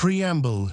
Preamble.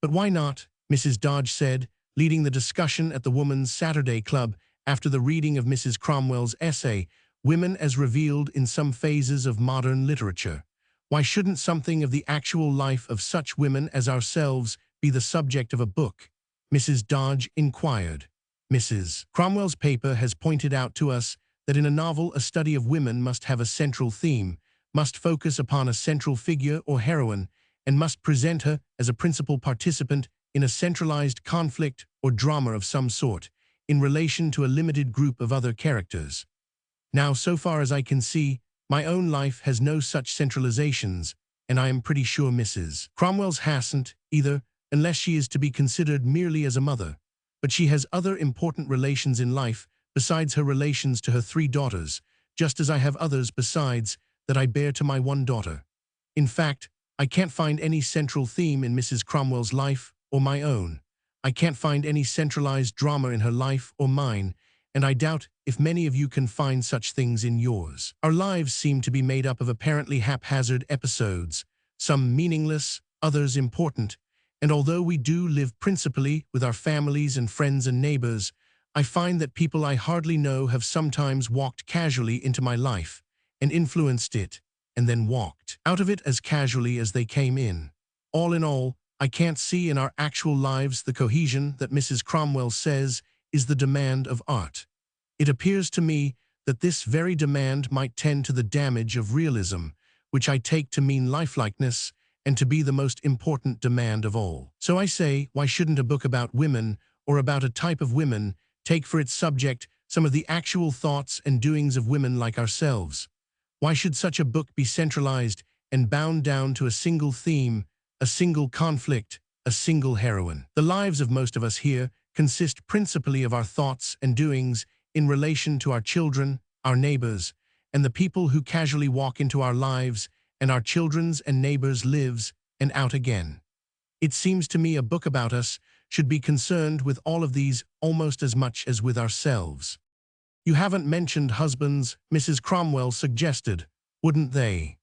But why not? Mrs. Dodge said, leading the discussion at the Woman's Saturday Club after the reading of Mrs. Cromwell's essay, Women as Revealed in Some Phases of Modern Literature. Why shouldn't something of the actual life of such women as ourselves be the subject of a book? Mrs. Dodge inquired. Mrs. Cromwell's paper has pointed out to us that in a novel a study of women must have a central theme, must focus upon a central figure or heroine, and must present her as a principal participant in a centralized conflict or drama of some sort, in relation to a limited group of other characters. Now, so far as I can see, my own life has no such centralizations, and I am pretty sure Mrs. Cromwell's hasn't either, unless she is to be considered merely as a mother. But she has other important relations in life besides her relations to her 3 daughters, just as I have others besides that I bear to my 1 daughter. In fact, I can't find any central theme in Mrs. Cromwell's life or my own. I can't find any centralized drama in her life or mine, and I doubt if many of you can find such things in yours. Our lives seem to be made up of apparently haphazard episodes, some meaningless, others important, and although we do live principally with our families and friends and neighbors, I find that people I hardly know have sometimes walked casually into my life and influenced it, and then walked out of it as casually as they came in. All in all, I can't see in our actual lives the cohesion that Mrs. Cromwell says is the demand of art. It appears to me that this very demand might tend to the damage of realism, which I take to mean lifelikeness, and to be the most important demand of all. So I say, why shouldn't a book about women, or about a type of women, take for its subject some of the actual thoughts and doings of women like ourselves? Why should such a book be centralized and bound down to a single theme, a single conflict, a single heroine? The lives of most of us here consist principally of our thoughts and doings in relation to our children, our neighbors, and the people who casually walk into our lives and our children's and neighbors' lives and out again. It seems to me a book about us should be concerned with all of these almost as much as with ourselves. You haven't mentioned husbands, Mrs. Cromwell suggested, wouldn't they?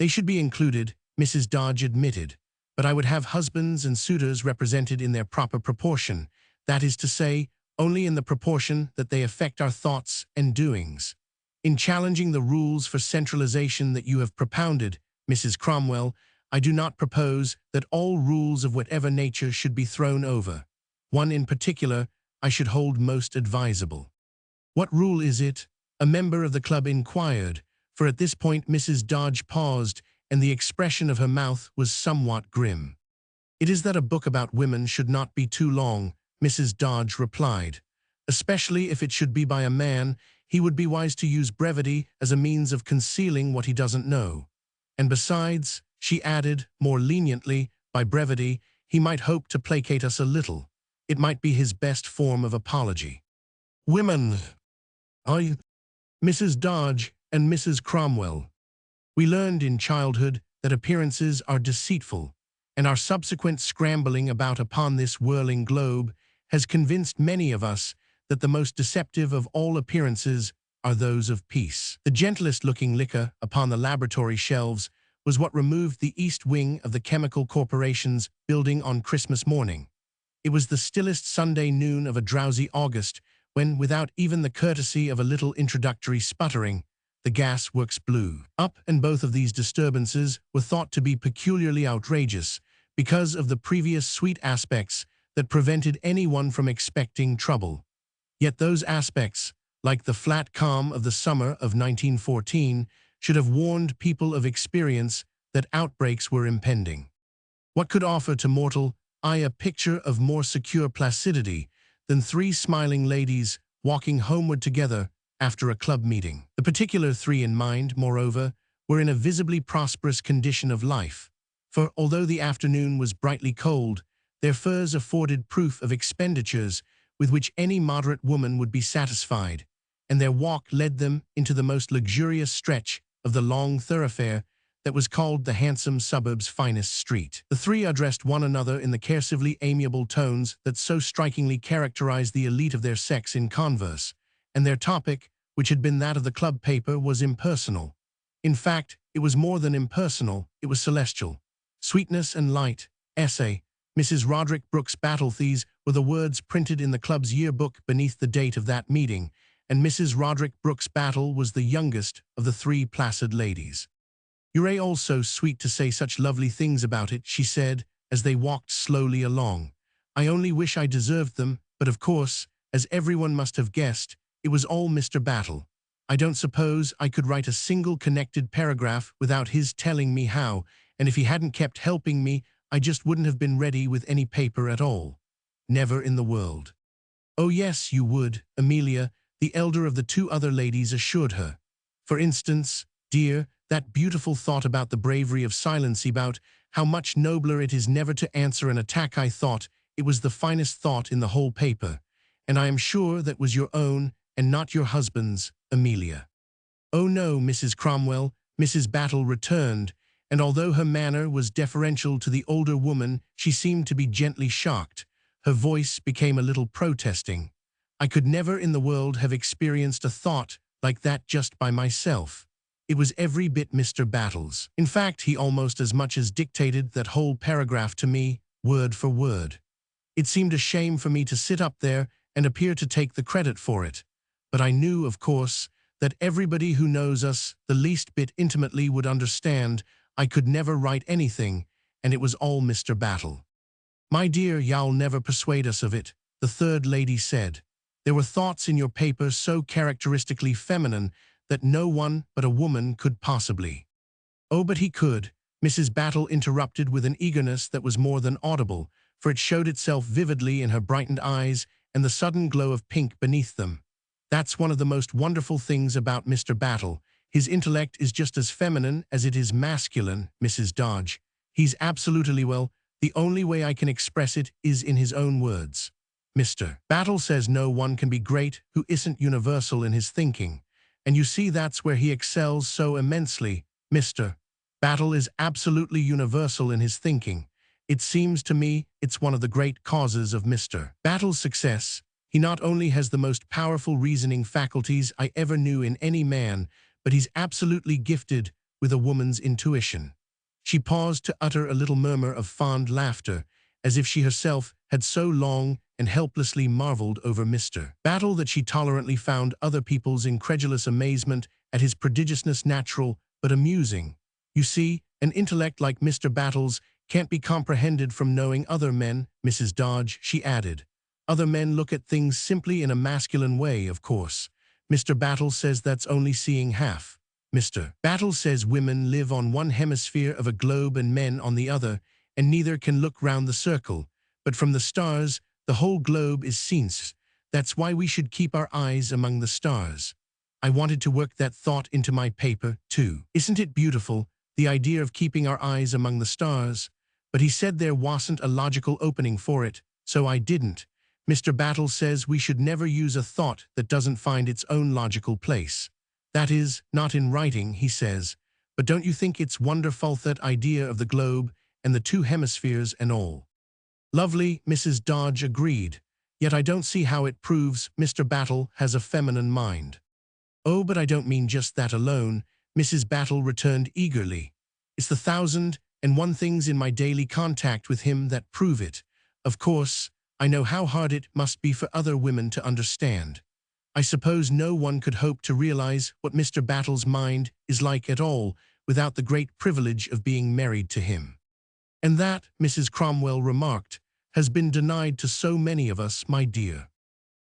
They should be included, Mrs. Dodge admitted, but I would have husbands and suitors represented in their proper proportion, that is to say, only in the proportion that they affect our thoughts and doings. In challenging the rules for centralization that you have propounded, Mrs. Cromwell, I do not propose that all rules of whatever nature should be thrown over. One in particular I should hold most advisable. What rule is it? A member of the club inquired, for at this point Mrs. Dodge paused, and the expression of her mouth was somewhat grim. It is that a book about women should not be too long, Mrs. Dodge replied. Especially if it should be by a man, he would be wise to use brevity as a means of concealing what he doesn't know. And besides, she added, more leniently, by brevity, he might hope to placate us a little. It might be his best form of apology. Women. Mrs. Dodge and Mrs. Cromwell. We learned in childhood that appearances are deceitful, and our subsequent scrambling about upon this whirling globe has convinced many of us that the most deceptive of all appearances are those of peace. The gentlest-looking liquor upon the laboratory shelves was what removed the east wing of the chemical corporation's building on Christmas morning. It was the stillest Sunday noon of a drowsy August when, without even the courtesy of a little introductory sputtering, the gas works blew up, and both of these disturbances were thought to be peculiarly outrageous because of the previous sweet aspects that prevented anyone from expecting trouble. Yet those aspects, like the flat calm of the summer of 1914, should have warned people of experience that outbreaks were impending. What could offer to mortal eye a picture of more secure placidity than 3 smiling ladies walking homeward together after a club meeting? The particular 3 in mind, moreover, were in a visibly prosperous condition of life, for although the afternoon was brightly cold, their furs afforded proof of expenditures with which any moderate woman would be satisfied, and their walk led them into the most luxurious stretch of the long thoroughfare that was called the handsome suburb's finest street. The 3 addressed one another in the caressively amiable tones that so strikingly characterized the elite of their sex in converse, and their topic, which had been that of the club paper, was impersonal. In fact, it was more than impersonal, it was celestial. Sweetness and light. Essay. Mrs. Roderick Brooks Battle. These were the words printed in the club's yearbook beneath the date of that meeting, and Mrs. Roderick Brooks Battle was the youngest of the three placid ladies. "You're all so sweet to say such lovely things about it," she said, as they walked slowly along. "I only wish I deserved them, but of course, as everyone must have guessed, it was all Mr. Battle. I don't suppose I could write a single connected paragraph without his telling me how, and if he hadn't kept helping me, I just wouldn't have been ready with any paper at all. Never in the world." "Oh yes, you would," Amelia, the elder of the two other ladies, assured her. "For instance, dear, that beautiful thought about the bravery of silence, about how much nobler it is never to answer an attack. I thought it was the finest thought in the whole paper, and I am sure that was your own and not your husband's, Amelia." "Oh no, Mrs. Cromwell," Mrs. Battle returned, and although her manner was deferential to the older woman, she seemed to be gently shocked. Her voice became a little protesting. "I could never in the world have experienced a thought like that just by myself. It was every bit Mr. Battle's. In fact, he almost as much as dictated that whole paragraph to me, word for word. It seemed a shame for me to sit up there and appear to take the credit for it. But I knew, of course, that everybody who knows us the least bit intimately would understand I could never write anything, and it was all Mr. Battle." "My dear, y'all never persuade us of it," the third lady said. "There were thoughts in your paper so characteristically feminine that no one but a woman could possibly—" "Oh, but he could," Mrs. Battle interrupted with an eagerness that was more than audible, for it showed itself vividly in her brightened eyes and the sudden glow of pink beneath them. "That's one of the most wonderful things about Mr. Battle. His intellect is just as feminine as it is masculine, Mrs. Dodge. He's absolutely, well, the only way I can express it is in his own words. Mr. Battle says no one can be great who isn't universal in his thinking. And you see, that's where he excels so immensely. Mr. Battle is absolutely universal in his thinking. It seems to me it's one of the great causes of Mr. Battle's success. He not only has the most powerful reasoning faculties I ever knew in any man, but he's absolutely gifted with a woman's intuition." She paused to utter a little murmur of fond laughter, as if she herself had so long and helplessly marveled over Mr. Battle that she tolerantly found other people's incredulous amazement at his prodigiousness natural but amusing. "You see, an intellect like Mr. Battle's can't be comprehended from knowing other men, Mrs. Dodge," she added. "Other men look at things simply in a masculine way, of course. Mr. Battle says that's only seeing half. Mr. Battle says women live on one hemisphere of a globe and men on the other, and neither can look round the circle. But from the stars, the whole globe is seen. That's why we should keep our eyes among the stars." I wanted to work that thought into my paper, too. Isn't it beautiful, the idea of keeping our eyes among the stars? But he said there wasn't a logical opening for it, so I didn't. Mr. Battle says we should never use a thought that doesn't find its own logical place. That is, not in writing, he says. But don't you think it's wonderful, that idea of the globe and the two hemispheres and all? Lovely, Mrs. Dodge agreed. Yet I don't see how it proves Mr. Battle has a feminine mind. "Oh, but I don't mean just that alone," Mrs. Battle returned eagerly. "It's the 1,001 things in my daily contact with him that prove it. Of course, I know how hard it must be for other women to understand. I suppose no one could hope to realize what Mr. Battle's mind is like at all without the great privilege of being married to him. And that," Mrs. Cromwell remarked, "has been denied to so many of us, my dear."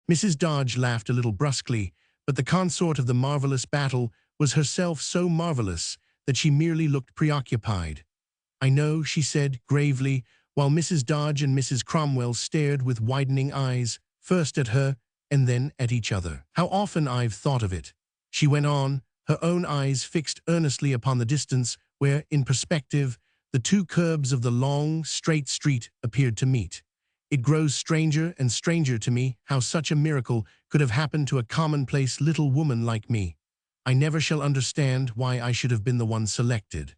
Mrs. Dodge laughed a little brusquely, but the consort of the marvelous Battle was herself so marvelous that she merely looked preoccupied. "I know," she said gravely, while Mrs. Dodge and Mrs. Cromwell stared with widening eyes, first at her and then at each other. "How often I've thought of it," she went on, her own eyes fixed earnestly upon the distance where, in perspective, the two curbs of the long, straight street appeared to meet. "It grows stranger and stranger to me how such a miracle could have happened to a commonplace little woman like me. I never shall understand why I should have been the one selected."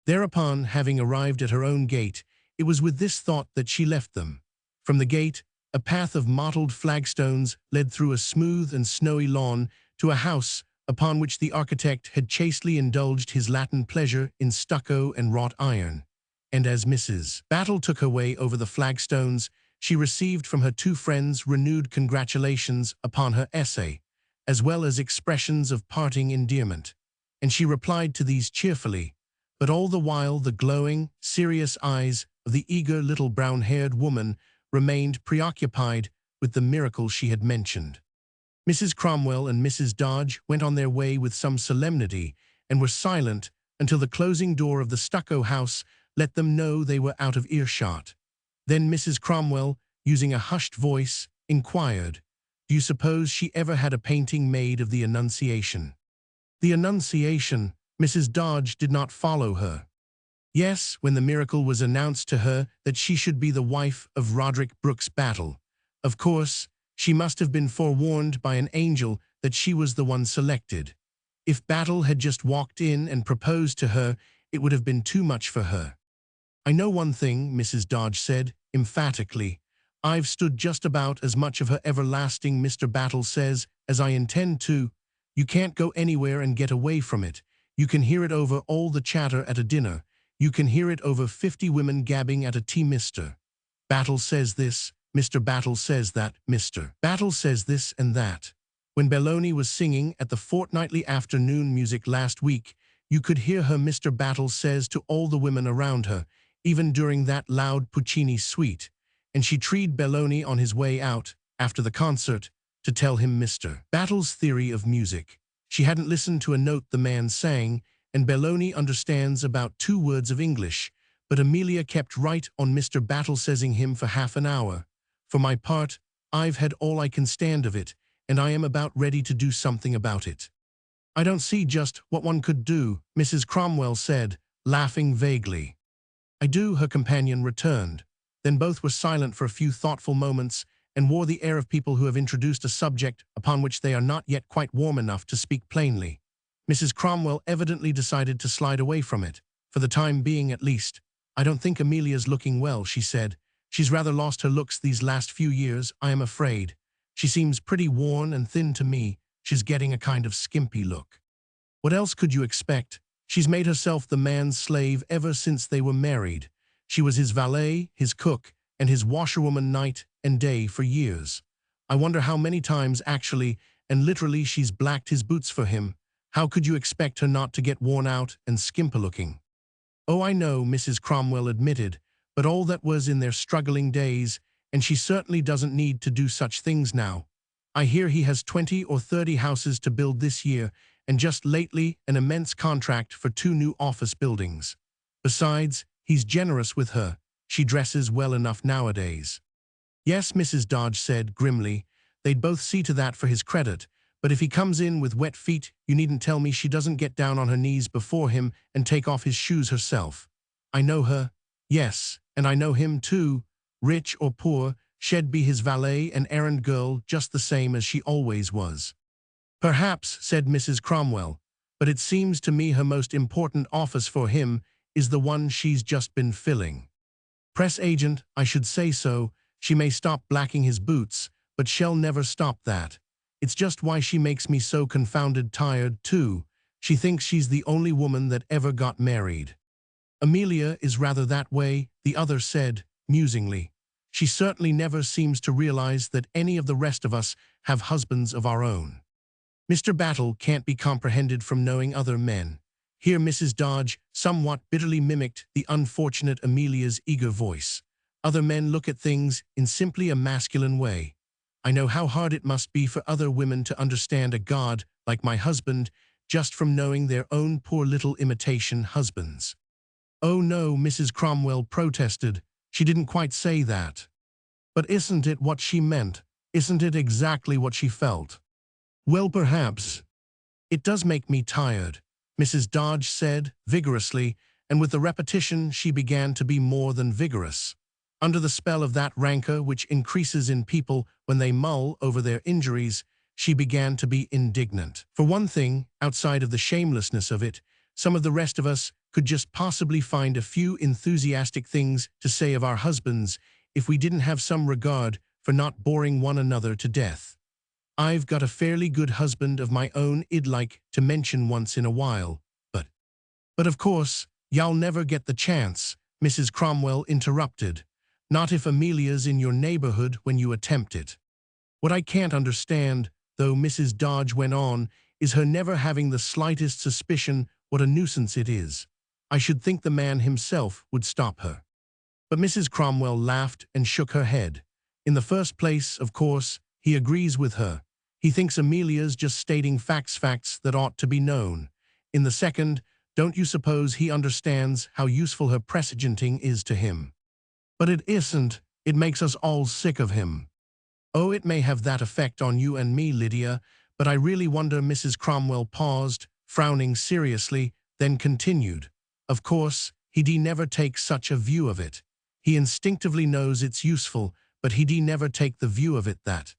Thereupon, having arrived at her own gate, it was with this thought that she left them. From the gate, a path of mottled flagstones led through a smooth and snowy lawn to a house upon which the architect had chastely indulged his Latin pleasure in stucco and wrought iron. And as Mrs. Battle took her way over the flagstones, she received from her two friends renewed congratulations upon her essay, as well as expressions of parting endearment. And she replied to these cheerfully, but all the while the glowing, serious eyes of the eager little brown-haired woman remained preoccupied with the miracle she had mentioned. Mrs. Cromwell and Mrs. Dodge went on their way with some solemnity and were silent until the closing door of the stucco house let them know they were out of earshot. Then Mrs. Cromwell, using a hushed voice, inquired, "Do you suppose she ever had a painting made of the Annunciation?" The Annunciation. Mrs. Dodge did not follow her. Yes, when the miracle was announced to her that she should be the wife of Roderick Brooks Battle. Of course, she must have been forewarned by an angel that she was the one selected. If Battle had just walked in and proposed to her, it would have been too much for her. "I know one thing," Mrs. Dodge said, emphatically. "I've stood just about as much of her everlasting Mr. Battle says as I intend to. You can't go anywhere and get away from it. You can hear it over all the chatter at a dinner. You can hear it over 50 women gabbing at a tea. Mr. Battle says this, Mr. Battle says that, Mr. Battle says this and that." When Belloni was singing at the fortnightly afternoon music last week, you could hear her Mr. Battle says to all the women around her, even during that loud Puccini suite, and she treed Belloni on his way out, after the concert, to tell him Mr. Battle's theory of music. She hadn't listened to a note the man sang, and Belloni understands about 2 words of English, but Amelia kept right on Mr. Battle saysing him for half an hour. "For my part, I've had all I can stand of it, and I am about ready to do something about it." "I don't see just what one could do," Mrs. Cromwell said, laughing vaguely. "I do," her companion returned. Then both were silent for a few thoughtful moments and wore the air of people who have introduced a subject upon which they are not yet quite warm enough to speak plainly. Mrs. Cromwell evidently decided to slide away from it, for the time being at least. "I don't think Amelia's looking well," she said. "She's rather lost her looks these last few years, I am afraid. She seems pretty worn and thin to me. She's getting a kind of skimpy look." "What else could you expect? She's made herself the man's slave ever since they were married. She was his valet, his cook, and his washerwoman night and day for years. I wonder how many times actually and literally she's blacked his boots for him. How could you expect her not to get worn out and skimper-looking?" "Oh, I know," Mrs. Cromwell admitted, "but all that was in their struggling days, and she certainly doesn't need to do such things now. I hear he has 20 or 30 houses to build this year, and just lately an immense contract for 2 new office buildings. Besides, he's generous with her. She dresses well enough nowadays." "Yes," Mrs. Dodge said grimly, "they'd both see to that for his credit, but if he comes in with wet feet, you needn't tell me she doesn't get down on her knees before him and take off his shoes herself. I know her. Yes, and I know him too. Rich or poor, she'd be his valet and errand girl just the same as she always was." "Perhaps," said Mrs. Cromwell, "but it seems to me her most important office for him is the one she's just been filling. Press agent, I should say so. She may stop blacking his boots, but she'll never stop that. It's just why she makes me so confounded tired, too. She thinks she's the only woman that ever got married." "Amelia is rather that way," the other said, musingly. "She certainly never seems to realize that any of the rest of us have husbands of our own. Mr. Battle can't be comprehended from knowing other men." Here Mrs. Dodge somewhat bitterly mimicked the unfortunate Amelia's eager voice. "Other men look at things in simply a masculine way. I know how hard it must be for other women to understand a god like my husband just from knowing their own poor little imitation husbands." "Oh no," Mrs. Cromwell protested. "She didn't quite say that." "But isn't it what she meant? Isn't it exactly what she felt?" "Well, perhaps." "It does make me tired," Mrs. Dodge said vigorously, and with the repetition she began to be more than vigorous. Under the spell of that rancor which increases in people when they mull over their injuries, she began to be indignant. For one thing, outside of the shamelessness of it, some of the rest of us could just possibly find a few enthusiastic things to say of our husbands if we didn't have some regard for not boring one another to death. I've got a fairly good husband of my own I'd like to mention once in a while, but of course, y'all never get the chance," Mrs. Cromwell interrupted. Not if Amelia's in your neighborhood when you attempt it. What I can't understand, though, Mrs. Dodge went on, is her never having the slightest suspicion what a nuisance it is. I should think the man himself would stop her. But Mrs. Cromwell laughed and shook her head. In the first place, of course, he agrees with her. He thinks Amelia's just stating facts that ought to be known. In the second, don't you suppose he understands how useful her presagenting is to him? But it isn't. It makes us all sick of him. Oh, it may have that effect on you and me, Lydia, but I really wonder. Mrs. Cromwell paused, frowning seriously, then continued. Of course, he'd never take such a view of it. He instinctively knows it's useful, but he'd never take the view of it that.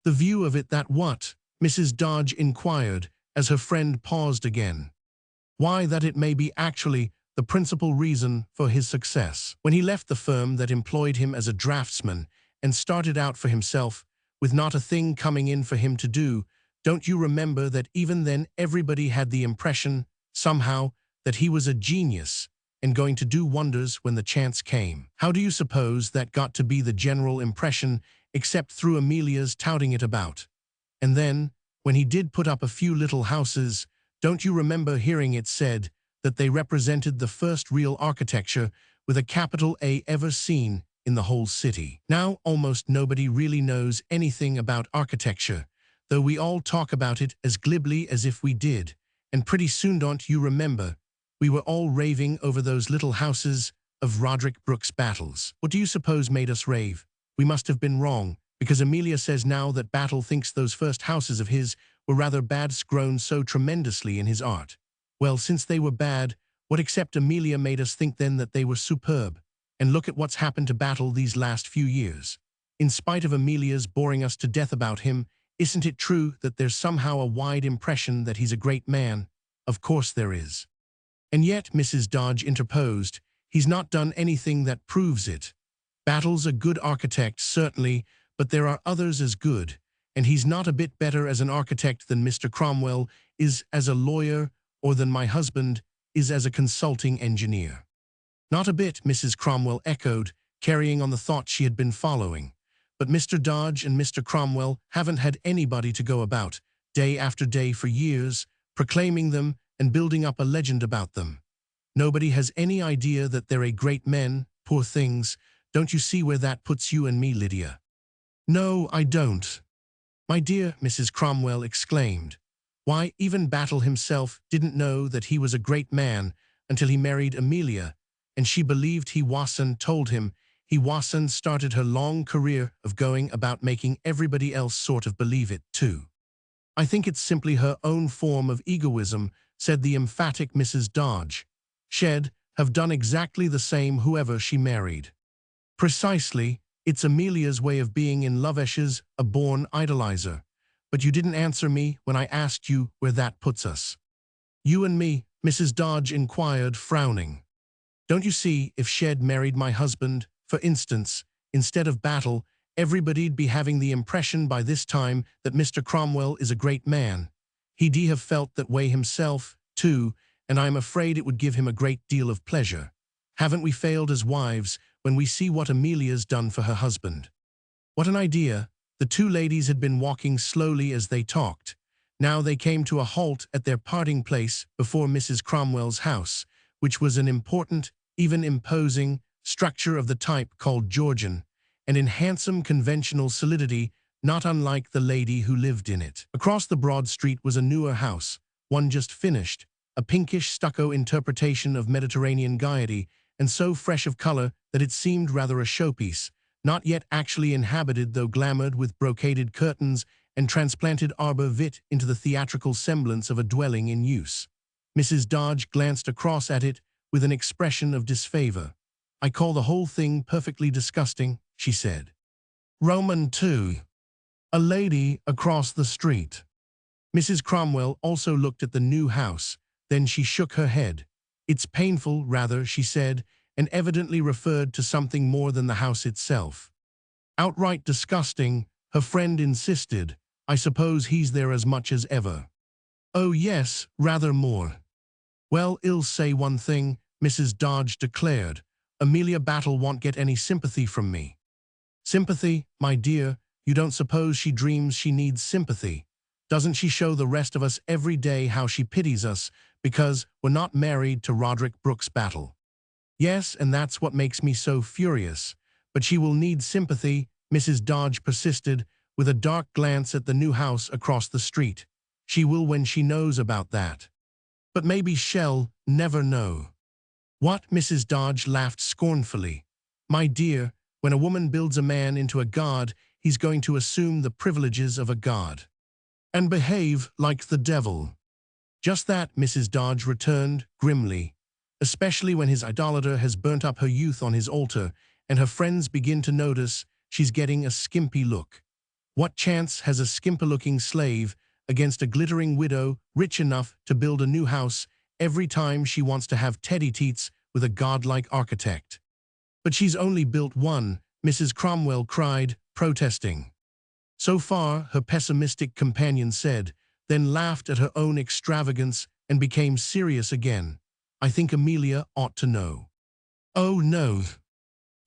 The view of it that what? Mrs. Dodge inquired, as her friend paused again. Why, that it may be actually the principal reason for his success. When he left the firm that employed him as a draftsman and started out for himself, with not a thing coming in for him to do, don't you remember that even then everybody had the impression, somehow, that he was a genius and going to do wonders when the chance came? How do you suppose that got to be the general impression, except through Amelia's touting it about? And then, when he did put up a few little houses, don't you remember hearing it said that they represented the first real architecture with a capital A ever seen in the whole city? Now almost nobody really knows anything about architecture, though we all talk about it as glibly as if we did, and pretty soon, don't you remember, we were all raving over those little houses of Roderick Brooke's battles. What do you suppose made us rave? We must have been wrong, because Amelia says now that Battle thinks those first houses of his were rather bad, grown so tremendously in his art. Well, since they were bad, what except Amelia made us think then that they were superb? And look at what's happened to Battle these last few years. In spite of Amelia's boring us to death about him, isn't it true that there's somehow a wide impression that he's a great man? Of course there is. And yet, Mrs. Dodge interposed, he's not done anything that proves it. Battle's a good architect, certainly, but there are others as good, and he's not a bit better as an architect than Mr. Cromwell is as a lawyer or than my husband is as a consulting engineer. Not a bit, Mrs. Cromwell echoed, carrying on the thought she had been following. But Mr. Dodge and Mr. Cromwell haven't had anybody to go about, day after day for years, proclaiming them and building up a legend about them. Nobody has any idea that they're great men, poor things. Don't you see where that puts you and me, Lydia? No, I don't. My dear, Mrs. Cromwell exclaimed. Why, even Battle himself didn't know that he was a great man until he married Amelia, and she believed he wasn't, told him he wasn't, started her long career of going about making everybody else sort of believe it, too. I think it's simply her own form of egoism, said the emphatic Mrs. Dodge. She'd have done exactly the same whoever she married. Precisely, it's Amelia's way of being in love. She's a born idolizer. But you didn't answer me when I asked you where that puts us. You and me, Mrs. Dodge inquired, frowning. Don't you see, if she'd married my husband, for instance, instead of Battle, everybody'd be having the impression by this time that Mr. Cromwell is a great man. He'd have felt that way himself, too, and I'm afraid it would give him a great deal of pleasure. Haven't we failed as wives when we see what Amelia's done for her husband? What an idea! The two ladies had been walking slowly as they talked. Now they came to a halt at their parting place before Mrs. Cromwell's house, which was an important, even imposing, structure of the type called Georgian, and in handsome conventional solidity, not unlike the lady who lived in it. Across the broad street was a newer house, one just finished, a pinkish stucco interpretation of Mediterranean gaiety, and so fresh of color that it seemed rather a showpiece, not yet actually inhabited, though glamoured with brocaded curtains and transplanted arbor vitae into the theatrical semblance of a dwelling in use. Mrs. Dodge glanced across at it with an expression of disfavor. I call the whole thing perfectly disgusting, she said. Roman 2. A lady across the street. Mrs. Cromwell also looked at the new house, then she shook her head. It's painful, rather, she said, and evidently referred to something more than the house itself. Outright disgusting, her friend insisted. I suppose he's there as much as ever. Oh yes, rather more. Well, I'll say one thing, Mrs. Dodge declared. Amelia Battle won't get any sympathy from me. Sympathy, my dear, you don't suppose she dreams she needs sympathy. Doesn't she show the rest of us every day how she pities us because we're not married to Roderick Brooks Battle? Yes, and that's what makes me so furious. But she will need sympathy, Mrs. Dodge persisted, with a dark glance at the new house across the street. She will when she knows about that. But maybe she'll never know. What? Mrs. Dodge laughed scornfully. My dear, when a woman builds a man into a god, he's going to assume the privileges of a god. And behave like the devil. Just that, Mrs. Dodge returned grimly. Especially when his idolater has burnt up her youth on his altar, and her friends begin to notice she's getting a skimpy look. What chance has a skimper-looking slave against a glittering widow rich enough to build a new house every time she wants to have teddy-teats with a godlike architect? But she's only built one, Mrs. Cromwell cried, protesting. So far, her pessimistic companion said, then laughed at her own extravagance and became serious again. I think Amelia ought to know. Oh, no.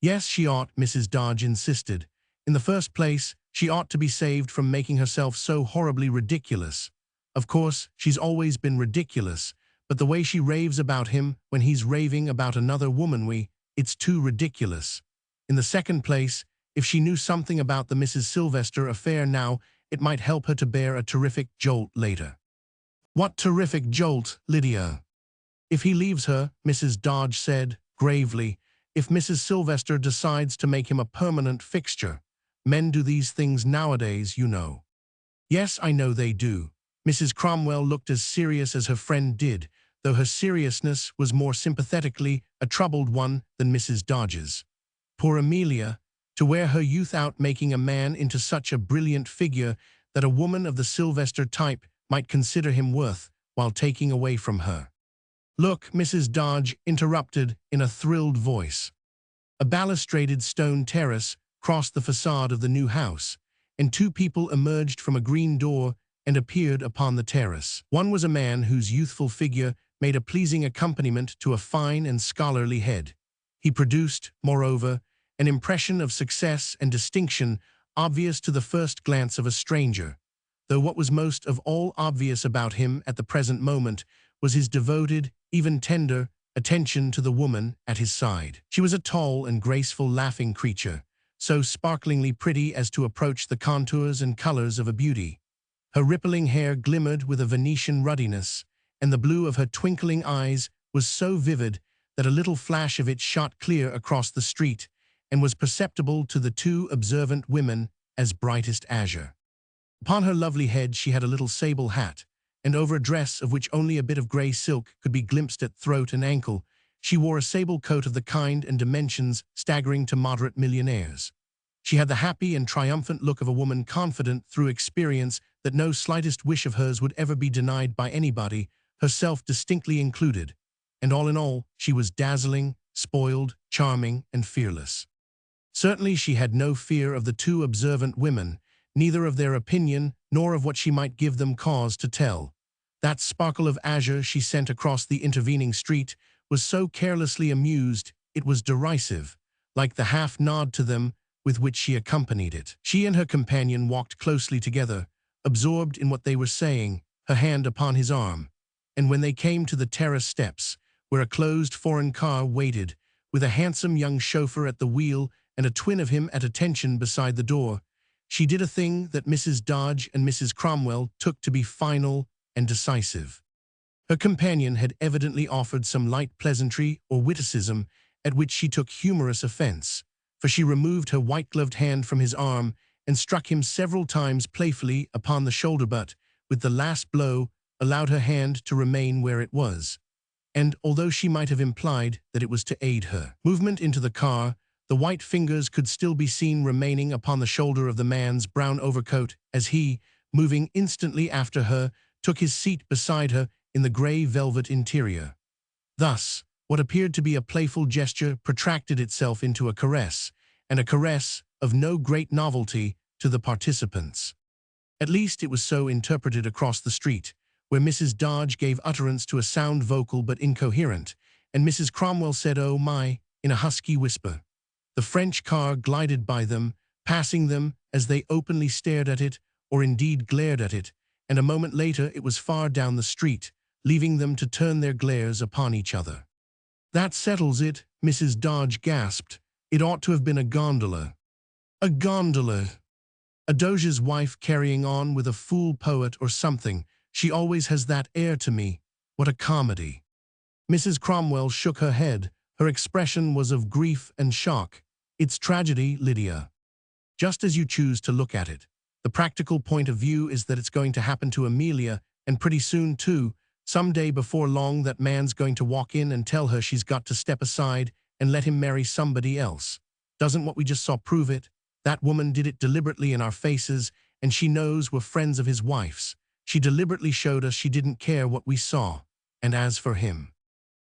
Yes, she ought, Mrs. Dodge insisted. In the first place, she ought to be saved from making herself so horribly ridiculous. Of course, she's always been ridiculous, but the way she raves about him when he's raving about another woman, it's too ridiculous. In the second place, if she knew something about the Mrs. Sylvester affair now, it might help her to bear a terrific jolt later. What terrific jolt, Lydia? If he leaves her, Mrs. Dodge said, gravely, if Mrs. Sylvester decides to make him a permanent fixture. Men do these things nowadays, you know. Yes, I know they do. Mrs. Cromwell looked as serious as her friend did, though her seriousness was more sympathetically a troubled one than Mrs. Dodge's. Poor Amelia, to wear her youth out making a man into such a brilliant figure that a woman of the Sylvester type might consider him worth while taking away from her. Look, Mrs. Dodge interrupted in a thrilled voice. A balustraded stone terrace crossed the facade of the new house, and two people emerged from a green door and appeared upon the terrace. One was a man whose youthful figure made a pleasing accompaniment to a fine and scholarly head. He produced, moreover, an impression of success and distinction obvious to the first glance of a stranger, though what was most of all obvious about him at the present moment was his devoted, even tender, attention to the woman at his side. She was a tall and graceful laughing creature, so sparklingly pretty as to approach the contours and colors of a beauty. Her rippling hair glimmered with a Venetian ruddiness, and the blue of her twinkling eyes was so vivid that a little flash of it shot clear across the street and was perceptible to the two observant women as brightest azure. Upon her lovely head she had a little sable hat, and over a dress of which only a bit of grey silk could be glimpsed at throat and ankle, she wore a sable coat of the kind and dimensions staggering to moderate millionaires. She had the happy and triumphant look of a woman confident through experience that no slightest wish of hers would ever be denied by anybody, herself distinctly included, and all in all, she was dazzling, spoiled, charming, and fearless. Certainly she had no fear of the two observant women, neither of their opinion nor of what she might give them cause to tell. That sparkle of azure she sent across the intervening street was so carelessly amused it was derisive, like the half-nod to them with which she accompanied it. She and her companion walked closely together, absorbed in what they were saying, her hand upon his arm, and when they came to the terrace steps, where a closed foreign car waited, with a handsome young chauffeur at the wheel and a twin of him at attention beside the door, she did a thing that Mrs. Dodge and Mrs. Cromwell took to be final and decisive. Her companion had evidently offered some light pleasantry or witticism at which she took humorous offense, for she removed her white-gloved hand from his arm and struck him several times playfully upon the shoulder, but, with the last blow, allowed her hand to remain where it was. And, although she might have implied that it was to aid her movement into the car, the white fingers could still be seen remaining upon the shoulder of the man's brown overcoat as he, moving instantly after her, took his seat beside her in the grey velvet interior. Thus, what appeared to be a playful gesture protracted itself into a caress, and a caress of no great novelty to the participants. At least it was so interpreted across the street, where Mrs. Dodge gave utterance to a sound vocal but incoherent, and Mrs. Cromwell said, "Oh my," in a husky whisper. The French car glided by them, passing them as they openly stared at it, or indeed glared at it, and a moment later it was far down the street, leaving them to turn their glares upon each other. "That settles it," Mrs. Dodge gasped. "It ought to have been a gondola." "A gondola!" A Doge's wife carrying on with a fool poet or something. "She always has that air to me. What a comedy." Mrs. Cromwell shook her head. Her expression was of grief and shock. "It's tragedy, Lydia. Just as you choose to look at it. The practical point of view is that it's going to happen to Amelia, and pretty soon too. Some day before long that man's going to walk in and tell her she's got to step aside and let him marry somebody else. Doesn't what we just saw prove it? That woman did it deliberately in our faces, and she knows we're friends of his wife's. She deliberately showed us she didn't care what we saw. And as for him,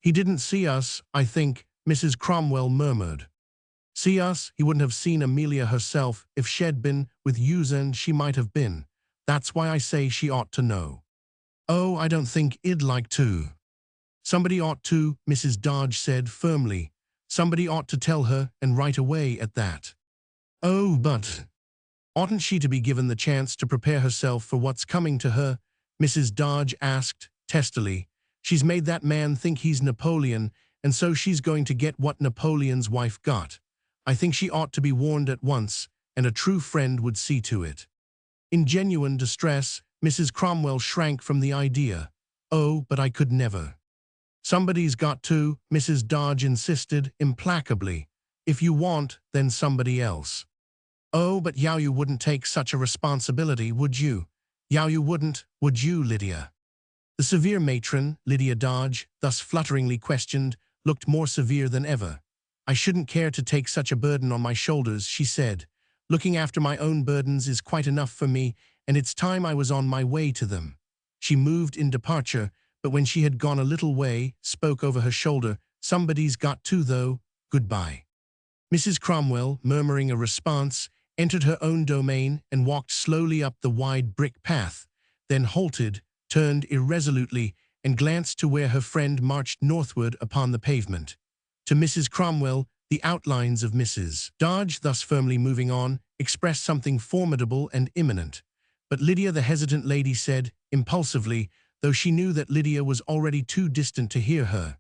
he didn't see us, I think," Mrs. Cromwell murmured. "See us? He wouldn't have seen Amelia herself. If she'd been with Usen, she might have been. That's why I say she ought to know." "Oh, I don't think I'd like to." "Somebody ought to," Mrs. Dodge said firmly. "Somebody ought to tell her, and right away at that." "Oh, but oughtn't she to be given the chance to prepare herself for what's coming to her?" Mrs. Dodge asked testily. "She's made that man think he's Napoleon, and so she's going to get what Napoleon's wife got. I think she ought to be warned at once, and a true friend would see to it." In genuine distress, Mrs. Cromwell shrank from the idea. "Oh, but I could never." "Somebody's got to," Mrs. Dodge insisted implacably. "If you want, then somebody else." "Oh, but you wouldn't take such a responsibility, would you? You wouldn't, would you, Lydia?" The severe matron, Lydia Dodge, thus flutteringly questioned, looked more severe than ever. "I shouldn't care to take such a burden on my shoulders," she said. "Looking after my own burdens is quite enough for me, and it's time I was on my way to them." She moved in departure, but when she had gone a little way, spoke over her shoulder. "Somebody's got to, though. Goodbye." Mrs. Cromwell, murmuring a response, entered her own domain and walked slowly up the wide brick path, then halted, turned irresolutely, and glanced to where her friend marched northward upon the pavement. To Mrs. Cromwell, the outlines of Mrs. Dodge, thus firmly moving on, expressed something formidable and imminent. But Lydia, the hesitant lady, said, impulsively, though she knew that Lydia was already too distant to hear her.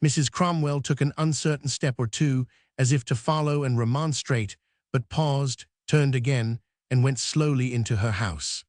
Mrs. Cromwell took an uncertain step or two, as if to follow and remonstrate, but paused, turned again, and went slowly into her house.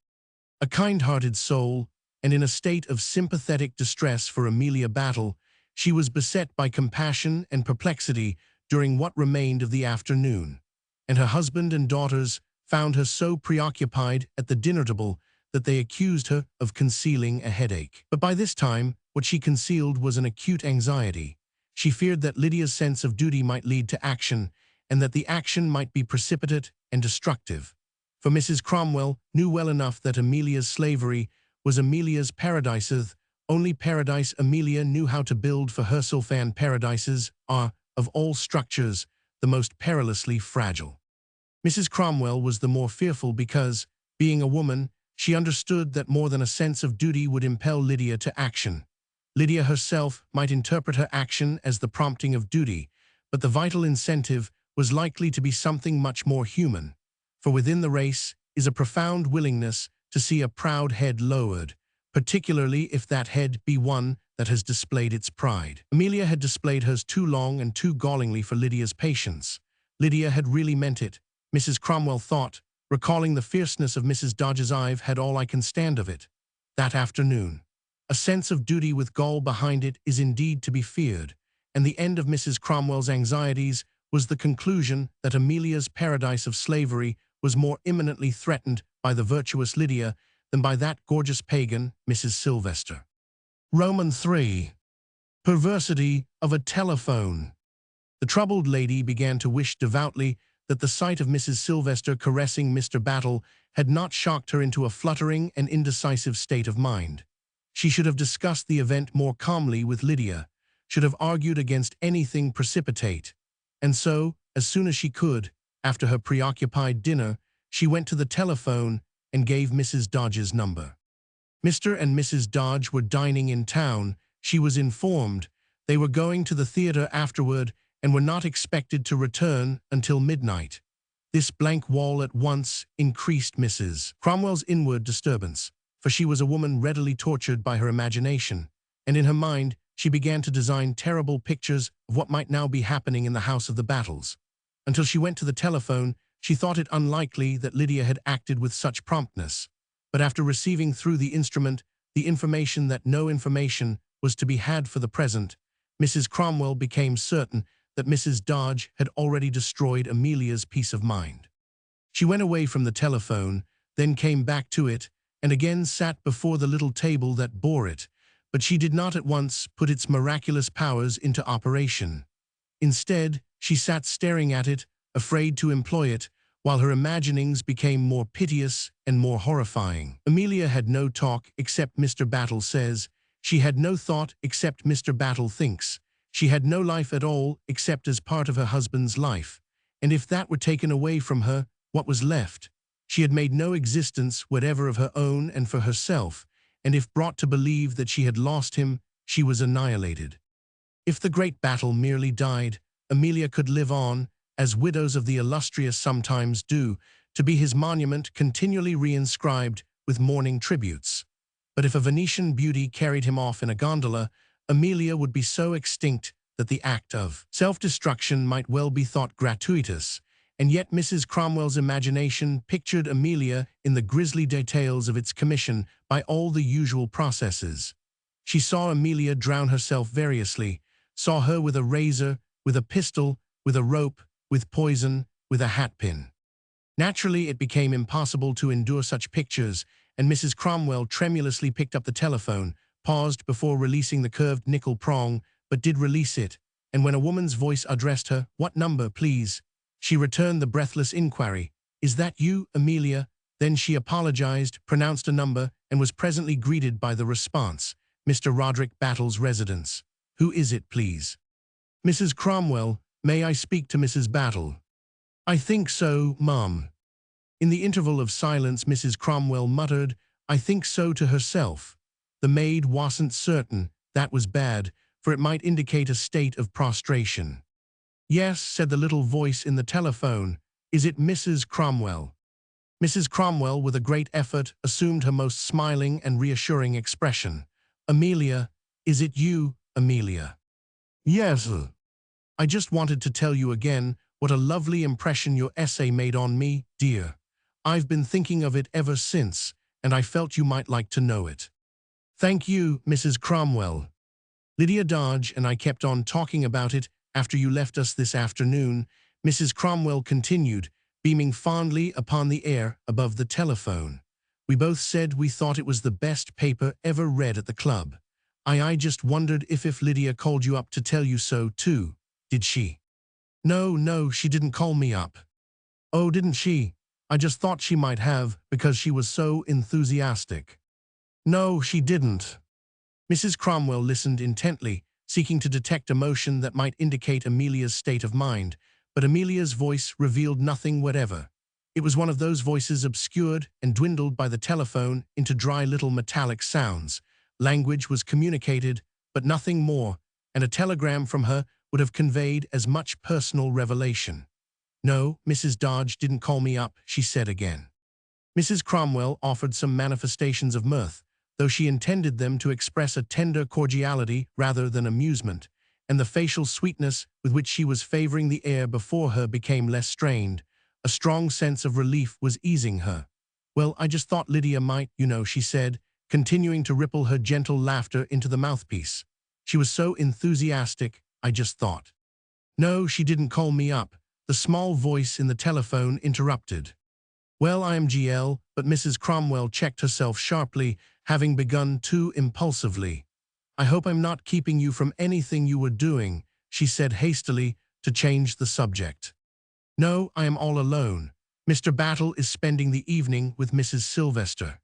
A kind-hearted soul, and in a state of sympathetic distress for Amelia Battle, she was beset by compassion and perplexity during what remained of the afternoon, and her husband and daughters found her so preoccupied at the dinner table that they accused her of concealing a headache. But by this time, what she concealed was an acute anxiety. She feared that Lydia's sense of duty might lead to action, and that the action might be precipitate and destructive. For Mrs. Cromwell knew well enough that Amelia's slavery was Amelia's paradises. Only paradise Amelia knew how to build, for her sylphan paradises are, of all structures, the most perilously fragile. Mrs. Cromwell was the more fearful because, being a woman, she understood that more than a sense of duty would impel Lydia to action. Lydia herself might interpret her action as the prompting of duty, but the vital incentive was likely to be something much more human. For within the race is a profound willingness to see a proud head lowered, particularly if that head be one that has displayed its pride. Amelia had displayed hers too long and too gallingly for Lydia's patience. Lydia had really meant it, Mrs. Cromwell thought, recalling the fierceness of Mrs. Dodge's "I've had all I can stand of it" that afternoon. A sense of duty with gall behind it is indeed to be feared, and the end of Mrs. Cromwell's anxieties was the conclusion that Amelia's paradise of slavery was more imminently threatened by the virtuous Lydia than by that gorgeous pagan, Mrs. Sylvester. Roman 3. Perversity of a telephone. The troubled lady began to wish devoutly that the sight of Mrs. Sylvester caressing Mr. Battle had not shocked her into a fluttering and indecisive state of mind. She should have discussed the event more calmly with Lydia, should have argued against anything precipitate, and so, as soon as she could, after her preoccupied dinner, she went to the telephone and gave Mrs. Dodge's number. Mr. and Mrs. Dodge were dining in town, she was informed. They were going to the theater afterward, and were not expected to return until midnight. This blank wall at once increased Mrs. Cromwell's inward disturbance, for she was a woman readily tortured by her imagination, and in her mind she began to design terrible pictures of what might now be happening in the house of the Battles. Until she went to the telephone, she thought it unlikely that Lydia had acted with such promptness. But after receiving through the instrument the information that no information was to be had for the present, Mrs. Cromwell became certain that Mrs. Dodge had already destroyed Amelia's peace of mind. She went away from the telephone, then came back to it, and again sat before the little table that bore it, but she did not at once put its miraculous powers into operation. Instead, she sat staring at it, afraid to employ it, while her imaginings became more piteous and more horrifying. Amelia had no talk except Mr. Battle says. She had no thought except Mr. Battle thinks. She had no life at all except as part of her husband's life. And if that were taken away from her, what was left? She had made no existence whatever of her own and for herself, and if brought to believe that she had lost him, she was annihilated. If the great Battle merely died, Amelia could live on, as widows of the illustrious sometimes do, to be his monument continually reinscribed with mourning tributes. But if a Venetian beauty carried him off in a gondola, Amelia would be so extinct that the act of self-destruction might well be thought gratuitous, and yet Mrs. Cromwell's imagination pictured Amelia in the grisly details of its commission by all the usual processes. She saw Amelia drown herself variously, saw her with a razor, with a pistol, with a rope, with poison, with a hatpin. Naturally, it became impossible to endure such pictures, and Mrs. Cromwell tremulously picked up the telephone, paused before releasing the curved nickel prong, but did release it, and when a woman's voice addressed her, "What number, please?" she returned the breathless inquiry, "Is that you, Amelia?" Then she apologized, pronounced a number, and was presently greeted by the response, "Mr. Roderick Battle's residence. Who is it, please?" "Mrs. Cromwell, may I speak to Mrs. Battle?" "I think so, ma'am." In the interval of silence Mrs. Cromwell muttered, "I think so," to herself. The maid wasn't certain. That was bad, for it might indicate a state of prostration. "Yes," said the little voice in the telephone. "Is it Mrs. Cromwell?" Mrs. Cromwell, with a great effort, assumed her most smiling and reassuring expression. "Amelia, is it you, Amelia?" "Yes. I just wanted to tell you again what a lovely impression your essay made on me, dear. I've been thinking of it ever since, and I felt you might like to know it." "Thank you, Mrs. Cromwell. Lydia Dodge and I kept on talking about it after you left us this afternoon," Mrs. Cromwell continued, beaming fondly upon the air above the telephone. "We both said we thought it was the best paper ever read at the club. I just wondered if Lydia called you up to tell you so, too. Did she?" No, she didn't call me up." "Oh, didn't she? I just thought she might have, because she was so enthusiastic." "No, she didn't." Mrs. Cromwell listened intently, seeking to detect emotion that might indicate Amelia's state of mind, but Amelia's voice revealed nothing whatever. It was one of those voices obscured and dwindled by the telephone into dry little metallic sounds. Language was communicated, but nothing more, and a telegram from her would have conveyed as much personal revelation. "No, Mrs. Dodge didn't call me up," she said again. Mrs. Cromwell offered some manifestations of mirth, though she intended them to express a tender cordiality rather than amusement, and the facial sweetness with which she was favoring the air before her became less strained. A strong sense of relief was easing her. "Well, I just thought Lydia might, she said, continuing to ripple her gentle laughter into the mouthpiece. "She was so enthusiastic, I just thought." "No, she didn't call me up," the small voice in the telephone interrupted. "Well, IMGL," but Mrs. Cromwell checked herself sharply, having begun too impulsively. "I hope I'm not keeping you from anything you were doing," she said hastily, to change the subject. "No, I am all alone. Mr. Battle is spending the evening with Mrs. Sylvester."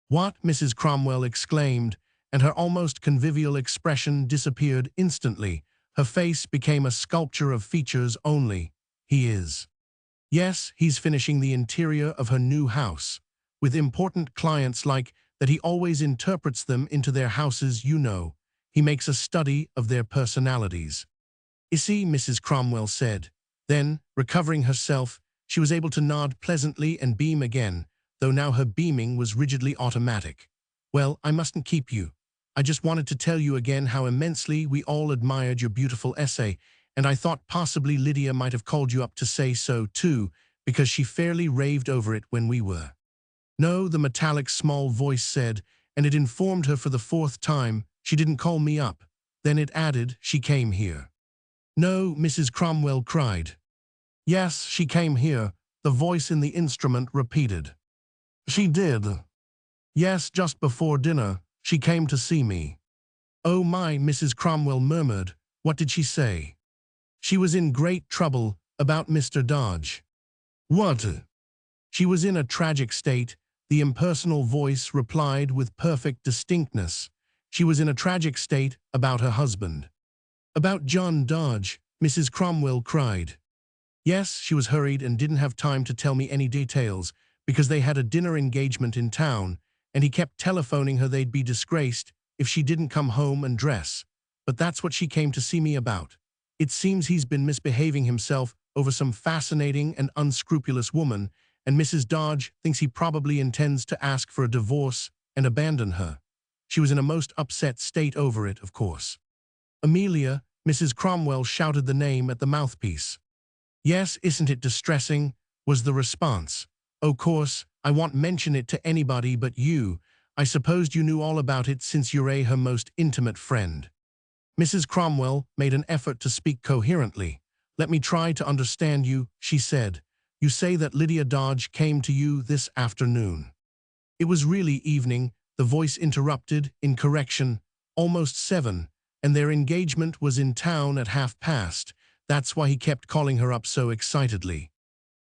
"What?" Mrs. Cromwell exclaimed, and her almost convivial expression disappeared instantly. Her face became a sculpture of features only. "He is." "Yes, he's finishing the interior of her new house. With important clients like that, he always interprets them into their houses, He makes a study of their personalities." You see, Mrs. Cromwell said. Then, recovering herself, she was able to nod pleasantly and beam again, though now her beaming was rigidly automatic. Well, I mustn't keep you. I just wanted to tell you again how immensely we all admired your beautiful essay, and I thought possibly Lydia might have called you up to say so too, because she fairly raved over it when we were. No, the metallic small voice said, and it informed her for the fourth time, she didn't call me up. Then it added, she came here. No, Mrs. Cromwell cried. Yes, she came here, the voice in the instrument repeated. She did. Yes, just before dinner, she came to see me. Oh my, Mrs. Cromwell murmured. What did she say? She was in great trouble about Mr. Dodge. What? She was in a tragic state, the impersonal voice replied with perfect distinctness. She was in a tragic state about her husband. About John Dodge, Mrs. Cromwell cried. Yes, she was hurried and didn't have time to tell me any details, because they had a dinner engagement in town, and he kept telephoning her they'd be disgraced if she didn't come home and dress. But that's what she came to see me about. It seems he's been misbehaving himself over some fascinating and unscrupulous woman, and Mrs. Dodge thinks he probably intends to ask for a divorce and abandon her. She was in a most upset state over it, of course. Amelia, Mrs. Cromwell shouted the name at the mouthpiece. Yes, isn't it distressing, was the response. O' course, I won't mention it to anybody but you. I supposed you knew all about it since you're her most intimate friend. Mrs. Cromwell made an effort to speak coherently. Let me try to understand you, she said. You say that Lydia Dodge came to you this afternoon. It was really evening, the voice interrupted, in correction, almost 7, and their engagement was in town at past. That's why he kept calling her up so excitedly.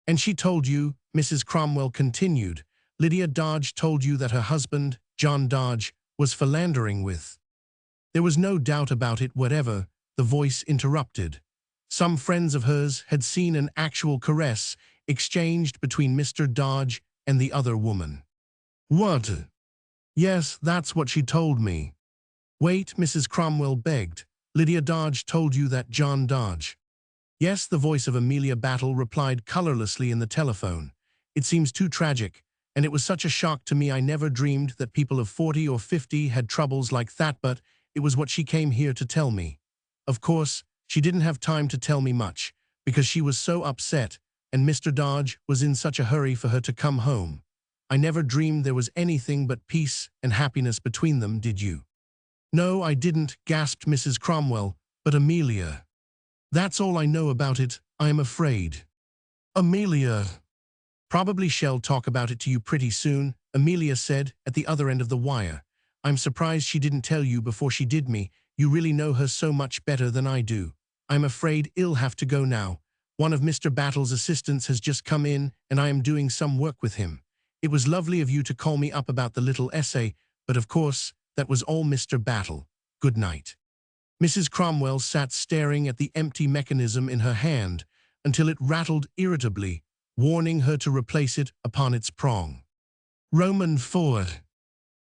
And she told you, Mrs. Cromwell continued, Lydia Dodge told you that her husband, John Dodge, was philandering with. There was no doubt about it whatever, the voice interrupted. Some friends of hers had seen an actual caress exchanged between Mr. Dodge and the other woman. What? Yes, that's what she told me. Wait, Mrs. Cromwell begged. Lydia Dodge told you that John Dodge. Yes, the voice of Amelia Battle replied colorlessly in the telephone. It seems too tragic, and it was such a shock to me I never dreamed that people of 40 or 50 had troubles like that, but it was what she came here to tell me. Of course, she didn't have time to tell me much, because she was so upset, and Mr. Dodge was in such a hurry for her to come home. I never dreamed there was anything but peace and happiness between them, did you? No, I didn't, gasped Mrs. Cromwell, but Amelia. That's all I know about it, I am afraid. Amelia. Probably shall talk about it to you pretty soon, Amelia said at the other end of the wire. I'm surprised she didn't tell you before she did me. You really know her so much better than I do. I'm afraid I'll have to go now. One of Mr. Battle's assistants has just come in, and I am doing some work with him. It was lovely of you to call me up about the little essay, but of course, that was all Mr. Battle. Good night. Mrs. Cromwell sat staring at the empty mechanism in her hand until it rattled irritably, warning her to replace it upon its prong. Roman 4.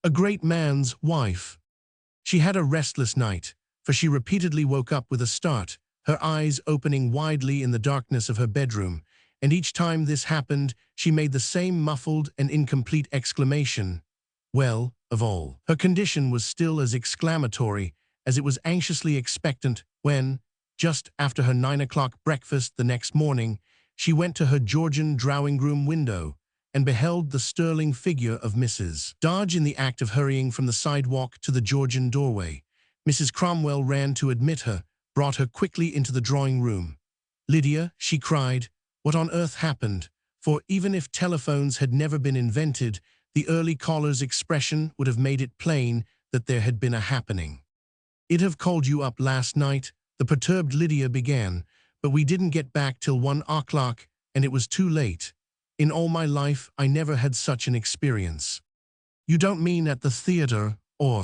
A great man's wife. She had a restless night, for she repeatedly woke up with a start, her eyes opening widely in the darkness of her bedroom, and each time this happened, she made the same muffled and incomplete exclamation. Well, of all. Her condition was still as exclamatory as it was anxiously expectant when, just after her 9 o'clock breakfast the next morning, she went to her Georgian drawing-room window and beheld the sterling figure of Mrs. Dodge in the act of hurrying from the sidewalk to the Georgian doorway. Mrs. Cromwell ran to admit her, brought her quickly into the drawing-room. Lydia, she cried, what on earth happened? For even if telephones had never been invented, the early caller's expression would have made it plain that there had been a happening. I'd have called you up last night, the perturbed Lydia began, but we didn't get back till 1 o'clock, and it was too late. In all my life, I never had such an experience. You don't mean at the theater, or?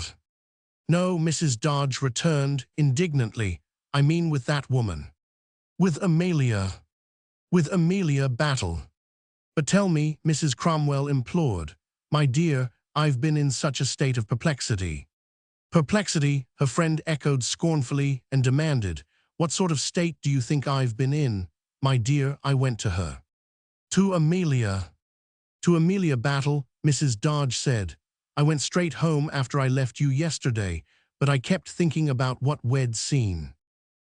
No, Mrs. Dodge returned indignantly. I mean with that woman. With Amelia. With Amelia Battle. But tell me, Mrs. Cromwell implored. My dear, I've been in such a state of perplexity. Perplexity, her friend echoed scornfully and demanded, What sort of state do you think I've been in? My dear, I went to her. To Amelia. To Amelia Battle, Mrs. Dodge said. I went straight home after I left you yesterday, but I kept thinking about what we'd seen.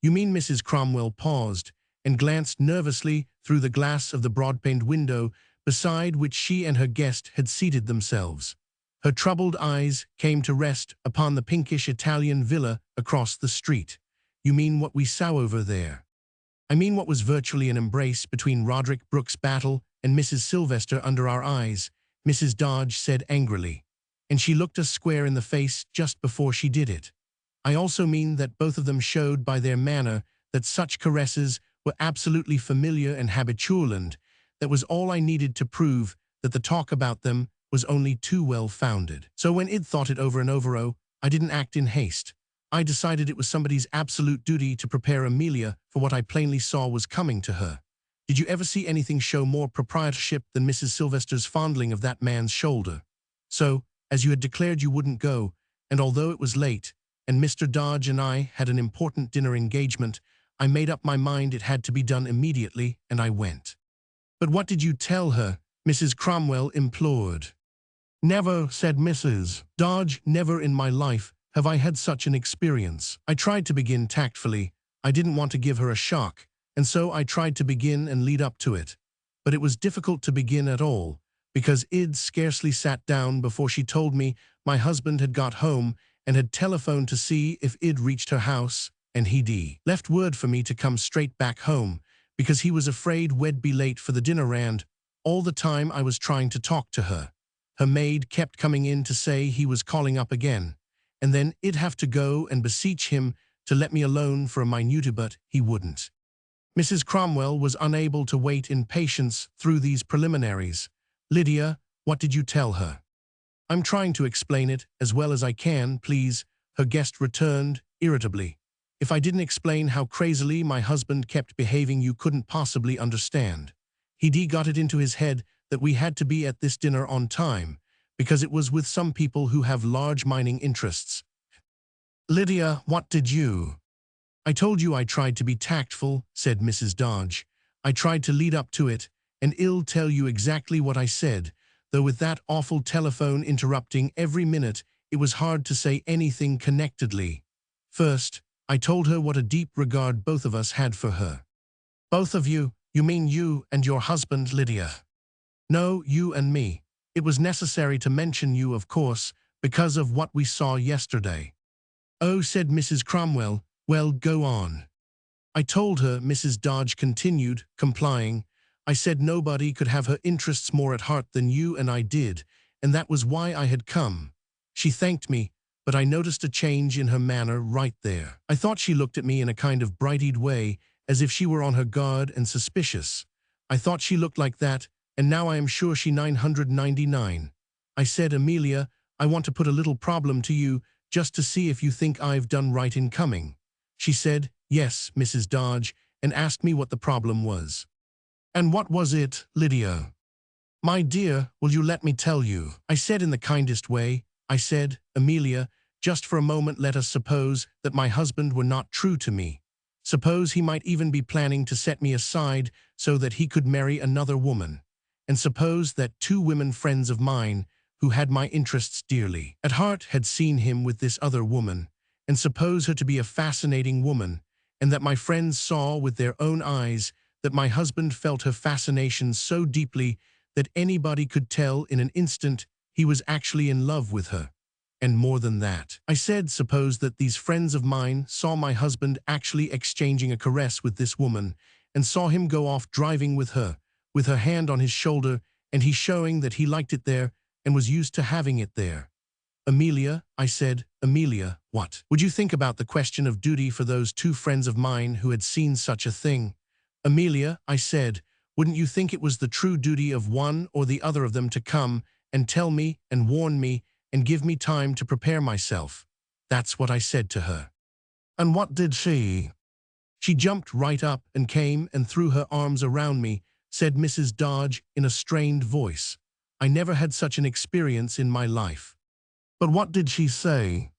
You mean Mrs. Cromwell paused and glanced nervously through the glass of the broad-paned window beside which she and her guest had seated themselves. Her troubled eyes came to rest upon the pinkish Italian villa across the street. You mean what we saw over there? I mean what was virtually an embrace between Roderick Brooks Battle and Mrs. Sylvester under our eyes, Mrs. Dodge said angrily. And she looked us square in the face just before she did it. I also mean that both of them showed by their manner that such caresses were absolutely familiar and habitual, and that was all I needed to prove that the talk about them was only too well-founded. So when I'd thought it over and over, I didn't act in haste. I decided it was somebody's absolute duty to prepare Amelia for what I plainly saw was coming to her. Did you ever see anything show more proprietorship than Mrs. Sylvester's fondling of that man's shoulder? So, as you had declared you wouldn't go, and although it was late, and Mr. Dodge and I had an important dinner engagement, I made up my mind it had to be done immediately, and I went. But what did you tell her? Mrs. Cromwell implored. Never, said Mrs. Dodge, never in my life have I had such an experience. I tried to begin tactfully. I didn't want to give her a shock, and so I tried to begin and lead up to it. But it was difficult to begin at all, because I'd scarcely sat down before she told me my husband had got home and had telephoned to see if I'd reached her house, and he'd left word for me to come straight back home, because he was afraid we'd be late for the dinner, and all the time I was trying to talk to her. Her maid kept coming in to say he was calling up again, and then I'd have to go and beseech him to let me alone for a minute, but he wouldn't. Mrs. Cromwell was unable to wait in patience through these preliminaries. Lydia, what did you tell her? I'm trying to explain it as well as I can, please, her guest returned irritably. If I didn't explain how crazily my husband kept behaving, you couldn't possibly understand. He'd got it into his head that we had to be at this dinner on time, because it was with some people who have large mining interests. Lydia, what did you? I told you I tried to be tactful, said Mrs. Dodge. I tried to lead up to it, and I'll tell you exactly what I said, though with that awful telephone interrupting every minute, it was hard to say anything connectedly. First, I told her what a deep regard both of us had for her. Both of you? You mean you and your husband, Lydia? No, you and me. It was necessary to mention you, of course, because of what we saw yesterday. Oh, said Mrs. Cromwell, well, go on. I told her, Mrs. Dodge continued, complying. I said nobody could have her interests more at heart than you and I did, and that was why I had come. She thanked me, but I noticed a change in her manner right there. I thought she looked at me in a kind of bright-eyed way, as if she were on her guard and suspicious. I thought she looked like that, and now I am sure she 999. I said, Amelia, I want to put a little problem to you, just to see if you think I've done right in coming. She said, yes, Mrs. Dodge, and asked me what the problem was. And what was it, Lydia? My dear, will you let me tell you? I said in the kindest way, I said, Amelia, just for a moment let us suppose that my husband were not true to me. Suppose he might even be planning to set me aside so that he could marry another woman. And suppose that two women friends of mine, who had my interests dearly at heart, had seen him with this other woman, and suppose her to be a fascinating woman, and that my friends saw with their own eyes that my husband felt her fascination so deeply that anybody could tell in an instant he was actually in love with her. And more than that, I said, suppose that these friends of mine saw my husband actually exchanging a caress with this woman, and saw him go off driving with her hand on his shoulder, and he showing that he liked it there and was used to having it there. Amelia, I said, Amelia, what would you think about the question of duty for those two friends of mine who had seen such a thing? Amelia, I said, wouldn't you think it was the true duty of one or the other of them to come and tell me and warn me and give me time to prepare myself? That's what I said to her. And what did she? She jumped right up and came and threw her arms around me, said Mrs. Dodge in a strained voice. I never had such an experience in my life. But what did she say?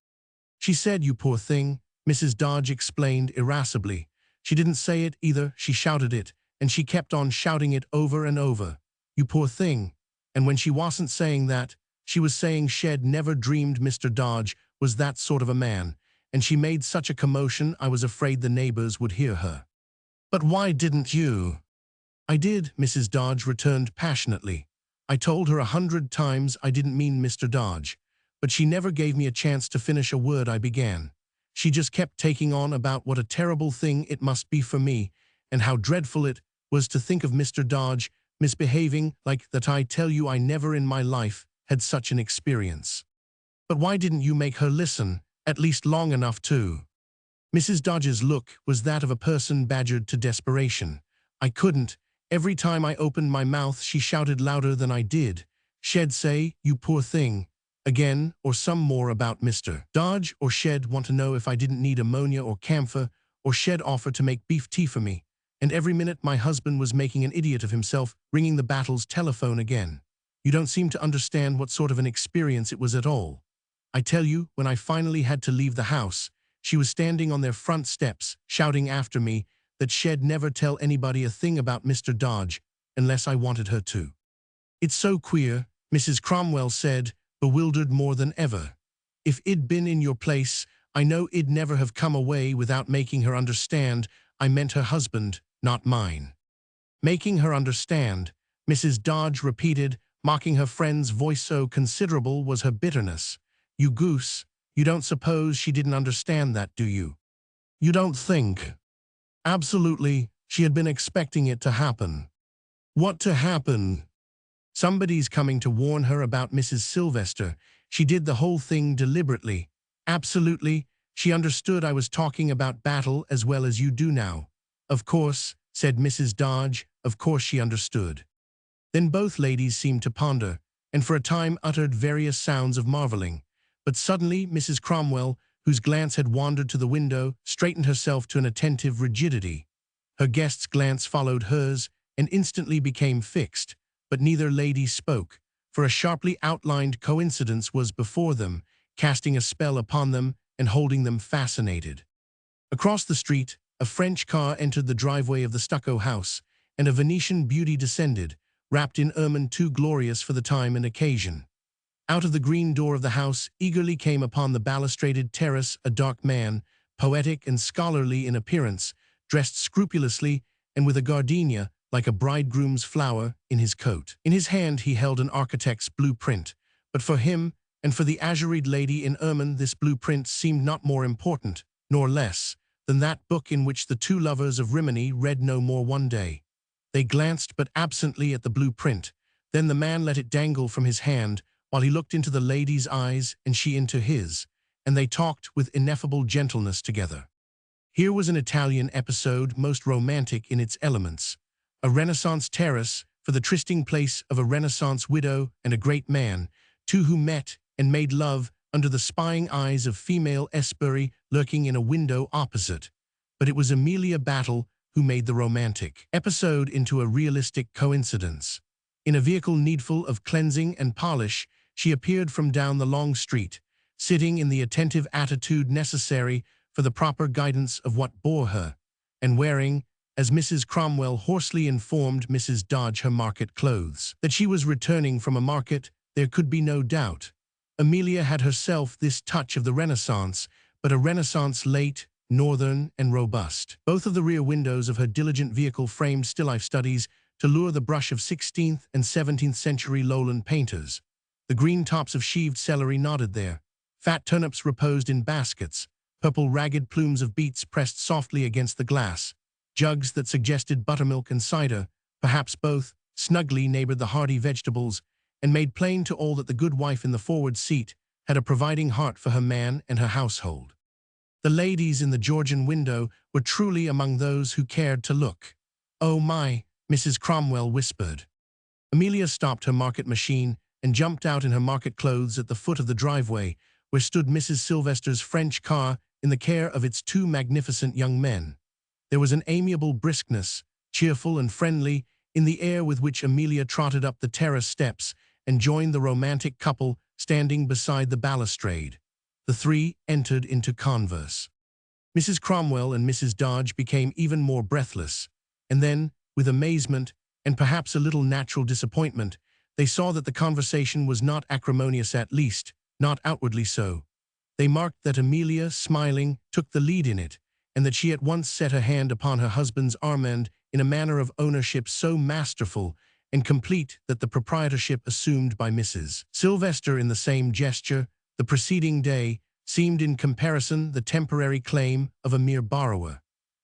She said, you poor thing, Mrs. Dodge explained irascibly. She didn't say it either, she shouted it, and she kept on shouting it over and over. You poor thing. And when she wasn't saying that, she was saying she'd never dreamed Mr. Dodge was that sort of a man, and she made such a commotion I was afraid the neighbors would hear her. But why didn't you? I did, Mrs. Dodge returned passionately. I told her 100 times I didn't mean Mr. Dodge, but she never gave me a chance to finish a word I began. She just kept taking on about what a terrible thing it must be for me, and how dreadful it was to think of Mr. Dodge misbehaving like that. I tell you, I never in my life had such an experience. But why didn't you make her listen, at least long enough to? Mrs. Dodge's look was that of a person badgered to desperation. I couldn't. Every time I opened my mouth, she shouted louder than I did. She'd say, you poor thing, again, or some more about Mr. Dodge, or she'd want to know if I didn't need ammonia or camphor, or she'd offer to make beef tea for me. And every minute my husband was making an idiot of himself, ringing the Battles telephone again. You don't seem to understand what sort of an experience it was at all. I tell you, when I finally had to leave the house, she was standing on their front steps, shouting after me that she'd never tell anybody a thing about Mr. Dodge unless I wanted her to. It's so queer, Mrs. Cromwell said, bewildered more than ever. If I'd been in your place, I know I'd never have come away without making her understand I meant her husband, not mine. Making her understand, Mrs. Dodge repeated, mocking her friend's voice, so considerable was her bitterness. You goose, you don't suppose she didn't understand that, do you? You don't think? Absolutely, she had been expecting it to happen. What to happen? Somebody's coming to warn her about Mrs. Sylvester. She did the whole thing deliberately. Absolutely, she understood I was talking about Battle as well as you do now. Of course, said Mrs. Dodge, of course she understood. Then both ladies seemed to ponder, and for a time uttered various sounds of marveling. But suddenly Mrs. Cromwell, whose glance had wandered to the window, straightened herself to an attentive rigidity. Her guest's glance followed hers and instantly became fixed, but neither lady spoke, for a sharply outlined coincidence was before them, casting a spell upon them and holding them fascinated. Across the street, a French car entered the driveway of the stucco house, and a Venetian beauty descended, wrapped in ermine too glorious for the time and occasion. Out of the green door of the house eagerly came upon the balustraded terrace a dark man, poetic and scholarly in appearance, dressed scrupulously and with a gardenia, like a bridegroom's flower, in his coat. In his hand he held an architect's blueprint, but for him and for the azuried lady in ermine this blueprint seemed not more important, nor less, than that book in which the two lovers of Rimini read no more one day. They glanced but absently at the blueprint. Then the man let it dangle from his hand, while he looked into the lady's eyes and she into his, and they talked with ineffable gentleness together. Here was an Italian episode most romantic in its elements. A Renaissance terrace for the trysting place of a Renaissance widow and a great man, two who met and made love under the spying eyes of female Esbury lurking in a window opposite. But it was Amelia Battle who made the romantic episode into a realistic coincidence. In a vehicle needful of cleansing and polish, she appeared from down the long street, sitting in the attentive attitude necessary for the proper guidance of what bore her, and wearing, as Mrs. Cromwell hoarsely informed Mrs. Dodge, her market clothes. That she was returning from a market, there could be no doubt. Amelia had herself this touch of the Renaissance, but a Renaissance late, northern, and robust. Both of the rear windows of her diligent vehicle framed still life studies to lure the brush of 16th and 17th century lowland painters. The green tops of sheaved celery nodded there. Fat turnips reposed in baskets. Purple ragged plumes of beets pressed softly against the glass. Jugs that suggested buttermilk and cider, perhaps both, snugly neighbored the hearty vegetables, and made plain to all that the good wife in the forward seat had a providing heart for her man and her household. The ladies in the Georgian window were truly among those who cared to look. "Oh my," Mrs. Cromwell whispered. Amelia stopped her market machine and jumped out in her market clothes at the foot of the driveway, where stood Mrs. Sylvester's French car in the care of its two magnificent young men. There was an amiable briskness, cheerful and friendly, in the air with which Amelia trotted up the terrace steps and joined the romantic couple standing beside the balustrade. The three entered into converse. Mrs. Cromwell and Mrs. Dodge became even more breathless, and then, with amazement and perhaps a little natural disappointment, they saw that the conversation was not acrimonious, at least, not outwardly so. They marked that Amelia, smiling, took the lead in it, and that she at once set her hand upon her husband's arm and, in a manner of ownership so masterful and complete that the proprietorship assumed by Mrs. Sylvester in the same gesture, the preceding day, seemed in comparison the temporary claim of a mere borrower.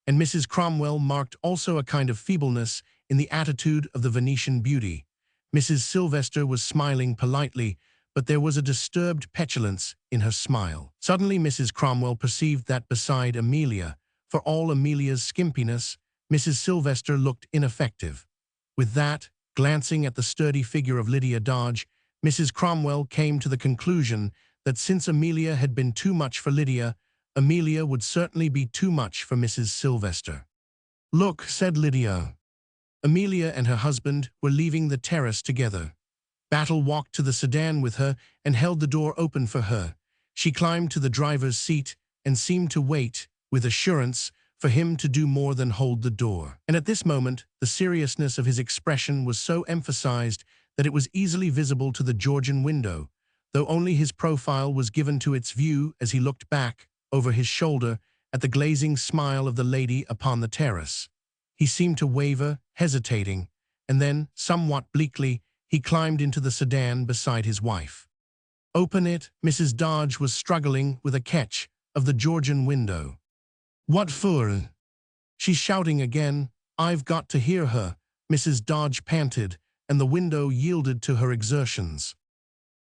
And Mrs. Cromwell marked also a kind of feebleness in the attitude of the Venetian beauty. Mrs. Sylvester was smiling politely, but there was a disturbed petulance in her smile. Suddenly Mrs. Cromwell perceived that beside Amelia, for all Amelia's skimpiness, Mrs. Sylvester looked ineffective. With that, glancing at the sturdy figure of Lydia Dodge, Mrs. Cromwell came to the conclusion that since Amelia had been too much for Lydia, Amelia would certainly be too much for Mrs. Sylvester. "Look," said Lydia. Amelia and her husband were leaving the terrace together. Battle walked to the sedan with her and held the door open for her. She climbed to the driver's seat and seemed to wait, with assurance, for him to do more than hold the door. And at this moment, the seriousness of his expression was so emphasized that it was easily visible to the Georgian window, though only his profile was given to its view as he looked back, over his shoulder, at the glazing smile of the lady upon the terrace. He seemed to waver, hesitating, and then, somewhat bleakly, he climbed into the sedan beside his wife. "Open it." Mrs. Dodge was struggling with a catch of the Georgian window. "What for?" "She's shouting again. I've got to hear her," Mrs. Dodge panted, and the window yielded to her exertions.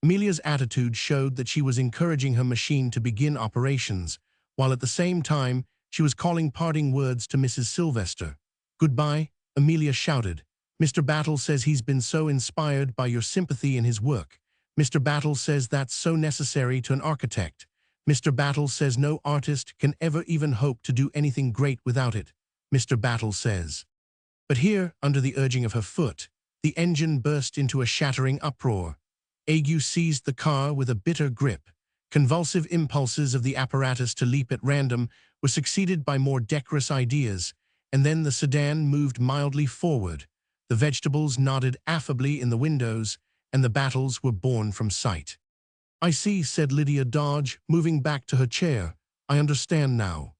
Amelia's attitude showed that she was encouraging her machine to begin operations, while at the same time she was calling parting words to Mrs. Sylvester. "Goodbye," Amelia shouted. "Mr. Battle says he's been so inspired by your sympathy in his work. Mr. Battle says that's so necessary to an architect. Mr. Battle says no artist can ever even hope to do anything great without it. Mr. Battle says." But here, under the urging of her foot, the engine burst into a shattering uproar. Ague seized the car with a bitter grip. Convulsive impulses of the apparatus to leap at random were succeeded by more decorous ideas, and then the sedan moved mildly forward. The vegetables nodded affably in the windows, and the Battles were borne from sight. "I see," said Lydia Dodge, moving back to her chair. "I understand now."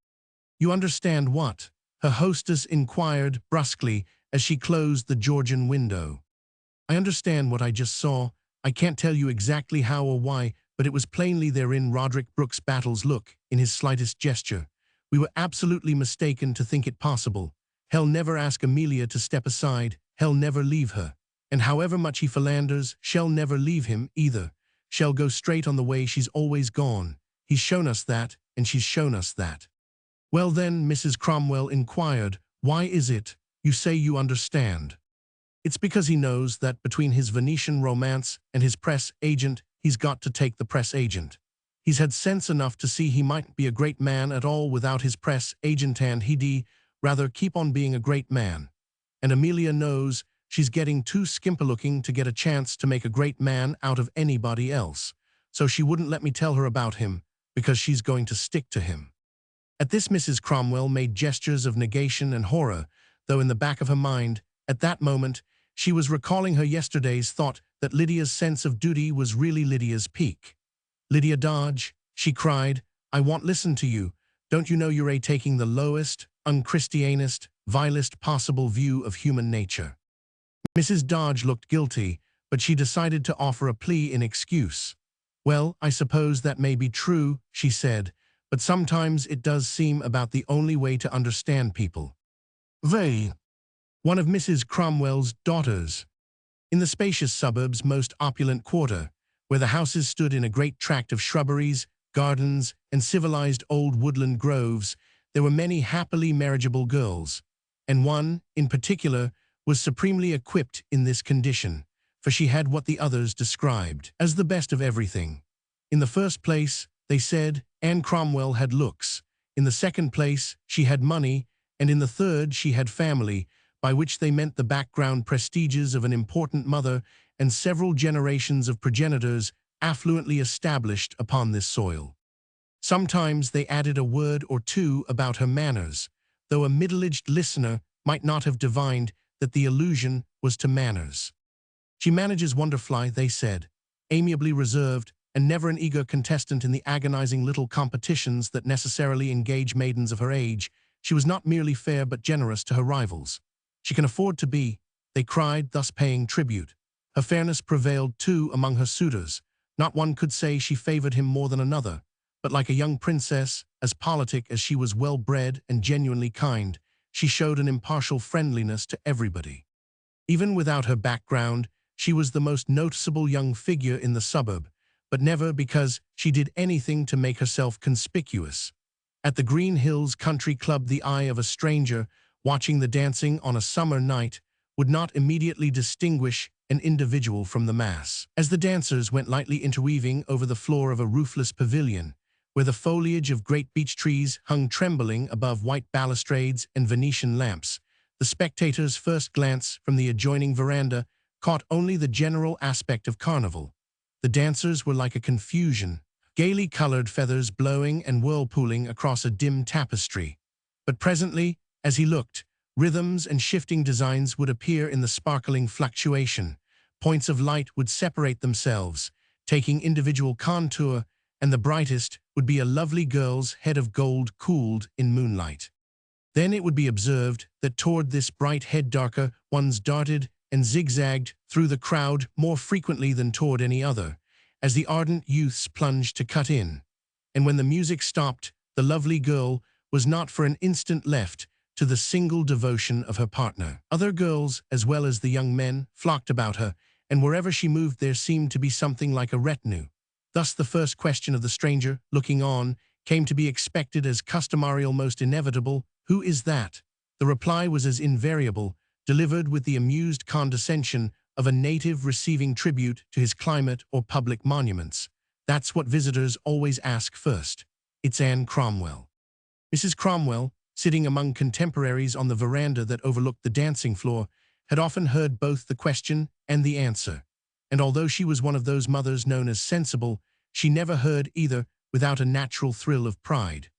"You understand what?" her hostess inquired brusquely as she closed the Georgian window. "I understand what I just saw. I can't tell you exactly how or why, but it was plainly there in Roderick Brooks Battle's look, in his slightest gesture. We were absolutely mistaken to think it possible. He'll never ask Amelia to step aside. He'll never leave her. And however much he philanders, she'll never leave him either. She'll go straight on the way she's always gone. He's shown us that, and she's shown us that." "Well then," Mrs. Cromwell inquired, "why is it you say you understand?" "It's because he knows that between his Venetian romance and his press agent, he's got to take the press agent. He's had sense enough to see he mightn't be a great man at all without his press agent, and he'd rather keep on being a great man. And Amelia knows she's getting too skimpy-looking to get a chance to make a great man out of anybody else, so she wouldn't let me tell her about him, because she's going to stick to him." At this Mrs. Cromwell made gestures of negation and horror, though in the back of her mind, at that moment, she was recalling her yesterday's thought that Lydia's sense of duty was really Lydia's peak. "Lydia Dodge," she cried, "I won't listen to you. Don't you know you're taking the lowest, unchristianest, vilest possible view of human nature?" Mrs. Dodge looked guilty, but she decided to offer a plea in excuse. "Well, I suppose that may be true," she said, "but sometimes it does seem about the only way to understand people." "They," one of Mrs. Cromwell's daughters. In the spacious suburb's most opulent quarter, where the houses stood in a great tract of shrubberies, gardens, and civilized old woodland groves, there were many happily marriageable girls, and one, in particular, was supremely equipped in this condition, for she had what the others described as the best of everything. In the first place, they said, Anne Cromwell had looks. In the second place, she had money, and in the third, she had family, by which they meant the background prestiges of an important mother and several generations of progenitors affluently established upon this soil. Sometimes they added a word or two about her manners, though a middle-aged listener might not have divined that the allusion was to manners. She manages Wonderfly, they said, amiably reserved and never an eager contestant in the agonizing little competitions that necessarily engage maidens of her age. She was not merely fair but generous to her rivals. She can afford to be, they cried, thus paying tribute. Her fairness prevailed, too, among her suitors. Not one could say she favored him more than another, but like a young princess, as politic as she was well-bred and genuinely kind, she showed an impartial friendliness to everybody. Even without her background, she was the most noticeable young figure in the suburb, but never because she did anything to make herself conspicuous. At the Green Hills Country Club, the eye of a stranger watching the dancing on a summer night would not immediately distinguish an individual from the mass. As the dancers went lightly interweaving over the floor of a roofless pavilion, where the foliage of great beech trees hung trembling above white balustrades and Venetian lamps, the spectators' first glance from the adjoining veranda caught only the general aspect of carnival. The dancers were like a confusion, gaily colored feathers blowing and whirlpooling across a dim tapestry. But presently, as he looked, rhythms and shifting designs would appear in the sparkling fluctuation. Points of light would separate themselves, taking individual contour, and the brightest would be a lovely girl's head of gold cooled in moonlight. Then it would be observed that toward this bright head darker ones darted and zigzagged through the crowd more frequently than toward any other, as the ardent youths plunged to cut in. And when the music stopped, the lovely girl was not for an instant left to the single devotion of her partner. Other girls, as well as the young men, flocked about her, and wherever she moved there seemed to be something like a retinue. Thus the first question of the stranger, looking on, came to be expected as customary, almost inevitable: "Who is that?" The reply was as invariable, delivered with the amused condescension of a native receiving tribute to his climate or public monuments. "That's what visitors always ask first. It's Anne Cromwell." Mrs. Cromwell, sitting among contemporaries on the veranda that overlooked the dancing floor, had often heard both the question and the answer, and although she was one of those mothers known as sensible, she never heard either without a natural thrill of pride.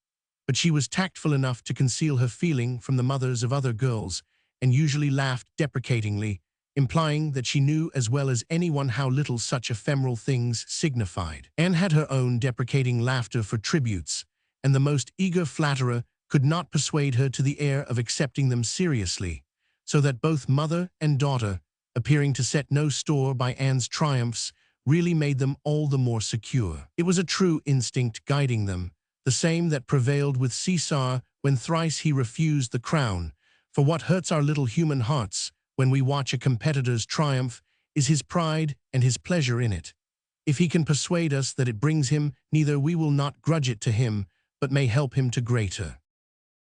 But she was tactful enough to conceal her feeling from the mothers of other girls, and usually laughed deprecatingly, implying that she knew as well as anyone how little such ephemeral things signified. Anne had her own deprecating laughter for tributes, and the most eager flatterer could not persuade her to the air of accepting them seriously, so that both mother and daughter, appearing to set no store by Anne's triumphs, really made them all the more secure. It was a true instinct guiding them, the same that prevailed with Caesar when thrice he refused the crown, for what hurts our little human hearts when we watch a competitor's triumph is his pride and his pleasure in it. If he can persuade us that it brings him neither, we will not grudge it to him, but may help him to greater.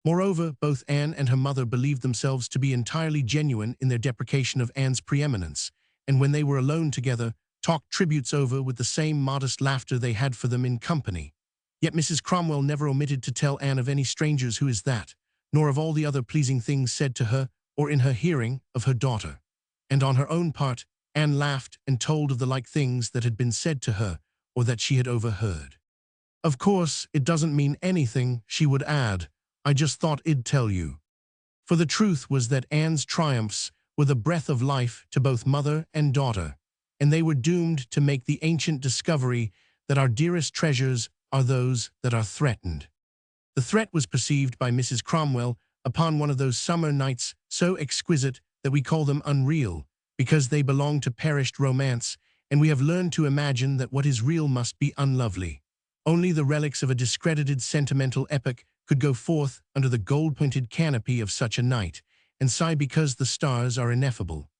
Moreover, both Anne and her mother believed themselves to be entirely genuine in their deprecation of Anne's preeminence, and when they were alone together, talked tributes over with the same modest laughter they had for them in company. Yet Mrs. Cromwell never omitted to tell Anne of any strangers "Who is that?" nor of all the other pleasing things said to her or in her hearing of her daughter. And on her own part, Anne laughed and told of the like things that had been said to her or that she had overheard. "Of course, it doesn't mean anything," she would add. "I just thought I'd tell you." For the truth was that Anne's triumphs were the breath of life to both mother and daughter, and they were doomed to make the ancient discovery that our dearest treasures are those that are threatened. The threat was perceived by Mrs. Cromwell upon one of those summer nights so exquisite that we call them unreal, because they belong to perished romance, and we have learned to imagine that what is real must be unlovely. Only the relics of a discredited sentimental epoch could go forth under the gold-pointed canopy of such a night, and sigh because the stars are ineffable.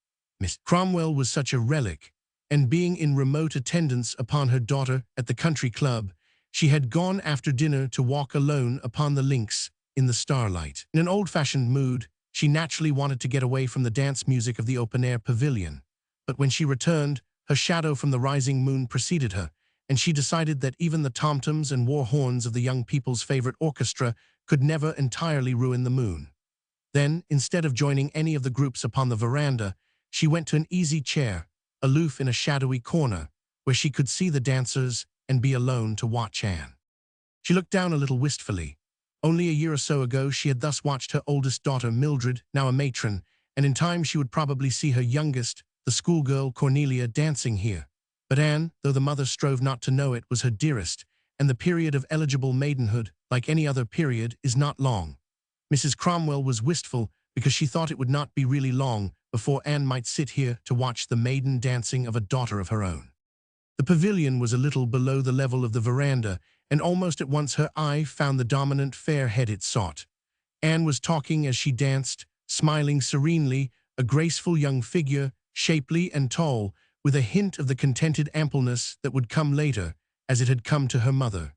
Miss Cromwell was such a relic, and being in remote attendance upon her daughter at the country club, she had gone after dinner to walk alone upon the links in the starlight. In an old-fashioned mood, she naturally wanted to get away from the dance music of the open-air pavilion, but when she returned, her shadow from the rising moon preceded her, and she decided that even the tom-toms and war horns of the young people's favorite orchestra could never entirely ruin the moon. Then, instead of joining any of the groups upon the veranda, she went to an easy chair, aloof in a shadowy corner, where she could see the dancers and be alone to watch Anne. She looked down a little wistfully. Only a year or so ago she had thus watched her oldest daughter, Mildred, now a matron, and in time she would probably see her youngest, the schoolgirl Cornelia, dancing here. But Anne, though the mother strove not to know it, was her dearest, and the period of eligible maidenhood, like any other period, is not long. Mrs. Cromwell was wistful because she thought it would not be really long before Anne might sit here to watch the maiden dancing of a daughter of her own. The pavilion was a little below the level of the veranda, and almost at once her eye found the dominant fair head it sought. Anne was talking as she danced, smiling serenely, a graceful young figure, shapely and tall, with a hint of the contented ampleness that would come later, as it had come to her mother.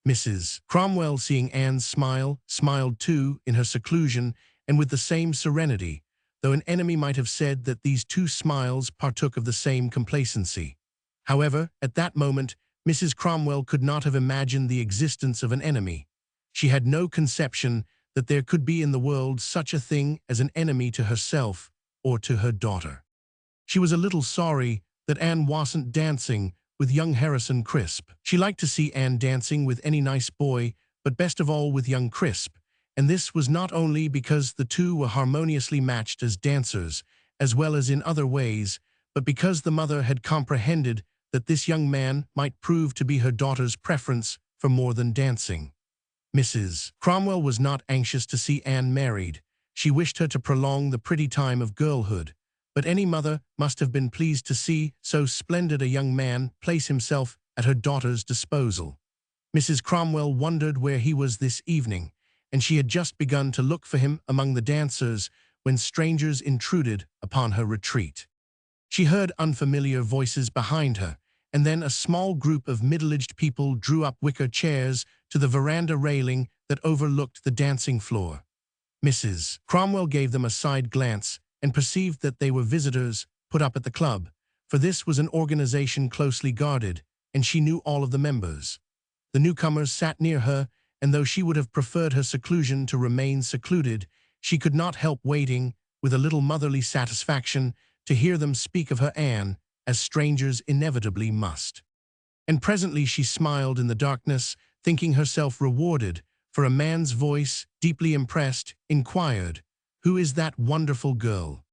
Mrs. Cromwell, seeing Anne's smile, smiled too, in her seclusion, and with the same serenity, though an enemy might have said that these two smiles partook of the same complacency. However, at that moment, Mrs. Cromwell could not have imagined the existence of an enemy. She had no conception that there could be in the world such a thing as an enemy to herself or to her daughter. She was a little sorry that Anne wasn't dancing with young Harrison Crisp. She liked to see Anne dancing with any nice boy, but best of all with young Crisp, and this was not only because the two were harmoniously matched as dancers, as well as in other ways, but because the mother had comprehended that this young man might prove to be her daughter's preference for more than dancing. Mrs. Cromwell was not anxious to see Anne married. She wished her to prolong the pretty time of girlhood, but any mother must have been pleased to see so splendid a young man place himself at her daughter's disposal. Mrs. Cromwell wondered where he was this evening, and she had just begun to look for him among the dancers when strangers intruded upon her retreat. She heard unfamiliar voices behind her, and then a small group of middle-aged people drew up wicker chairs to the veranda railing that overlooked the dancing floor. Mrs. Cromwell gave them a side glance and perceived that they were visitors put up at the club, for this was an organization closely guarded, and she knew all of the members. The newcomers sat near her, and though she would have preferred her seclusion to remain secluded, she could not help waiting, with a little motherly satisfaction, to hear them speak of her Anne, as strangers inevitably must. And presently she smiled in the darkness, thinking herself rewarded, for a man's voice, deeply impressed, inquired, "Who is that wonderful girl?"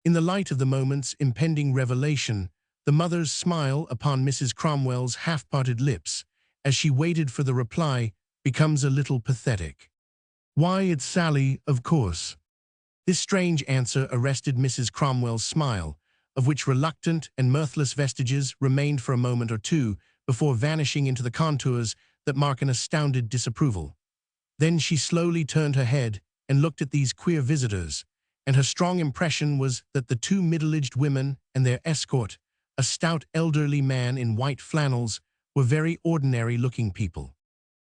In the light of the moment's impending revelation, the mother's smile upon Mrs. Cromwell's half-parted lips, as she waited for the reply, becomes a little pathetic. "Why, it's Sally, of course." This strange answer arrested Mrs. Cromwell's smile, of which reluctant and mirthless vestiges remained for a moment or two before vanishing into the contours that mark an astounded disapproval. Then she slowly turned her head and looked at these queer visitors, and her strong impression was that the two middle-aged women and their escort, a stout elderly man in white flannels, were very ordinary-looking people.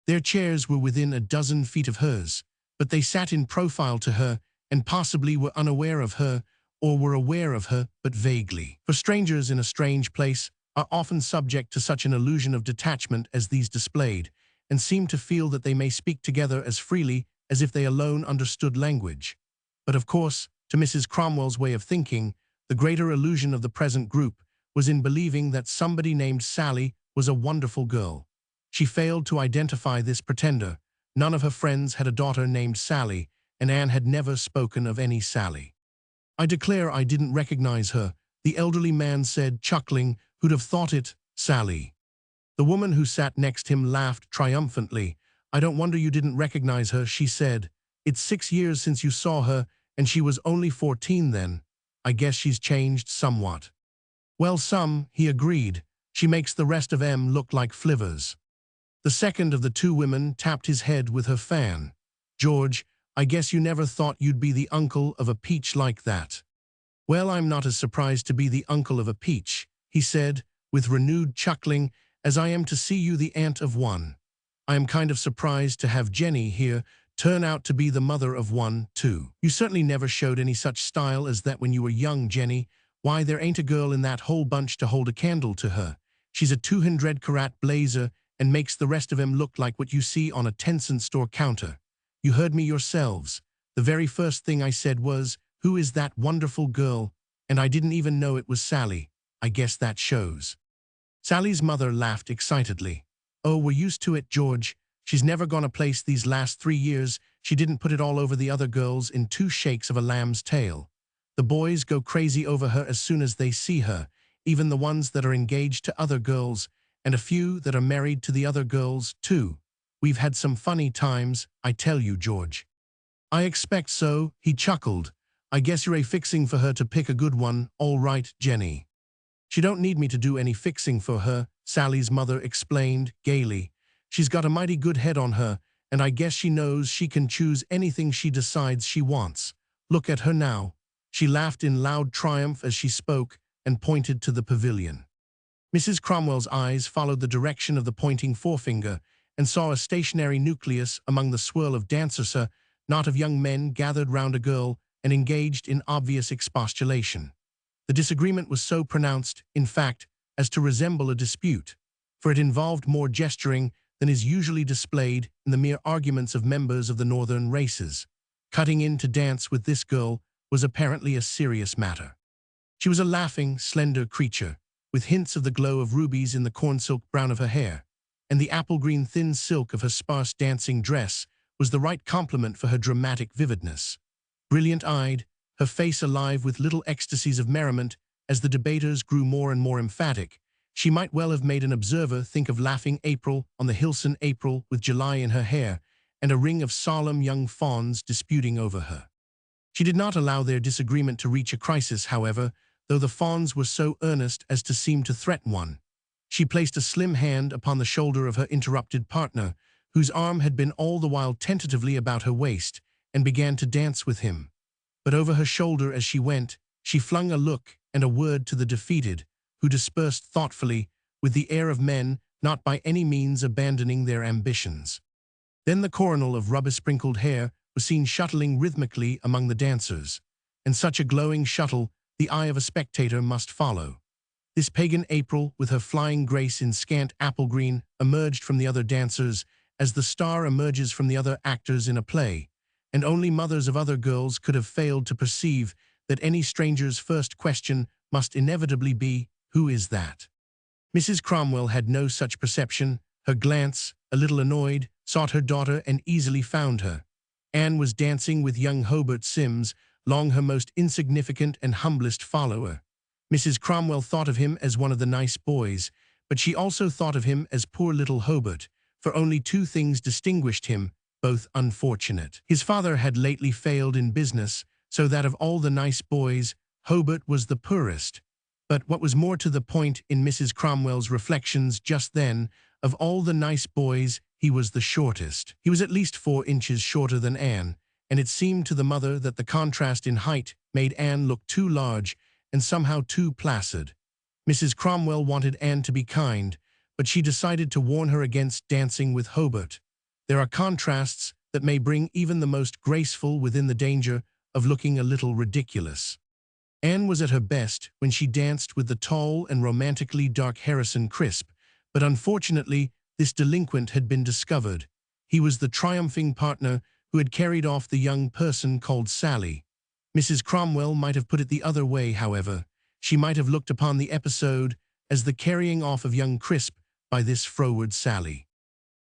Their chairs were within a dozen feet of hers, but they sat in profile to her and possibly were unaware of her, or were aware of her, but vaguely. For strangers in a strange place are often subject to such an illusion of detachment as these displayed, and seem to feel that they may speak together as freely as if they alone understood language. But of course, to Mrs. Cromwell's way of thinking, the greater illusion of the present group was in believing that somebody named Sally was a wonderful girl. She failed to identify this pretender. None of her friends had a daughter named Sally, and Anne had never spoken of any Sally. "I declare I didn't recognize her," the elderly man said, chuckling. "Who'd have thought it, Sally?" The woman who sat next him laughed triumphantly. "I don't wonder you didn't recognize her," she said. "It's 6 years since you saw her, and she was only 14 then. I guess she's changed somewhat." "Well, some," he agreed. "She makes the rest of 'em look like flivvers." The second of the two women tapped his head with her fan. "George, I guess you never thought you'd be the uncle of a peach like that." "Well, I'm not as surprised to be the uncle of a peach," he said, with renewed chuckling, "as I am to see you the aunt of one. I am kind of surprised to have Jenny here turn out to be the mother of one, too. You certainly never showed any such style as that when you were young, Jenny. Why, there ain't a girl in that whole bunch to hold a candle to her. She's a 200-carat blazer and makes the rest of 'em look like what you see on a 10-cent store counter. You heard me yourselves. The very first thing I said was, 'Who is that wonderful girl?' And I didn't even know it was Sally. I guess that shows." Sally's mother laughed excitedly. "Oh, we're used to it, George. She's never gone a place these last 3 years. She didn't put it all over the other girls in 2 shakes of a lamb's tail. The boys go crazy over her as soon as they see her, even the ones that are engaged to other girls, and a few that are married to the other girls, too. We've had some funny times, I tell you, George. I expect so, he chuckled. I guess you're fixing for her to pick a good one, all right, Jenny. She don't need me to do any fixing for her, Sally's mother explained gaily. She's got a mighty good head on her, and I guess she knows she can choose anything she decides she wants. Look at her now. She laughed in loud triumph as she spoke and pointed to the pavilion. Mrs. Cromwell's eyes followed the direction of the pointing forefinger and saw a stationary nucleus among the swirl of dancers, a knot of young men gathered round a girl and engaged in obvious expostulation. The disagreement was so pronounced, in fact, as to resemble a dispute, for it involved more gesturing than is usually displayed in the mere arguments of members of the northern races. Cutting in to dance with this girl was apparently a serious matter. She was a laughing, slender creature, with hints of the glow of rubies in the corn-silk brown of her hair, and the apple-green thin silk of her sparse dancing dress was the right complement for her dramatic vividness. Brilliant-eyed, her face alive with little ecstasies of merriment, as the debaters grew more and more emphatic, she might well have made an observer think of laughing April on the hillside, April with July in her hair, and a ring of solemn young fawns disputing over her. She did not allow their disagreement to reach a crisis, however, though the fawns were so earnest as to seem to threaten one. She placed a slim hand upon the shoulder of her interrupted partner, whose arm had been all the while tentatively about her waist, and began to dance with him. But over her shoulder as she went, she flung a look and a word to the defeated, who dispersed thoughtfully, with the air of men not by any means abandoning their ambitions. Then the coronal of rubber-sprinkled hair was seen shuttling rhythmically among the dancers, and such a glowing shuttle the eye of a spectator must follow. This pagan April, with her flying grace in scant apple-green, emerged from the other dancers as the star emerges from the other actors in a play, and only mothers of other girls could have failed to perceive that any stranger's first question must inevitably be, "Who is that?" Mrs. Cromwell had no such perception. Her glance, a little annoyed, sought her daughter and easily found her. Anne was dancing with young Hobart Sims, long her most insignificant and humblest follower. Mrs. Cromwell thought of him as one of the nice boys, but she also thought of him as poor little Hobart, for only 2 things distinguished him, both unfortunate. His father had lately failed in business, so that of all the nice boys, Hobart was the poorest. But what was more to the point in Mrs. Cromwell's reflections just then, of all the nice boys, he was the shortest. He was at least 4 inches shorter than Anne, and it seemed to the mother that the contrast in height made Anne look too large and somehow too placid. Mrs. Cromwell wanted Anne to be kind, but she decided to warn her against dancing with Hobart. There are contrasts that may bring even the most graceful within the danger of looking a little ridiculous. Anne was at her best when she danced with the tall and romantically dark Harrison Crisp, but unfortunately this delinquent had been discovered. He was the triumphing partner who had carried off the young person called Sally. Mrs. Cromwell might have put it the other way, however. She might have looked upon the episode as the carrying off of young Crisp by this froward Sally.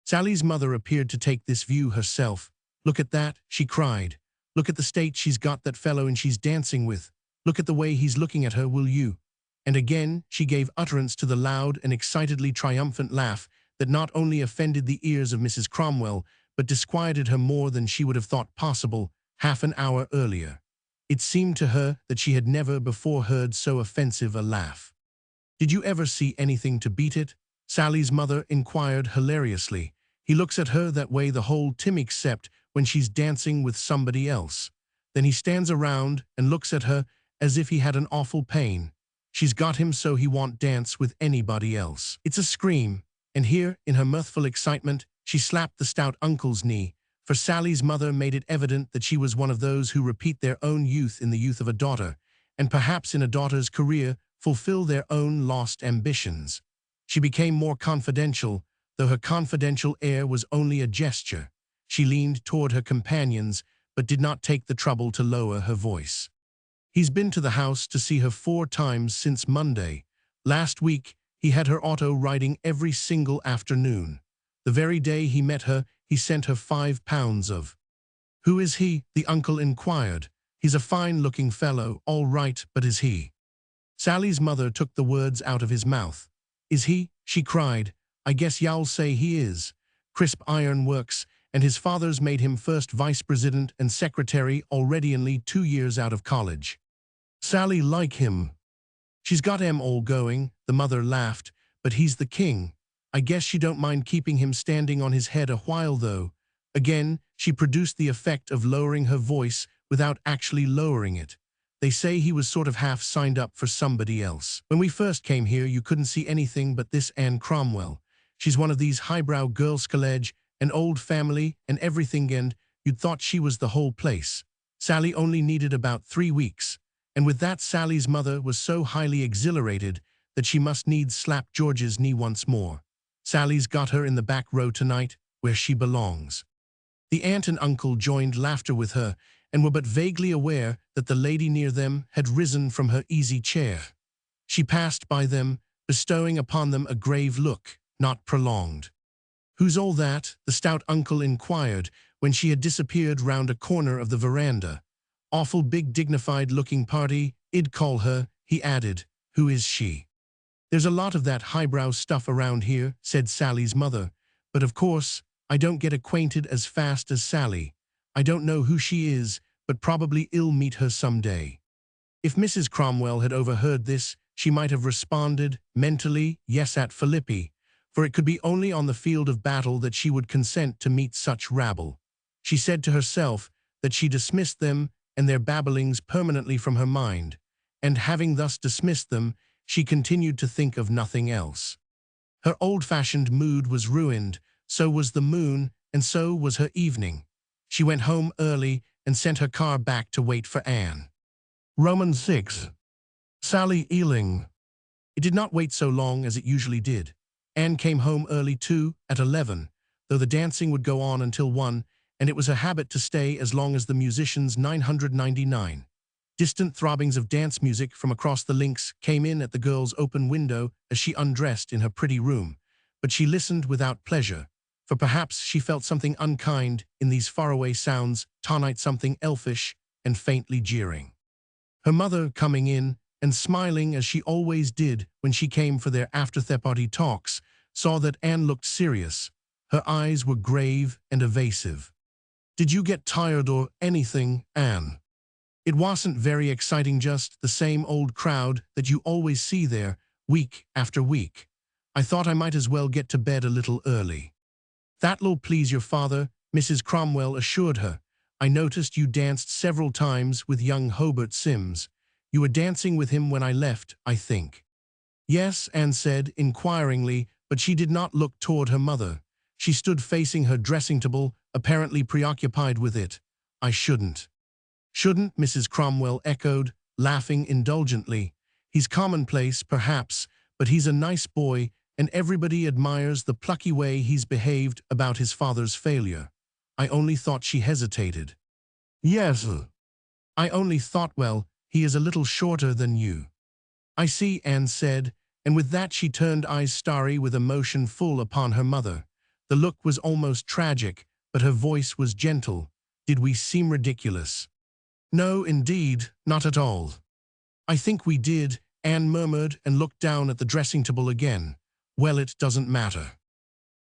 Sally's mother appeared to take this view herself. "Look at that," she cried. "Look at the state she's got that fellow and she's dancing with. Look at the way he's looking at her, will you?" And again she gave utterance to the loud and excitedly triumphant laugh that not only offended the ears of Mrs. Cromwell, but disquieted her more than she would have thought possible half an hour earlier. It seemed to her that she had never before heard so offensive a laugh. "Did you ever see anything to beat it?" Sally's mother inquired hilariously. "He looks at her that way the whole time except when she's dancing with somebody else. Then he stands around and looks at her as if he had an awful pain. She's got him so he won't dance with anybody else." It's a scream, and here, in her mirthful excitement, she slapped the stout uncle's knee, for Sally's mother made it evident that she was one of those who repeat their own youth in the youth of a daughter, and perhaps in a daughter's career fulfill their own lost ambitions. She became more confidential, though her confidential air was only a gesture. She leaned toward her companions, but did not take the trouble to lower her voice. "He's been to the house to see her 4 times since Monday. Last week, he had her auto riding every single afternoon. The very day he met her, he sent her £5 of. "Who is he?" the uncle inquired. "He's a fine-looking fellow, all right, but is he?" Sally's mother took the words out of his mouth. "Is he?" she cried. "I guess y'all say he is. Crisp iron works, and his father's made him first vice-president and secretary already only 2 years out of college. Sally like him. She's got 'em all going," the mother laughed, "but he's the king. I guess she don't mind keeping him standing on his head a while, though." Again, she produced the effect of lowering her voice without actually lowering it. "They say he was sort of half signed up for somebody else. When we first came here, you couldn't see anything but this Anne Cromwell. She's one of these highbrow girls college, an old family and everything, and you'd thought she was the whole place. Sally only needed about 3 weeks. And with that, Sally's mother was so highly exhilarated that she must needs slap George's knee once more. Sally's got her in the back row tonight, where she belongs." The aunt and uncle joined laughter with her, and were but vaguely aware that the lady near them had risen from her easy chair. She passed by them, bestowing upon them a grave look, not prolonged. "Who's all that?" the stout uncle inquired, when she had disappeared round a corner of the veranda. "Awful big dignified-looking party, I'd call her," he added. "Who is she?" "There's a lot of that highbrow stuff around here," said Sally's mother. "But of course, I don't get acquainted as fast as Sally. I don't know who she is, but probably I'll meet her some day." If Mrs. Cromwell had overheard this, she might have responded, mentally, yes at Philippi, for it could be only on the field of battle that she would consent to meet such rabble. She said to herself that she dismissed them and their babblings permanently from her mind, and having thus dismissed them, she continued to think of nothing else. Her old-fashioned mood was ruined, so was the moon, and so was her evening. She went home early and sent her car back to wait for Anne. Romans 6. Sally Ealing. It did not wait so long as it usually did. Anne came home early too, at 11, though the dancing would go on until 1, and it was her habit to stay as long as the musicians 999. Distant throbbings of dance music from across the links came in at the girl's open window as she undressed in her pretty room, but she listened without pleasure, for perhaps she felt something unkind in these faraway sounds, tonight something elfish and faintly jeering. Her mother, coming in and smiling as she always did when she came for their after-party talks, saw that Anne looked serious. Her eyes were grave and evasive. "Did you get tired or anything, Anne?" "It wasn't very exciting, just the same old crowd that you always see there, week after week. I thought I might as well get to bed a little early." "That'll please your father," Mrs. Cromwell assured her. "I noticed you danced several times with young Hobart Sims. You were dancing with him when I left, I think." "Yes," Anne said inquiringly, but she did not look toward her mother. She stood facing her dressing table, apparently preoccupied with it. "I shouldn't." "Shouldn't?" Mrs. Cromwell echoed, laughing indulgently. "He's commonplace, perhaps, but he's a nice boy, and everybody admires the plucky way he's behaved about his father's failure." I only thought she hesitated. "Yes, I only thought, well, he is a little shorter than you." "I see," Anne said, and with that she turned eyes starry with emotion full upon her mother. The look was almost tragic, but her voice was gentle. "Did we seem ridiculous?" "No, indeed, not at all." "I think we did," Anne murmured and looked down at the dressing table again. "Well, it doesn't matter."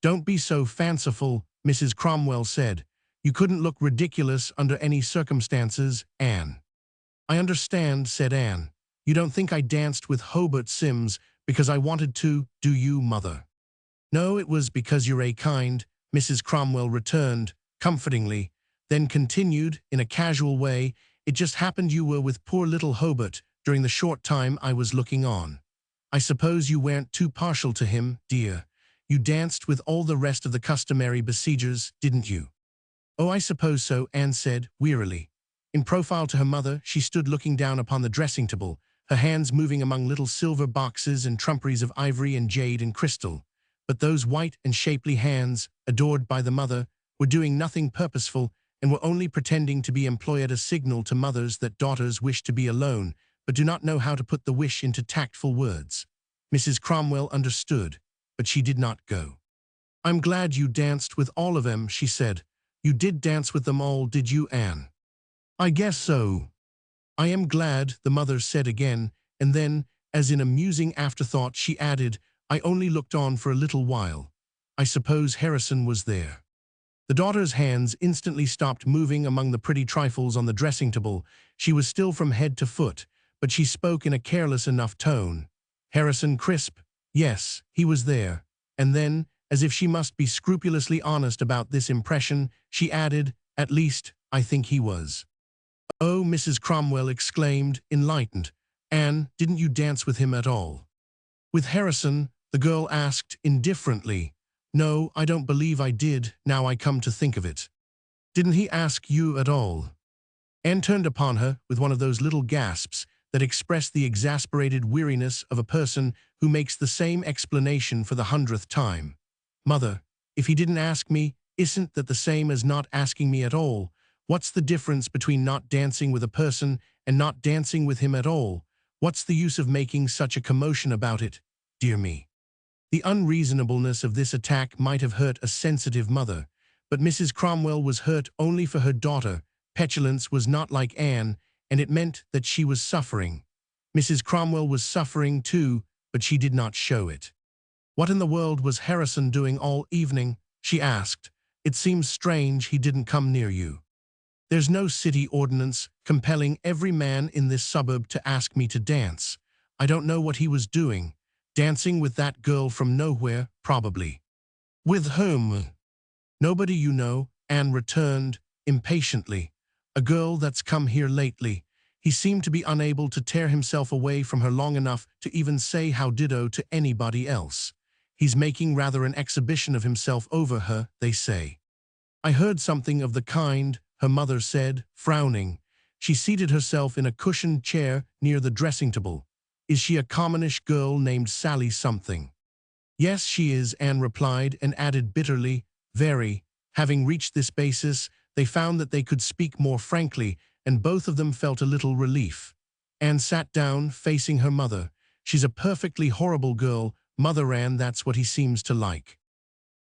"Don't be so fanciful," Mrs. Cromwell said. "You couldn't look ridiculous under any circumstances, Anne." "I understand," said Anne. "You don't think I danced with Hobart Sims because I wanted to, do you, Mother?" "No, it was because you're a kind," Mrs. Cromwell returned, comfortingly, then continued, in a casual way, "It just happened you were with poor little Hobart during the short time I was looking on. I suppose you weren't too partial to him, dear. You danced with all the rest of the customary besiegers, didn't you?" "Oh, I suppose so," Anne said, wearily. In profile to her mother, she stood looking down upon the dressing table, her hands moving among little silver boxes and trumperies of ivory and jade and crystal. But those white and shapely hands, adored by the mother, were doing nothing purposeful and were only pretending to be employed as a signal to mothers that daughters wish to be alone, but do not know how to put the wish into tactful words. Mrs. Cromwell understood, but she did not go. I'm glad you danced with all of them, she said. You did dance with them all, did you, Anne? I guess so. I am glad, the mother said again, and then, as in a musing afterthought, she added, I only looked on for a little while. I suppose Harrison was there. The daughter's hands instantly stopped moving among the pretty trifles on the dressing table. She was still from head to foot, but she spoke in a careless enough tone. Harrison Crisp? Yes, he was there. And then, as if she must be scrupulously honest about this impression, she added, at least, I think he was. Oh, Mrs. Cromwell exclaimed, enlightened. Anne, didn't you dance with him at all? With Harrison, the girl asked indifferently. No, I don't believe I did, now I come to think of it. Didn't he ask you at all? Anne turned upon her with one of those little gasps that express the exasperated weariness of a person who makes the same explanation for the 100th time. Mother, if he didn't ask me, isn't that the same as not asking me at all? What's the difference between not dancing with a person and not dancing with him at all? What's the use of making such a commotion about it? Dear me. The unreasonableness of this attack might have hurt a sensitive mother, but Mrs. Cromwell was hurt only for her daughter. Petulance was not like Anne, and it meant that she was suffering. Mrs. Cromwell was suffering too, but she did not show it. What in the world was Harrison doing all evening? She asked. It seems strange he didn't come near you. There's no city ordinance compelling every man in this suburb to ask me to dance. I don't know what he was doing. Dancing with that girl from nowhere, probably. With whom? Nobody you know, Anne returned, impatiently. A girl that's come here lately. He seemed to be unable to tear himself away from her long enough to even say how ditto to anybody else. He's making rather an exhibition of himself over her, they say. I heard something of the kind, her mother said, frowning. She seated herself in a cushioned chair near the dressing table. Is she a commonish girl named Sally something? Yes, she is, Anne replied, and added bitterly, very. Having reached this basis, they found that they could speak more frankly, and both of them felt a little relief. Anne sat down, facing her mother. She's a perfectly horrible girl, Mother Anne, that's what he seems to like.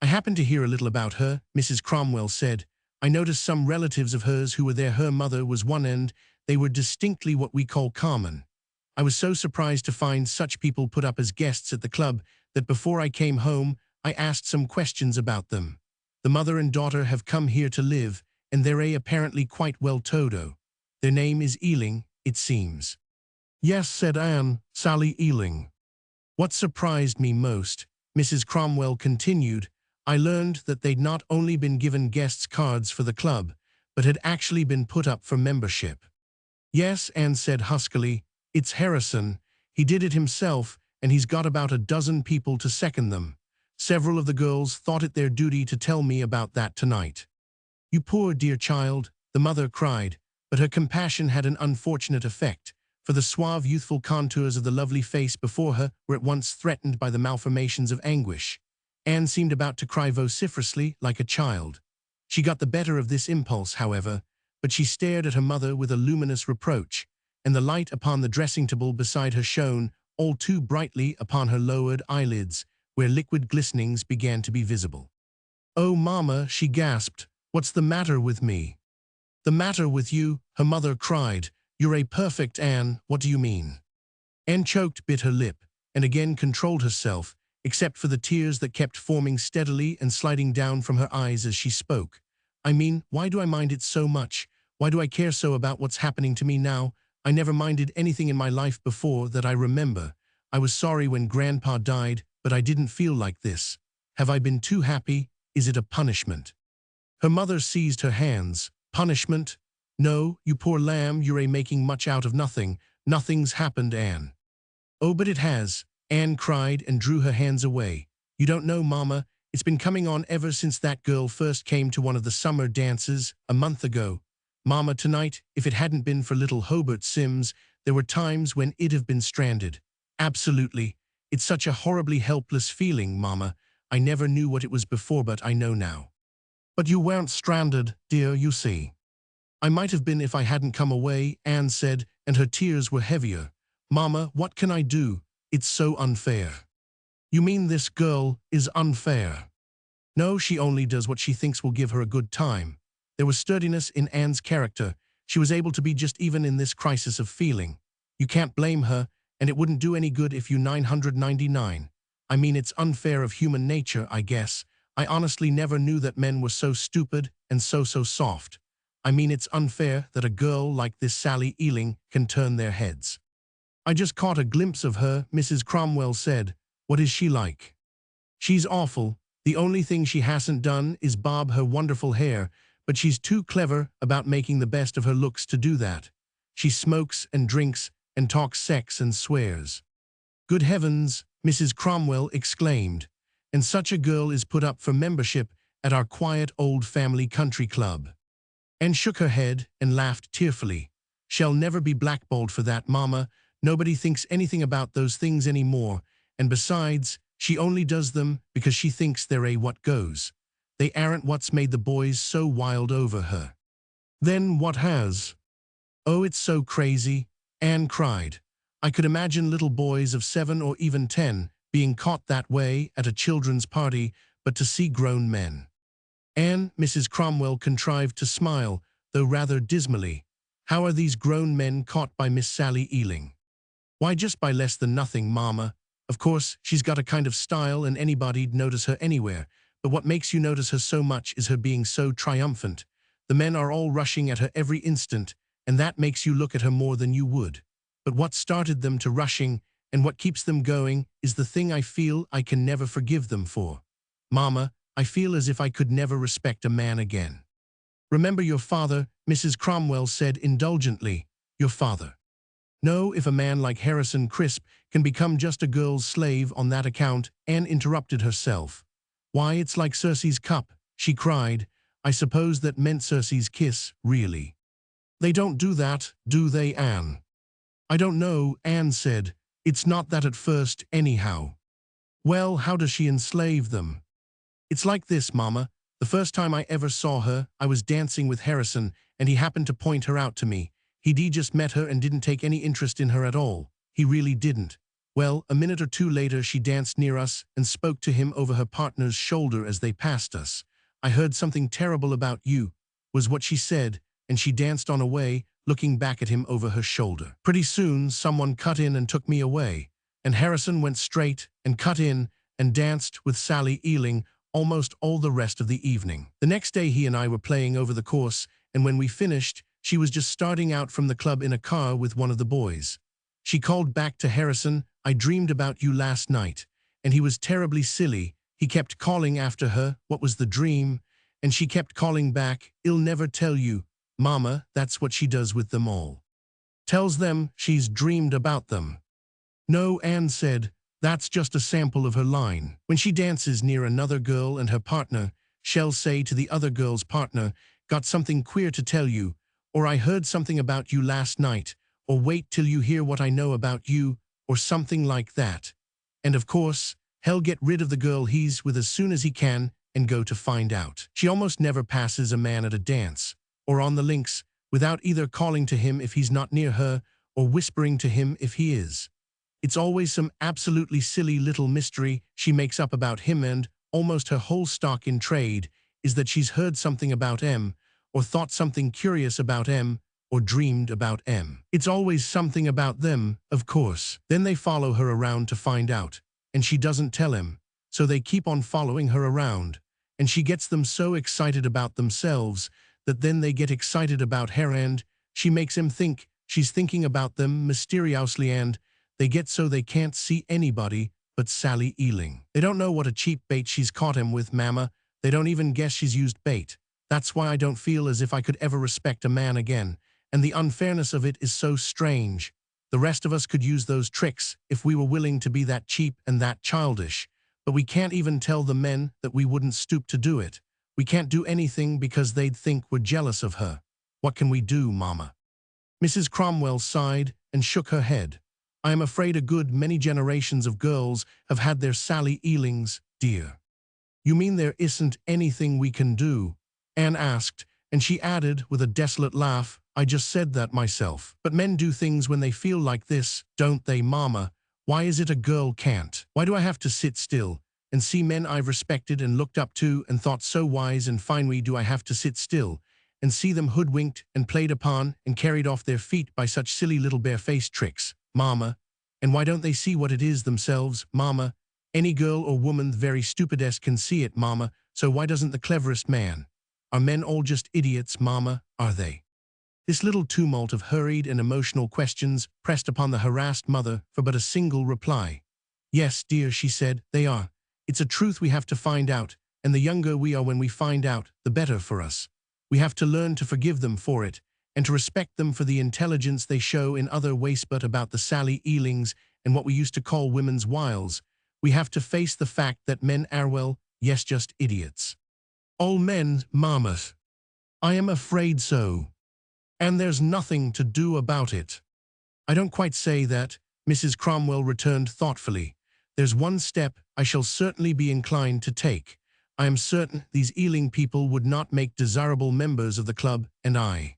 I happened to hear a little about her, Mrs. Cromwell said. I noticed some relatives of hers who were there. Her mother was one, and they were distinctly what we call common. I was so surprised to find such people put up as guests at the club that before I came home, I asked some questions about them. The mother and daughter have come here to live, and they're apparently quite well todo. Their name is Ealing, it seems. Yes, said Anne, Sally Ealing. What surprised me most, Mrs. Cromwell continued, I learned that they'd not only been given guests' cards for the club, but had actually been put up for membership. Yes, Anne said huskily, it's Harrison. He did it himself, and he's got about a dozen people to second them. Several of the girls thought it their duty to tell me about that tonight. You poor dear child, the mother cried, but her compassion had an unfortunate effect, for the suave youthful contours of the lovely face before her were at once threatened by the malformations of anguish. Anne seemed about to cry vociferously like a child. She got the better of this impulse, however, but she stared at her mother with a luminous reproach, and the light upon the dressing table beside her shone all too brightly upon her lowered eyelids, where liquid glistenings began to be visible. Oh, Mama, she gasped, what's the matter with me? The matter with you, her mother cried. You're a perfect Anne, what do you mean? Anne choked, bit her lip, and again controlled herself, except for the tears that kept forming steadily and sliding down from her eyes as she spoke. I mean, why do I mind it so much? Why do I care so about what's happening to me now? I never minded anything in my life before that I remember. I was sorry when Grandpa died, but I didn't feel like this. Have I been too happy? Is it a punishment? Her mother seized her hands. Punishment? No, you poor lamb, you're making much out of nothing. Nothing's happened, Anne. Oh, but it has, Anne cried and drew her hands away. You don't know, Mama, it's been coming on ever since that girl first came to one of the summer dances a month ago. Mama, tonight, if it hadn't been for little Hobart Sims, there were times when it'd have been stranded. Absolutely. It's such a horribly helpless feeling, Mama. I never knew what it was before, but I know now. But you weren't stranded, dear, you see. I might have been if I hadn't come away, Anne said, and her tears were heavier. Mama, what can I do? It's so unfair. You mean this girl is unfair? No, she only does what she thinks will give her a good time. There was sturdiness in Anne's character. She was able to be just even in this crisis of feeling. You can't blame her, and it wouldn't do any good if you 999. I mean, it's unfair of human nature, I guess. I honestly never knew that men were so stupid and so soft. I mean, it's unfair that a girl like this Sally Ealing can turn their heads. I just caught a glimpse of her, Mrs. Cromwell said. What is she like? She's awful. The only thing she hasn't done is bob her wonderful hair, but she's too clever about making the best of her looks to do that. She smokes and drinks and talks sex and swears. Good heavens, Mrs. Cromwell exclaimed. And such a girl is put up for membership at our quiet old family country club. Anne shook her head and laughed tearfully. She'll never be blackballed for that, Mama. Nobody thinks anything about those things anymore, and besides, she only does them because she thinks they're a what goes. They aren't what's made the boys so wild over her. Then what has? Oh, it's so crazy, Anne cried. I could imagine little boys of 7 or even 10 being caught that way at a children's party, but to see grown men. Anne, Mrs. Cromwell contrived to smile, though rather dismally. How are these grown men caught by Miss Sally Ealing? Why, just by less than nothing, Mama. Of course, she's got a kind of style and anybody'd notice her anywhere, but what makes you notice her so much is her being so triumphant. The men are all rushing at her every instant, and that makes you look at her more than you would. But what started them to rushing, and what keeps them going, is the thing I feel I can never forgive them for. Mama, I feel as if I could never respect a man again. Remember your father, Mrs. Cromwell said indulgently. Your father. No, if a man like Harrison Crisp can become just a girl's slave on that account, Anne interrupted herself. Why, it's like Circe's cup, she cried. I suppose that meant Circe's kiss, really. They don't do that, do they, Anne? I don't know, Anne said. It's not that at first, anyhow. Well, how does she enslave them? It's like this, Mama. The first time I ever saw her, I was dancing with Harrison, and he happened to point her out to me. He'd just met her and didn't take any interest in her at all. He really didn't. Well, a minute or two later she danced near us and spoke to him over her partner's shoulder as they passed us. I heard something terrible about you, was what she said, and she danced on away, looking back at him over her shoulder. Pretty soon someone cut in and took me away, and Harrison went straight and cut in and danced with Sally Ealing almost all the rest of the evening. The next day he and I were playing over the course, and when we finished, she was just starting out from the club in a car with one of the boys. She called back to Harrison, I dreamed about you last night, and he was terribly silly. He kept calling after her, what was the dream? And she kept calling back, I'll never tell you. Mama, that's what she does with them all. Tells them she's dreamed about them. No, Anne said, that's just a sample of her line. When she dances near another girl and her partner, she'll say to the other girl's partner, got something queer to tell you, or I heard something about you last night, or wait till you hear what I know about you, or something like that. And of course, he'll get rid of the girl he's with as soon as he can and go to find out. She almost never passes a man at a dance, or on the links, without either calling to him if he's not near her, or whispering to him if he is. It's always some absolutely silly little mystery she makes up about him, and almost her whole stock in trade is that she's heard something about M, or thought something curious about M, or dreamed about M. It's always something about them, of course. Then they follow her around to find out, and she doesn't tell him, so they keep on following her around, and she gets them so excited about themselves that then they get excited about her, and she makes him think she's thinking about them mysteriously, and they get so they can't see anybody but Sally Ealing. They don't know what a cheap bait she's caught him with, Mama. They don't even guess she's used bait. That's why I don't feel as if I could ever respect a man again, and the unfairness of it is so strange. The rest of us could use those tricks if we were willing to be that cheap and that childish, but we can't even tell the men that we wouldn't stoop to do it. We can't do anything because they'd think we're jealous of her. What can we do, Mama? Mrs. Cromwell sighed and shook her head. I am afraid a good many generations of girls have had their Sally Ealings, dear. You mean there isn't anything we can do? Anne asked, and she added with a desolate laugh, I just said that myself. But men do things when they feel like this, don't they, Mama? Why is it a girl can't? Why do I have to sit still and see men I've respected and looked up to and thought so wise and finely do I have to sit still, and see them hoodwinked and played upon and carried off their feet by such silly little barefaced tricks, Mama. And why don't they see what it is themselves, Mama? Any girl or woman very stupidest can see it, Mama, so why doesn't the cleverest man? Are men all just idiots, Mama, are they? This little tumult of hurried and emotional questions pressed upon the harassed mother for but a single reply. Yes, dear, she said, they are. It's a truth we have to find out, and the younger we are when we find out, the better for us. We have to learn to forgive them for it, and to respect them for the intelligence they show in other ways. But about the Sally Ealings and what we used to call women's wiles, we have to face the fact that men are, well, yes, just idiots. All men, Mama. I am afraid so. And there's nothing to do about it. I don't quite say that, Mrs. Cromwell returned thoughtfully. There's one step I shall certainly be inclined to take. I am certain these Ealing people would not make desirable members of the club, and I—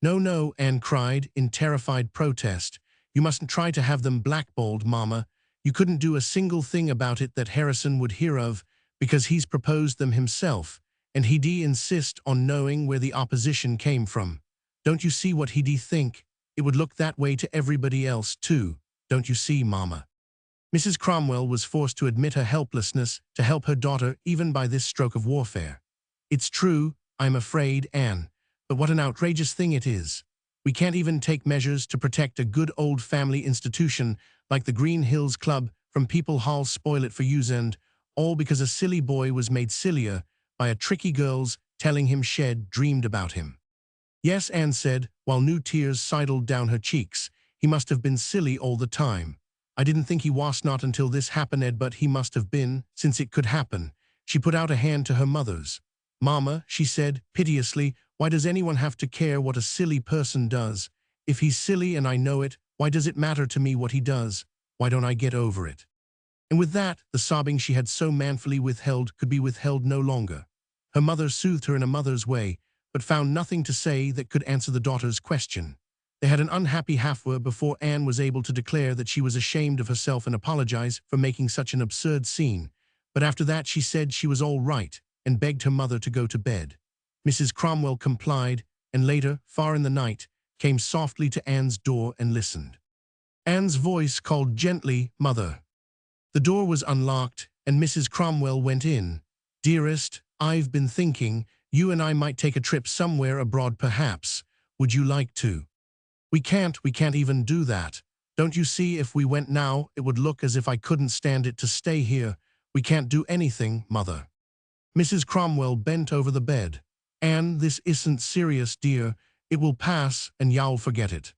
No, no, Anne cried in terrified protest. You mustn't try to have them blackballed, Mama. You couldn't do a single thing about it that Harrison would hear of, because he's proposed them himself, and he'd insist on knowing where the opposition came from. Don't you see what he'd think? It would look that way to everybody else, too. Don't you see, Mama? Mrs. Cromwell was forced to admit her helplessness to help her daughter even by this stroke of warfare. It's true, I'm afraid, Anne, but what an outrageous thing it is. We can't even take measures to protect a good old family institution like the Green Hills Club from people who'll spoil it for yous, and all because a silly boy was made sillier by a tricky girl's telling him she'd dreamed about him. Yes, Anne said, while new tears sidled down her cheeks. He must have been silly all the time. I didn't think he was not until this happened, but he must have been, since it could happen. She put out a hand to her mother's. Mama, she said, piteously, why does anyone have to care what a silly person does? If he's silly and I know it, why does it matter to me what he does? Why don't I get over it? And with that, the sobbing she had so manfully withheld could be withheld no longer. Her mother soothed her in a mother's way, but found nothing to say that could answer the daughter's question. They had an unhappy half-hour before Anne was able to declare that she was ashamed of herself and apologize for making such an absurd scene. But after that she said she was all right and begged her mother to go to bed. Mrs. Cromwell complied, and later, far in the night, came softly to Anne's door and listened. Anne's voice called gently, Mother. The door was unlocked, and Mrs. Cromwell went in. Dearest, I've been thinking you and I might take a trip somewhere abroad perhaps. Would you like to? We can't even do that. Don't you see, if we went now, it would look as if I couldn't stand it to stay here. We can't do anything, Mother. Mrs. Cromwell bent over the bed. Anne, this isn't serious, dear. It will pass, and you'll forget it.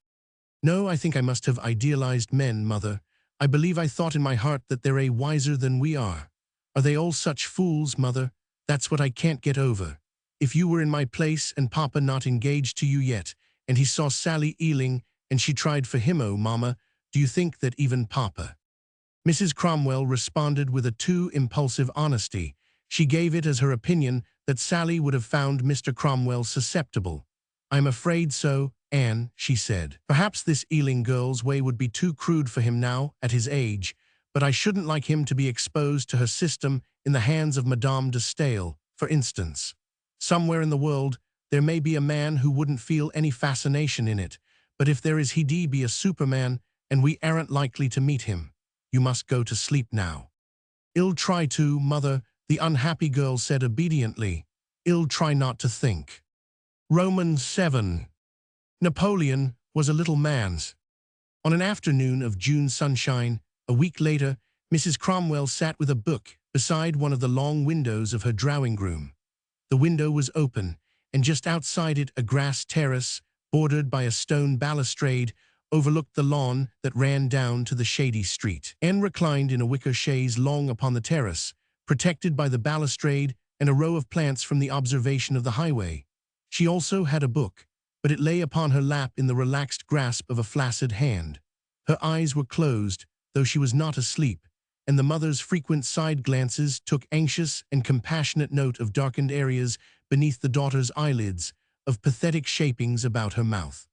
No, I think I must have idealized men, Mother. I believe I thought in my heart that they're wiser than we are. Are they all such fools, Mother? That's what I can't get over. If you were in my place and Papa not engaged to you yet, and he saw Sally Ealing and she tried for him, oh, Mama, do you think that even Papa? Mrs. Cromwell responded with a too impulsive honesty. She gave it as her opinion that Sally would have found Mr. Cromwell susceptible. I'm afraid so, Anne, she said. Perhaps this Ealing girl's way would be too crude for him now, at his age, but I shouldn't like him to be exposed to her system in the hands of Madame de Stael, for instance. Somewhere in the world, there may be a man who wouldn't feel any fascination in it, but if there is, he'd be a superman, and we aren't likely to meet him. You must go to sleep now. I'll try to, Mother, the unhappy girl said obediently. I'll try not to think. Romans 7. Napoleon was a little man. On an afternoon of June sunshine, a week later, Mrs. Cromwell sat with a book beside one of the long windows of her drawing-room. The window was open, and just outside it a grass terrace, bordered by a stone balustrade, overlooked the lawn that ran down to the shady street. Anne reclined in a wicker chaise long upon the terrace, protected by the balustrade and a row of plants from the observation of the highway. She also had a book, but it lay upon her lap in the relaxed grasp of a flaccid hand. Her eyes were closed, though she was not asleep, and the mother's frequent side glances took anxious and compassionate note of darkened areas beneath the daughter's eyelids, of pathetic shapings about her mouth.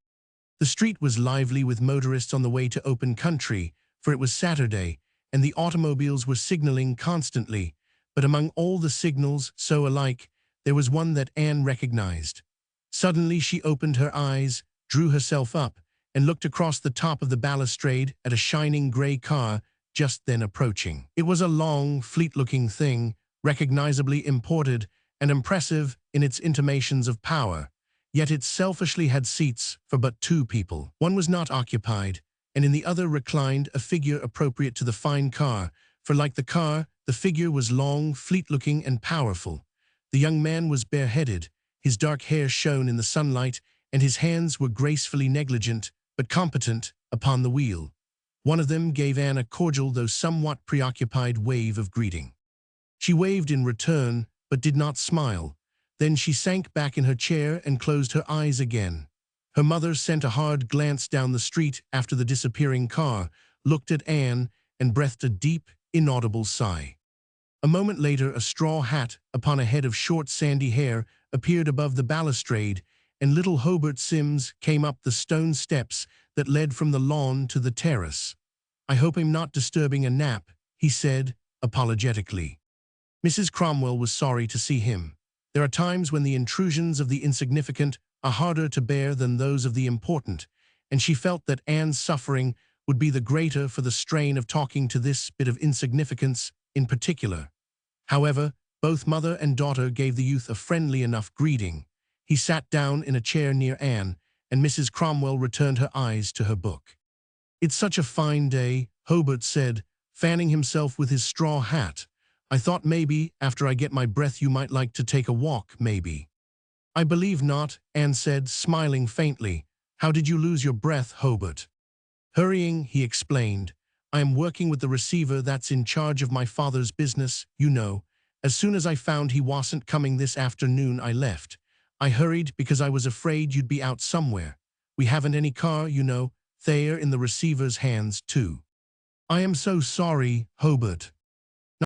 The street was lively with motorists on the way to open country, for it was Saturday, and the automobiles were signaling constantly, but among all the signals so alike, there was one that Anne recognized. Suddenly she opened her eyes, drew herself up, and looked across the top of the balustrade at a shining gray car just then approaching. It was a long, fleet-looking thing, recognizably imported and impressive in its intimations of power, yet it selfishly had seats for but 2 people. One was not occupied, and in the other reclined a figure appropriate to the fine car, for like the car, the figure was long, fleet-looking, and powerful. The young man was bareheaded, his dark hair shone in the sunlight, and his hands were gracefully negligent, but competent, upon the wheel. One of them gave Anne a cordial though somewhat preoccupied wave of greeting. She waved in return, but did not smile. Then she sank back in her chair and closed her eyes again. Her mother sent a hard glance down the street after the disappearing car, looked at Anne, and breathed a deep, inaudible sigh. A moment later, a straw hat upon a head of short sandy hair appeared above the balustrade, and little Hobart Sims came up the stone steps that led from the lawn to the terrace. "I hope I'm not disturbing a nap," he said, apologetically. Mrs. Cromwell was sorry to see him. There are times when the intrusions of the insignificant are harder to bear than those of the important, and she felt that Anne's suffering would be the greater for the strain of talking to this bit of insignificance in particular. However, both mother and daughter gave the youth a friendly enough greeting. He sat down in a chair near Anne, and Mrs. Cromwell returned her eyes to her book. "It's such a fine day," Hobart said, fanning himself with his straw hat. "I thought maybe, after I get my breath, you might like to take a walk, maybe." "I believe not," Anne said, smiling faintly. "How did you lose your breath, Hobart?" "Hurrying," he explained. "I am working with the receiver that's in charge of my father's business, you know. As soon as I found he wasn't coming this afternoon, I left. I hurried because I was afraid you'd be out somewhere. We haven't any car, you know. They're in the receiver's hands, too." "I am so sorry, Hobart."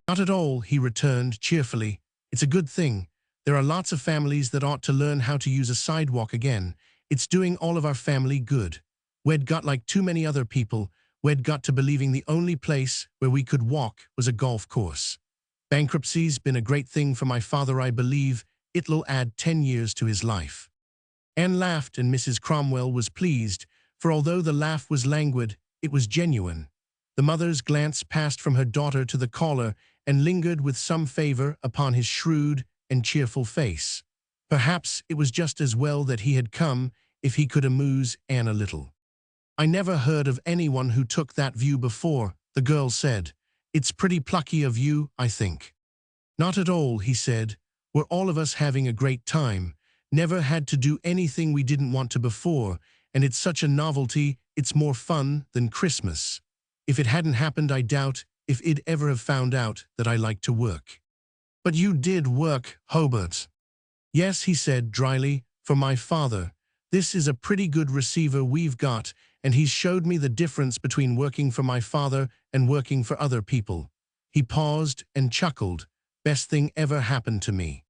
"Not at all," he returned cheerfully. "It's a good thing. There are lots of families that ought to learn how to use a sidewalk again. It's doing all of our family good. We'd got like too many other people. We'd got to believing the only place where we could walk was a golf course. Bankruptcy's been a great thing for my father. I believe it'll add 10 years to his life." Anne laughed, and Mrs. Cromwell was pleased, for although the laugh was languid, it was genuine. The mother's glance passed from her daughter to the caller and lingered with some favor upon his shrewd and cheerful face. Perhaps it was just as well that he had come, if he could amuse Anne a little. "I never heard of anyone who took that view before," the girl said. "It's pretty plucky of you, I think." "Not at all," he said. "We're all of us having a great time. Never had to do anything we didn't want to before, and it's such a novelty, it's more fun than Christmas. If it hadn't happened, I doubt if I'd ever have found out that I like to work." "But you did work, Hobart." "Yes," he said dryly, "for my father. This is a pretty good receiver we've got, and he's showed me the difference between working for my father and working for other people." He paused and chuckled. "Best thing ever happened to me."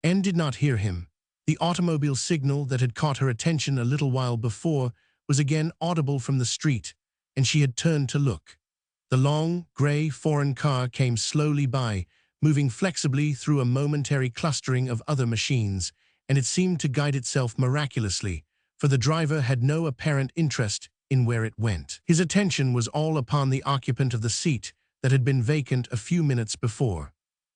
Anne did not hear him. The automobile signal that had caught her attention a little while before was again audible from the street, and she had turned to look. The long, gray foreign car came slowly by, moving flexibly through a momentary clustering of other machines, and it seemed to guide itself miraculously, for the driver had no apparent interest in where it went. His attention was all upon the occupant of the seat that had been vacant a few minutes before.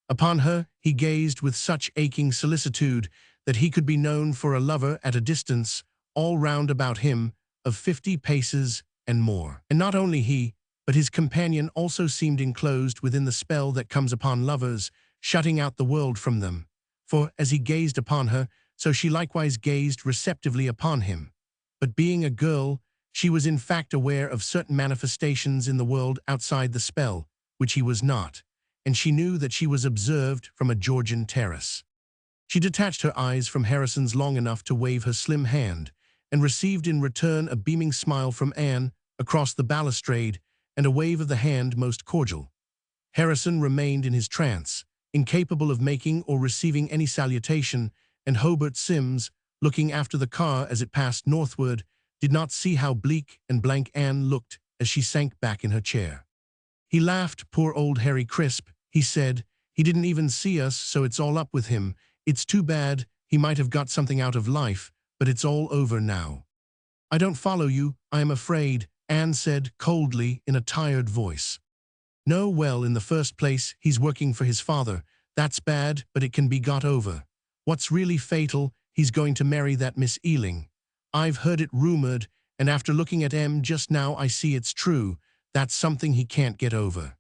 Upon her he gazed with such aching solicitude that he could be known for a lover at a distance, all round about him, of 50 paces and more. And not only he, but his companion also seemed enclosed within the spell that comes upon lovers, shutting out the world from them. For, as he gazed upon her, so she likewise gazed receptively upon him. But being a girl, she was in fact aware of certain manifestations in the world outside the spell, which he was not, and she knew that she was observed from a Georgian terrace. She detached her eyes from Harrison's long enough to wave her slim hand, and received in return a beaming smile from Anne across the balustrade, and a wave of the hand most cordial. Harrison remained in his trance, incapable of making or receiving any salutation, and Hobart Sims, looking after the car as it passed northward, did not see how bleak and blank Anne looked as she sank back in her chair. He laughed, poor old Harry Crisp, he said. He didn't even see us, so it's all up with him. It's too bad, he might have got something out of life, but it's all over now. I don't follow you, I am afraid, Anne said coldly in a tired voice. No, well, in the first place, he's working for his father. That's bad, but it can be got over. What's really fatal, he's going to marry that Miss Ealing. I've heard it rumored, and after looking at Em just now I see it's true. That's something he can't get over.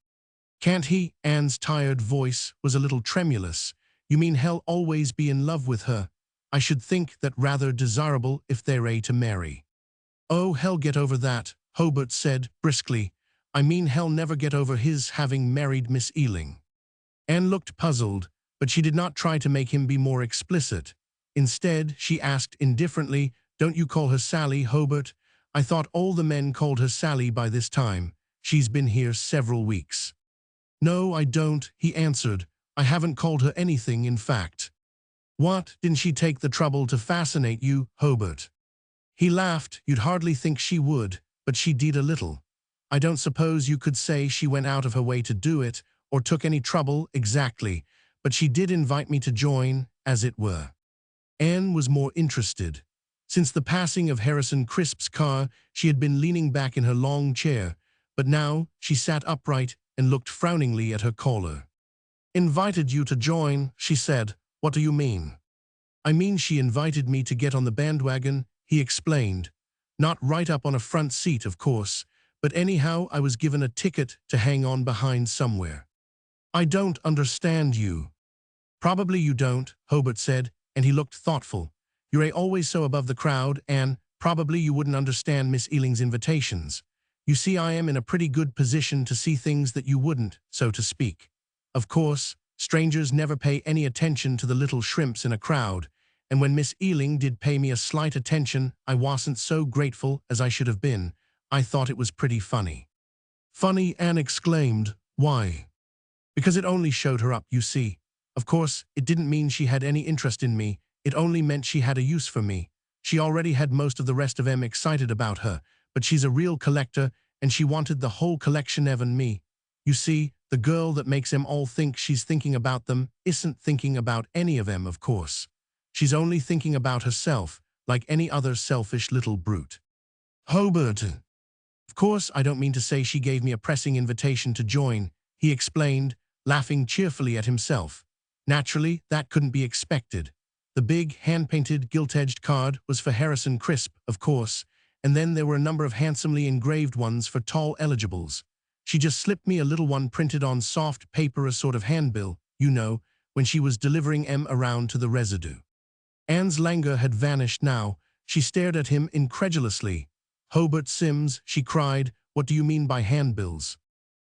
Can't he? Anne's tired voice was a little tremulous. You mean he'll always be in love with her? I should think that rather desirable if they're to marry. Oh, he'll get over that, Hobart said briskly. I mean he'll never get over his having married Miss Ealing. Anne looked puzzled, but she did not try to make him be more explicit. Instead, she asked indifferently, Don't you call her Sally, Hobart? I thought all the men called her Sally by this time. She's been here several weeks. No, I don't, he answered. I haven't called her anything, in fact. What, didn't she take the trouble to fascinate you, Hobart? He laughed. You'd hardly think she would, but she did a little. I don't suppose you could say she went out of her way to do it, or took any trouble exactly, but she did invite me to join, as it were. Anne was more interested. Since the passing of Harrison Crisp's car, she had been leaning back in her long chair, but now she sat upright and looked frowningly at her caller. Invited you to join, she said. What do you mean? I mean she invited me to get on the bandwagon, he explained. Not right up on a front seat, of course, but anyhow I was given a ticket to hang on behind somewhere. I don't understand you. Probably you don't, Hobart said, and he looked thoughtful. You're always so above the crowd, and probably you wouldn't understand Miss Ealing's invitations. You see, I am in a pretty good position to see things that you wouldn't, so to speak. Of course, strangers never pay any attention to the little shrimps in a crowd, and when Miss Ealing did pay me a slight attention, I wasn't so grateful as I should have been. I thought it was pretty funny. Funny, Anne exclaimed. Why? Because it only showed her up, you see. Of course, it didn't mean she had any interest in me. It only meant she had a use for me. She already had most of the rest of them excited about her, but she's a real collector, and she wanted the whole collection and me. You see, the girl that makes them all think she's thinking about them isn't thinking about any of them, of course. She's only thinking about herself, like any other selfish little brute. Hobart. Of course, I don't mean to say she gave me a pressing invitation to join, he explained, laughing cheerfully at himself. Naturally, that couldn't be expected. The big, hand-painted, gilt-edged card was for Harrison Crisp, of course, and then there were a number of handsomely engraved ones for tall eligibles. She just slipped me a little one printed on soft paper, a sort of handbill, you know, when she was delivering em around to the residue. Anne's languor had vanished now. She stared at him incredulously. Hobart Sims, she cried, what do you mean by handbills?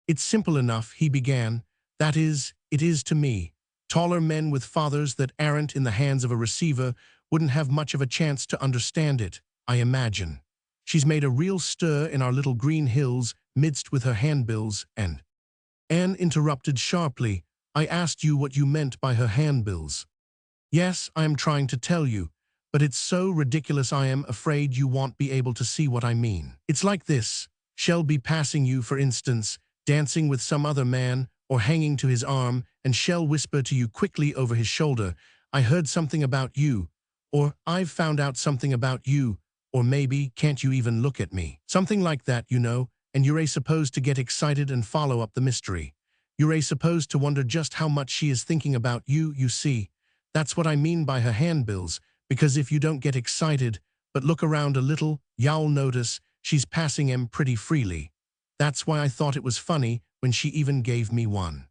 It's simple enough, he began. That is, it is to me. Taller men with fathers that aren't in the hands of a receiver wouldn't have much of a chance to understand it, I imagine. She's made a real stir in our little green hills midst with her handbills, and… Anne interrupted sharply. I asked you what you meant by her handbills. Yes, I am trying to tell you, but it's so ridiculous I am afraid you won't be able to see what I mean. It's like this. She'll be passing you, for instance, dancing with some other man, or hanging to his arm, and she'll whisper to you quickly over his shoulder, I heard something about you, or I've found out something about you, or maybe, can't you even look at me? Something like that, you know, and you're supposed to get excited and follow up the mystery. You're supposed to wonder just how much she is thinking about you, you see. That's what I mean by her handbills, because if you don't get excited, but look around a little, you'll notice she's passing em pretty freely. That's why I thought it was funny when she even gave me one.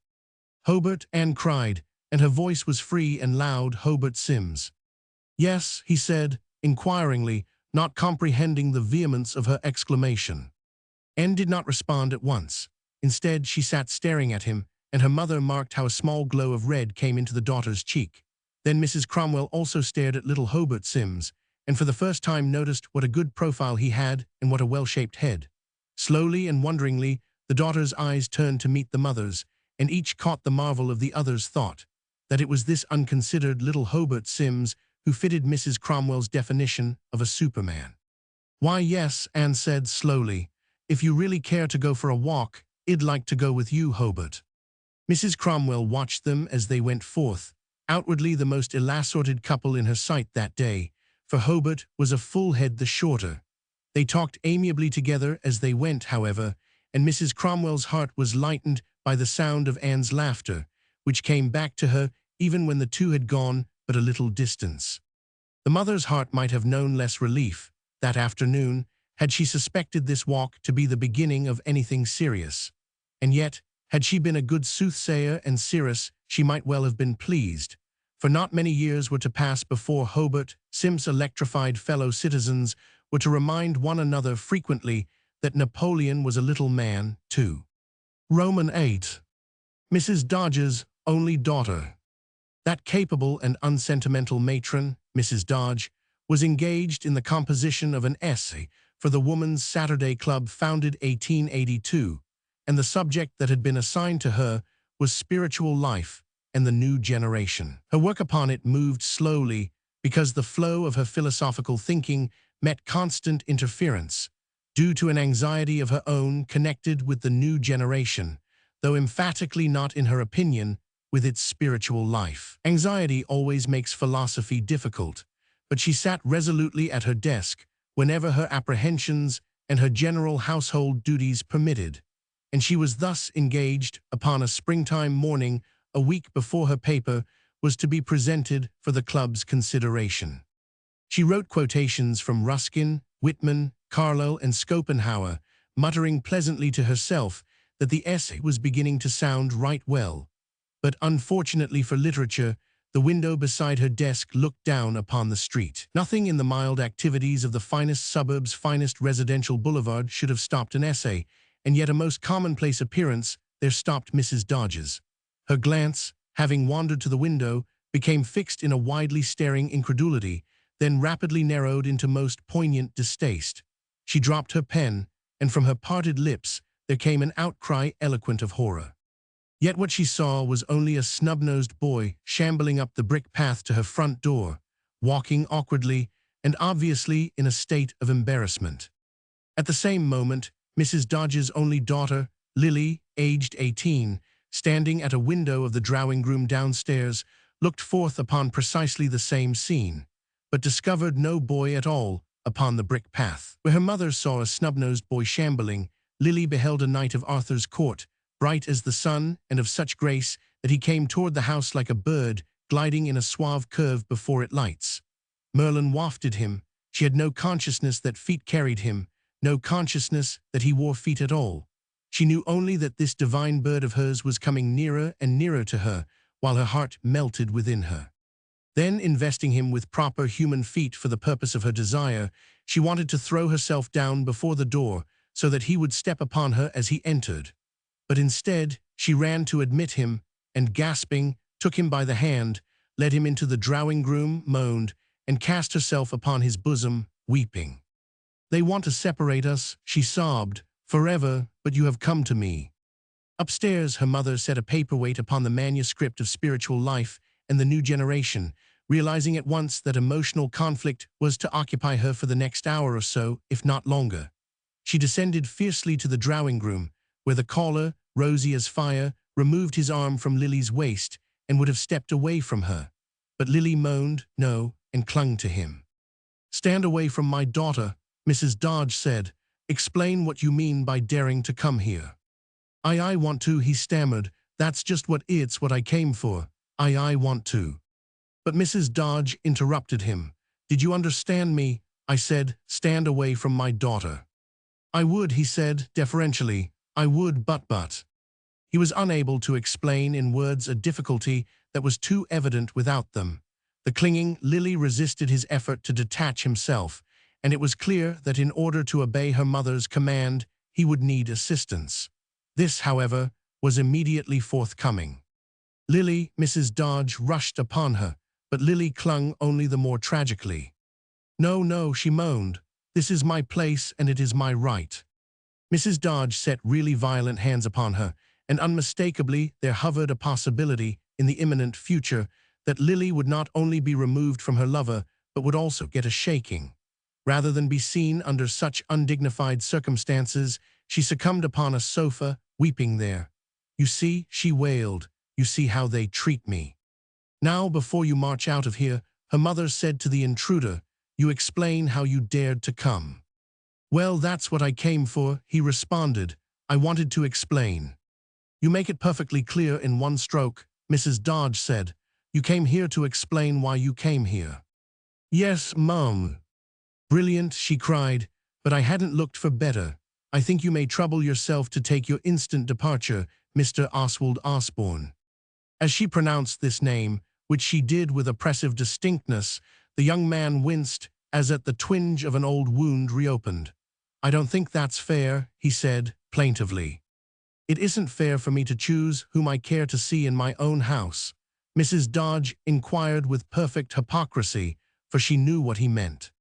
Hobart, Anne cried, and her voice was free and loud. Hobart Sims. Yes, he said, inquiringly, not comprehending the vehemence of her exclamation. Anne did not respond at once. Instead, she sat staring at him, and her mother marked how a small glow of red came into the daughter's cheek. Then Mrs. Cromwell also stared at little Hobart Sims, and for the first time noticed what a good profile he had and what a well-shaped head. Slowly and wonderingly, the daughter's eyes turned to meet the mother's, and each caught the marvel of the other's thought, that it was this unconsidered little Hobart Sims who fitted Mrs. Cromwell's definition of a Superman. Why, yes, Anne said slowly, if you really care to go for a walk, "I'd like to go with you, Hobart." Mrs. Cromwell watched them as they went forth, outwardly the most ill-assorted couple in her sight that day, for Hobart was a full head the shorter. They talked amiably together as they went, however, and Mrs. Cromwell's heart was lightened by the sound of Anne's laughter, which came back to her even when the two had gone but a little distance. The mother's heart might have known less relief that afternoon had she suspected this walk to be the beginning of anything serious. And yet, had she been a good soothsayer and seeress, she might well have been pleased, for not many years were to pass before Hobart, Sim's electrified fellow citizens were to remind one another frequently that Napoleon was a little man, too. Roman 8. Mrs. Dodge's only daughter. That capable and unsentimental matron, Mrs. Dodge, was engaged in the composition of an essay for the Woman's Saturday Club founded 1882, and the subject that had been assigned to her was spiritual life and the new generation. Her work upon it moved slowly because the flow of her philosophical thinking met constant interference, due to an anxiety of her own connected with the new generation, though emphatically not in her opinion with its spiritual life. Anxiety always makes philosophy difficult, but she sat resolutely at her desk whenever her apprehensions and her general household duties permitted, and she was thus engaged upon a springtime morning a week before her paper was to be presented for the club's consideration. She wrote quotations from Ruskin, Whitman, Carlyle, and Schopenhauer, muttering pleasantly to herself that the essay was beginning to sound right well. But unfortunately for literature, the window beside her desk looked down upon the street. Nothing in the mild activities of the finest suburb's finest residential boulevard should have stopped an essay, and yet a most commonplace appearance there stopped Mrs. Dodge's. Her glance, having wandered to the window, became fixed in a widely staring incredulity, then rapidly narrowed into most poignant distaste. She dropped her pen, and from her parted lips there came an outcry eloquent of horror. Yet what she saw was only a snub-nosed boy shambling up the brick path to her front door, walking awkwardly and obviously in a state of embarrassment. At the same moment, Mrs. Dodge's only daughter, Lily, aged 18, standing at a window of the drawing-room downstairs, looked forth upon precisely the same scene, but discovered no boy at all upon the brick path. Where her mother saw a snub-nosed boy shambling, Lily beheld a knight of Arthur's court, bright as the sun and of such grace that he came toward the house like a bird gliding in a suave curve before it lights. Merlin wafted him. She had no consciousness that feet carried him, no consciousness that he wore feet at all. She knew only that this divine bird of hers was coming nearer and nearer to her, while her heart melted within her. Then, investing him with proper human feet for the purpose of her desire, she wanted to throw herself down before the door so that he would step upon her as he entered. But instead, she ran to admit him, and gasping, took him by the hand, led him into the drawing-room, moaned, and cast herself upon his bosom, weeping. "They want to separate us," she sobbed, "forever, but you have come to me." Upstairs, her mother set a paperweight upon the manuscript of spiritual life and the new generation, realizing at once that emotional conflict was to occupy her for the next hour or so, if not longer. She descended fiercely to the drawing-room, where the caller, rosy as fire, removed his arm from Lily's waist and would have stepped away from her. But Lily moaned no and clung to him. "Stand away from my daughter," Mrs. Dodge said. "Explain what you mean by daring to come here." I want to," he stammered. "That's just what I came for. I want to." But Mrs. Dodge interrupted him. "Did you understand me? I said, stand away from my daughter." "I would," he said deferentially. "I would, but." He was unable to explain in words a difficulty that was too evident without them. The clinging Lily resisted his effort to detach himself, and it was clear that in order to obey her mother's command, he would need assistance. This, however, was immediately forthcoming. Lily, Mrs. Dodge rushed upon her, but Lily clung only the more tragically. "No, no," she moaned. "This is my place and it is my right." Mrs. Dodge set really violent hands upon her, and unmistakably there hovered a possibility in the imminent future that Lily would not only be removed from her lover, but would also get a shaking. Rather than be seen under such undignified circumstances, she succumbed upon a sofa weeping there. You see, she wailed, you see how they treat me. Now, before you march out of here, her mother said to the intruder, you explain how you dared to come. Well, that's what I came for, he responded. I wanted to explain. You make it perfectly clear in one stroke, Mrs. Dodge said. You came here to explain why you came here. Yes, Mum. Brilliant, she cried, but I hadn't looked for better. I think you may trouble yourself to take your instant departure, Mr. Oswald Osborne. As she pronounced this name, which she did with oppressive distinctness, the young man winced as at the twinge of an old wound reopened. I don't think that's fair, he said, plaintively. It isn't fair for me to choose whom I care to see in my own house, Mrs. Dodge inquired with perfect hypocrisy, for she knew what he meant.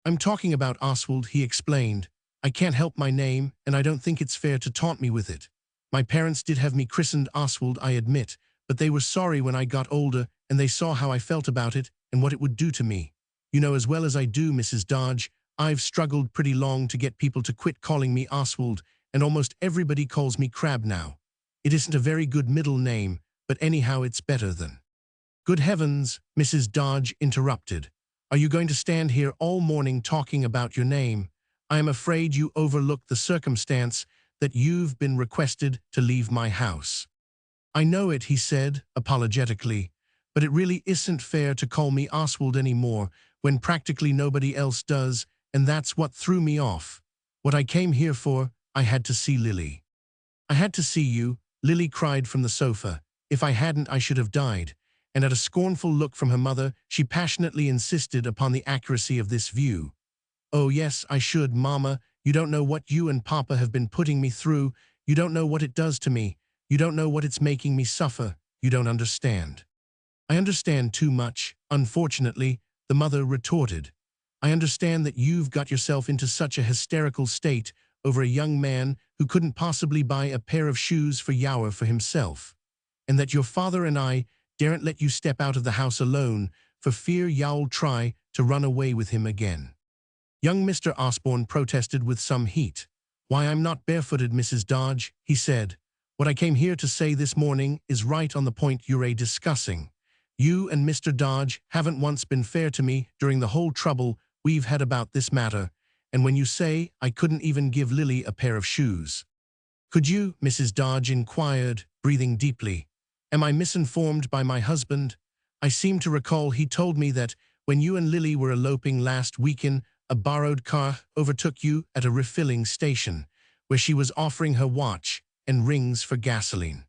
I'm talking about Oswald, he explained. I can't help my name, and I don't think it's fair to taunt me with it. My parents did have me christened Oswald, I admit, but they were sorry when I got older, and they saw how I felt about it and what it would do to me. You know as well as I do, Mrs. Dodge, I've struggled pretty long to get people to quit calling me Oswald, and almost everybody calls me Crab now. It isn't a very good middle name, but anyhow it's better than. Good heavens, Mrs. Dodge interrupted. Are you going to stand here all morning talking about your name? I am afraid you overlook the circumstance that you've been requested to leave my house. I know it, he said, apologetically, but it really isn't fair to call me Oswald anymore when practically nobody else does, and that's what threw me off. What I came here for, I had to see Lily. I had to see you, Lily cried from the sofa. If I hadn't, I should have died. And at a scornful look from her mother, she passionately insisted upon the accuracy of this view. Oh yes, I should, Mama. You don't know what you and Papa have been putting me through. You don't know what it does to me. You don't know what it's making me suffer. You don't understand. I understand too much, unfortunately, the mother retorted. I understand that you've got yourself into such a hysterical state over a young man who couldn't possibly buy a pair of shoes for Yower for himself, and that your father and I daren't let you step out of the house alone for fear Yow'll try to run away with him again. Young Mr. Osborne protested with some heat. Why, I'm not barefooted, Mrs. Dodge, he said. What I came here to say this morning is right on the point you're discussing. You and Mr. Dodge haven't once been fair to me during the whole trouble we've had about this matter, and when you say I couldn't even give Lily a pair of shoes. Could you, Mrs. Dodge inquired, breathing deeply. Am I misinformed by my husband? I seem to recall he told me that when you and Lily were eloping last weekend, a borrowed car overtook you at a refilling station, where she was offering her watch and rings for gasoline.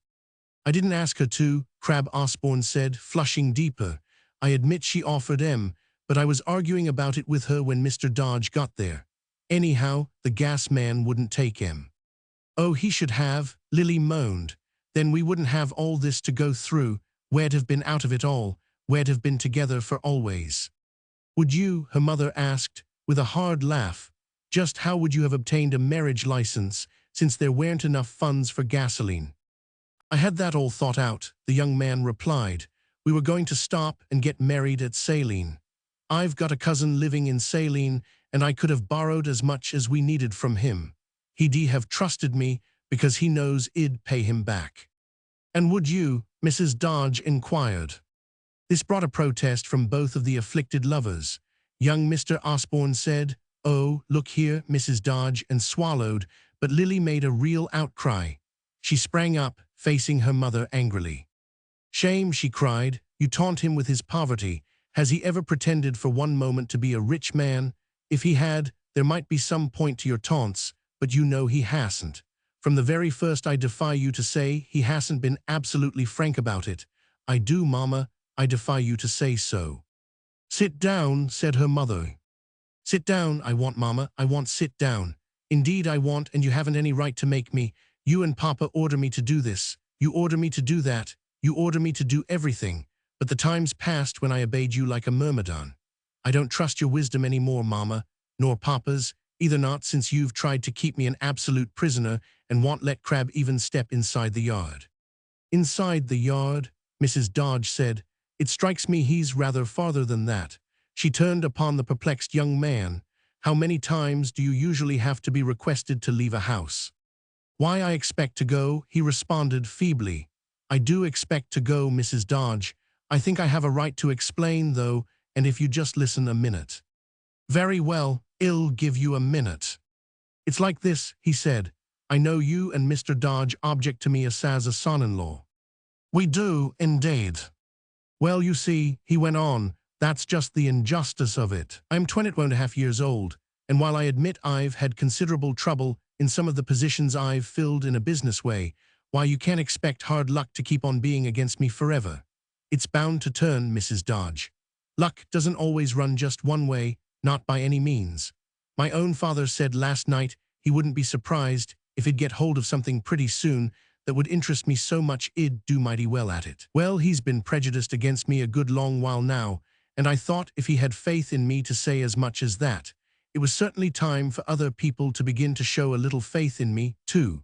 I didn't ask her to, Crab Osborne said, flushing deeper. I admit she offered but I was arguing about it with her when Mr. Dodge got there. Anyhow, the gas man wouldn't take him. Oh, he should have, Lily moaned. Then we wouldn't have all this to go through. We'd have been out of it all. We'd have been together for always. Would you, her mother asked, with a hard laugh. Just how would you have obtained a marriage license, since there weren't enough funds for gasoline? I had that all thought out, the young man replied. We were going to stop and get married at Saline. I've got a cousin living in Saline, and I could have borrowed as much as we needed from him. He'd have trusted me because he knows I'd pay him back. And would you, Mrs. Dodge inquired. This brought a protest from both of the afflicted lovers. Young Mr. Osborne said, Oh, look here, Mrs. Dodge, and swallowed, but Lily made a real outcry. She sprang up, facing her mother angrily. Shame, she cried. You taunt him with his poverty. Has he ever pretended for one moment to be a rich man? If he had, there might be some point to your taunts, but you know he hasn't. From the very first, I defy you to say he hasn't been absolutely frank about it. I do, Mama. I defy you to say so. Sit down, said her mother. Sit down, I want, Mama. I want sit down. Indeed I want, and you haven't any right to make me. You and Papa order me to do this. You order me to do that. You order me to do everything. But the time's past when I obeyed you like a myrmidon. I don't trust your wisdom any more, Mama, nor Papa's, either not since you've tried to keep me an absolute prisoner and won't let Crab even step inside the yard. Inside the yard, Mrs. Dodge said. It strikes me he's rather farther than that. She turned upon the perplexed young man. How many times do you usually have to be requested to leave a house? "Why I expect to go," he responded feebly. "I do expect to go, Mrs. Dodge. I think I have a right to explain, though, and if you just listen a minute." "Very well, I'll give you a minute." "It's like this," he said. "I know you and Mr. Dodge object to me as a son-in-law." "We do, indeed." "Well, you see," he went on, "that's just the injustice of it. I'm 21.5 years old, and while I admit I've had considerable trouble in some of the positions I've filled in a business way, why, you can't expect hard luck to keep on being against me forever. It's bound to turn, Mrs. Dodge. Luck doesn't always run just one way, not by any means. My own father said last night he wouldn't be surprised if he'd get hold of something pretty soon that would interest me so much I'd do mighty well at it. Well, he's been prejudiced against me a good long while now, and I thought if he had faith in me to say as much as that, it was certainly time for other people to begin to show a little faith in me, too.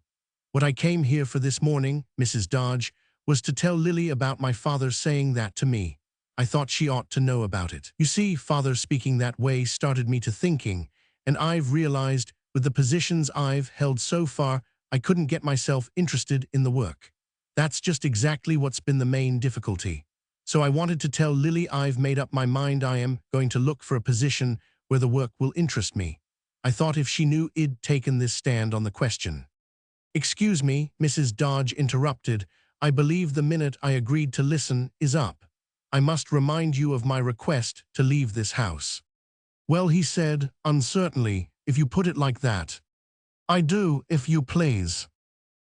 What I came here for this morning, Mrs. Dodge, was to tell Lily about my father saying that to me. I thought she ought to know about it. You see, father speaking that way started me to thinking, and I've realized with the positions I've held so far, I couldn't get myself interested in the work. That's just exactly what's been the main difficulty. So I wanted to tell Lily I've made up my mind I am going to look for a position where the work will interest me. I thought if she knew I'd taken this stand on the question. "Excuse me," Mrs. Dodge interrupted. "I believe the minute I agreed to listen is up. I must remind you of my request to leave this house." "Well," he said, uncertainly, "if you put it like that." "I do, if you please."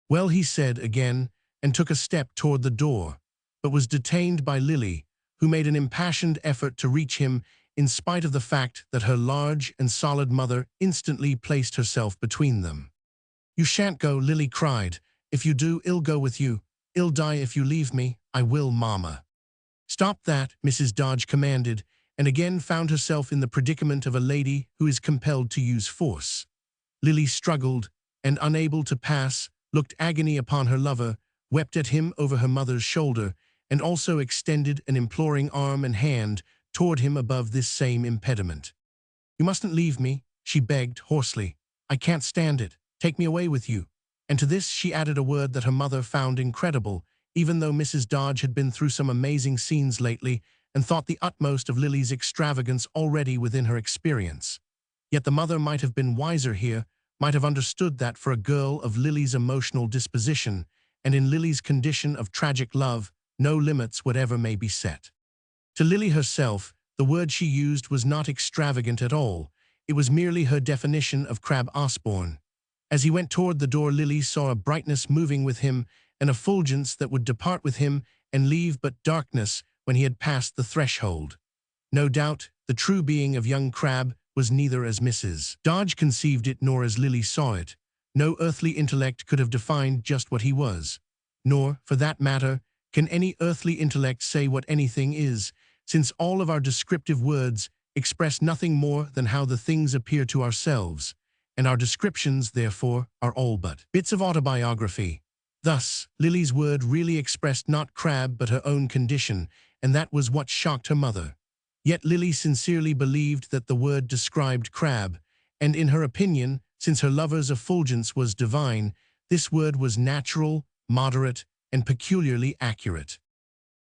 "Well," he said again, and took a step toward the door, but was detained by Lily, who made an impassioned effort to reach him in spite of the fact that her large and solid mother instantly placed herself between them. "You shan't go," Lily cried. "If you do, I'll go with you. I'll die if you leave me. I will, Mama." "Stop that," Mrs. Dodge commanded, and again found herself in the predicament of a lady who is compelled to use force. Lily struggled, and unable to pass, looked agony upon her lover, wept at him over her mother's shoulder, and also extended an imploring arm and hand toward him above this same impediment. "You mustn't leave me," she begged hoarsely. "I can't stand it. Take me away with you." And to this she added a word that her mother found incredible, even though Mrs. Dodge had been through some amazing scenes lately and thought the utmost of Lily's extravagance already within her experience. Yet the mother might have been wiser here, might have understood that for a girl of Lily's emotional disposition, and in Lily's condition of tragic love, no limits whatever may be set. To Lily herself, the word she used was not extravagant at all. It was merely her definition of Crab Osborne. As he went toward the door, Lily saw a brightness moving with him, an effulgence that would depart with him and leave but darkness when he had passed the threshold. No doubt, the true being of young Crab was neither as Mrs. Dodge conceived it nor as Lily saw it. No earthly intellect could have defined just what he was. Nor, for that matter, can any earthly intellect say what anything is, since all of our descriptive words express nothing more than how the things appear to ourselves, and our descriptions, therefore, are all but bits of autobiography. Thus, Lily's word really expressed not Crab but her own condition, and that was what shocked her mother. Yet Lily sincerely believed that the word described Crab, and in her opinion, since her lover's effulgence was divine, this word was natural, moderate, and peculiarly accurate.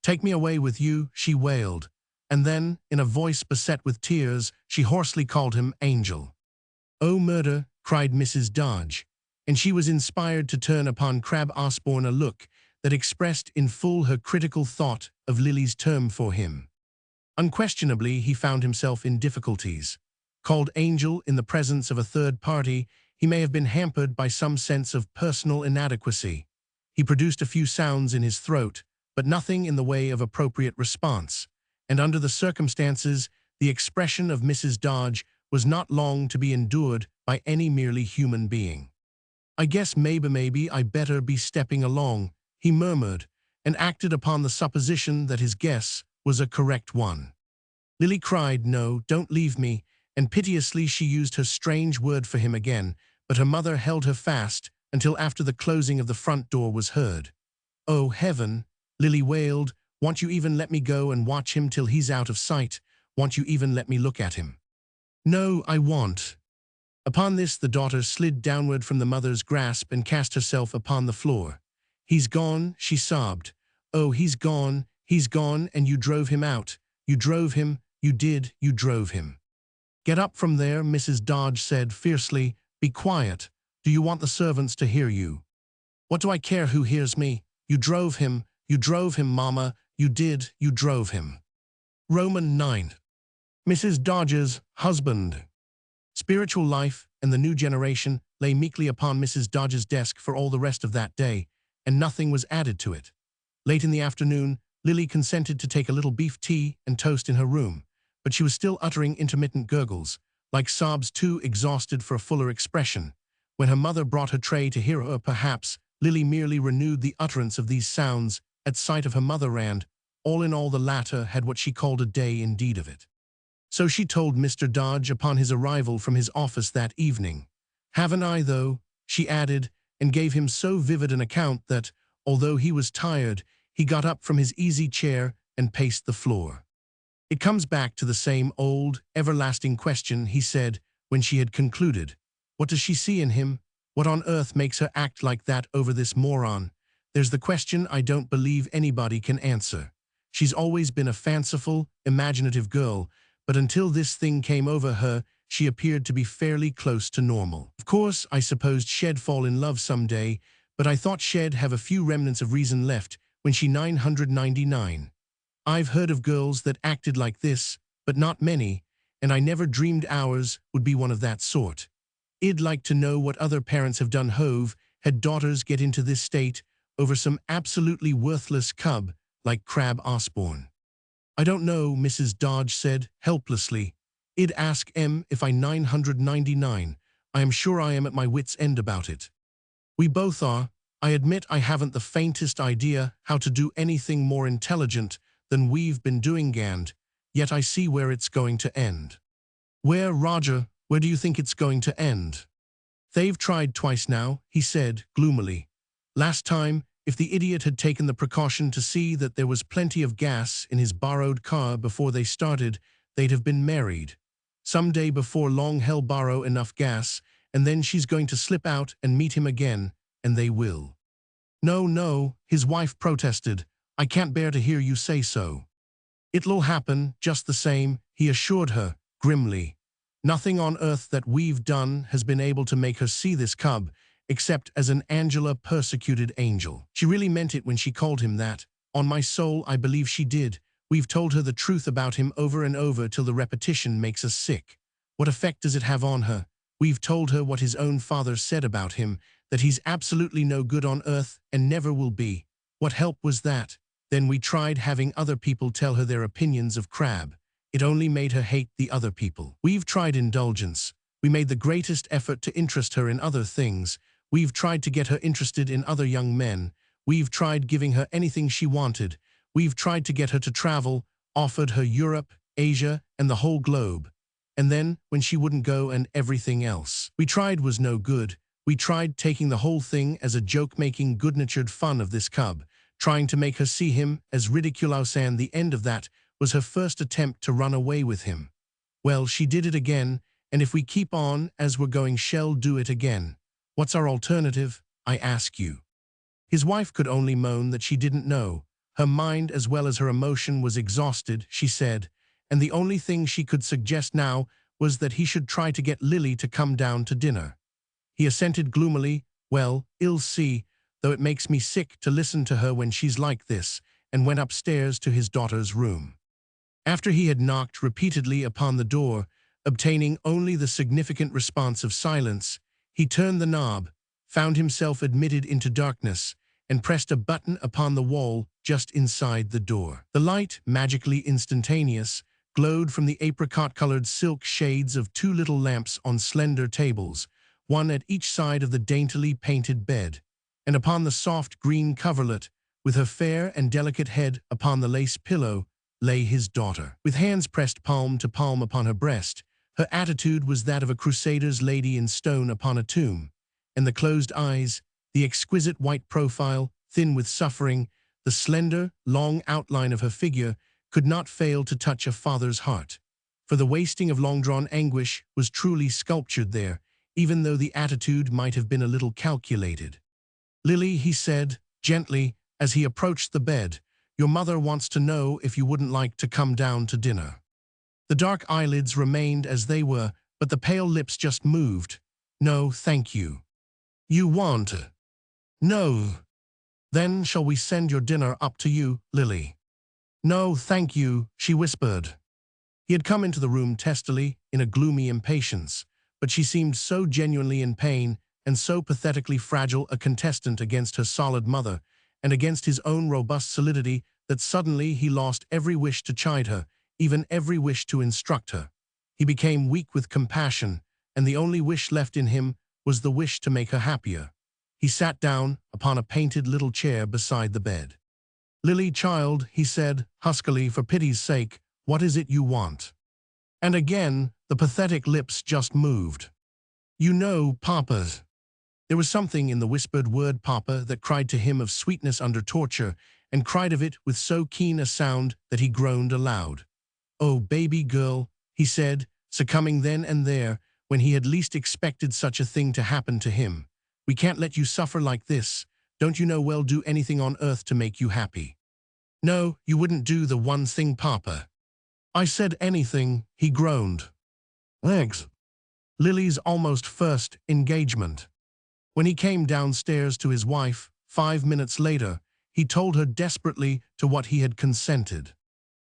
"Take me away with you," she wailed, and then, in a voice beset with tears, she hoarsely called him Angel. "Oh, murder!" cried Mrs. Dodge, and she was inspired to turn upon Crab Osborne a look that expressed in full her critical thought of Lily's term for him. Unquestionably, he found himself in difficulties. Called Angel in the presence of a third party, he may have been hampered by some sense of personal inadequacy. He produced a few sounds in his throat, but nothing in the way of appropriate response, and under the circumstances, the expression of Mrs. Dodge was not long to be endured by any merely human being. "I guess maybe I better be stepping along," he murmured, and acted upon the supposition that his guess was a correct one. Lily cried, "No, don't leave me," and piteously she used her strange word for him again, but her mother held her fast until after the closing of the front door was heard. "Oh, heaven," Lily wailed, "won't you even let me go and watch him till he's out of sight? Won't you even let me look at him?" "No, I won't." Upon this, the daughter slid downward from the mother's grasp and cast herself upon the floor. "He's gone," she sobbed. "Oh, he's gone, and you drove him out. You drove him, you did, you drove him." "Get up from there," Mrs. Dodge said fiercely. "Be quiet. Do you want the servants to hear you?" "What do I care who hears me? You drove him, Mama. You did, you drove him." Roman 9. Mrs. Dodge's husband. Spiritual life and the new generation lay meekly upon Mrs. Dodge's desk for all the rest of that day, and nothing was added to it. Late in the afternoon, Lily consented to take a little beef tea and toast in her room, but she was still uttering intermittent gurgles, like sobs too exhausted for a fuller expression. When her mother brought her tray to hear her, perhaps, Lily merely renewed the utterance of these sounds at sight of her mother, and, all in all, the latter had what she called a day indeed of it. So she told Mr. Dodge upon his arrival from his office that evening. "Haven't I, though?" she added, and gave him so vivid an account that, although he was tired, he got up from his easy chair and paced the floor. "It comes back to the same old, everlasting question," he said, when she had concluded. "What does she see in him? What on earth makes her act like that over this moron? There's the question I don't believe anybody can answer. She's always been a fanciful, imaginative girl, but until this thing came over her, she appeared to be fairly close to normal. Of course, I supposed she'd fall in love someday, but I thought she'd have a few remnants of reason left when she 999. I've heard of girls that acted like this, but not many, and I never dreamed ours would be one of that sort. I'd like to know what other parents have done had daughters get into this state over some absolutely worthless cub like Crab Osborne." "I don't know," Mrs. Dodge said helplessly. "I'd ask if I 999. I am sure I am at my wits' end about it." "We both are. I admit I haven't the faintest idea how to do anything more intelligent than we've been doing, Gand, yet I see where it's going to end." "Where, Roger? Where do you think it's going to end?" "They've tried twice now," he said gloomily. "Last time, if the idiot had taken the precaution to see that there was plenty of gas in his borrowed car before they started, they'd have been married. Some day before long he'll borrow enough gas, and then she's going to slip out and meet him again, and they will." "No, no," his wife protested. "I can't bear to hear you say so." "It'll happen, just the same," he assured her, grimly. "Nothing on earth that we've done has been able to make her see this cub, except as an Angela-persecuted angel. She really meant it when she called him that. On my soul, I believe she did. We've told her the truth about him over and over till the repetition makes us sick. What effect does it have on her? We've told her what his own father said about him, that he's absolutely no good on earth and never will be. What help was that? Then we tried having other people tell her their opinions of Crab. It only made her hate the other people. We've tried indulgence. We made the greatest effort to interest her in other things. We've tried to get her interested in other young men. We've tried giving her anything she wanted. We've tried to get her to travel, offered her Europe, Asia, and the whole globe. And then, when she wouldn't go and everything else we tried was no good, we tried taking the whole thing as a joke-making, good-natured fun of this cub, trying to make her see him as ridiculous, and the end of that was her first attempt to run away with him. Well, she did it again, and if we keep on as we're going, she'll do it again. What's our alternative, I ask you?" His wife could only moan that she didn't know. Her mind as well as her emotion was exhausted, she said, and the only thing she could suggest now was that he should try to get Lily to come down to dinner. He assented gloomily. "Well, I'll see, though it makes me sick to listen to her when she's like this," and went upstairs to his daughter's room. After he had knocked repeatedly upon the door, obtaining only the significant response of silence, he turned the knob, found himself admitted into darkness, and pressed a button upon the wall just inside the door. The light, magically instantaneous, glowed from the apricot-colored silk shades of two little lamps on slender tables, one at each side of the daintily painted bed, and upon the soft green coverlet, with her fair and delicate head upon the lace pillow, lay his daughter. With hands pressed palm to palm upon her breast, her attitude was that of a crusader's lady in stone upon a tomb, and the closed eyes, the exquisite white profile, thin with suffering, the slender, long outline of her figure, could not fail to touch a father's heart. For the wasting of long-drawn anguish was truly sculptured there, even though the attitude might have been a little calculated. "Lily," he said, gently, as he approached the bed, "your mother wants to know if you wouldn't like to come down to dinner." The dark eyelids remained as they were, but the pale lips just moved. "No, thank you." "You want to?" "No." "Then shall we send your dinner up to you, Lily?" "No, thank you," she whispered. He had come into the room testily, in a gloomy impatience, but she seemed so genuinely in pain and so pathetically fragile a contestant against her solid mother and against his own robust solidity that suddenly he lost every wish to chide her, even every wish to instruct her. He became weak with compassion, and the only wish left in him was the wish to make her happier. He sat down upon a painted little chair beside the bed. "Lily, child," he said, huskily, "for pity's sake, what is it you want?" And again, the pathetic lips just moved. "You know, Papa." There was something in the whispered word Papa that cried to him of sweetness under torture, and cried of it with so keen a sound that he groaned aloud. "Oh, baby girl," he said, succumbing then and there, when he had least expected such a thing to happen to him. "We can't let you suffer like this. Don't you know we'll do anything on earth to make you happy?" "No, you wouldn't do the one thing, Papa." "I said anything," he groaned. "Eggs." Lily's almost first engagement. When he came downstairs to his wife, 5 minutes later, he told her desperately to what he had consented.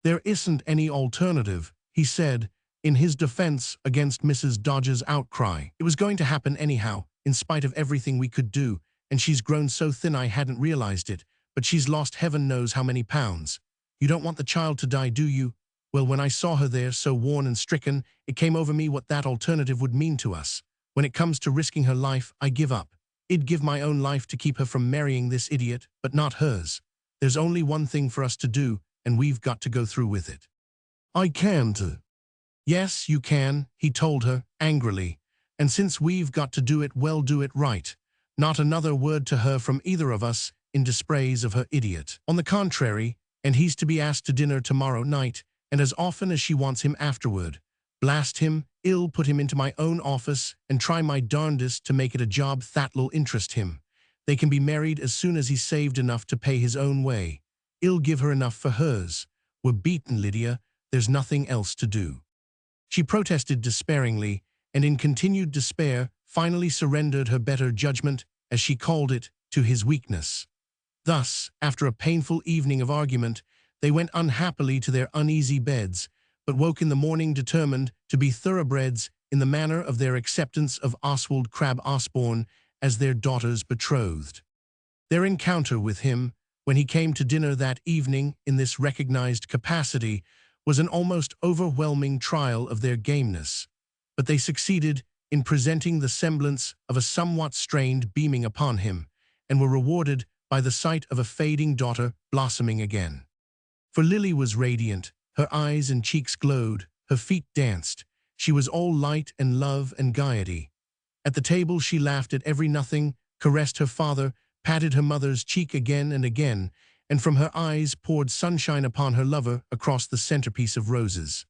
"There isn't any alternative," he said, in his defense against Mrs. Dodge's outcry. "It was going to happen anyhow, in spite of everything we could do, and she's grown so thin I hadn't realized it, but she's lost heaven knows how many pounds. You don't want the child to die, do you? Well, when I saw her there, so worn and stricken, it came over me what that alternative would mean to us. When it comes to risking her life, I give up. I'd give my own life to keep her from marrying this idiot, but not hers. There's only one thing for us to do, and we've got to go through with it." "I can't." "Yes, you can," he told her, angrily. "And since we've got to do it, well, do it right. Not another word to her from either of us in dispraise of her idiot. On the contrary, and he's to be asked to dinner tomorrow night, and as often as she wants him afterward. Blast him, I'll put him into my own office and try my darndest to make it a job that'll interest him. They can be married as soon as he's saved enough to pay his own way. I'll give her enough for hers. We're beaten, Lydia. There's nothing else to do." She protested despairingly, and in continued despair finally surrendered her better judgment, as she called it, to his weakness. Thus, after a painful evening of argument, they went unhappily to their uneasy beds, but woke in the morning determined to be thoroughbreds in the manner of their acceptance of Oswald Crabbe Osborne as their daughter's betrothed. Their encounter with him, when he came to dinner that evening in this recognized capacity, was an almost overwhelming trial of their gameness, but they succeeded in presenting the semblance of a somewhat strained beaming upon him, and were rewarded by the sight of a fading daughter blossoming again. For Lily was radiant, her eyes and cheeks glowed, her feet danced. She was all light and love and gaiety. At the table she laughed at every nothing, caressed her father, patted her mother's cheek again and again, and from her eyes poured sunshine upon her lover across the centerpiece of roses.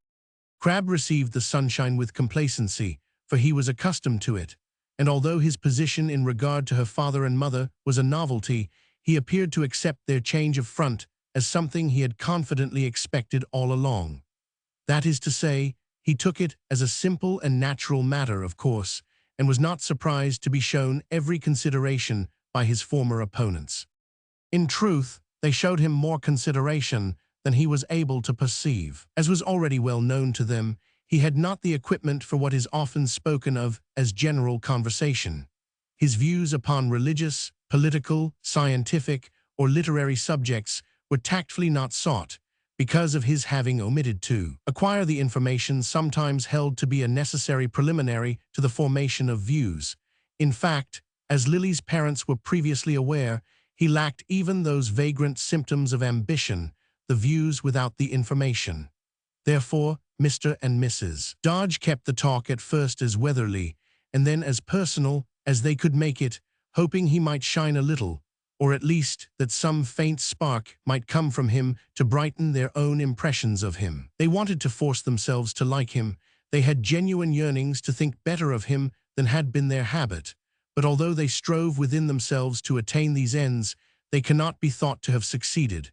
Crabbe received the sunshine with complacency, for he was accustomed to it, and although his position in regard to her father and mother was a novelty, he appeared to accept their change of front as something he had confidently expected all along. That is to say, he took it as a simple and natural matter, of course, and was not surprised to be shown every consideration by his former opponents. In truth, they showed him more consideration than he was able to perceive. As was already well known to them, he had not the equipment for what is often spoken of as general conversation. His views upon religious, political, scientific, or literary subjects were tactfully not sought, because of his having omitted to acquire the information sometimes held to be a necessary preliminary to the formation of views. In fact, as Lily's parents were previously aware, he lacked even those vagrant symptoms of ambition, the views without the information. Therefore, Mr. and Mrs. Dodge kept the talk at first as weatherly, and then as personal as they could make it, hoping he might shine a little, or at least that some faint spark might come from him to brighten their own impressions of him. They wanted to force themselves to like him. They had genuine yearnings to think better of him than had been their habit, but although they strove within themselves to attain these ends, they cannot be thought to have succeeded.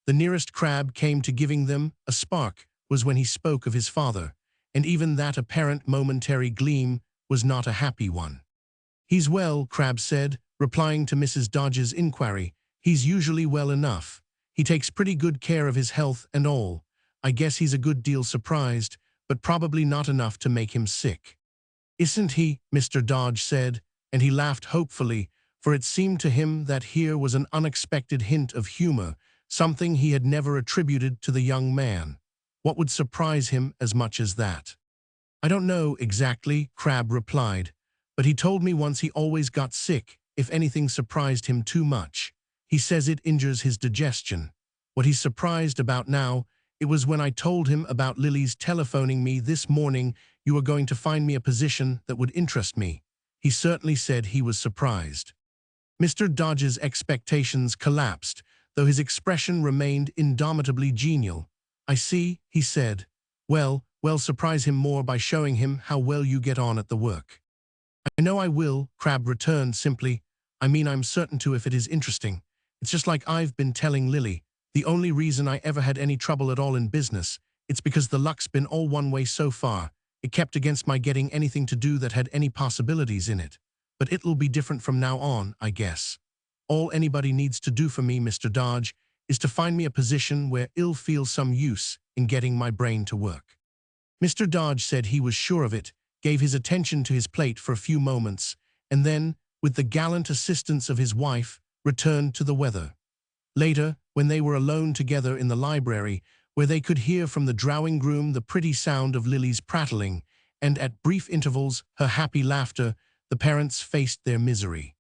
The nearest Crabbe came to giving them a spark was when he spoke of his father, and even that apparent momentary gleam was not a happy one. "He's well," Crabbe said, replying to Mrs. Dodge's inquiry. "He's usually well enough. He takes pretty good care of his health and all. I guess he's a good deal surprised, but probably not enough to make him sick." "Isn't he?" Mr. Dodge said, and he laughed hopefully, for it seemed to him that here was an unexpected hint of humor, something he had never attributed to the young man. What would surprise him as much as that? "I don't know exactly," Crabbe replied, "but he told me once he always got sick if anything surprised him too much. He says it injures his digestion. What he's surprised about now, it was when I told him about Lily's telephoning me this morning, 'You are going to find me a position that would interest me.' He certainly said he was surprised." Mr. Dodge's expectations collapsed, though his expression remained indomitably genial. "I see," he said. Well, surprise him more by showing him how well you get on at the work." "I know I will," Crabbe returned simply. "I mean, I'm certain to if it is interesting. It's just like I've been telling Lily. The only reason I ever had any trouble at all in business, it's because the luck's been all one way so far. It kept against my getting anything to do that had any possibilities in it. But it'll be different from now on, I guess. All anybody needs to do for me, Mr. Dodge, is to find me a position where I'll feel some use in getting my brain to work." Mr. Dodge said he was sure of it, gave his attention to his plate for a few moments, and then, with the gallant assistance of his wife, returned to the weather. Later, when they were alone together in the library, where they could hear from the drawing-room the pretty sound of Lily's prattling, and at brief intervals her happy laughter, the parents faced their misery.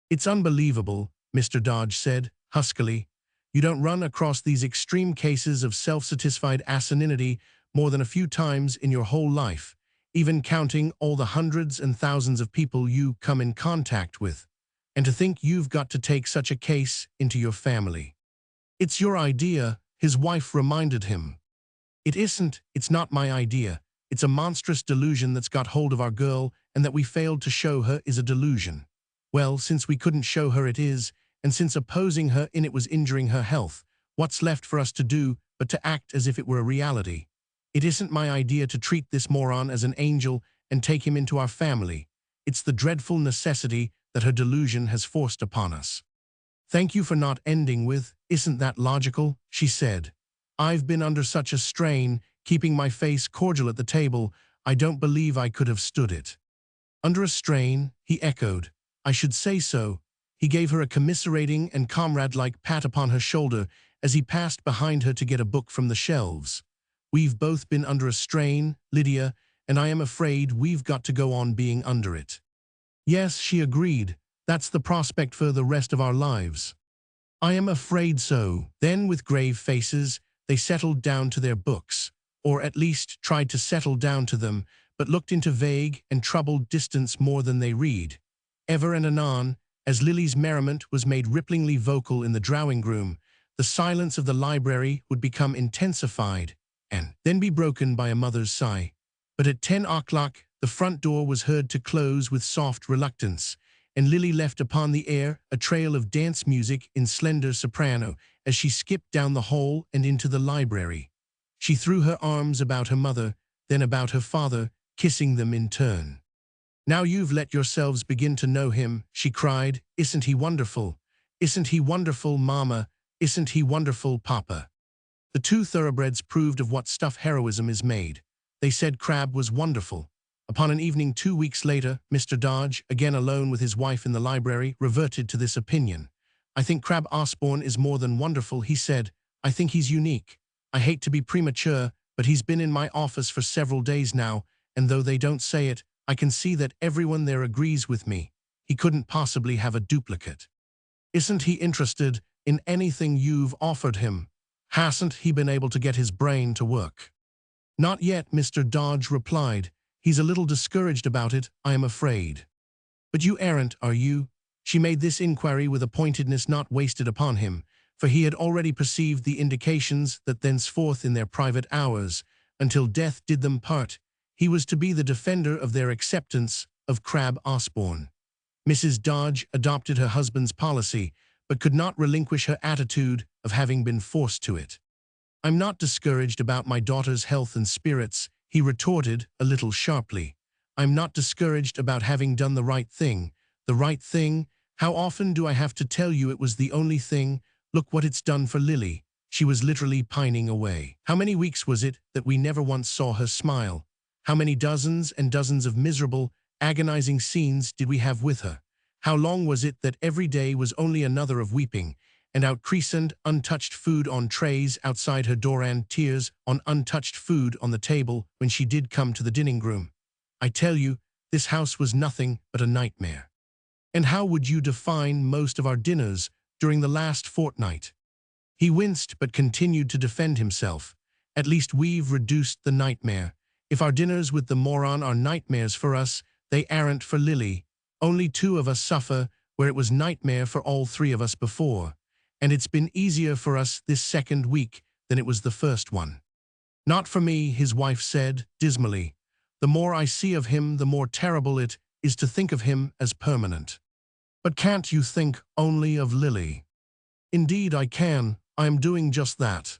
"It's unbelievable," Mr. Dodge said, huskily. "You don't run across these extreme cases of self-satisfied asininity more than a few times in your whole life, even counting all the hundreds and thousands of people you come in contact with. And to think you've got to take such a case into your family." "It's your idea," his wife reminded him. "It isn't. It's not my idea. It's a monstrous delusion that's got hold of our girl, and that we failed to show her is a delusion. Well, since we couldn't show her it is, and since opposing her in it was injuring her health, what's left for us to do but to act as if it were a reality? It isn't my idea to treat this moron as an angel and take him into our family. It's the dreadful necessity that her delusion has forced upon us." "Thank you for not ending with, 'Isn't that logical?'" she said. "I've been under such a strain, keeping my face cordial at the table, I don't believe I could have stood it." "Under a strain," he echoed. "I should say so." He gave her a commiserating and comrade-like pat upon her shoulder as he passed behind her to get a book from the shelves. "We've both been under a strain, Lydia, and I am afraid we've got to go on being under it." "Yes," she agreed. "That's the prospect for the rest of our lives." "I am afraid so." Then, with grave faces, they settled down to their books, or at least tried to settle down to them, but looked into vague and troubled distance more than they read. Ever and anon, as Lily's merriment was made ripplingly vocal in the drawing-room, the silence of the library would become intensified, and then be broken by a mother's sigh. But at 10 o'clock, the front door was heard to close with soft reluctance, and Lily left upon the air a trail of dance music in slender soprano as she skipped down the hall and into the library. She threw her arms about her mother, then about her father, kissing them in turn. "Now you've let yourselves begin to know him," she cried. "Isn't he wonderful? Isn't he wonderful, Mama? Isn't he wonderful, Papa?" The two thoroughbreds proved of what stuff heroism is made. They said Crabbe was wonderful. Upon an evening 2 weeks later, Mr. Dodge, again alone with his wife in the library, reverted to this opinion. "I think Crabbe Osborne is more than wonderful," he said. "I think he's unique. I hate to be premature, but he's been in my office for several days now, and though they don't say it, I can see that everyone there agrees with me. He couldn't possibly have a duplicate. Isn't he interested in anything you've offered him? Hasn't he been able to get his brain to work?" "Not yet," Mr. Dodge replied. "He's a little discouraged about it, I am afraid." "But you aren't, are you?" She made this inquiry with a pointedness not wasted upon him, for he had already perceived the indications that thenceforth in their private hours, until death did them part, he was to be the defender of their acceptance of Crab Osborne. Mrs. Dodge adopted her husband's policy, but could not relinquish her attitude of having been forced to it. "I'm not discouraged about my daughter's health and spirits," he retorted a little sharply. "I'm not discouraged about having done the right thing. The right thing? How often do I have to tell you it was the only thing? Look what it's done for Lily." She was literally pining away. How many weeks was it that we never once saw her smile? How many dozens and dozens of miserable, agonizing scenes did we have with her? How long was it that every day was only another of weeping, and outcrescent, untouched food on trays outside her door and tears on untouched food on the table when she did come to the dining room? I tell you, this house was nothing but a nightmare. And how would you define most of our dinners during the last fortnight? He winced but continued to defend himself. At least we've reduced the nightmare. If our dinners with the moron are nightmares for us, they aren't for Lily. Only 2 of us suffer where it was nightmare for all 3 of us before. And it's been easier for us this second week than it was the first one. Not for me, his wife said dismally. The more I see of him, the more terrible it is to think of him as permanent. But can't you think only of Lily? Indeed I can. I am doing just that.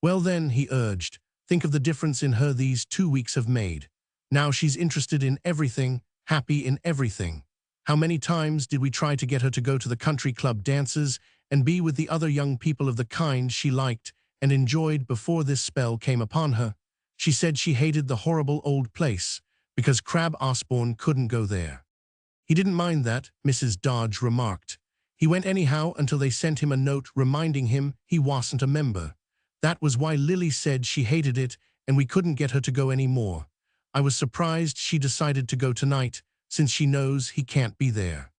Well then, he urged, think of the difference in her these 2 weeks have made. Now she's interested in everything, happy in everything. How many times did we try to get her to go to the country club dances and be with the other young people of the kind she liked and enjoyed before this spell came upon her? She said she hated the horrible old place because Crab Osborne couldn't go there. He didn't mind that, Mrs. Dodge remarked. He went anyhow until they sent him a note reminding him he wasn't a member. That was why Lily said she hated it and we couldn't get her to go any more. I was surprised she decided to go tonight, since she knows he can't be there.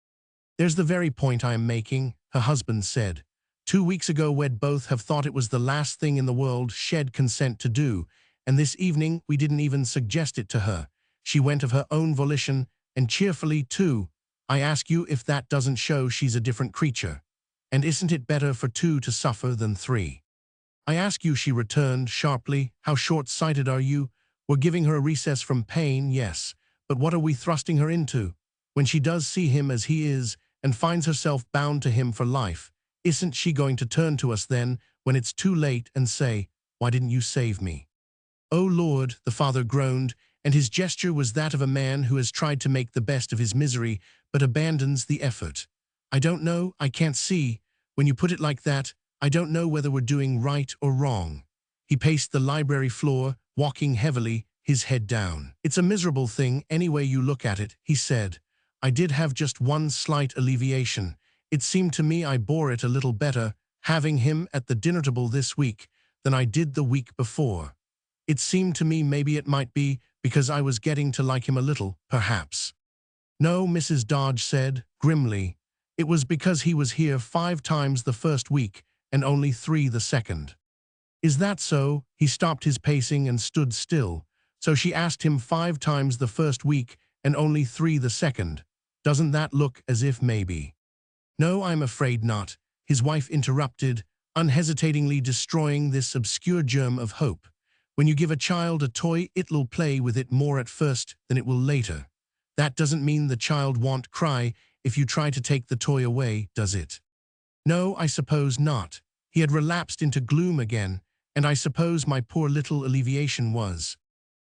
There's the very point I am making, her husband said. 2 weeks ago we'd both have thought it was the last thing in the world she'd consent to do, and this evening we didn't even suggest it to her. She went of her own volition, and cheerfully too. I ask you if that doesn't show she's a different creature. And isn't it better for 2 to suffer than 3? I ask you, she returned sharply, how short-sighted are you? We're giving her a recess from pain, yes, but what are we thrusting her into? When she does see him as he is and finds herself bound to him for life, isn't she going to turn to us then, when it's too late, and say, "Why didn't you save me?" "Oh Lord," the father groaned, and his gesture was that of a man who has tried to make the best of his misery but abandons the effort. "I don't know, I can't see. When you put it like that, I don't know whether we're doing right or wrong." He paced the library floor, walking heavily, his head down. "It's a miserable thing any way you look at it," he said. "I did have just one slight alleviation. It seemed to me I bore it a little better, having him at the dinner table this week, than I did the week before. It seemed to me maybe it might be because I was getting to like him a little, perhaps." "No," Mrs. Dodge said, grimly. "It was because he was here 5 times the first week, and only 3 the second." "Is that so?" He stopped his pacing and stood still. "So she asked him 5 times the first week, and only 3 the second. Doesn't that look as if maybe—" "No, I'm afraid not," his wife interrupted, unhesitatingly destroying this obscure germ of hope. "When you give a child a toy, it'll play with it more at first than it will later. That doesn't mean the child won't cry if you try to take the toy away, does it?" "No, I suppose not." He had relapsed into gloom again, and I suppose my poor little alleviation was.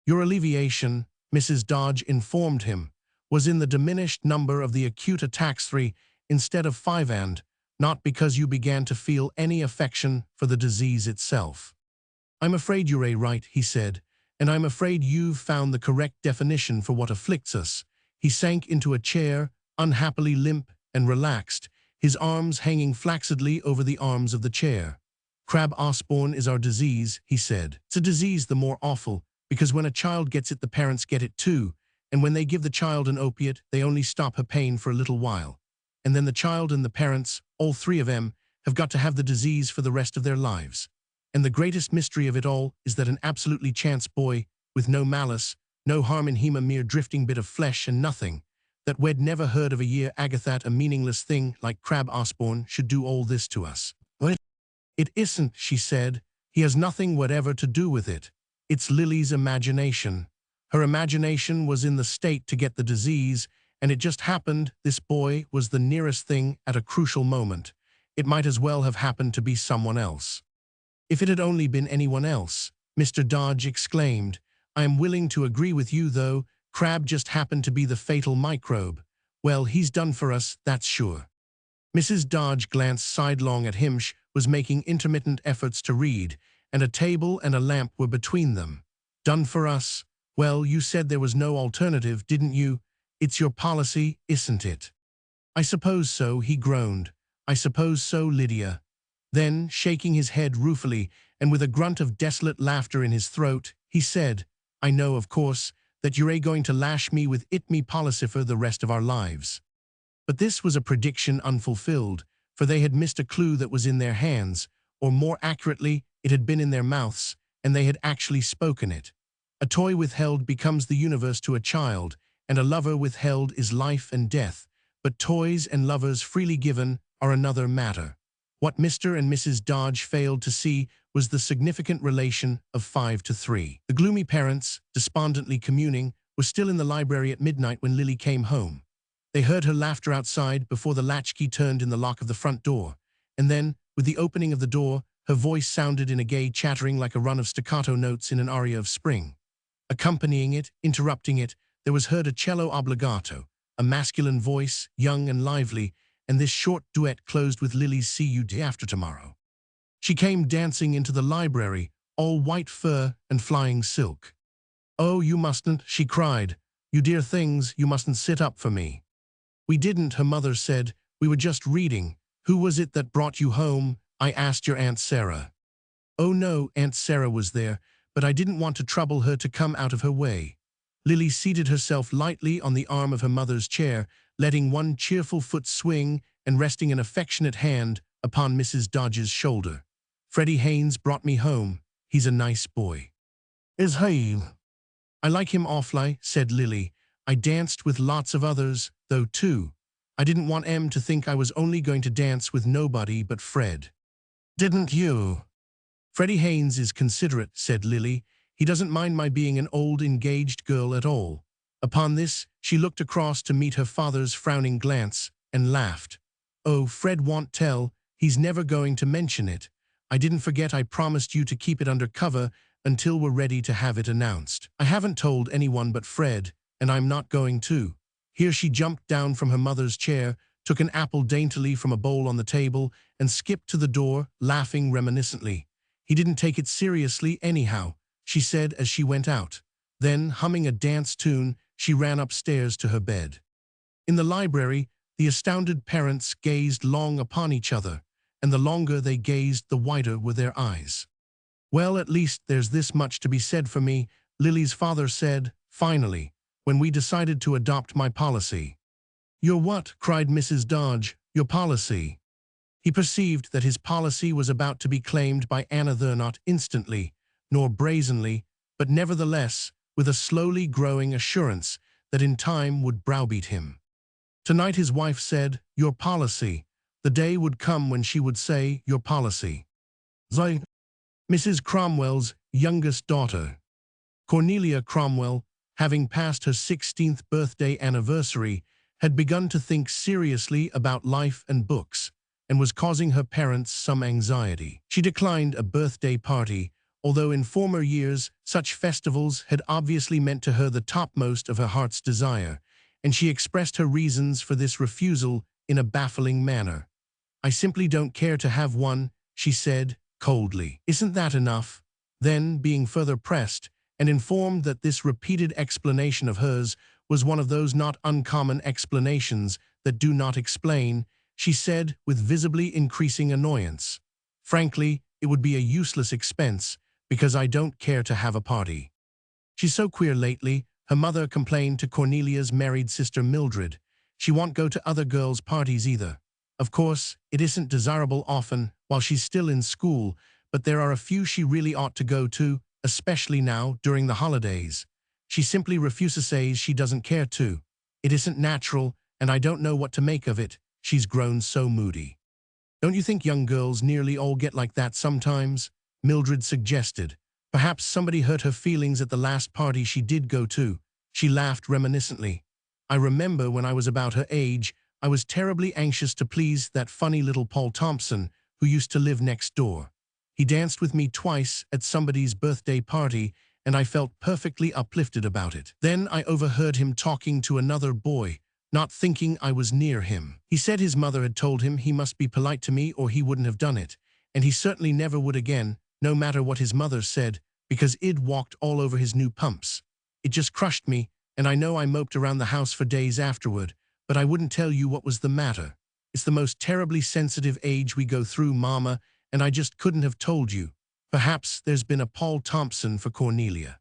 "Your alleviation," Mrs. Dodge informed him, "was in the diminished number of the acute attacks 3 instead of 5, and not because you began to feel any affection for the disease itself." "I'm afraid you're right," he said, "and I'm afraid you've found the correct definition for what afflicts us." He sank into a chair, unhappily limp and relaxed, his arms hanging flaccidly over the arms of the chair. "Crab Osborne is our disease," he said. "It's a disease the more awful, because when a child gets it, the parents get it too, and when they give the child an opiate, they only stop her pain for a little while. And then the child and the parents, all 3 of them, have got to have the disease for the rest of their lives. And the greatest mystery of it all is that an absolutely chance boy, with no malice, no harm in him, a mere drifting bit of flesh and nothing, that we'd never heard of a year, Agathat, a meaningless thing like Crab Osborne, should do all this to us." "It isn't," she said. "He has nothing whatever to do with it. It's Lily's imagination." Her imagination was in the state to get the disease, and it just happened this boy was the nearest thing at a crucial moment. It might as well have happened to be someone else. If it had only been anyone else, Mr. Dodge exclaimed. I am willing to agree with you, though. Crab just happened to be the fatal microbe. Well, he's done for us, that's sure. Mrs. Dodge glanced sidelong at him. She was making intermittent efforts to read, and a table and a lamp were between them. Done for us? Well, you said there was no alternative, didn't you? It's your policy, isn't it? I suppose so, he groaned. I suppose so, Lydia. Then, shaking his head ruefully, and with a grunt of desolate laughter in his throat, he said, I know, of course, that you're going to lash me with me policy for the rest of our lives. But this was a prediction unfulfilled, for they had missed a clue that was in their hands, or more accurately, it had been in their mouths, and they had actually spoken it. A toy withheld becomes the universe to a child, and a lover withheld is life and death, but toys and lovers freely given are another matter. What Mr. and Mrs. Dodge failed to see was the significant relation of 5 to 3. The gloomy parents, despondently communing, were still in the library at midnight when Lily came home. They heard her laughter outside before the latchkey turned in the lock of the front door, and then, with the opening of the door, her voice sounded in a gay chattering like a run of staccato notes in an aria of spring. Accompanying it, interrupting it, there was heard a cello obbligato, a masculine voice, young and lively, and this short duet closed with Lily's "See you day after tomorrow." She came dancing into the library, all white fur and flying silk. Oh, you mustn't, she cried. You dear things, you mustn't sit up for me. We didn't, her mother said. We were just reading. Who was it that brought you home? I asked your Aunt Sarah. Oh no, Aunt Sarah was there, but I didn't want to trouble her to come out of her way. Lily seated herself lightly on the arm of her mother's chair, letting one cheerful foot swing and resting an affectionate hand upon Mrs. Dodge's shoulder. Freddie Haynes brought me home. He's a nice boy. Is he? I like him awfully, said Lily. I danced with lots of others, though, too. I didn't want Em to think I was only going to dance with nobody but Fred. Didn't you? Freddie Haynes is considerate, said Lily. He doesn't mind my being an old engaged girl at all. Upon this, she looked across to meet her father's frowning glance and laughed. Oh, Fred won't tell. He's never going to mention it. I didn't forget I promised you to keep it under cover until we're ready to have it announced. I haven't told anyone but Fred, and I'm not going to. Here she jumped down from her mother's chair, took an apple daintily from a bowl on the table, and skipped to the door, laughing reminiscently. He didn't take it seriously anyhow, she said as she went out. Then, humming a dance tune, she ran upstairs to her bed. In the library, the astounded parents gazed long upon each other, and the longer they gazed, the wider were their eyes. Well, at least there's this much to be said for me, Lily's father said, finally, when we decided to adopt my policy. Your what? Cried Mrs. Dodge. Your policy. He perceived that his policy was about to be claimed by Anna not instantly, nor brazenly, but nevertheless, with a slowly growing assurance that in time would browbeat him. Tonight his wife said, your policy. The day would come when she would say, your policy. Zai. Mrs. Cromwell's youngest daughter. Cornelia Cromwell, having passed her 16th birthday anniversary, had begun to think seriously about life and books, and was causing her parents some anxiety. She declined a birthday party, although in former years such festivals had obviously meant to her the topmost of her heart's desire, and she expressed her reasons for this refusal in a baffling manner. I simply don't care to have one, she said, coldly. Isn't that enough? Then, being further pressed, and informed that this repeated explanation of hers was one of those not uncommon explanations that do not explain, she said with visibly increasing annoyance, frankly, it would be a useless expense, because I don't care to have a party. She's so queer lately, her mother complained to Cornelia's married sister Mildred. She won't go to other girls' parties either. Of course, it isn't desirable often while she's still in school, but there are a few she really ought to go to, especially now during the holidays. She simply refuses, says she doesn't care to. It isn't natural, and I don't know what to make of it. She's grown so moody. Don't you think young girls nearly all get like that sometimes? Mildred suggested. Perhaps somebody hurt her feelings at the last party she did go to. She laughed reminiscently. I remember when I was about her age, I was terribly anxious to please that funny little Paul Thompson who used to live next door. He danced with me twice at somebody's birthday party, and I felt perfectly uplifted about it. Then I overheard him talking to another boy, not thinking I was near him. He said his mother had told him he must be polite to me or he wouldn't have done it, and he certainly never would again, no matter what his mother said, because Id walked all over his new pumps. It just crushed me, and I know I moped around the house for days afterward, but I wouldn't tell you what was the matter. It's the most terribly sensitive age we go through, Mama, and I just couldn't have told you. Perhaps there's been a Paul Thompson for Cornelia.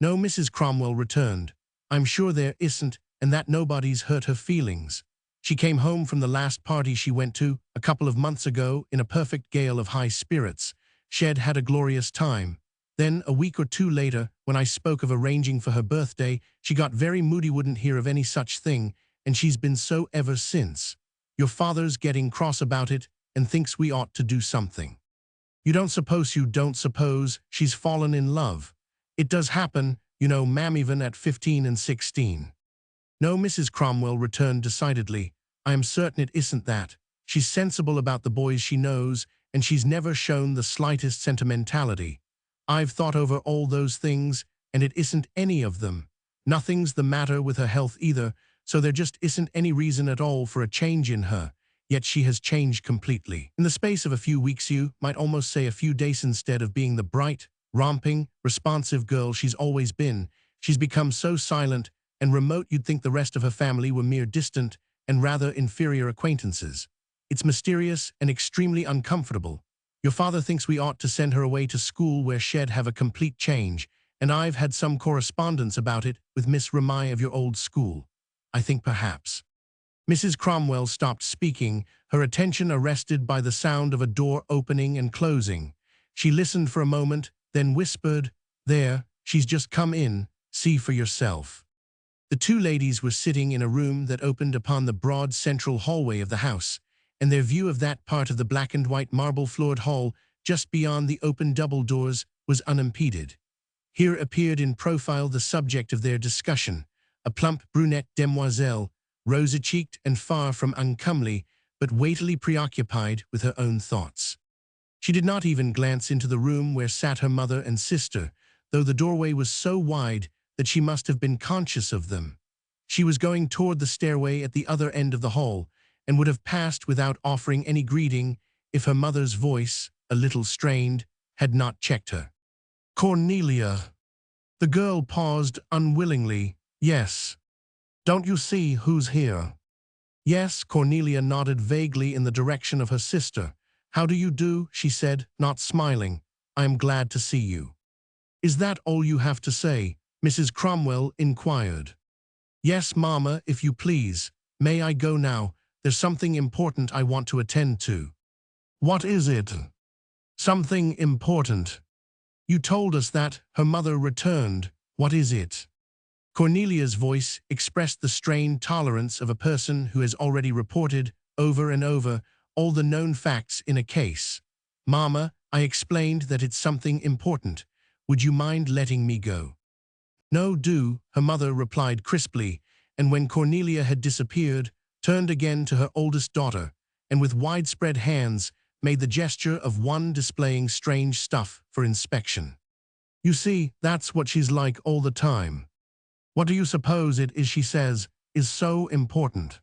No, Mrs. Cromwell returned. I'm sure there isn't, and that nobody's hurt her feelings. She came home from the last party she went to a couple of months ago in a perfect gale of high spirits. She'd had a glorious time. Then, a week or two later, when I spoke of arranging for her birthday, she got very moody, wouldn't hear of any such thing, and she's been so ever since. Your father's getting cross about it and thinks we ought to do something. You don't suppose she's fallen in love. It does happen, you know, ma'am, even at 15 and 16. No, Mrs. Cromwell returned decidedly. I am certain it isn't that. She's sensible about the boys she knows, and she's never shown the slightest sentimentality. I've thought over all those things, and it isn't any of them. Nothing's the matter with her health either, so there just isn't any reason at all for a change in her. Yet she has changed completely. In the space of a few weeks, you might almost say a few days, instead of being the bright, romping, responsive girl she's always been, she's become so silent and remote you'd think the rest of her family were mere distant and rather inferior acquaintances. It's mysterious and extremely uncomfortable. Your father thinks we ought to send her away to school where she'd have a complete change, and I've had some correspondence about it with Miss Ramai of your old school. I think perhaps. Mrs. Cromwell stopped speaking, her attention arrested by the sound of a door opening and closing. She listened for a moment, then whispered, "There, she's just come in, see for yourself." The two ladies were sitting in a room that opened upon the broad central hallway of the house, and their view of that part of the black and white marble-floored hall just beyond the open double doors was unimpeded. Here appeared in profile the subject of their discussion, a plump brunette demoiselle, rosy-cheeked and far from uncomely, but weightily preoccupied with her own thoughts. She did not even glance into the room where sat her mother and sister, though the doorway was so wide that she must have been conscious of them. She was going toward the stairway at the other end of the hall, and would have passed without offering any greeting if her mother's voice, a little strained, had not checked her. "Cornelia." The girl paused unwillingly. "Yes. Don't you see who's here?" "Yes," Cornelia nodded vaguely in the direction of her sister. "How do you do?" she said, not smiling. "I am glad to see you." "Is that all you have to say?" Mrs. Cromwell inquired. "Yes, Mama, if you please. May I go now? There's something important I want to attend to." "What is it?" "Something important." "You told us that," her mother returned. "What is it?" Cornelia's voice expressed the strained tolerance of a person who has already reported, over and over, all the known facts in a case. "Mama, I explained that it's something important. Would you mind letting me go?" "No, do," her mother replied crisply, and when Cornelia had disappeared, turned again to her oldest daughter, and with widespread hands made the gesture of one displaying strange stuff for inspection. "You see, that's what she's like all the time. What do you suppose it is she says is so important?"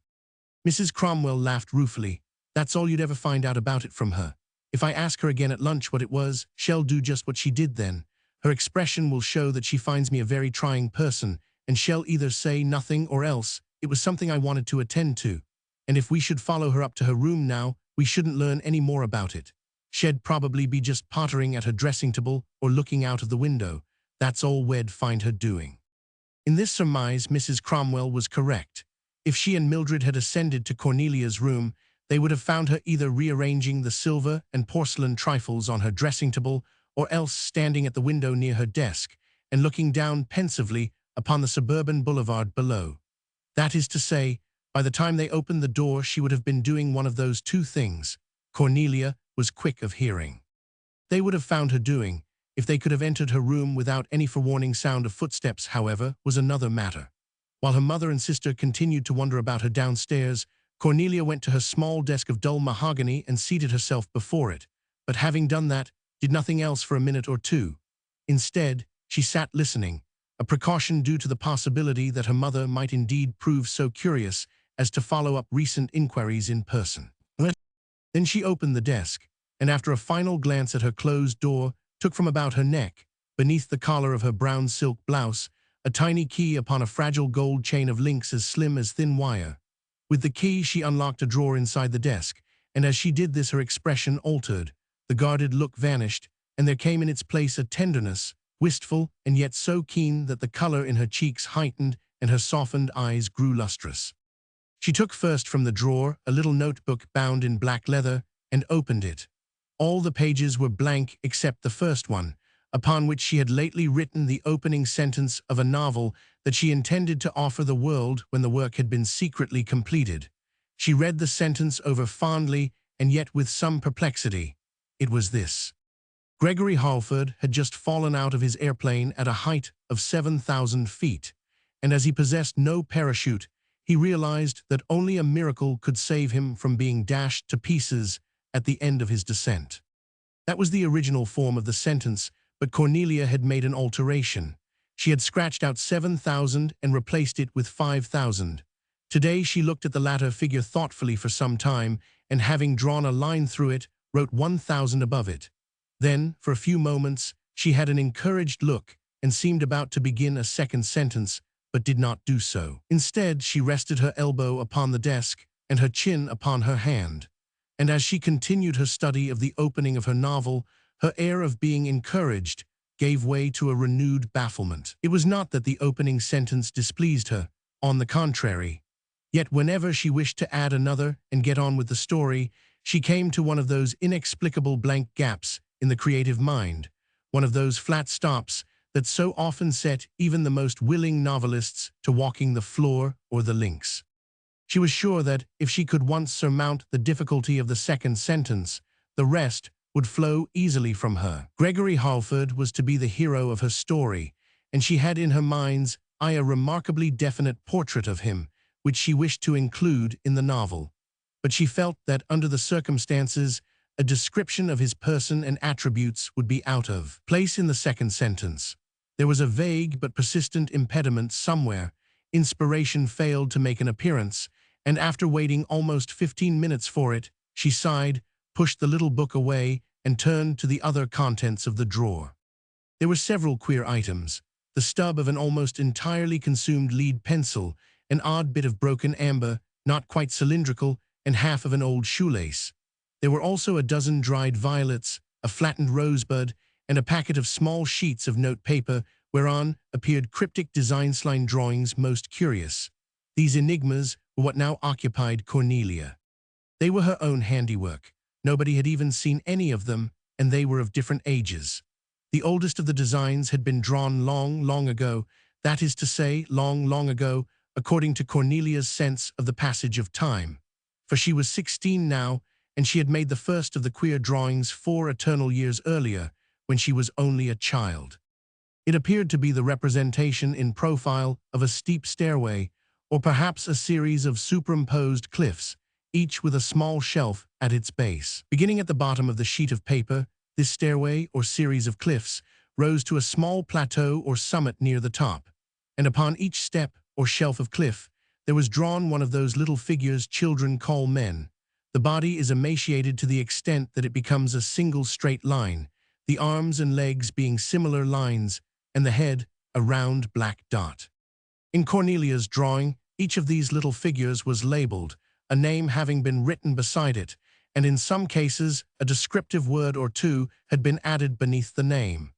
Mrs. Cromwell laughed ruefully. "That's all you'd ever find out about it from her. If I ask her again at lunch what it was, she'll do just what she did then. Her expression will show that she finds me a very trying person, and she'll either say nothing or else, 'It was something I wanted to attend to.' And if we should follow her up to her room now, we shouldn't learn any more about it. She'd probably be just pottering at her dressing table or looking out of the window. That's all we'd find her doing." In this surmise, Mrs. Cromwell was correct. If she and Mildred had ascended to Cornelia's room, they would have found her either rearranging the silver and porcelain trifles on her dressing table, or else standing at the window near her desk and looking down pensively upon the suburban boulevard below. That is to say, by the time they opened the door, she would have been doing one of those two things. Cornelia was quick of hearing. They would have found her doing, If they could have entered her room without any forewarning sound of footsteps, however, was another matter. While her mother and sister continued to wonder about her downstairs, Cornelia went to her small desk of dull mahogany and seated herself before it, but having done that, did nothing else for a minute or two. Instead, she sat listening, a precaution due to the possibility that her mother might indeed prove so curious as to follow up recent inquiries in person. Then she opened the desk, and after a final glance at her closed door, took from about her neck, beneath the collar of her brown silk blouse, a tiny key upon a fragile gold chain of links as slim as thin wire. With the key, she unlocked a drawer inside the desk, and as she did this her expression altered, the guarded look vanished, and there came in its place a tenderness, wistful and yet so keen that the color in her cheeks heightened and her softened eyes grew lustrous. She took first from the drawer a little notebook bound in black leather and opened it. All the pages were blank except the first one, upon which she had lately written the opening sentence of a novel that she intended to offer the world when the work had been secretly completed. She read the sentence over fondly and yet with some perplexity. It was this: Gregory Halford had just fallen out of his airplane at a height of 7,000 feet, and as he possessed no parachute, he realized that only a miracle could save him from being dashed to pieces at the end of his descent. That was the original form of the sentence, but Cornelia had made an alteration. She had scratched out 7,000 and replaced it with 5,000. Today she looked at the latter figure thoughtfully for some time, and having drawn a line through it, wrote 1,000 above it. Then, for a few moments, she had an encouraged look and seemed about to begin a second sentence, but did not do so. Instead, she rested her elbow upon the desk and her chin upon her hand. And as she continued her study of the opening of her novel, her air of being encouraged gave way to a renewed bafflement. It was not that the opening sentence displeased her, on the contrary. Yet whenever she wished to add another and get on with the story, she came to one of those inexplicable blank gaps in the creative mind, one of those flat stops that so often set even the most willing novelists to walking the floor or the links. She was sure that if she could once surmount the difficulty of the second sentence, the rest would flow easily from her. Gregory Halford was to be the hero of her story, and she had in her mind's eye a remarkably definite portrait of him, which she wished to include in the novel. But she felt that under the circumstances, a description of his person and attributes would be out of place in the second sentence. There was a vague but persistent impediment somewhere. Inspiration failed to make an appearance, and after waiting almost 15 minutes for it, she sighed, pushed the little book away, and turned to the other contents of the drawer. There were several queer items: the stub of an almost entirely consumed lead pencil, an odd bit of broken amber, not quite cylindrical, and half of an old shoelace. There were also a dozen dried violets, a flattened rosebud, and a packet of small sheets of note paper whereon appeared cryptic design-line drawings most curious. These enigmas were what now occupied Cornelia. They were her own handiwork. Nobody had even seen any of them, and they were of different ages. The oldest of the designs had been drawn long, long ago, that is to say, long, long ago, according to Cornelia's sense of the passage of time. For she was 16 now, and she had made the first of the queer drawings 4 eternal years earlier, when she was only a child. It appeared to be the representation in profile of a steep stairway, or perhaps a series of superimposed cliffs, each with a small shelf at its base. Beginning at the bottom of the sheet of paper, this stairway or series of cliffs rose to a small plateau or summit near the top, and upon each step or shelf of cliff there was drawn one of those little figures children call men. The body is emaciated to the extent that it becomes a single straight line, the arms and legs being similar lines, and the head a round black dot. In Cornelia's drawing, each of these little figures was labeled, a name having been written beside it, and in some cases a descriptive word or two had been added beneath the name.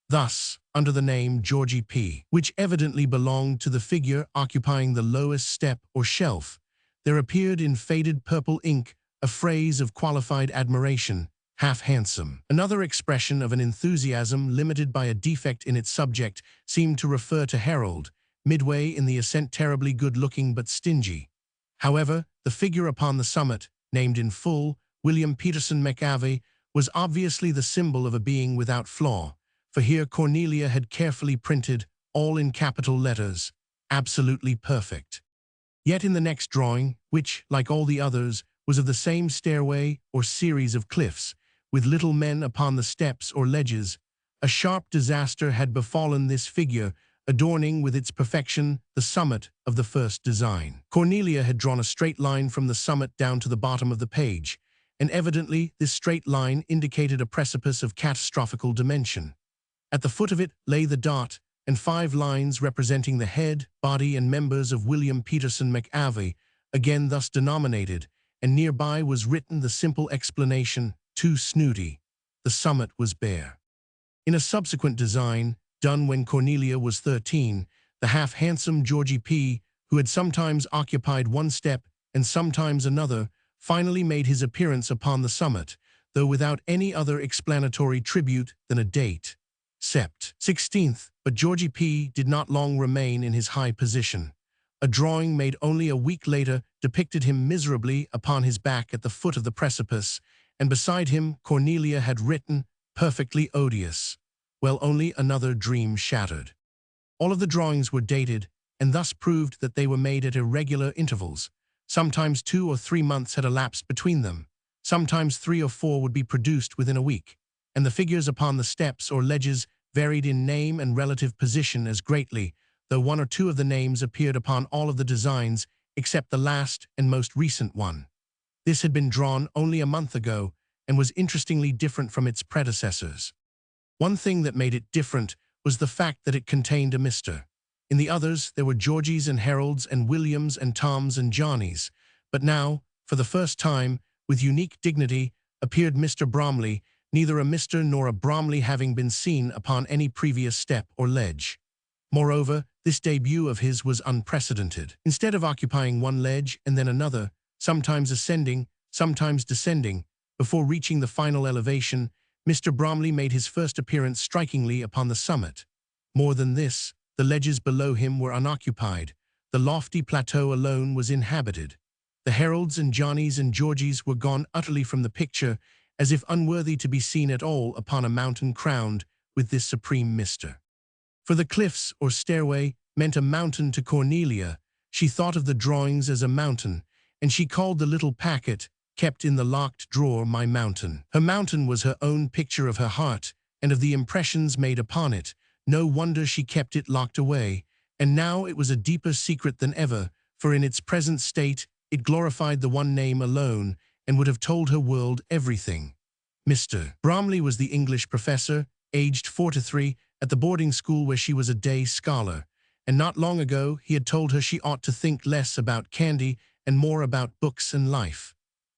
Thus, under the name Georgie P., which evidently belonged to the figure occupying the lowest step or shelf, there appeared in faded purple ink a phrase of qualified admiration: half handsome. Another expression of an enthusiasm limited by a defect in its subject seemed to refer to Harold, midway in the ascent terribly good-looking but stingy. However, the figure upon the summit, named in full William Peterson McAvey, was obviously the symbol of a being without flaw, for here Cornelia had carefully printed, all in capital letters, absolutely perfect. Yet in the next drawing, which, like all the others, was of the same stairway or series of cliffs, with little men upon the steps or ledges, a sharp disaster had befallen this figure, adorning with its perfection the summit of the first design. Cornelia had drawn a straight line from the summit down to the bottom of the page, and evidently this straight line indicated a precipice of catastrophical dimension. At the foot of it lay the dot, and 5 lines representing the head, body, and members of William Peterson McAvey, again thus denominated, and nearby was written the simple explanation, "Too snooty." The summit was bare. In a subsequent design, done when Cornelia was 13, the half-handsome Georgie P., who had sometimes occupied one step and sometimes another, finally made his appearance upon the summit, though without any other explanatory tribute than a date, Sept. 16th, but Georgie P. did not long remain in his high position. A drawing made only a week later depicted him miserably upon his back at the foot of the precipice, and beside him Cornelia had written, "Perfectly odious." Well, only another dream shattered. All of the drawings were dated, and thus proved that they were made at irregular intervals. Sometimes 2 or 3 months had elapsed between them. Sometimes 3 or 4 would be produced within a week, and the figures upon the steps or ledges varied in name and relative position as greatly, though 1 or 2 of the names appeared upon all of the designs except the last and most recent one. This had been drawn only a month ago and was interestingly different from its predecessors. One thing that made it different was the fact that it contained a Mr. In the others, there were Georgies and Harold's and Williams and Toms and Johnnies, but now, for the first time, with unique dignity, appeared Mr. Bromley, neither a Mr. nor a Bromley having been seen upon any previous step or ledge. Moreover, this debut of his was unprecedented. Instead of occupying one ledge and then another, sometimes ascending, sometimes descending, before reaching the final elevation, Mr. Bromley made his first appearance strikingly upon the summit. More than this, the ledges below him were unoccupied. The lofty plateau alone was inhabited. The Harolds and Johnnies and Georgies were gone utterly from the picture, as if unworthy to be seen at all upon a mountain crowned with this supreme Mr. For the cliffs or stairway meant a mountain to Cornelia. She thought of the drawings as a mountain, and she called the little packet kept in the locked drawer my mountain. Her mountain was her own picture of her heart and of the impressions made upon it. No wonder she kept it locked away, and now it was a deeper secret than ever, for in its present state it glorified the one name alone and would have told her world everything. Mr. Bromley was the English professor, aged 43, at the boarding school where she was a day scholar, and not long ago he had told her she ought to think less about candy and more about books and life.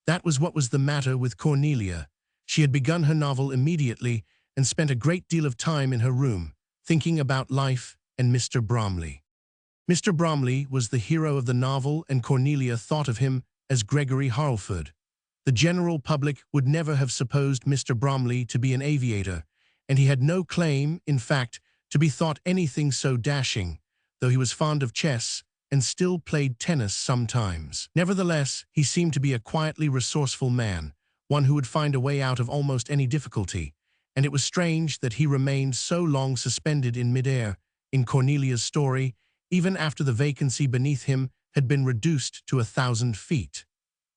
That was what was the matter with Cornelia. She had begun her novel immediately and spent a great deal of time in her room, thinking about life and Mr. Bromley. Mr. Bromley was the hero of the novel, and Cornelia thought of him as Gregory Harlford. The general public would never have supposed Mr. Bromley to be an aviator, and he had no claim, in fact, to be thought anything so dashing, though he was fond of chess and still played tennis sometimes. Nevertheless, he seemed to be a quietly resourceful man, one who would find a way out of almost any difficulty, and it was strange that he remained so long suspended in midair in Cornelia's story, even after the vacancy beneath him had been reduced to 1,000 feet.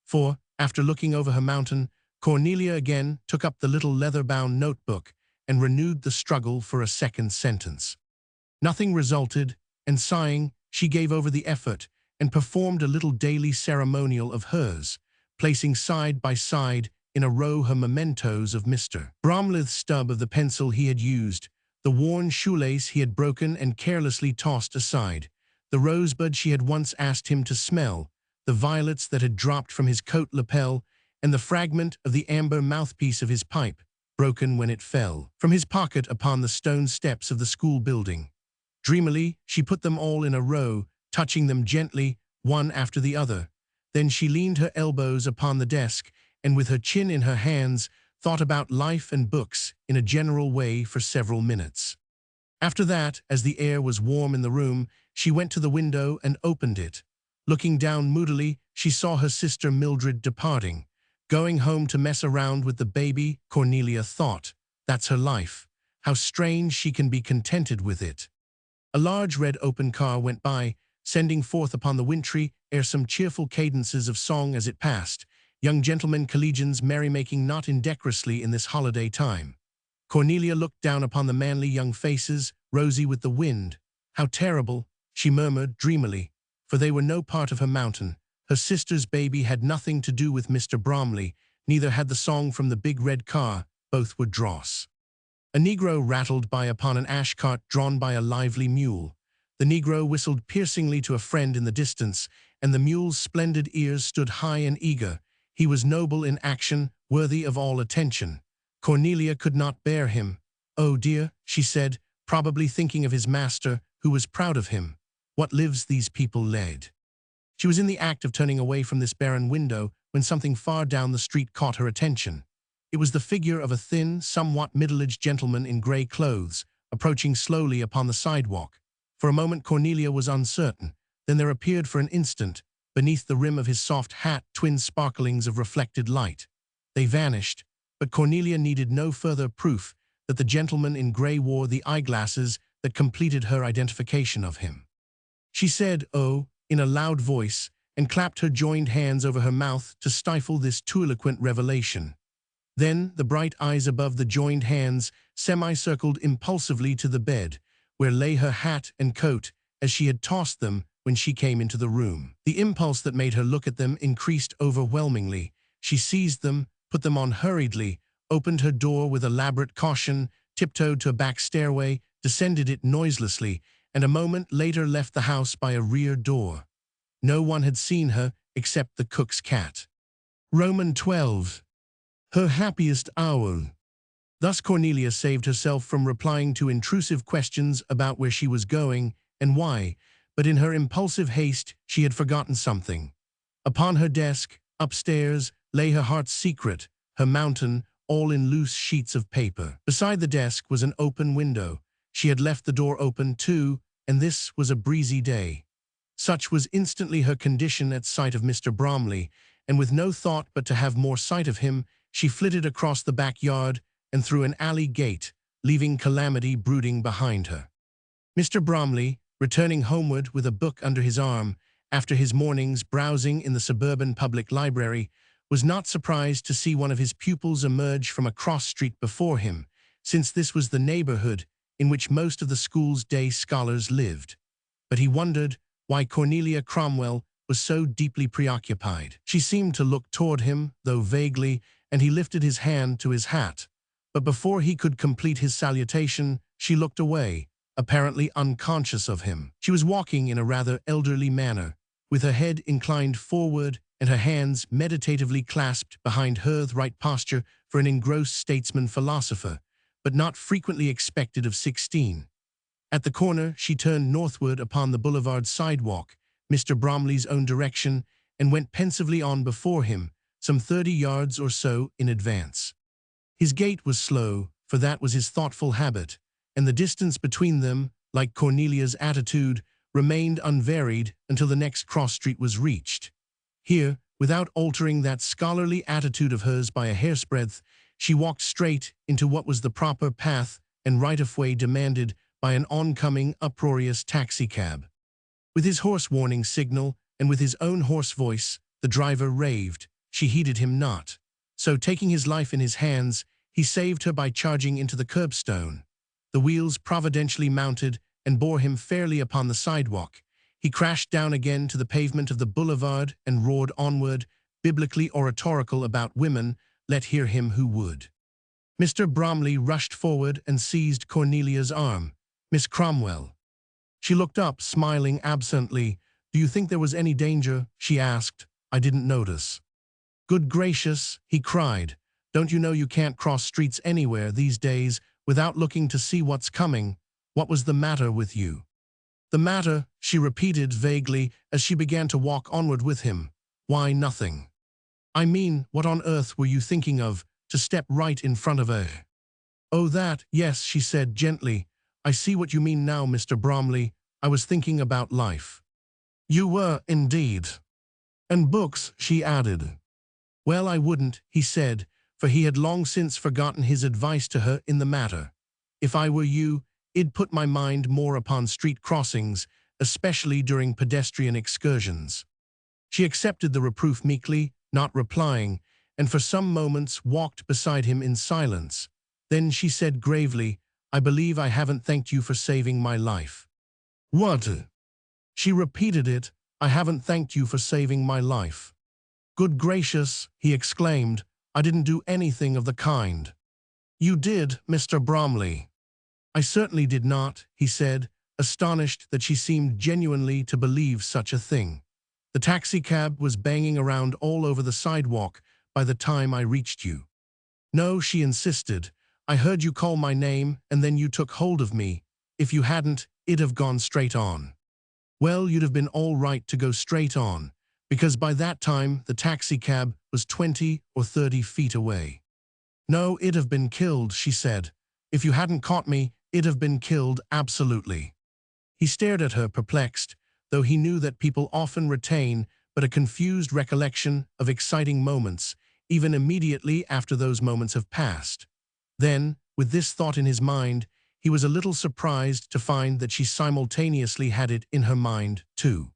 For, after looking over her mountain, Cornelia again took up the little leather-bound notebook and renewed the struggle for a second sentence. Nothing resulted, and sighing, she gave over the effort and performed a little daily ceremonial of hers, placing side by side in a row her mementos of Mr. Bromley's stub of the pencil he had used, the worn shoelace he had broken and carelessly tossed aside, the rosebud she had once asked him to smell, the violets that had dropped from his coat lapel, and the fragment of the amber mouthpiece of his pipe, broken when it fell from his pocket upon the stone steps of the school building. Dreamily, she put them all in a row, touching them gently, one after the other. Then she leaned her elbows upon the desk, and with her chin in her hands, thought about life and books in a general way for several minutes. After that, as the air was warm in the room, she went to the window and opened it. Looking down moodily, she saw her sister Mildred departing. Going home to mess around with the baby, Cornelia thought. That's her life. how strange she can be contented with it. A large red open car went by, sending forth upon the wintry air some cheerful cadences of song as it passed, young gentlemen collegians merrymaking not indecorously in this holiday time. Cornelia looked down upon the manly young faces, rosy with the wind. How terrible, she murmured dreamily, for they were no part of her mountain. Her sister's baby had nothing to do with Mr. Bromley, neither had the song from the big red car, both were dross. A negro rattled by upon an ash cart drawn by a lively mule. The negro whistled piercingly to a friend in the distance, and the mule's splendid ears stood high and eager. He was noble in action, worthy of all attention. Cornelia could not bear him. "Oh dear," she said, probably thinking of his master, who was proud of him. "What lives these people led." She was in the act of turning away from this barren window when something far down the street caught her attention. It was the figure of a thin, somewhat middle-aged gentleman in gray clothes, approaching slowly upon the sidewalk. For a moment Cornelia was uncertain. Then there appeared for an instant, beneath the rim of his soft hat, twin sparklings of reflected light. They vanished, but Cornelia needed no further proof that the gentleman in gray wore the eyeglasses that completed her identification of him. She said, "Oh," in a loud voice, and clapped her joined hands over her mouth to stifle this too eloquent revelation. Then the bright eyes above the joined hands semicircled impulsively to the bed, where lay her hat and coat, as she had tossed them when she came into the room. The impulse that made her look at them increased overwhelmingly. She seized them, put them on hurriedly, opened her door with elaborate caution, tiptoed to a back stairway, descended it noiselessly, and a moment later left the house by a rear door. No one had seen her except the cook's cat. Roman 12. Her happiest hour. Thus Cornelia saved herself from replying to intrusive questions about where she was going and why, but in her impulsive haste she had forgotten something. Upon her desk, upstairs, lay her heart's secret, her mountain, all in loose sheets of paper. Beside the desk was an open window. She had left the door open too, and this was a breezy day. Such was instantly her condition at sight of Mr. Bromley, and with no thought but to have more sight of him, she flitted across the backyard and through an alley gate, leaving calamity brooding behind her. Mr. Bromley, returning homeward with a book under his arm, after his morning's browsing in the suburban public library, was not surprised to see one of his pupils emerge from a cross street before him, since this was the neighborhood in which most of the school's day scholars lived. But he wondered why Cornelia Cromwell was so deeply preoccupied. She seemed to look toward him, though vaguely, and he lifted his hand to his hat. But before he could complete his salutation, she looked away, apparently unconscious of him. She was walking in a rather elderly manner, with her head inclined forward and her hands meditatively clasped behind her right posture for an engrossed statesman-philosopher, but not frequently expected of 16. At the corner, she turned northward upon the boulevard sidewalk, Mr. Bromley's own direction, and went pensively on before him, some 30 yards or so in advance. His gait was slow, for that was his thoughtful habit, and the distance between them, like Cornelia's attitude, remained unvaried until the next cross street was reached. Here, without altering that scholarly attitude of hers by a hair's breadth, she walked straight into what was the proper path and right-of-way demanded by an oncoming, uproarious taxicab. With his hoarse warning signal and with his own hoarse voice, the driver raved. She heeded him not. So, taking his life in his hands, he saved her by charging into the curbstone. The wheels providentially mounted and bore him fairly upon the sidewalk. He crashed down again to the pavement of the boulevard and roared onward, biblically oratorical about women, let hear him who would. Mr. Bromley rushed forward and seized Cornelia's arm. "Miss Cromwell." She looked up, smiling absently. "Do you think there was any danger?" she asked. "I didn't notice." "Good gracious," he cried. "Don't you know you can't cross streets anywhere these days without looking to see what's coming? What was the matter with you?" "The matter," she repeated vaguely as she began to walk onward with him. "Why, nothing. I mean, what on earth were you thinking of, to step right in front of her?" "Oh, that, yes," she said gently. "I see what you mean now, Mr. Bromley. I was thinking about life." "You were, indeed." "And books," she added. "Well, I wouldn't," he said, for he had long since forgotten his advice to her in the matter. if I were you, I'd put my mind more upon street crossings, especially during pedestrian excursions." She accepted the reproof meekly, not replying, and for some moments walked beside him in silence. Then she said gravely, "I believe I haven't thanked you for saving my life." "What?" She repeated it, "I haven't thanked you for saving my life." "Good gracious," he exclaimed, "I didn't do anything of the kind." "You did, Mr. Bromley." "I certainly did not," he said, astonished that she seemed genuinely to believe such a thing. "The taxicab was banging around all over the sidewalk by the time I reached you." "No," she insisted. "I heard you call my name and then you took hold of me. If you hadn't, it'd have gone straight on." "Well, you'd have been all right to go straight on, because by that time the taxicab was 20 or 30 feet away." "No, it'd have been killed," she said. "If you hadn't caught me, it'd have been killed, absolutely." He stared at her, perplexed, though he knew that people often retain but a confused recollection of exciting moments, even immediately after those moments have passed. Then, with this thought in his mind, he was a little surprised to find that she simultaneously had it in her mind, too.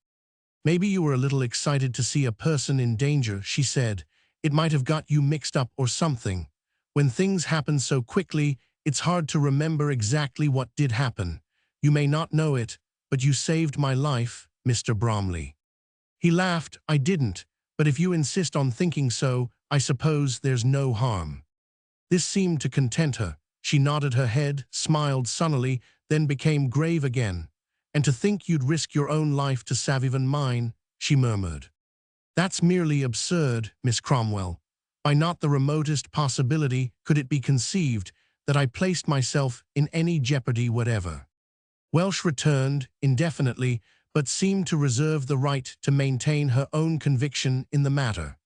"Maybe you were a little excited to see a person in danger," she said. "It might have got you mixed up or something. When things happen so quickly, it's hard to remember exactly what did happen. You may not know it, but you saved my life, Mr. Bromley." He laughed. "I didn't, but if you insist on thinking so, I suppose there's no harm." This seemed to content her. She nodded her head, smiled sunnily, then became grave again. "And to think you'd risk your own life to save even mine," she murmured. "That's merely absurd, Miss Cromwell. By not the remotest possibility could it be conceived that I placed myself in any jeopardy whatever." Welsh returned, indefinitely, but seemed to reserve the right to maintain her own conviction in the matter.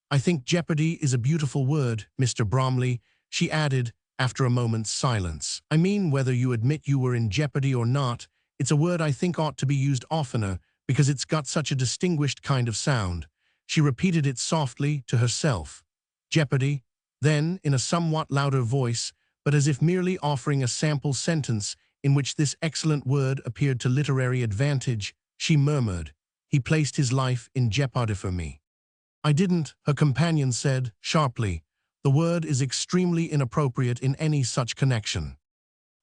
"I think jeopardy is a beautiful word, Mr. Bromley," she added, after a moment's silence. "I mean, whether you admit you were in jeopardy or not, it's a word I think ought to be used oftener, because it's got such a distinguished kind of sound." She repeated it softly to herself. "Jeopardy." Then, in a somewhat louder voice, but as if merely offering a sample sentence in which this excellent word appeared to literary advantage, she murmured, "He placed his life in jeopardy for me." "I didn't," her companion said, sharply. "The word is extremely inappropriate in any such connection."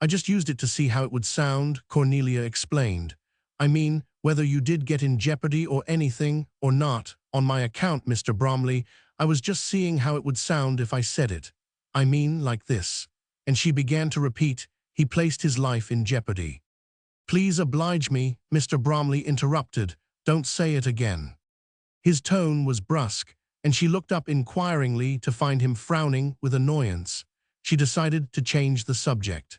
"I just used it to see how it would sound," Cornelia explained. "I mean, whether you did get in jeopardy or anything, or not, on my account, Mr. Bromley, I was just seeing how it would sound if I said it. I mean, like this." And she began to repeat, "He placed his life in jeopardy." "Please oblige me," Mr. Bromley interrupted. "Don't say it again." His tone was brusque, and she looked up inquiringly to find him frowning with annoyance. She decided to change the subject.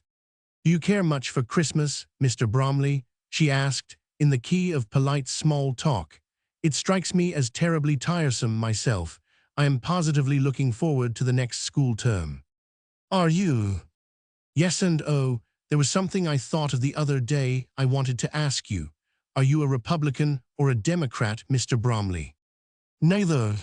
"Do you care much for Christmas, Mr. Bromley?" she asked, in the key of polite small talk. "It strikes me as terribly tiresome myself. I am positively looking forward to the next school term." "Are you?" "Yes, and oh, there was something I thought of the other day I wanted to ask you. Are you a Republican or a Democrat, Mr. Bromley?" "Neither."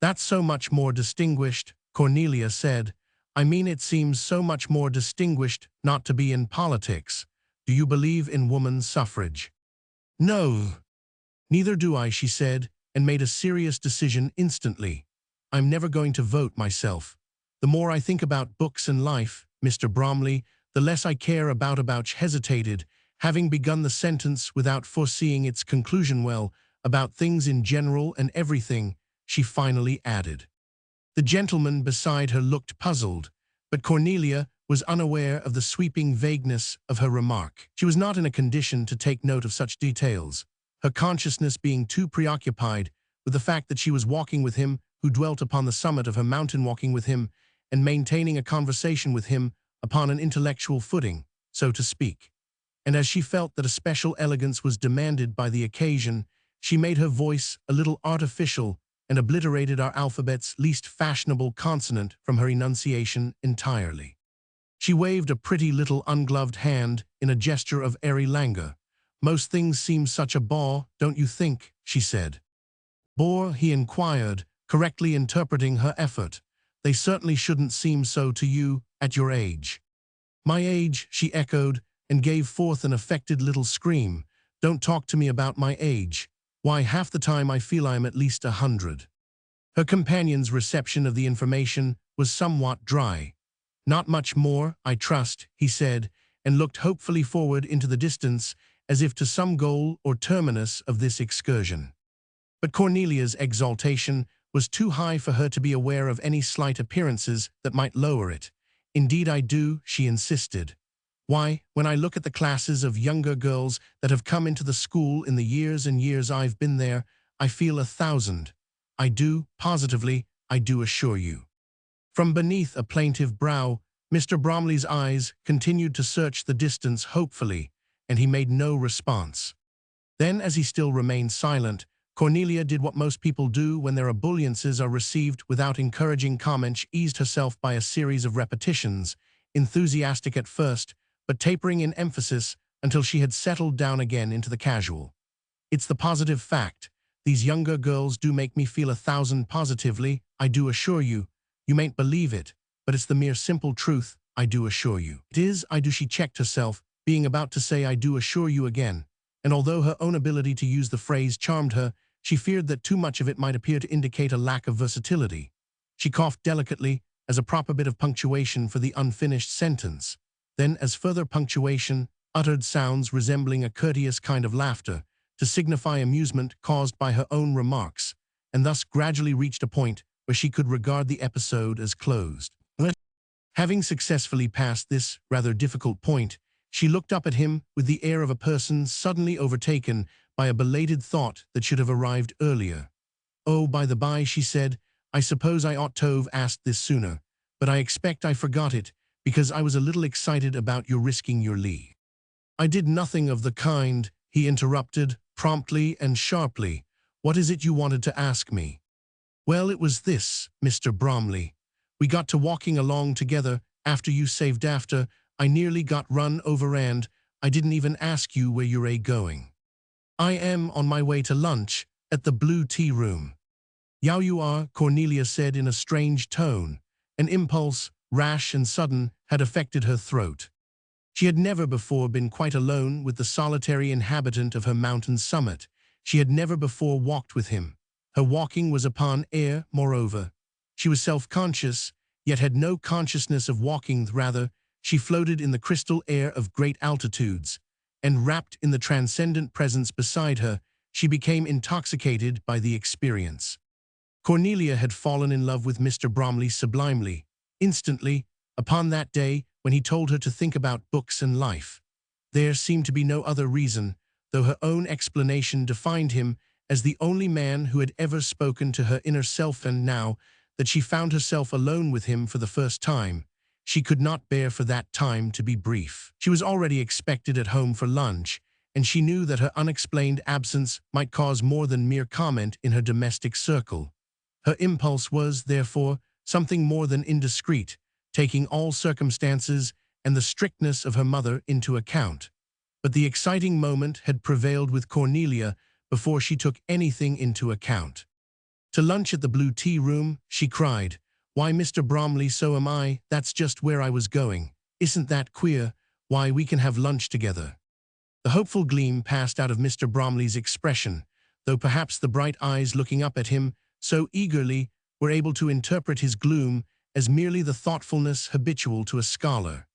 "That's so much more distinguished," Cornelia said. "I mean, it seems so much more distinguished not to be in politics. Do you believe in woman suffrage?" "No." "Neither do I," she said, and made a serious decision instantly. "I'm never going to vote myself. The more I think about books and life, Mr. Bromley, the less I care about." She hesitated, having begun the sentence without foreseeing its conclusion well, "about things in general and everything," she finally added. The gentleman beside her looked puzzled, but Cornelia was unaware of the sweeping vagueness of her remark. She was not in a condition to take note of such details, her consciousness being too preoccupied with the fact that she was walking with him who dwelt upon the summit of her mountain, walking with him and maintaining a conversation with him upon an intellectual footing, so to speak. And as she felt that a special elegance was demanded by the occasion, she made her voice a little artificial and obliterated our alphabet's least fashionable consonant from her enunciation entirely. She waved a pretty little ungloved hand in a gesture of airy languor. "Most things seem such a bore, don't you think?" she said. "Bore?" he inquired, correctly interpreting her effort. "They certainly shouldn't seem so to you, at your age." My age, she echoed, and gave forth an affected little scream. Don't talk to me about my age. Why, half the time I feel I am at least 100. Her companion's reception of the information was somewhat dry. Not much more, I trust, he said, and looked hopefully forward into the distance as if to some goal or terminus of this excursion. But Cornelia's exaltation was too high for her to be aware of any slight appearances that might lower it. Indeed I do, she insisted. Why, when I look at the classes of younger girls that have come into the school in the years and years I've been there, I feel 1,000. I do, positively, I do assure you. From beneath a plaintive brow, Mr. Bromley's eyes continued to search the distance hopefully, and he made no response. Then, as he still remained silent, Cornelia did what most people do when their ebulliences are received without encouraging comment. She eased herself by a series of repetitions, enthusiastic at first, but tapering in emphasis until she had settled down again into the casual. It's the positive fact. These younger girls do make me feel 1,000 positively, I do assure you. You mayn't believe it, but it's the mere simple truth, I do assure you. It is, I do. She checked herself, being about to say I do assure you again, and although her own ability to use the phrase charmed her, she feared that too much of it might appear to indicate a lack of versatility. She coughed delicately as a proper bit of punctuation for the unfinished sentence. Then, as further punctuation, uttered sounds resembling a courteous kind of laughter to signify amusement caused by her own remarks, and thus gradually reached a point where she could regard the episode as closed. Having successfully passed this rather difficult point, she looked up at him with the air of a person suddenly overtaken by a belated thought that should have arrived earlier. Oh, by the by, she said, I suppose I ought to have asked this sooner, but I expect I forgot it because I was a little excited about your risking your leave. I did nothing of the kind, he interrupted, promptly and sharply. What is it you wanted to ask me? Well, it was this, Mr. Bromley. We got to walking along together after you saved after I nearly got run over and I didn't even ask you where you're going. I am on my way to lunch at the Blue Tea Room. Yow you are, Cornelia said in a strange tone. An impulse, rash and sudden, had affected her throat. She had never before been quite alone with the solitary inhabitant of her mountain summit. She had never before walked with him. Her walking was upon air, moreover. She was self-conscious, yet had no consciousness of walking. Rather, she floated in the crystal air of great altitudes, and wrapped in the transcendent presence beside her, she became intoxicated by the experience. Cornelia had fallen in love with Mr. Bromley sublimely, instantly, upon that day when he told her to think about books and life. There seemed to be no other reason, though her own explanation defined him as the only man who had ever spoken to her inner self, and now that she found herself alone with him for the first time, she could not bear for that time to be brief. She was already expected at home for lunch, and she knew that her unexplained absence might cause more than mere comment in her domestic circle. Her impulse was, therefore, something more than indiscreet, taking all circumstances and the strictness of her mother into account. But the exciting moment had prevailed with Cornelia before she took anything into account. To lunch at the Blue Tea Room, she cried. Why, Mr. Bromley, so am I. That's just where I was going. Isn't that queer? Why, we can have lunch together. The hopeful gleam passed out of Mr. Bromley's expression, though perhaps the bright eyes looking up at him so eagerly were able to interpret his gloom as merely the thoughtfulness habitual to a scholar.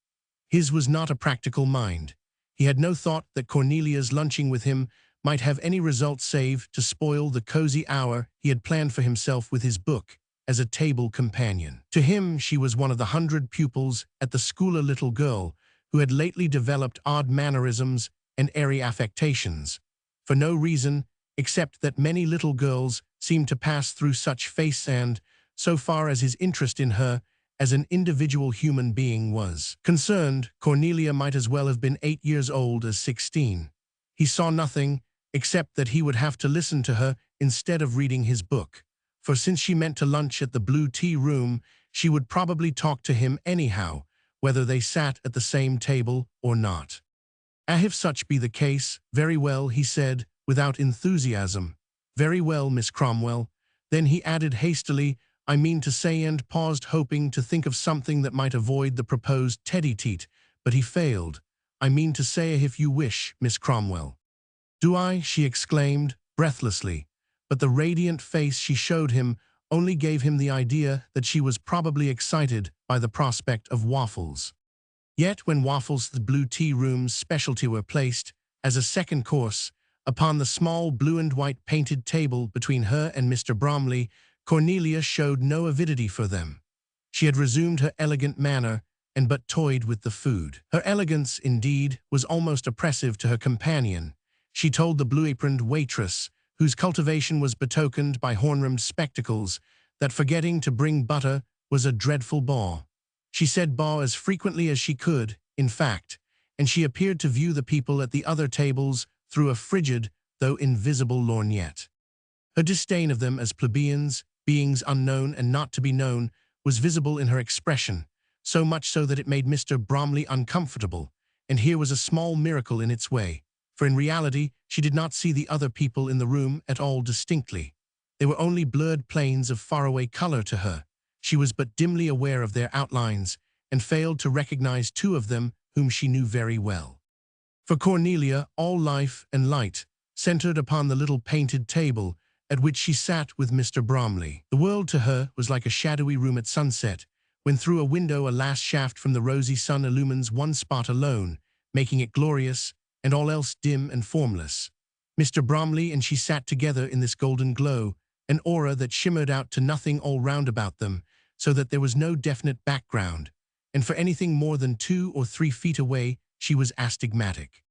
His was not a practical mind. He had no thought that Cornelia's lunching with him might have any result save to spoil the cozy hour he had planned for himself with his book as a table companion. To him, she was one of the 100 pupils at the school, a little girl who had lately developed odd mannerisms and airy affectations, for no reason except that many little girls seemed to pass through such phases, and, so far as his interest in her as an individual human being was concerned, Cornelia might as well have been 8 years old as 16. He saw nothing except that he would have to listen to her instead of reading his book, for since she meant to lunch at the Blue Tea Room, she would probably talk to him anyhow, whether they sat at the same table or not. If such be the case, very well, he said, without enthusiasm. Very well, Miss Cromwell. Then he added hastily, I mean to say, and paused, hoping to think of something that might avoid the proposed tete-a-tete, but he failed. "I mean to say if you wish, Miss Cromwell." "Do I?" she exclaimed, breathlessly, but the radiant face she showed him only gave him the idea that she was probably excited by the prospect of waffles. Yet when waffles, the blue tea room's specialty, were placed, as a second course, upon the small blue and white painted table between her and Mr. Bromley, Cornelia showed no avidity for them. She had resumed her elegant manner, and but toyed with the food. Her elegance, indeed, was almost oppressive to her companion. She told the blue-aproned waitress, whose cultivation was betokened by horn-rimmed spectacles, that forgetting to bring butter was a dreadful bore. She said "bore" as frequently as she could, in fact, and she appeared to view the people at the other tables through a frigid, though invisible lorgnette. Her disdain of them as plebeians, beings unknown and not to be known, was visible in her expression, so much so that it made Mr. Bromley uncomfortable, and here was a small miracle in its way, for in reality she did not see the other people in the room at all distinctly. They were only blurred planes of faraway color to her. She was but dimly aware of their outlines, and failed to recognize two of them whom she knew very well. For Cornelia, all life and light centered upon the little painted table at which she sat with Mr. Bromley. The world to her was like a shadowy room at sunset, when through a window a last shaft from the rosy sun illumines one spot alone, making it glorious, and all else dim and formless. Mr. Bromley and she sat together in this golden glow, an aura that shimmered out to nothing all round about them, so that there was no definite background, and for anything more than 2 or 3 feet away she was astigmatic.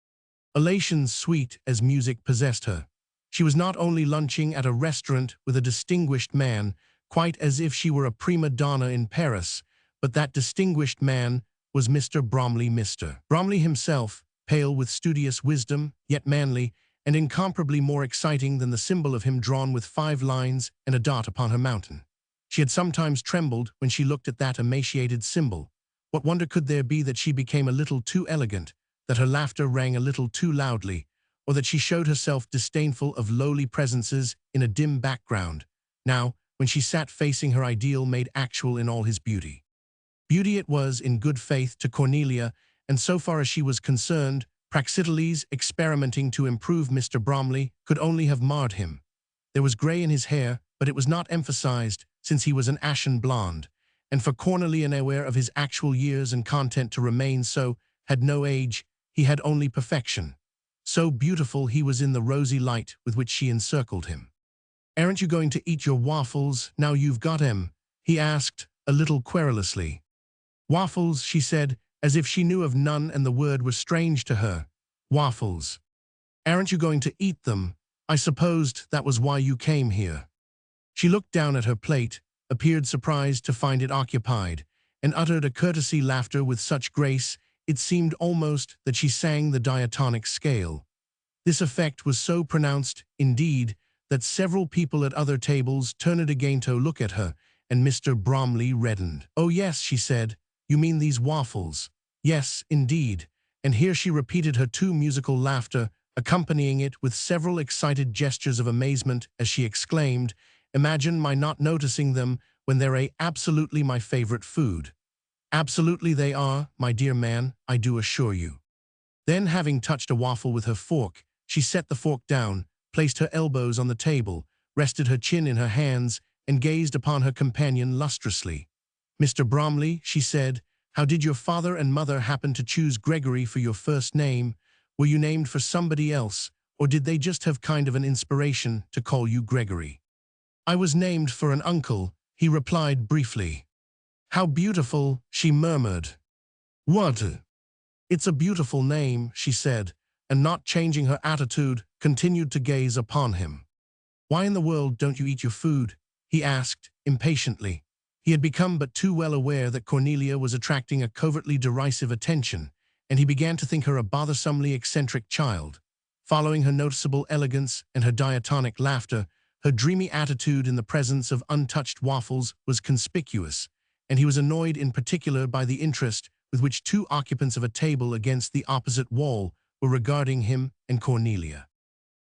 Elation sweet as music possessed her. She was not only lunching at a restaurant with a distinguished man, quite as if she were a prima donna in Paris, but that distinguished man was Mr. Bromley. Mr. Bromley himself, pale with studious wisdom, yet manly, and incomparably more exciting than the symbol of him drawn with 5 lines and a dot upon her mountain. She had sometimes trembled when she looked at that emaciated symbol. What wonder could there be that she became a little too elegant, that her laughter rang a little too loudly, or that she showed herself disdainful of lowly presences in a dim background, now, when she sat facing her ideal made actual in all his beauty. Beauty it was, in good faith, to Cornelia, and so far as she was concerned, Praxiteles, experimenting to improve Mr. Bromley, could only have marred him. There was grey in his hair, but it was not emphasized, since he was an ashen blonde, and for Cornelia, unaware of his actual years and content to remain so, had no age, he had only perfection. So beautiful he was in the rosy light with which she encircled him. "Aren't you going to eat your waffles, now you've got 'em?" he asked, a little querulously. "Waffles," she said, as if she knew of none and the word was strange to her. "Waffles. Aren't you going to eat them? I supposed that was why you came here." She looked down at her plate, appeared surprised to find it occupied, and uttered a courtesy laughter with such grace it seemed almost that she sang the diatonic scale. This effect was so pronounced, indeed, that several people at other tables turned again to look at her, and Mr. Bromley reddened. "Oh yes," she said, "you mean these waffles. Yes, indeed." And here she repeated her too musical laughter, accompanying it with several excited gestures of amazement as she exclaimed, "Imagine my not noticing them when they're absolutely my favorite food." "Absolutely they are, my dear man, I do assure you." Then, having touched a waffle with her fork, she set the fork down, placed her elbows on the table, rested her chin in her hands, and gazed upon her companion lustrously. "Mr. Bromley," she said, "how did your father and mother happen to choose Gregory for your first name? Were you named for somebody else, or did they just have kind of an inspiration to call you Gregory?" "I was named for an uncle," he replied briefly. "How beautiful," she murmured. "What?" "It's a beautiful name," she said, and not changing her attitude, continued to gaze upon him. "Why in the world don't you eat your food?" he asked, impatiently. He had become but too well aware that Cornelia was attracting a covertly derisive attention, and he began to think her a bothersomely eccentric child. Following her noticeable elegance and her diatonic laughter, her dreamy attitude in the presence of untouched waffles was conspicuous, and he was annoyed in particular by the interest with which 2 occupants of a table against the opposite wall were regarding him and Cornelia.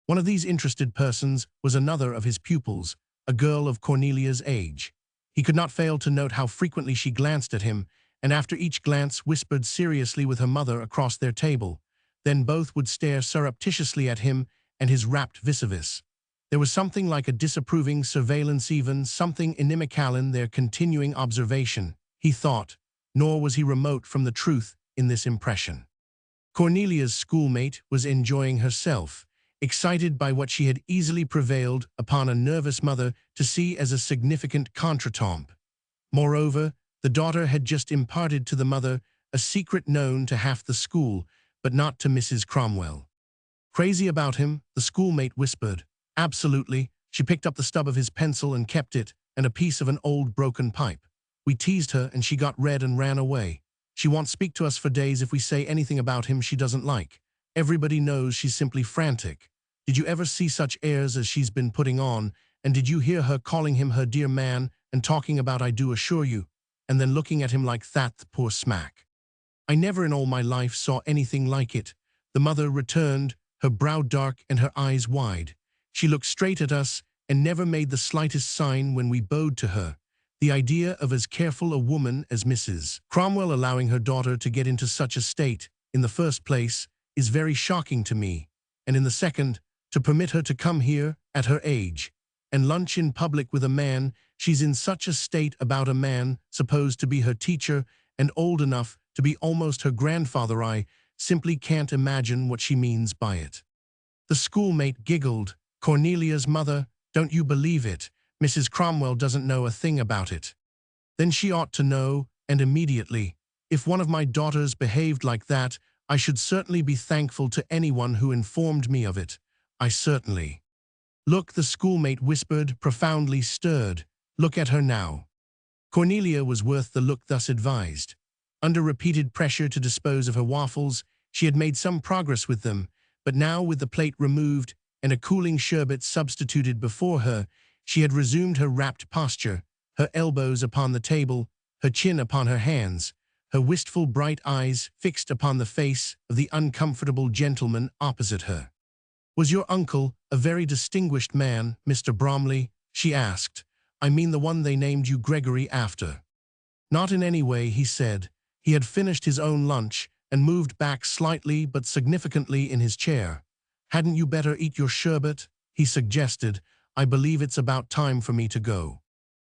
One of these interested persons was another of his pupils, a girl of Cornelia's age. He could not fail to note how frequently she glanced at him, and after each glance whispered seriously with her mother across their table. Then both would stare surreptitiously at him and his rapt vis-a-vis. There was something like a disapproving surveillance, even something inimical in their continuing observation, he thought, nor was he remote from the truth in this impression. Cornelia's schoolmate was enjoying herself, excited by what she had easily prevailed upon a nervous mother to see as a significant contretemps. Moreover, the daughter had just imparted to the mother a secret known to half the school, but not to Mrs. Cromwell. Crazy about him, the schoolmate whispered. Absolutely. She picked up the stub of his pencil and kept it, and a piece of an old broken pipe. We teased her and she got red and ran away. She won't speak to us for days if we say anything about him she doesn't like. Everybody knows she's simply frantic. Did you ever see such airs as she's been putting on, and did you hear her calling him her dear man and talking about I do assure you, and then looking at him like that, the poor smack? I never in all my life saw anything like it, the mother returned, her brow dark and her eyes wide. She looked straight at us and never made the slightest sign when we bowed to her. The idea of as careful a woman as Mrs. Cromwell allowing her daughter to get into such a state, in the first place, is very shocking to me, and in the second, to permit her to come here, at her age, and lunch in public with a man, she's in such a state about a man, supposed to be her teacher, and old enough to be almost her grandfather. I simply can't imagine what she means by it. The schoolmate giggled. Cornelia's mother, don't you believe it? Mrs. Cromwell doesn't know a thing about it. Then she ought to know, and immediately. If one of my daughters behaved like that, I should certainly be thankful to anyone who informed me of it. I certainly. Look, the schoolmate whispered, profoundly stirred. Look at her now. Cornelia was worth the look thus advised. Under repeated pressure to dispose of her waffles, she had made some progress with them, but now with the plate removed and a cooling sherbet substituted before her, she had resumed her rapt posture, her elbows upon the table, her chin upon her hands, her wistful bright eyes fixed upon the face of the uncomfortable gentleman opposite her. Was your uncle a very distinguished man, Mr. Bromley? She asked. I mean the one they named you Gregory after. Not in any way, he said. He had finished his own lunch and moved back slightly but significantly in his chair. Hadn't you better eat your sherbet? He suggested. I believe it's about time for me to go.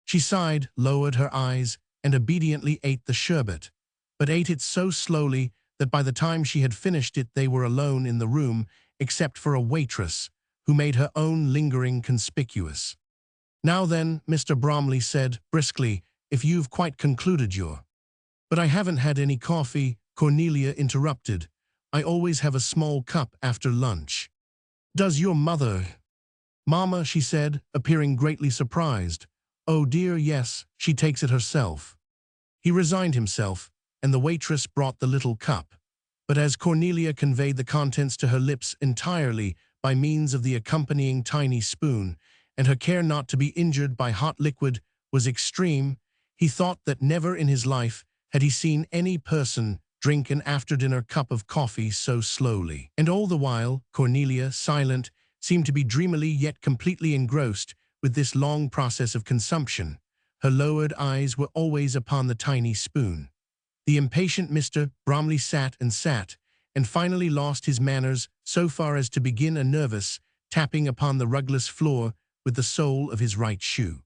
She sighed, lowered her eyes, and obediently ate the sherbet, but ate it so slowly that by the time she had finished it they were alone in the room, except for a waitress, who made her own lingering conspicuous. Now then, Mr. Bromley said, briskly, if you've quite concluded your— But I haven't had any coffee, Cornelia interrupted. I always have a small cup after lunch. Does your mother? Mama, she said, appearing greatly surprised. Oh dear, yes, she takes it herself. He resigned himself, and the waitress brought the little cup. But as Cornelia conveyed the contents to her lips entirely by means of the accompanying tiny spoon, and her care not to be injured by hot liquid was extreme, he thought that never in his life had he seen any person drink an after-dinner cup of coffee so slowly. And all the while, Cornelia, silent, seemed to be dreamily yet completely engrossed with this long process of consumption. Her lowered eyes were always upon the tiny spoon. The impatient Mr. Bromley sat, and finally lost his manners so far as to begin a nervous tapping upon the rugless floor with the sole of his right shoe.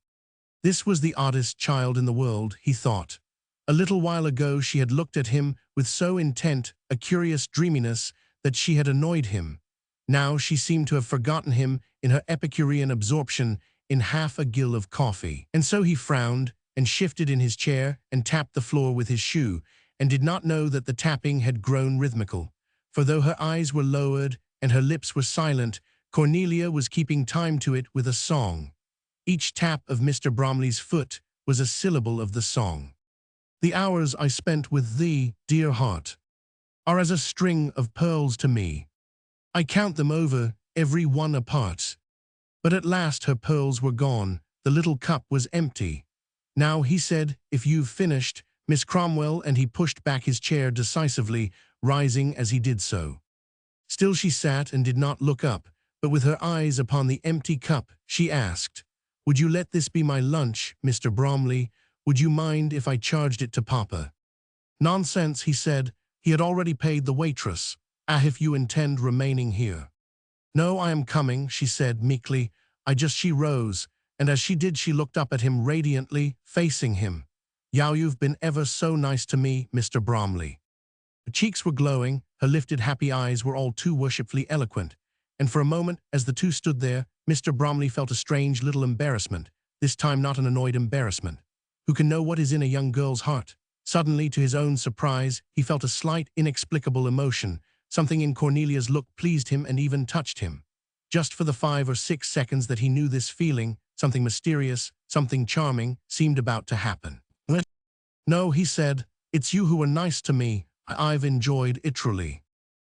This was the oddest child in the world, he thought. A little while ago she had looked at him with so intent a curious dreaminess that she had annoyed him. Now she seemed to have forgotten him in her Epicurean absorption in half a gill of coffee. And so he frowned and shifted in his chair and tapped the floor with his shoe, and did not know that the tapping had grown rhythmical. For though her eyes were lowered and her lips were silent, Cornelia was keeping time to it with a song. Each tap of Mr. Bromley's foot was a syllable of the song. The hours I spent with thee, dear heart, are as a string of pearls to me. I count them over, every one apart. But at last her pearls were gone, the little cup was empty. Now, he said, if you've finished, Miss Cromwell, and he pushed back his chair decisively, rising as he did so. Still she sat and did not look up, but with her eyes upon the empty cup, she asked, Would you let this be my lunch, Mr. Bromley? Would you mind if I charged it to Papa? Nonsense, he said. He had already paid the waitress. If you intend remaining here. No, I am coming, she said meekly. She rose, and as she did she looked up at him radiantly, facing him. You've been ever so nice to me, Mr. Bromley. Her cheeks were glowing, her lifted happy eyes were all too worshipfully eloquent, and for a moment, as the two stood there, Mr. Bromley felt a strange little embarrassment, this time not an annoyed embarrassment. Who can know what is in a young girl's heart? Suddenly, to his own surprise, he felt a slight, inexplicable emotion. Something in Cornelia's look pleased him and even touched him. Just for the 5 or 6 seconds that he knew this feeling, something mysterious, something charming, seemed about to happen. No, he said, it's you who are nice to me. I've enjoyed it truly.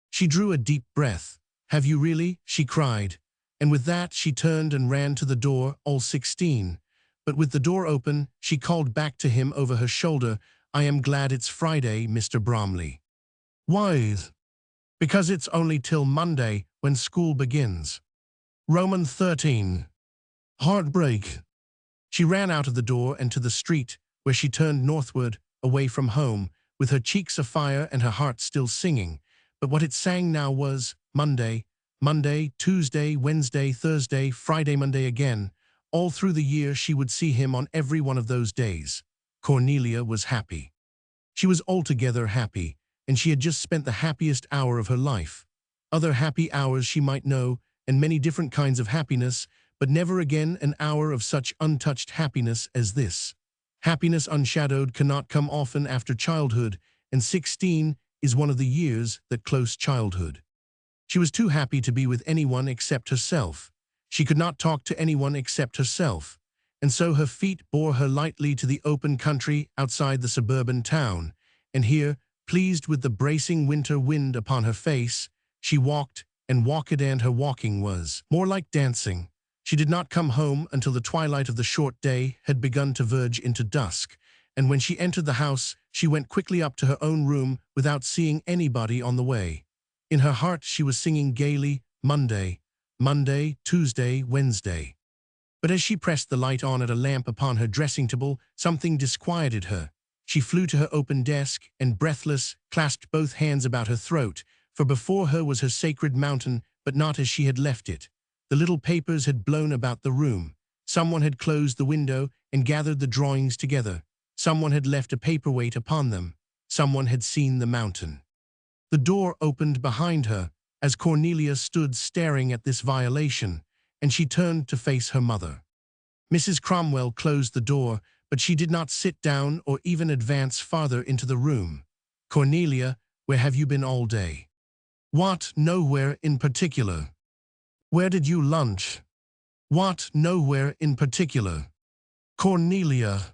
She drew a deep breath. Have you really? She cried. And with that, she turned and ran to the door, all 16. But with the door open, she called back to him over her shoulder, I am glad it's Friday, Mr. Bromley. Why? Because it's only till Monday, when school begins. Roman 13. Heartbreak. She ran out of the door and to the street, where she turned northward, away from home, with her cheeks afire and her heart still singing. But what it sang now was Monday, Monday, Tuesday, Wednesday, Thursday, Friday, Monday again. All through the year she would see him on every one of those days. Cornelia was happy. She was altogether happy, and she had just spent the happiest hour of her life. Other happy hours she might know, and many different kinds of happiness, but never again an hour of such untouched happiness as this. Happiness unshadowed cannot come often after childhood, and 16 is one of the years that close childhood. She was too happy to be with anyone except herself. She could not talk to anyone except herself, and so her feet bore her lightly to the open country outside the suburban town, and here, pleased with the bracing winter wind upon her face, she walked and walked, and her walking was more like dancing. She did not come home until the twilight of the short day had begun to verge into dusk, and when she entered the house, she went quickly up to her own room without seeing anybody on the way. In her heart she was singing gaily, Monday, Monday, Tuesday, Wednesday. But as she pressed the light on at a lamp upon her dressing table, something disquieted her. She flew to her open desk and, breathless, clasped both hands about her throat, for before her was her sacred mountain, but not as she had left it. The little papers had blown about the room. Someone had closed the window and gathered the drawings together. Someone had left a paperweight upon them. Someone had seen the mountain. The door opened behind her as Cornelia stood staring at this violation, and she turned to face her mother. Mrs. Cromwell closed the door, but she did not sit down or even advance farther into the room. Cornelia, where have you been all day? What? Nowhere in particular. Where did you lunch? What? Nowhere in particular. Cornelia.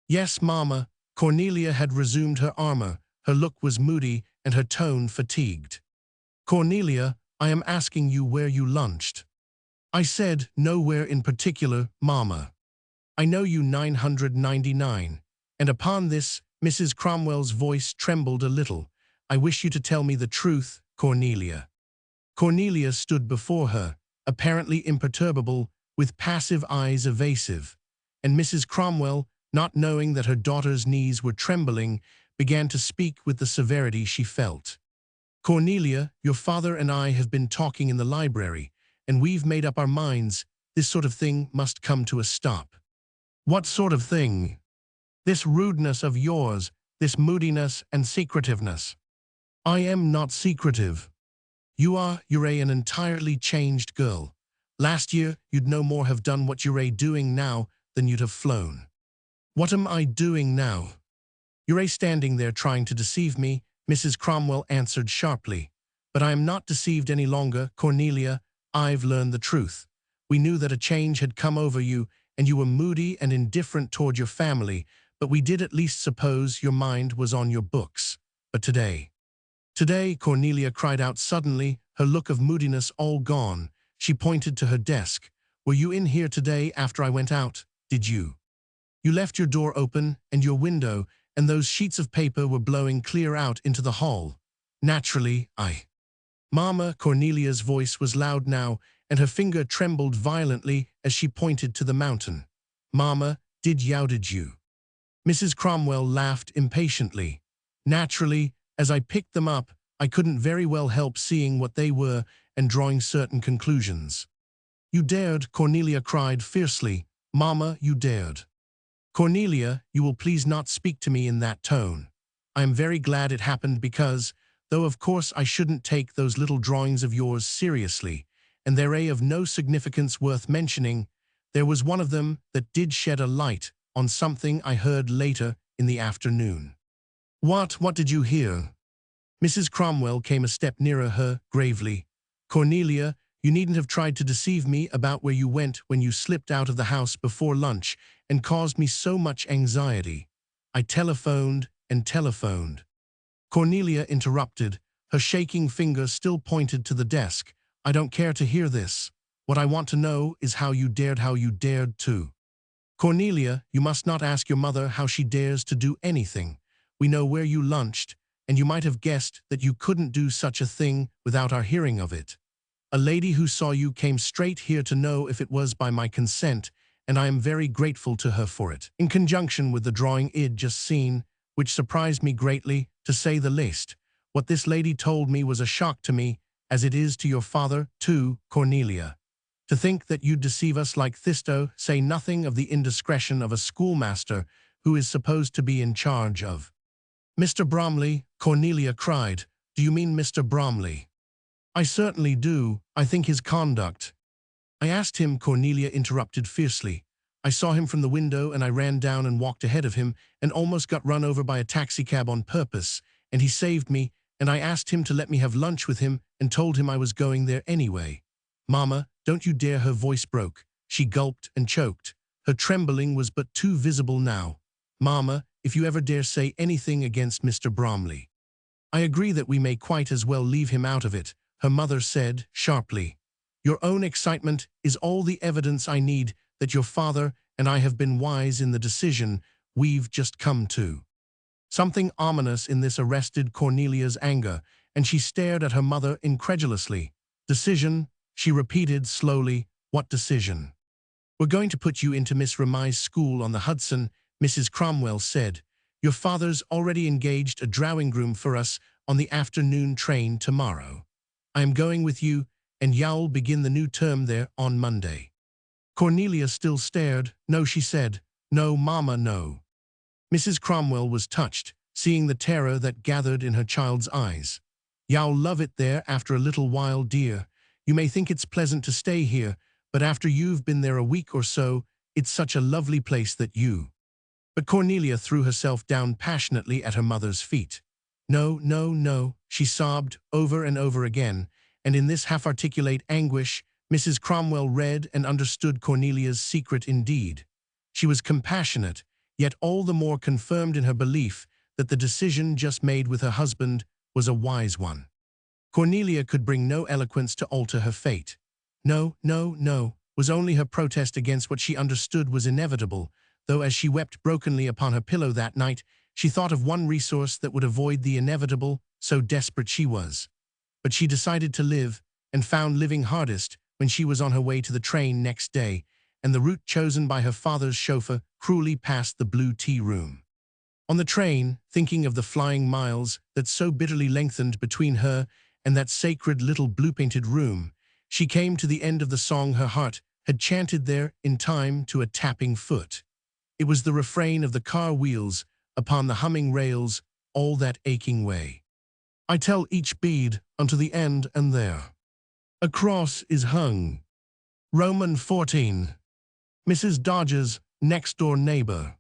Yes, Mama. Cornelia had resumed her armor. Her look was moody and her tone fatigued. Cornelia, I am asking you where you lunched. I said nowhere in particular, Mama. I know you 999. And upon this, Mrs. Cromwell's voice trembled a little. I wish you to tell me the truth, Cornelia. Cornelia stood before her, apparently imperturbable, with passive eyes evasive, and Mrs. Cromwell, not knowing that her daughter's knees were trembling, began to speak with the severity she felt. Cornelia, your father and I have been talking in the library, and we've made up our minds this sort of thing must come to a stop. What sort of thing? This rudeness of yours, this moodiness and secretiveness. I am not secretive. You're an entirely changed girl. Last year, you'd no more have done what you're doing now than you'd have flown. What am I doing now? You're standing there trying to deceive me, Mrs. Cromwell answered sharply. But I am not deceived any longer, Cornelia. I've learned the truth. We knew that a change had come over you, and you were moody and indifferent toward your family, but we did at least suppose your mind was on your books. But today, Cornelia cried out suddenly, her look of moodiness all gone. She pointed to her desk. Were you in here today after I went out, did you? You left your door open and your window, and those sheets of paper were blowing clear out into the hall. Naturally, Mama, Cornelia's voice was loud now, and her finger trembled violently as she pointed to the mountain. Mama, did you? Mrs. Cromwell laughed impatiently. Naturally, as I picked them up, I couldn't very well help seeing what they were and drawing certain conclusions. "You dared," Cornelia cried fiercely. "Mama, you dared." "Cornelia, you will please not speak to me in that tone. I am very glad it happened because, though of course I shouldn't take those little drawings of yours seriously, and they're of no significance worth mentioning, there was one of them that did shed a light on something I heard later in the afternoon." What did you hear?" Mrs. Cromwell came a step nearer her, gravely. "Cornelia, you needn't have tried to deceive me about where you went when you slipped out of the house before lunch and caused me so much anxiety. I telephoned and telephoned." Cornelia interrupted. Her shaking finger still pointed to the desk. "I don't care to hear this. What I want to know is how you dared to." "Cornelia, you must not ask your mother how she dares to do anything. We know where you lunched, and you might have guessed that you couldn't do such a thing without our hearing of it. A lady who saw you came straight here to know if it was by my consent, and I am very grateful to her for it." In conjunction with the drawing I'd just seen, which surprised me greatly, to say the least, what this lady told me was a shock to me, as it is to your father, too, Cornelia. To think that you'd deceive us like Thisto, say nothing of the indiscretion of a schoolmaster who is supposed to be in charge of. "Mr. Bromley," Cornelia cried. "Do you mean Mr. Bromley?" "I certainly do. I think his conduct—" "I asked him," Cornelia interrupted fiercely. "I saw him from the window and I ran down and walked ahead of him and almost got run over by a taxicab on purpose, and he saved me, and I asked him to let me have lunch with him and told him I was going there anyway. Mama, don't you dare—" Her voice broke. She gulped and choked. Her trembling was but too visible now. "Mama, if you ever dare say anything against Mr. Bromley—" "I agree that we may quite as well leave him out of it," her mother said sharply. "Your own excitement is all the evidence I need that your father and I have been wise in the decision we've just come to." Something ominous in this arrested Cornelia's anger, and she stared at her mother incredulously. "Decision?" she repeated slowly. "What decision?" "We're going to put you into Miss Remai's school on the Hudson," Mrs. Cromwell said. "Your father's already engaged a drawing-room for us on the afternoon train tomorrow. I am going with you, and you'll begin the new term there on Monday." Cornelia still stared. "No," she said. "No, Mama, no." Mrs. Cromwell was touched, seeing the terror that gathered in her child's eyes. "You'll love it there after a little while, dear. You may think it's pleasant to stay here, but after you've been there a week or so, it's such a lovely place that you—" But Cornelia threw herself down passionately at her mother's feet. "No, no, no," she sobbed over and over again, and in this half-articulate anguish, Mrs. Cromwell read and understood Cornelia's secret indeed. She was compassionate, yet all the more confirmed in her belief that the decision just made with her husband was a wise one. Cornelia could bring no eloquence to alter her fate. "No, no, no," was only her protest against what she understood was inevitable, though as she wept brokenly upon her pillow that night, she thought of one resource that would avoid the inevitable, so desperate she was. But she decided to live, and found living hardest when she was on her way to the train next day, and the route chosen by her father's chauffeur cruelly passed the Blue Tea Room. On the train, thinking of the flying miles that so bitterly lengthened between her and that sacred little blue-painted room, she came to the end of the song her heart had chanted there in time to a tapping foot. It was the refrain of the car wheels upon the humming rails all that aching way. "I tell each bead unto the end, and there a cross is hung." Roman 14. Mrs. Dodge's next-door neighbor.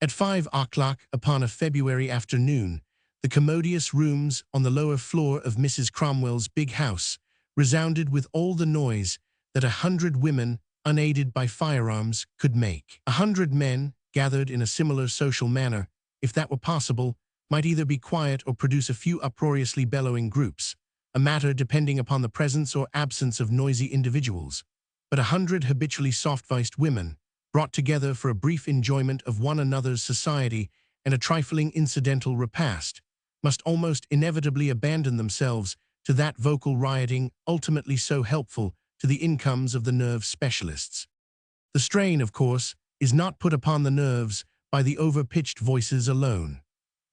At 5 o'clock upon a February afternoon, the commodious rooms on the lower floor of Mrs. Cromwell's big house resounded with all the noise that 100 women, unaided by firearms, could make. 100 men, gathered in a similar social manner, if that were possible, might either be quiet or produce a few uproariously bellowing groups, a matter depending upon the presence or absence of noisy individuals. But 100 habitually soft-voiced women, brought together for a brief enjoyment of one another's society and a trifling incidental repast, must almost inevitably abandon themselves to that vocal rioting ultimately so helpful to the incomes of the nerve specialists. The strain, of course, is not put upon the nerves by the over-pitched voices alone.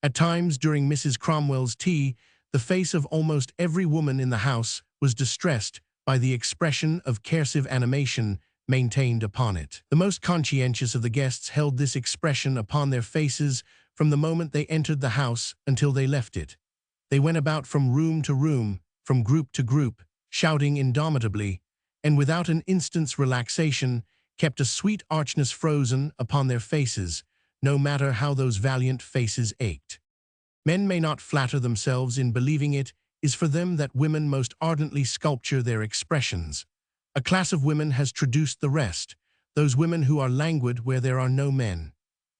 At times during Mrs. Cromwell's tea, the face of almost every woman in the house was distressed by the expression of cursive animation maintained upon it. The most conscientious of the guests held this expression upon their faces from the moment they entered the house until they left it. They went about from room to room, from group to group, shouting indomitably, and without an instant's relaxation, kept a sweet archness frozen upon their faces, no matter how those valiant faces ached. Men may not flatter themselves in believing it is for them that women most ardently sculpture their expressions. A class of women has traduced the rest, those women who are languid where there are no men.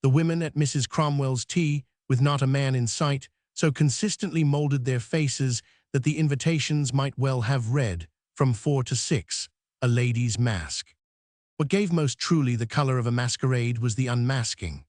The women at Mrs. Cromwell's tea, with not a man in sight, so consistently molded their faces that the invitations might well have read, from 4 to 6, a lady's mask. What gave most truly the color of a masquerade was the unmasking.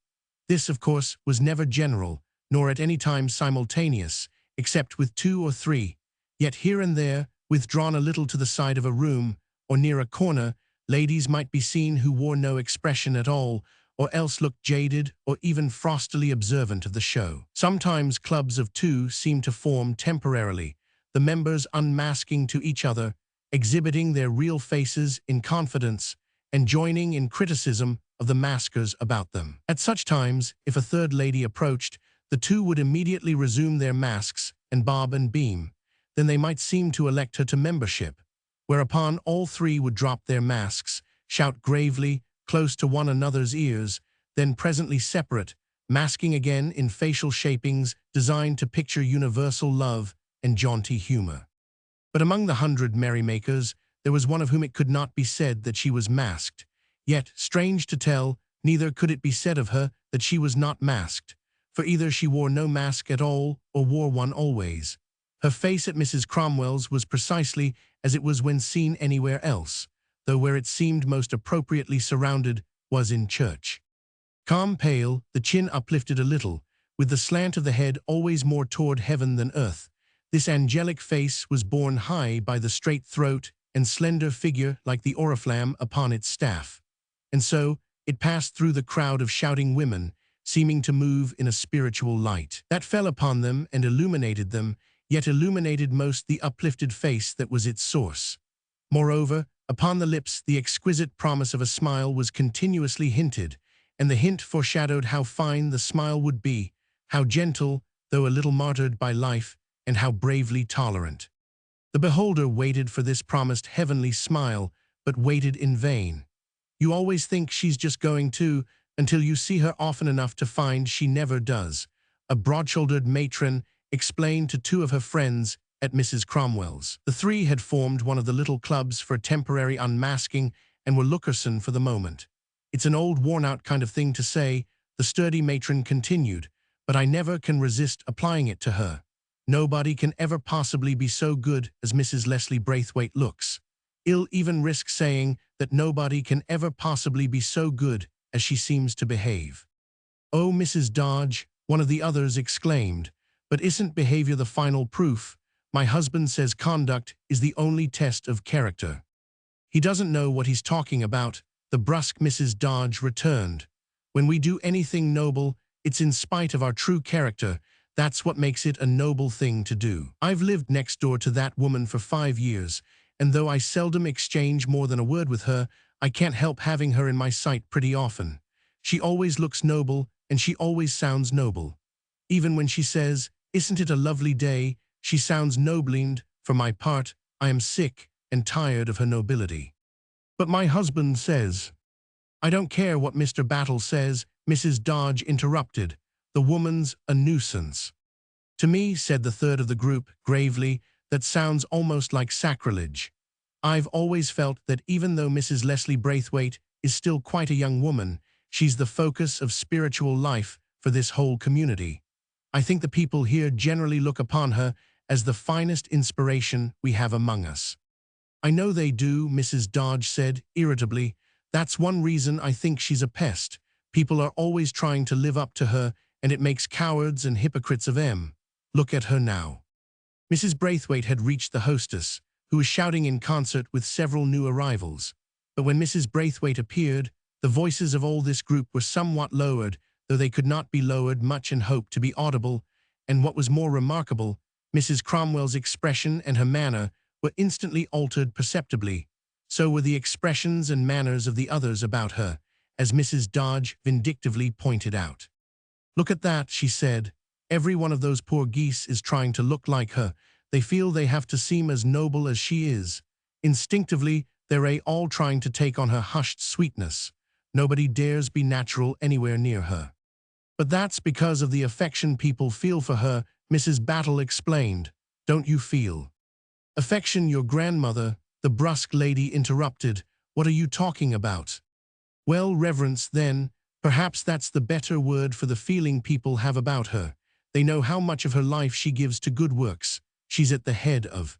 This, of course, was never general, nor at any time simultaneous, except with 2 or 3, yet here and there, withdrawn a little to the side of a room, or near a corner, ladies might be seen who wore no expression at all, or else looked jaded or even frostily observant of the show. Sometimes clubs of 2 seemed to form temporarily, the members unmasking to each other, exhibiting their real faces in confidence, and joining in criticism of the maskers about them. At such times, if a third lady approached, the 2 would immediately resume their masks and bob and beam. Then they might seem to elect her to membership, whereupon all 3 would drop their masks, shout gravely, close to one another's ears, then presently separate, masking again in facial shapings designed to picture universal love and jaunty humor. But among the 100 merrymakers, there was one of whom it could not be said that she was masked. Yet, strange to tell, neither could it be said of her that she was not masked, for either she wore no mask at all or wore one always. Her face at Mrs. Cromwell's was precisely as it was when seen anywhere else, though where it seemed most appropriately surrounded was in church. Calm pale, the chin uplifted a little, with the slant of the head always more toward heaven than earth, this angelic face was borne high by the straight throat and slender figure like the oriflamme upon its staff. And so, it passed through the crowd of shouting women, seeming to move in a spiritual light that fell upon them and illuminated them, yet illuminated most the uplifted face that was its source. Moreover, upon the lips the exquisite promise of a smile was continuously hinted, and the hint foreshadowed how fine the smile would be, how gentle, though a little martyred by life, and how bravely tolerant. The beholder waited for this promised heavenly smile, but waited in vain. You always think she's just going to, until you see her often enough to find she never does. A broad-shouldered matron explained to 2 of her friends at Mrs. Cromwell's. The 3 had formed one of the little clubs for temporary unmasking and were lookerson for the moment. It's an old worn-out kind of thing to say, the sturdy matron continued, but I never can resist applying it to her. Nobody can ever possibly be so good as Mrs. Leslie Braithwaite looks. I'll even risk saying that nobody can ever possibly be so good as she seems to behave. "Oh, Mrs. Dodge," one of the others exclaimed, "but isn't behavior the final proof? My husband says conduct is the only test of character." "He doesn't know what he's talking about," the brusque Mrs. Dodge returned. "When we do anything noble, it's in spite of our true character. That's what makes it a noble thing to do. I've lived next door to that woman for 5 years, and though I seldom exchange more than a word with her, I can't help having her in my sight pretty often. She always looks noble, and she always sounds noble. Even when she says, 'Isn't it a lovely day?' she sounds noblined. For my part, I am sick and tired of her nobility." "But my husband says—" "I don't care what Mr. Battle says," Mrs. Dodge interrupted. "The woman's a nuisance." "To me," said the third of the group, gravely, "that sounds almost like sacrilege. I've always felt that even though Mrs. Leslie Braithwaite is still quite a young woman, she's the focus of spiritual life for this whole community. I think the people here generally look upon her as the finest inspiration we have among us." "I know they do," Mrs. Dodge said, irritably. "That's one reason I think she's a pest. People are always trying to live up to her, and it makes cowards and hypocrites of them. Look at her now." Mrs. Braithwaite had reached the hostess, who was shouting in concert with several new arrivals. But when Mrs. Braithwaite appeared, the voices of all this group were somewhat lowered, though they could not be lowered much in hope to be audible, and what was more remarkable, Mrs. Cromwell's expression and her manner were instantly altered perceptibly. So were the expressions and manners of the others about her, as Mrs. Dodge vindictively pointed out. "Look at that," she said. "Every one of those poor geese is trying to look like her. They feel they have to seem as noble as she is. Instinctively, they're all trying to take on her hushed sweetness. Nobody dares be natural anywhere near her." "But that's because of the affection people feel for her," Mrs. Battle explained. "Don't you feel?" "Affection, your grandmother," the brusque lady interrupted. "What are you talking about?" "Well, reverence, then. Perhaps that's the better word for the feeling people have about her. They know how much of her life she gives to good works. She's at the head of—"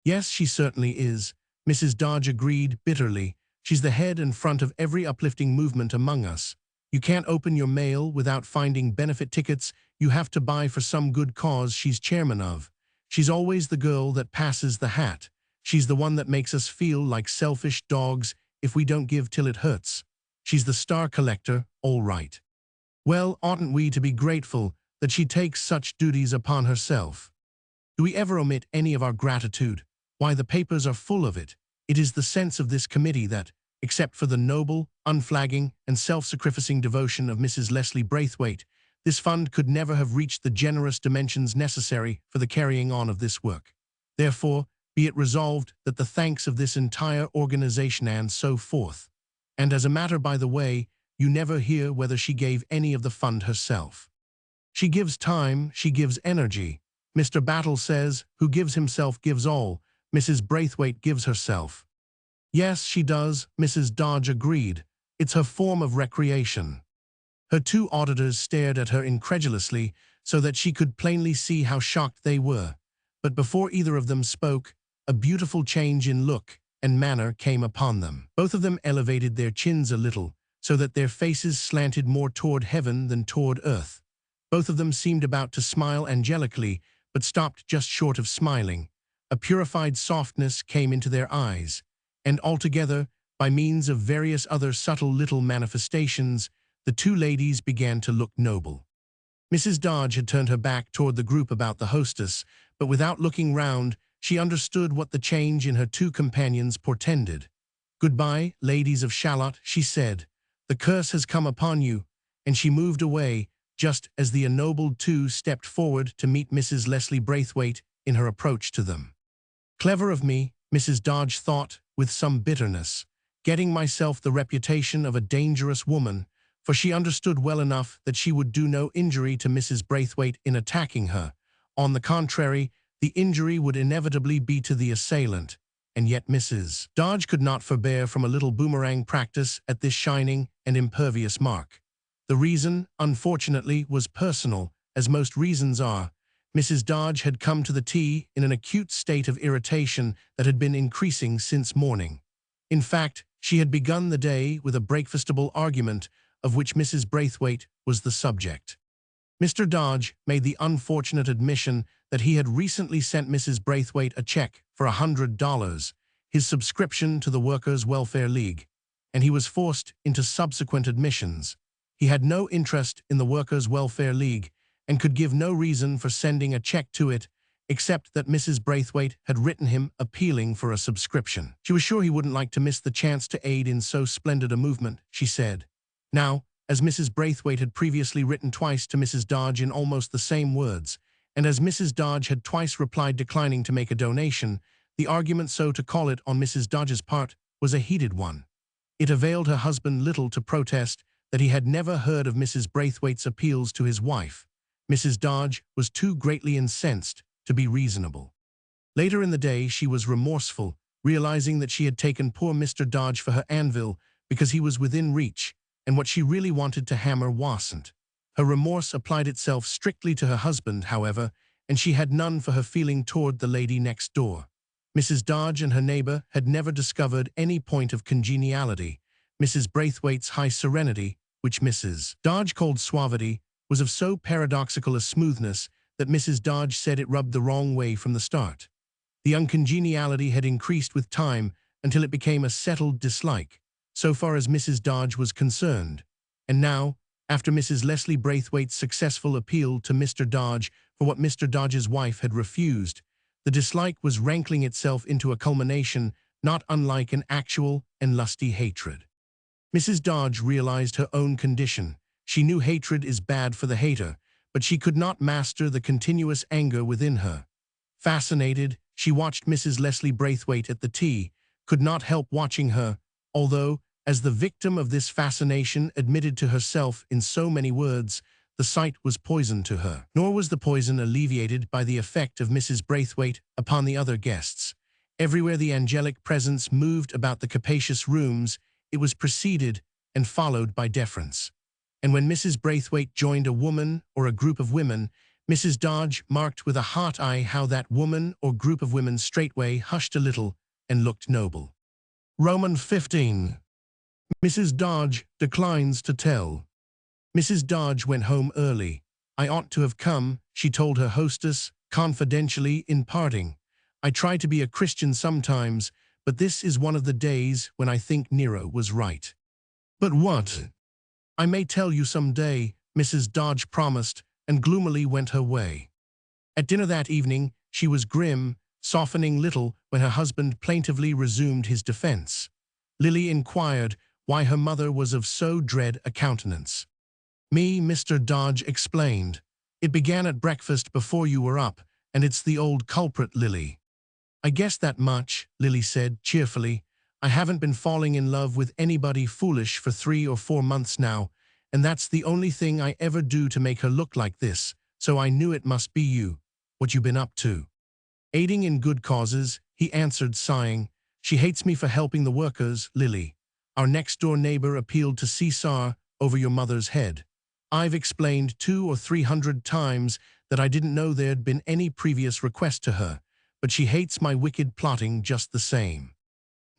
"Yes, she certainly is," Mrs. Dodge agreed bitterly. "She's the head and front of every uplifting movement among us. You can't open your mail without finding benefit tickets you have to buy for some good cause she's chairman of. She's always the girl that passes the hat. She's the one that makes us feel like selfish dogs if we don't give till it hurts. She's the star collector, all right. Well, oughtn't we to be grateful that she takes such duties upon herself? Do we ever omit any of our gratitude? Why, the papers are full of it. It is the sense of this committee that, except for the noble, unflagging, and self-sacrificing devotion of Mrs. Leslie Braithwaite, this fund could never have reached the generous dimensions necessary for the carrying on of this work. Therefore, be it resolved that the thanks of this entire organization and so forth. And as a matter by the way, you never hear whether she gave any of the fund herself. She gives time, she gives energy. Mr. Battle says, who gives himself gives all. Mrs. Braithwaite gives herself. Yes, she does, Mrs. Dodge agreed. It's her form of recreation. Her two auditors stared at her incredulously so that she could plainly see how shocked they were. But before either of them spoke, a beautiful change in look and manner came upon them. Both of them elevated their chins a little, so that their faces slanted more toward heaven than toward earth. Both of them seemed about to smile angelically, but stopped just short of smiling. A purified softness came into their eyes, and altogether, by means of various other subtle little manifestations, the two ladies began to look noble. Mrs. Dodge had turned her back toward the group about the hostess, but without looking round, she understood what the change in her two companions portended. "Goodbye, ladies of Shalott," she said. "The curse has come upon you," and she moved away, just as the ennobled two stepped forward to meet Mrs. Leslie Braithwaite in her approach to them. "Clever of me," Mrs. Dodge thought, with some bitterness, "getting myself the reputation of a dangerous woman," for she understood well enough that she would do no injury to Mrs. Braithwaite in attacking her. On the contrary, the injury would inevitably be to the assailant. And yet Mrs. Dodge could not forbear from a little boomerang practice at this shining and impervious mark. The reason, unfortunately, was personal, as most reasons are. Mrs. Dodge had come to the tea in an acute state of irritation that had been increasing since morning. In fact, she had begun the day with a breakfastable argument of which Mrs. Braithwaite was the subject. Mr. Dodge made the unfortunate admission that he had recently sent Mrs. Braithwaite a check for $100, his subscription to the Workers' Welfare League, and he was forced into subsequent admissions. He had no interest in the Workers' Welfare League and could give no reason for sending a check to it, except that Mrs. Braithwaite had written him appealing for a subscription. She was sure he wouldn't like to miss the chance to aid in so splendid a movement, she said. Now, as Mrs. Braithwaite had previously written twice to Mrs. Dodge in almost the same words, and as Mrs. Dodge had twice replied declining to make a donation, the argument, so to call it, on Mrs. Dodge's part was a heated one. It availed her husband little to protest that he had never heard of Mrs. Braithwaite's appeals to his wife. Mrs. Dodge was too greatly incensed to be reasonable. Later in the day she was remorseful, realizing that she had taken poor Mr. Dodge for her anvil because he was within reach, and what she really wanted to hammer wasn't. Her remorse applied itself strictly to her husband, however, and she had none for her feeling toward the lady next door. Mrs. Dodge and her neighbor had never discovered any point of congeniality. Mrs. Braithwaite's high serenity, which Mrs. Dodge called suavity, was of so paradoxical a smoothness that Mrs. Dodge said it rubbed the wrong way from the start. The uncongeniality had increased with time until it became a settled dislike, so far as Mrs. Dodge was concerned. And now, After Mrs. Leslie Braithwaite's successful appeal to Mr. Dodge for what Mr. Dodge's wife had refused, the dislike was rankling itself into a culmination not unlike an actual and lusty hatred. Mrs. Dodge realized her own condition. She knew hatred is bad for the hater, but she could not master the continuous anger within her. Fascinated, she watched Mrs. Leslie Braithwaite at the tea, could not help watching her, although, as the victim of this fascination admitted to herself in so many words, the sight was poison to her. Nor was the poison alleviated by the effect of Mrs. Braithwaite upon the other guests. Everywhere the angelic presence moved about the capacious rooms, it was preceded and followed by deference. And when Mrs. Braithwaite joined a woman or a group of women, Mrs. Dodge marked with a hot eye how that woman or group of women straightway hushed a little and looked noble. Roman 15. Mrs. Dodge declines to tell. Mrs. Dodge went home early. I ought to have come, she told her hostess, confidentially in parting. I try to be a Christian sometimes, but this is one of the days when I think Nero was right. But what? I may tell you some day, Mrs. Dodge promised, and gloomily went her way. At dinner that evening, she was grim, softening little when her husband plaintively resumed his defense. Lily inquired why her mother was of so dread a countenance. Me, Mr. Dodge explained. It began at breakfast before you were up, and it's the old culprit, Lily. I guessed that much, Lily said cheerfully. I haven't been falling in love with anybody foolish for 3 or 4 months now, and that's the only thing I ever do to make her look like this, so I knew it must be you, what you been up to. Aiding in good causes, he answered, sighing. She hates me for helping the workers, Lily. Our next-door neighbor appealed to Caesar over your mother's head. I've explained 200 or 300 times that I didn't know there'd been any previous request to her, but she hates my wicked plotting just the same.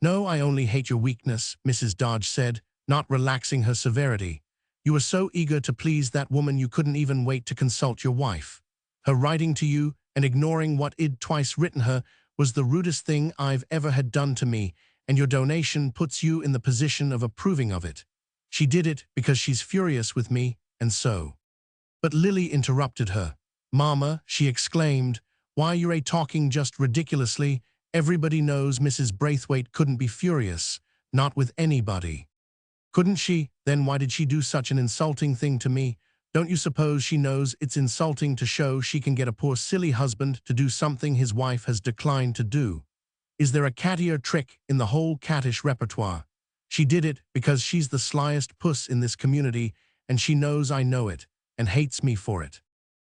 No, I only hate your weakness, Mrs. Dodge said, not relaxing her severity. You were so eager to please that woman you couldn't even wait to consult your wife. Her writing to you and ignoring what I'd twice written her was the rudest thing I've ever had done to me, and your donation puts you in the position of approving of it. She did it because she's furious with me, and so. But Lily interrupted her. Mama, she exclaimed, why you're talking just ridiculously. Everybody knows Mrs. Braithwaite couldn't be furious, not with anybody. Couldn't she? Then why did she do such an insulting thing to me? Don't you suppose she knows it's insulting to show she can get a poor silly husband to do something his wife has declined to do? Is there a cattier trick in the whole cattish repertoire? She did it because she's the slyest puss in this community, and she knows I know it, and hates me for it.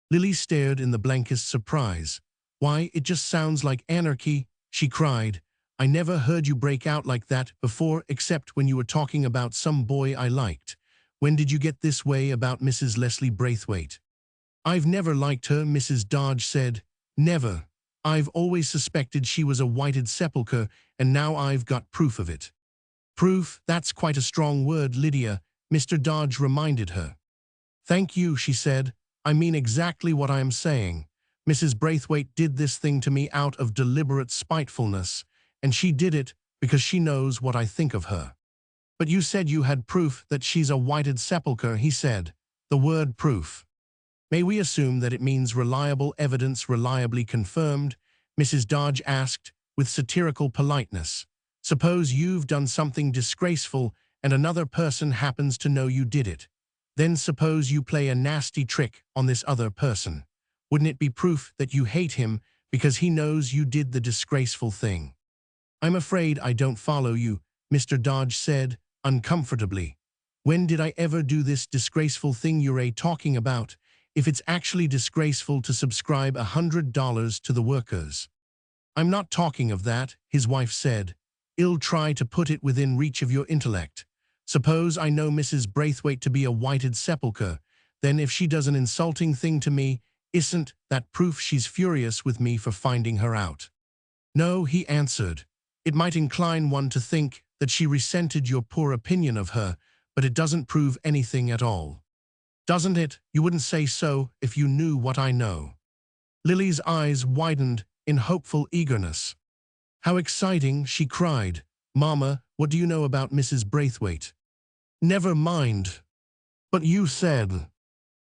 Lily stared in the blankest surprise. Why, it just sounds like anarchy, she cried. I never heard you break out like that before except when you were talking about some boy I liked. When did you get this way about Mrs. Leslie Braithwaite? I've never liked her, Mrs. Dodge said. Never. I've always suspected she was a whited sepulchre, and now I've got proof of it. Proof? That's quite a strong word, Lydia, Mr. Dodge reminded her. Thank you, she said. I mean exactly what I am saying. Mrs. Braithwaite did this thing to me out of deliberate spitefulness, and she did it because she knows what I think of her. But you said you had proof that she's a whited sepulchre, he said. The word proof. May we assume that it means reliable evidence reliably confirmed? Mrs. Dodge asked, with satirical politeness. Suppose you've done something disgraceful and another person happens to know you did it. Then suppose you play a nasty trick on this other person. Wouldn't it be proof that you hate him because he knows you did the disgraceful thing? I'm afraid I don't follow you, Mr. Dodge said, uncomfortably. When did I ever do this disgraceful thing you're talking about, if it's actually disgraceful to subscribe $100 to the workers? I'm not talking of that, his wife said. I'll try to put it within reach of your intellect. Suppose I know Mrs. Braithwaite to be a whited sepulchre, then if she does an insulting thing to me, isn't that proof she's furious with me for finding her out? No, he answered. It might incline one to think that she resented your poor opinion of her, but it doesn't prove anything at all. Doesn't it? You wouldn't say so if you knew what I know. Lily's eyes widened in hopeful eagerness. How exciting, she cried. Mama, what do you know about Mrs. Braithwaite? Never mind. But you said.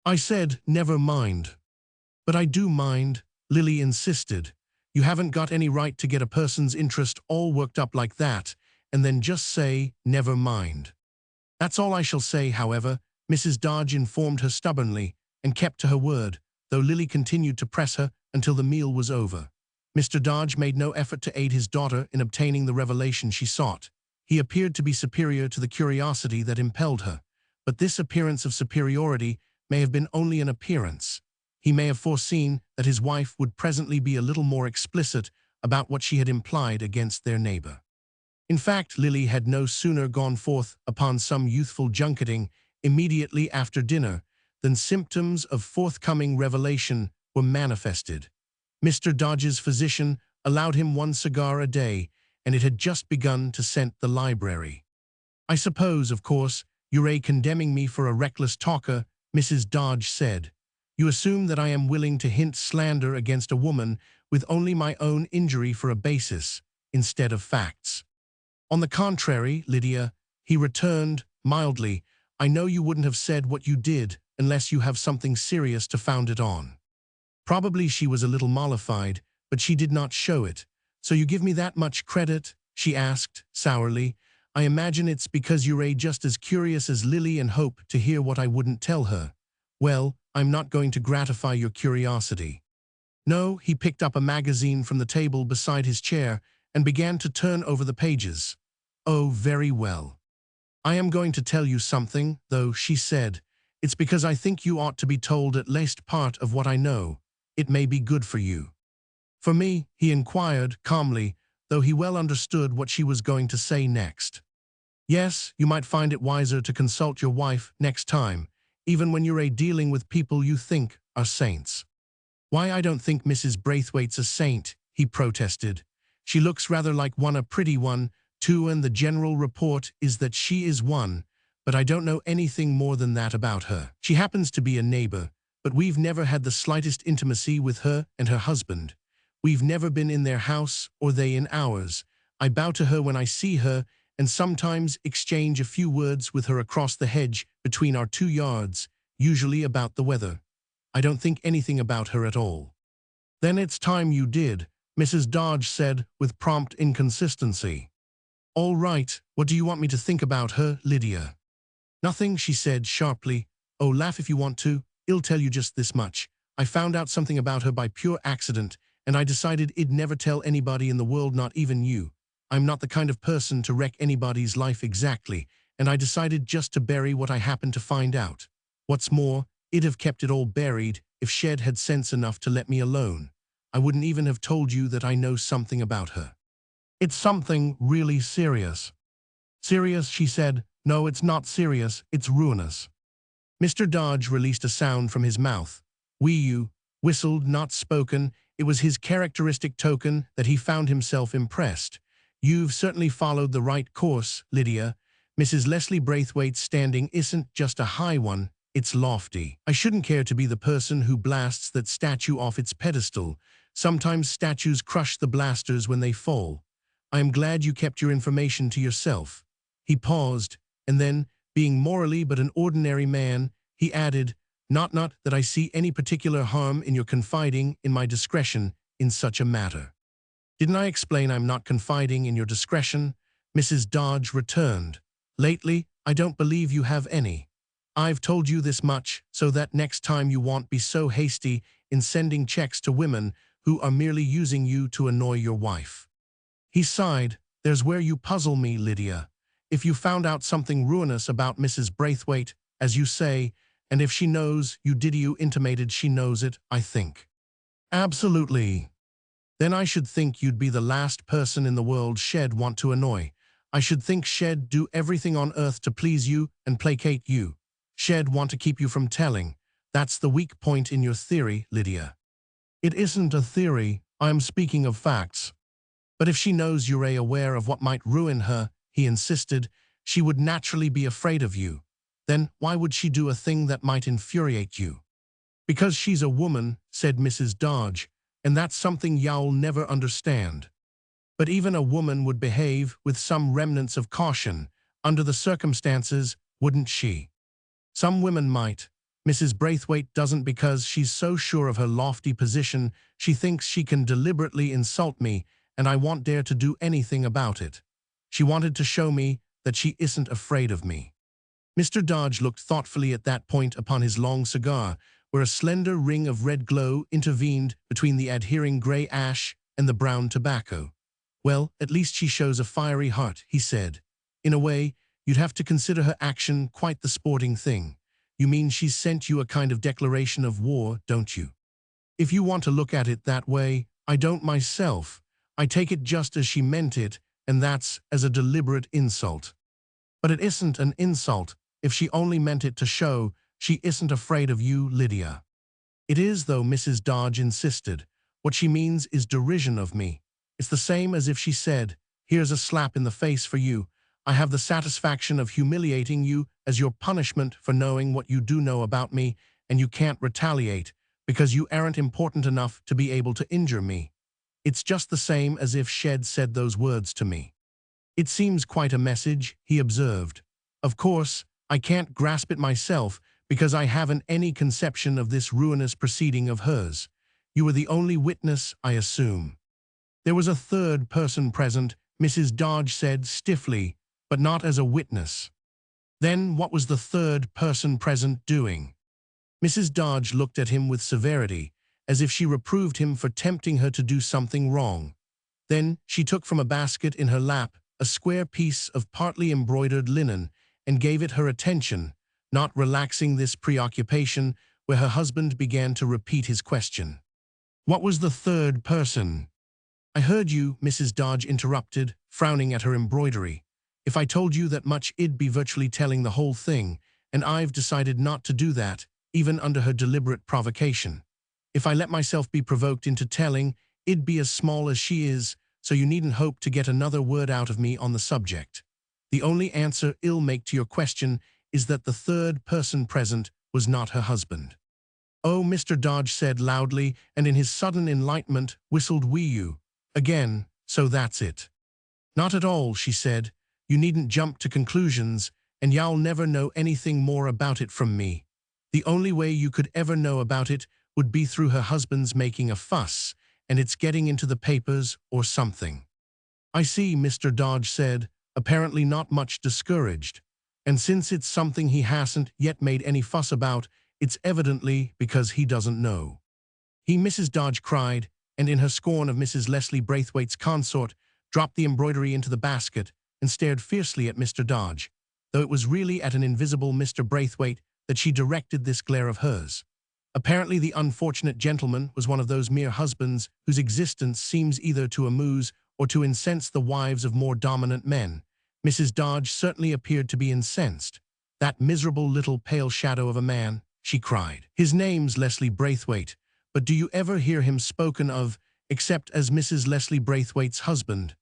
I said, never mind. But I do mind, Lily insisted. You haven't got any right to get a person's interest all worked up like that, and then just say, never mind. That's all I shall say, however, Mrs. Dodge informed her stubbornly, and kept to her word, though Lily continued to press her until the meal was over. Mr. Dodge made no effort to aid his daughter in obtaining the revelation she sought. He appeared to be superior to the curiosity that impelled her, but this appearance of superiority may have been only an appearance. He may have foreseen that his wife would presently be a little more explicit about what she had implied against their neighbor. In fact, Lily had no sooner gone forth upon some youthful junketing immediately after dinner than symptoms of forthcoming revelation were manifested. Mr. Dodge's physician allowed him 1 cigar a day, and it had just begun to scent the library. I suppose, of course, you're condemning me for a reckless talker, Mrs. Dodge said. You assume that I am willing to hint slander against a woman with only my own injury for a basis, instead of facts. On the contrary, Lydia, he returned mildly, I know you wouldn't have said what you did unless you have something serious to found it on. Probably she was a little mollified, but she did not show it. So you give me that much credit? She asked, sourly. I imagine it's because you're just as curious as Lily and hope to hear what I wouldn't tell her. Well, I'm not going to gratify your curiosity. No, he picked up a magazine from the table beside his chair and began to turn over the pages. Oh, very well. I am going to tell you something, though, she said. It's because I think you ought to be told at least part of what I know. It may be good for you. For me, he inquired, calmly, though he well understood what she was going to say next. Yes, you might find it wiser to consult your wife next time, even when you're dealing with people you think are saints. Why, I don't think Mrs. Braithwaite's a saint, he protested. She looks rather like one, a pretty one, too, and the general report is that she is one, but I don't know anything more than that about her. She happens to be a neighbor, but we've never had the slightest intimacy with her and her husband. We've never been in their house or they in ours. I bow to her when I see her and sometimes exchange a few words with her across the hedge between our 2 yards, usually about the weather. I don't think anything about her at all. Then it's time you did, Mrs. Dodge said with prompt inconsistency. All right, what do you want me to think about her, Lydia? Nothing, she said sharply. Oh, laugh if you want to. I'll tell you just this much. I found out something about her by pure accident, and I decided I'd never tell anybody in the world, not even you. I'm not the kind of person to wreck anybody's life exactly, and I decided just to bury what I happened to find out. What's more, I'd have kept it all buried if Shed had sense enough to let me alone. I wouldn't even have told you that I know something about her. It's something really serious. Serious, she said. No, it's not serious, it's ruinous. Mr. Dodge released a sound from his mouth. Wee-you, whistled, not spoken. It was his characteristic token that he found himself impressed. You've certainly followed the right course, Lydia. Mrs. Leslie Braithwaite's standing isn't just a high one, it's lofty. I shouldn't care to be the person who blasts that statue off its pedestal. Sometimes statues crush the blasters when they fall. I am glad you kept your information to yourself. He paused, and then, being morally but an ordinary man, he added, not that I see any particular harm in your confiding in my discretion in such a matter. Didn't I explain I'm not confiding in your discretion? Mrs. Dodge returned. Lately, I don't believe you have any. I've told you this much so that next time you won't be so hasty in sending checks to women who are merely using you to annoy your wife. He sighed. There's where you puzzle me, Lydia. If you found out something ruinous about Mrs. Braithwaite, as you say, and if she knows you intimated she knows it, I think. Absolutely. Then I should think you'd be the last person in the world Shed want to annoy. I should think Shed do everything on earth to please you and placate you. Shed want to keep you from telling. That's the weak point in your theory, Lydia. It isn't a theory, I am speaking of facts. But if she knows you're aware of what might ruin her, he insisted, she would naturally be afraid of you. Then why would she do a thing that might infuriate you? Because she's a woman, said Mrs. Dodge, and that's something you'll never understand. But even a woman would behave with some remnants of caution, under the circumstances, wouldn't she? Some women might. Mrs. Braithwaite doesn't because she's so sure of her lofty position she thinks she can deliberately insult me and I won't dare to do anything about it. She wanted to show me that she isn't afraid of me. Mr. Dodge looked thoughtfully at that point upon his long cigar, where a slender ring of red glow intervened between the adhering gray ash and the brown tobacco. Well, at least she shows a fiery heart, he said. In a way, you'd have to consider her action quite the sporting thing. You mean she's sent you a kind of declaration of war, don't you? If you want to look at it that way, I don't myself. I take it just as she meant it, and that's as a deliberate insult. But it isn't an insult if she only meant it to show she isn't afraid of you, Lydia. It is, though, Mrs. Dodge insisted. What she means is derision of me. It's the same as if she said, "Here's a slap in the face for you. I have the satisfaction of humiliating you as your punishment for knowing what you do know about me, and you can't retaliate because you aren't important enough to be able to injure me." It's just the same as if she'd said those words to me. It seems quite a message, he observed. Of course, I can't grasp it myself because I haven't any conception of this ruinous proceeding of hers. You were the only witness, I assume. There was a third person present, Mrs. Dodge said stiffly, but not as a witness. Then what was the third person present doing? Mrs. Dodge looked at him with severity, as if she reproved him for tempting her to do something wrong. Then she took from a basket in her lap a square piece of partly embroidered linen and gave it her attention, not relaxing this preoccupation where her husband began to repeat his question. What was the third person? I heard you, Mrs. Dodge interrupted, frowning at her embroidery. If I told you that much, it'd be virtually telling the whole thing, and I've decided not to do that, even under her deliberate provocation. If I let myself be provoked into telling, it'd be as small as she is, so you needn't hope to get another word out of me on the subject. The only answer I'll make to your question is that the third person present was not her husband. Oh, Mr. Dodge said loudly, and in his sudden enlightenment whistled wee-oo. Again, so that's it. Not at all, she said. You needn't jump to conclusions, and y'all never know anything more about it from me. The only way you could ever know about it would be through her husband's making a fuss, and it's getting into the papers or something. I see, Mr. Dodge said, apparently not much discouraged. And since it's something he hasn't yet made any fuss about, it's evidently because he doesn't know. He, Mrs. Dodge cried, and in her scorn of Mrs. Leslie Braithwaite's consort, dropped the embroidery into the basket and stared fiercely at Mr. Dodge, though it was really at an invisible Mr. Braithwaite that she directed this glare of hers. Apparently the unfortunate gentleman was one of those mere husbands whose existence seems either to amuse or to incense the wives of more dominant men. Mrs. Dodge certainly appeared to be incensed. That miserable little pale shadow of a man, she cried. His name's Leslie Braithwaite, but do you ever hear him spoken of except as Mrs. Leslie Braithwaite's husband?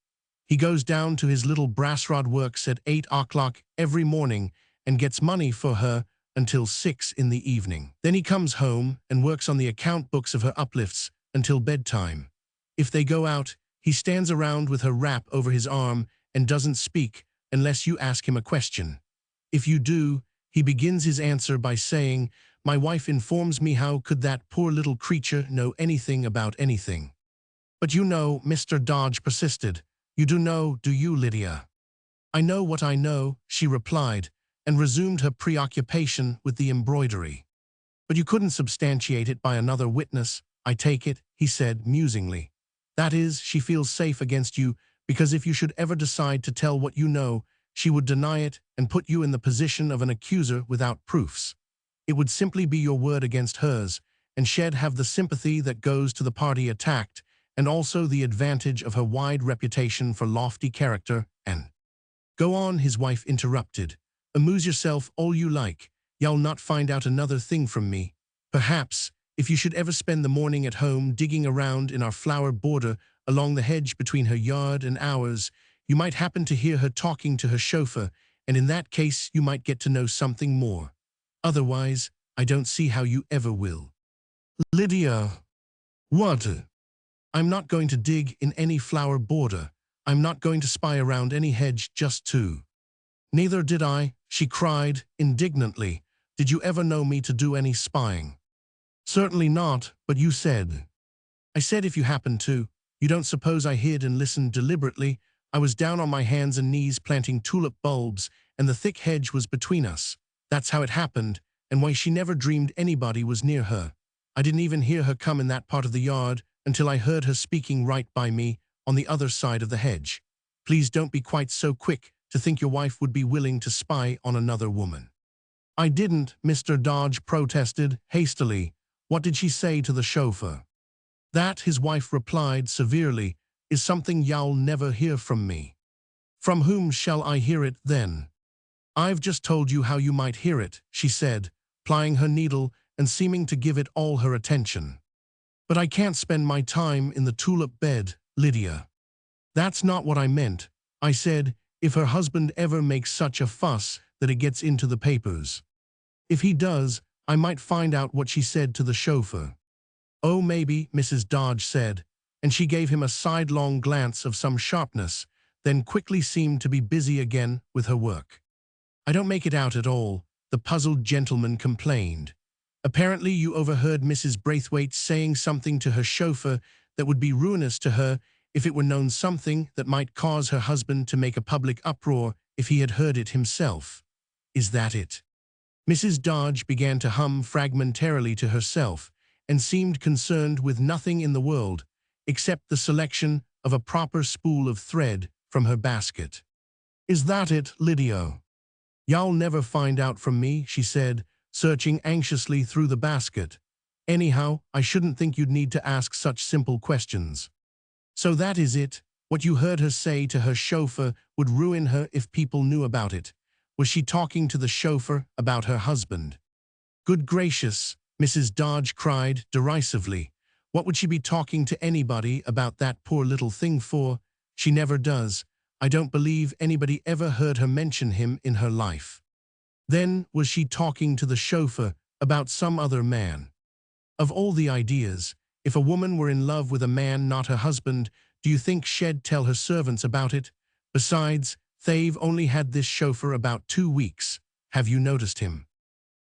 He goes down to his little brass-rod works at 8 o'clock every morning and gets money for her until 6 in the evening. Then he comes home and works on the account books of her uplifts until bedtime. If they go out, he stands around with her wrap over his arm and doesn't speak unless you ask him a question. If you do, he begins his answer by saying, "My wife informs me how could that poor little creature know anything about anything." But you know, Mr. Dodge persisted. You do know, do you, Lydia? I know what I know, she replied, and resumed her preoccupation with the embroidery. But you couldn't substantiate it by another witness, I take it, he said musingly. That is, she feels safe against you because if you should ever decide to tell what you know, she would deny it and put you in the position of an accuser without proofs. It would simply be your word against hers, and she'd have the sympathy that goes to the party attacked, and also the advantage of her wide reputation for lofty character and— Go on, his wife interrupted. Amuse yourself all you like. You'll not find out another thing from me. Perhaps, if you should ever spend the morning at home digging around in our flower border along the hedge between her yard and ours, you might happen to hear her talking to her chauffeur, and in that case you might get to know something more. Otherwise, I don't see how you ever will. Lydia. What? I'm not going to dig in any flower border. I'm not going to spy around any hedge just to. Neither did I, she cried indignantly, Did you ever know me to do any spying? Certainly not, but you said. I said if you happened to. You don't suppose I hid and listened deliberately? I was down on my hands and knees planting tulip bulbs, and the thick hedge was between us. That's how it happened, and why she never dreamed anybody was near her. I didn't even hear her come in that part of the yard until I heard her speaking right by me on the other side of the hedge. Please don't be quite so quick to think your wife would be willing to spy on another woman. I didn't, Mr. Dodge protested hastily. What did she say to the chauffeur? That, his wife replied severely, is something you'll never hear from me. From whom shall I hear it then? I've just told you how you might hear it, she said, plying her needle and seeming to give it all her attention. But I can't spend my time in the tulip bed, Lydia. That's not what I meant. I said, if her husband ever makes such a fuss that it gets into the papers. If he does, I might find out what she said to the chauffeur. Oh, maybe, Mrs. Dodge said, and she gave him a sidelong glance of some sharpness, then quickly seemed to be busy again with her work. I don't make it out at all, the puzzled gentleman complained. Apparently you overheard Mrs. Braithwaite saying something to her chauffeur that would be ruinous to her if it were known, something that might cause her husband to make a public uproar if he had heard it himself. Is that it? Mrs. Dodge began to hum fragmentarily to herself and seemed concerned with nothing in the world except the selection of a proper spool of thread from her basket. Is that it, Lydia? You'll never find out from me, she said, searching anxiously through the basket. Anyhow, I shouldn't think you'd need to ask such simple questions. So that is it. What you heard her say to her chauffeur would ruin her if people knew about it. Was she talking to the chauffeur about her husband? Good gracious, Mrs. Dodge cried derisively. What would she be talking to anybody about that poor little thing for? She never does. I don't believe anybody ever heard her mention him in her life. Then was she talking to the chauffeur about some other man? Of all the ideas, if a woman were in love with a man not her husband, do you think she'd tell her servants about it? Besides, they've only had this chauffeur about 2 weeks. Have you noticed him?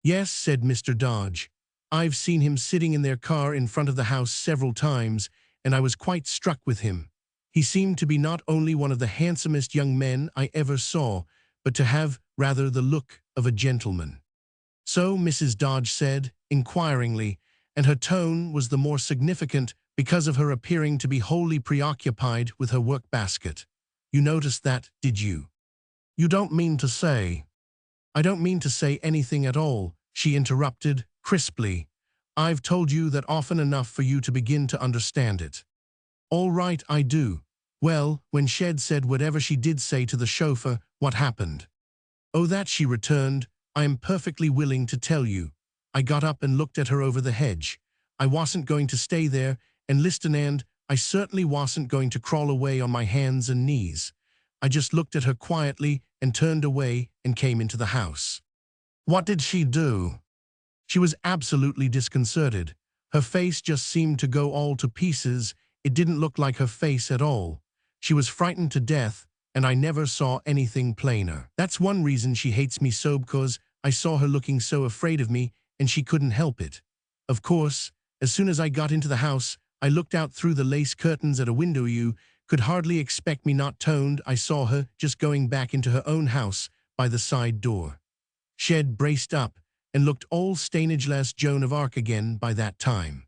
Yes, said Mr. Dodge. I've seen him sitting in their car in front of the house several times, and I was quite struck with him. He seemed to be not only one of the handsomest young men I ever saw, but to have rather the look of a gentleman. So Mrs. Dodge said, inquiringly, and her tone was the more significant because of her appearing to be wholly preoccupied with her work basket. You noticed that, did you? You don't mean to say? I don't mean to say anything at all, she interrupted crisply. I've told you that often enough for you to begin to understand it. All right, I do. Well, when Shed said whatever she did say to the chauffeur, what happened? Oh, that, she returned. I am perfectly willing to tell you. I got up and looked at her over the hedge. I wasn't going to stay there and listen, and I certainly wasn't going to crawl away on my hands and knees. I just looked at her quietly and turned away and came into the house. What did she do? She was absolutely disconcerted. Her face just seemed to go all to pieces. It didn't look like her face at all. She was frightened to death, and I never saw anything plainer. That's one reason she hates me so, because I saw her looking so afraid of me, and she couldn't help it. Of course, as soon as I got into the house, I looked out through the lace curtains at a window. You could hardly expect me not toned. I saw her just going back into her own house by the side door. Shed braced up and looked all stainless Joan of Arc again by that time.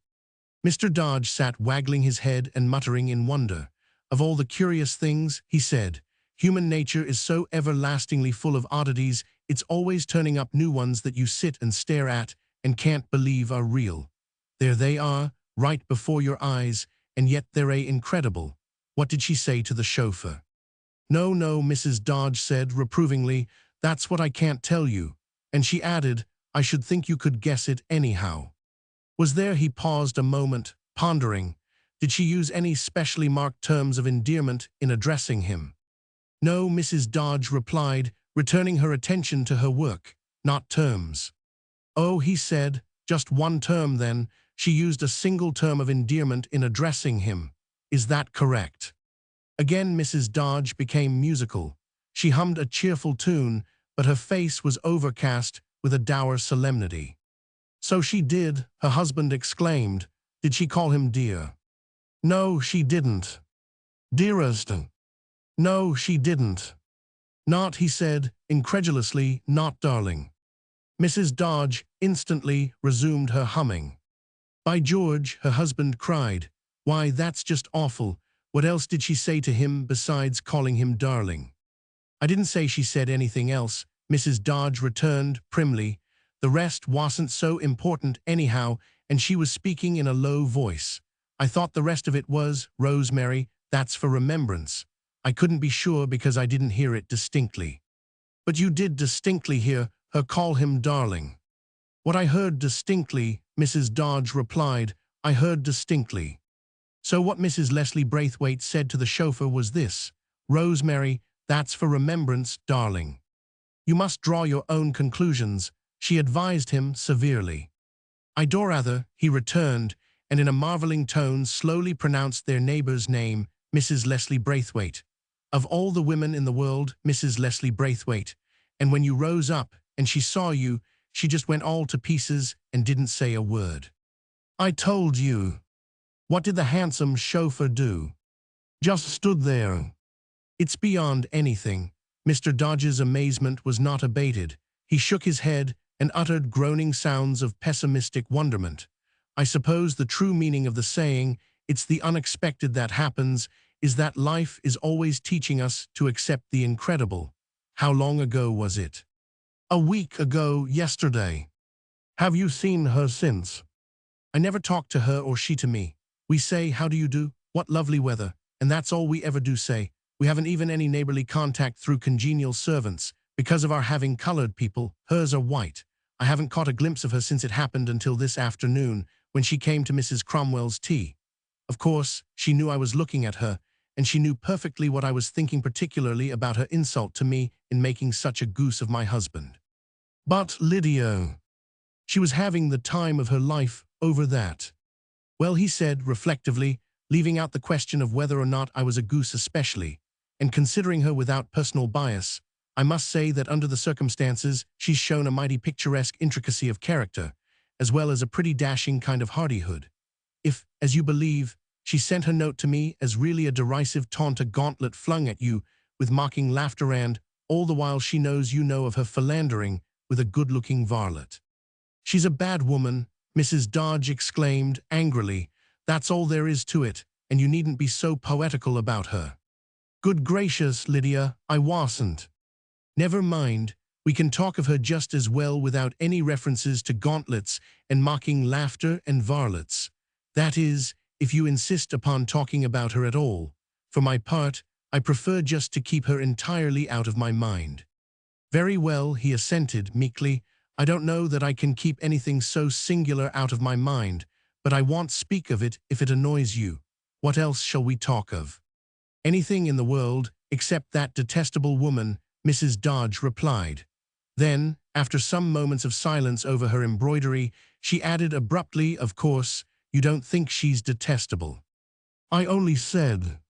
Mr. Dodge sat waggling his head and muttering in wonder. Of all the curious things, he said, human nature is so everlastingly full of oddities, it's always turning up new ones that you sit and stare at and can't believe are real. There they are, right before your eyes, and yet they're incredible. What did she say to the chauffeur? No, no, Mrs. Dodge said reprovingly, that's what I can't tell you. And she added, I should think you could guess it anyhow. Was there? He paused a moment, pondering. Did she use any specially marked terms of endearment in addressing him? No, Mrs. Dodge replied, returning her attention to her work. Not terms. Oh, he said, just one term then. She used a single term of endearment in addressing him. Is that correct? Again Mrs. Dodge became musical. She hummed a cheerful tune, but her face was overcast with a dour solemnity. "So she did," her husband exclaimed. "Did she call him dear?" "No, she didn't." "Dearest?" "No, she didn't." "Not," he said, incredulously, "not darling." Mrs. Dodge instantly resumed her humming. "By George," her husband cried. "Why, that's just awful. What else did she say to him besides calling him darling?" "I didn't say she said anything else," Mrs. Dodge returned primly. "The rest wasn't so important anyhow, and she was speaking in a low voice. I thought the rest of it was, 'Rosemary, that's for remembrance.' I couldn't be sure because I didn't hear it distinctly." "But you did distinctly hear her call him darling." "What I heard distinctly," Mrs. Dodge replied, "I heard distinctly." So what Mrs. Leslie Braithwaite said to the chauffeur was this: "Rosemary, that's for remembrance, darling. You must draw your own conclusions," she advised him severely. "I'd rather," he returned, and in a marveling tone slowly pronounced their neighbor's name, Mrs. Leslie Braithwaite. "Of all the women in the world, Mrs. Leslie Braithwaite. And when you rose up, and she saw you, she just went all to pieces and didn't say a word. I told you." "What did the handsome chauffeur do?" "Just stood there." "It's beyond anything." Mr. Dodge's amazement was not abated. He shook his head and uttered groaning sounds of pessimistic wonderment. "I suppose the true meaning of the saying, 'It's the unexpected that happens,' is that life is always teaching us to accept the incredible." "How long ago was it?" "A week ago yesterday." "Have you seen her since?" "I never talked to her or she to me. We say, 'How do you do? What lovely weather?' and that's all we ever do say. We haven't even any neighborly contact through congenial servants. Because of our having colored people, hers are white. I haven't caught a glimpse of her since it happened until this afternoon, when she came to Mrs. Cromwell's tea. Of course, she knew I was looking at her, and she knew perfectly what I was thinking, particularly about her insult to me in making such a goose of my husband. But Lydia, she was having the time of her life over that." "Well," he said reflectively, leaving out the question of whether or not I was a goose especially, "and considering her without personal bias, I must say that under the circumstances she's shown a mighty picturesque intricacy of character, as well as a pretty dashing kind of hardihood. If, as you believe, she sent her note to me as really a derisive taunt, a gauntlet flung at you with mocking laughter, and all the while she knows you know of her philandering with a good-looking varlet." "She's a bad woman," Mrs. Dodge exclaimed angrily. "That's all there is to it, and you needn't be so poetical about her." "Good gracious, Lydia, I wasn't." "Never mind. We can talk of her just as well without any references to gauntlets and mocking laughter and varlets. That is, if you insist upon talking about her at all. For my part, I prefer just to keep her entirely out of my mind." "Very well," he assented meekly. "I don't know that I can keep anything so singular out of my mind, but I won't speak of it if it annoys you. What else shall we talk of?" "Anything in the world, except that detestable woman," Mrs. Dodge replied. Then, after some moments of silence over her embroidery, she added abruptly, "Of course, you don't think she's detestable." "I only said—"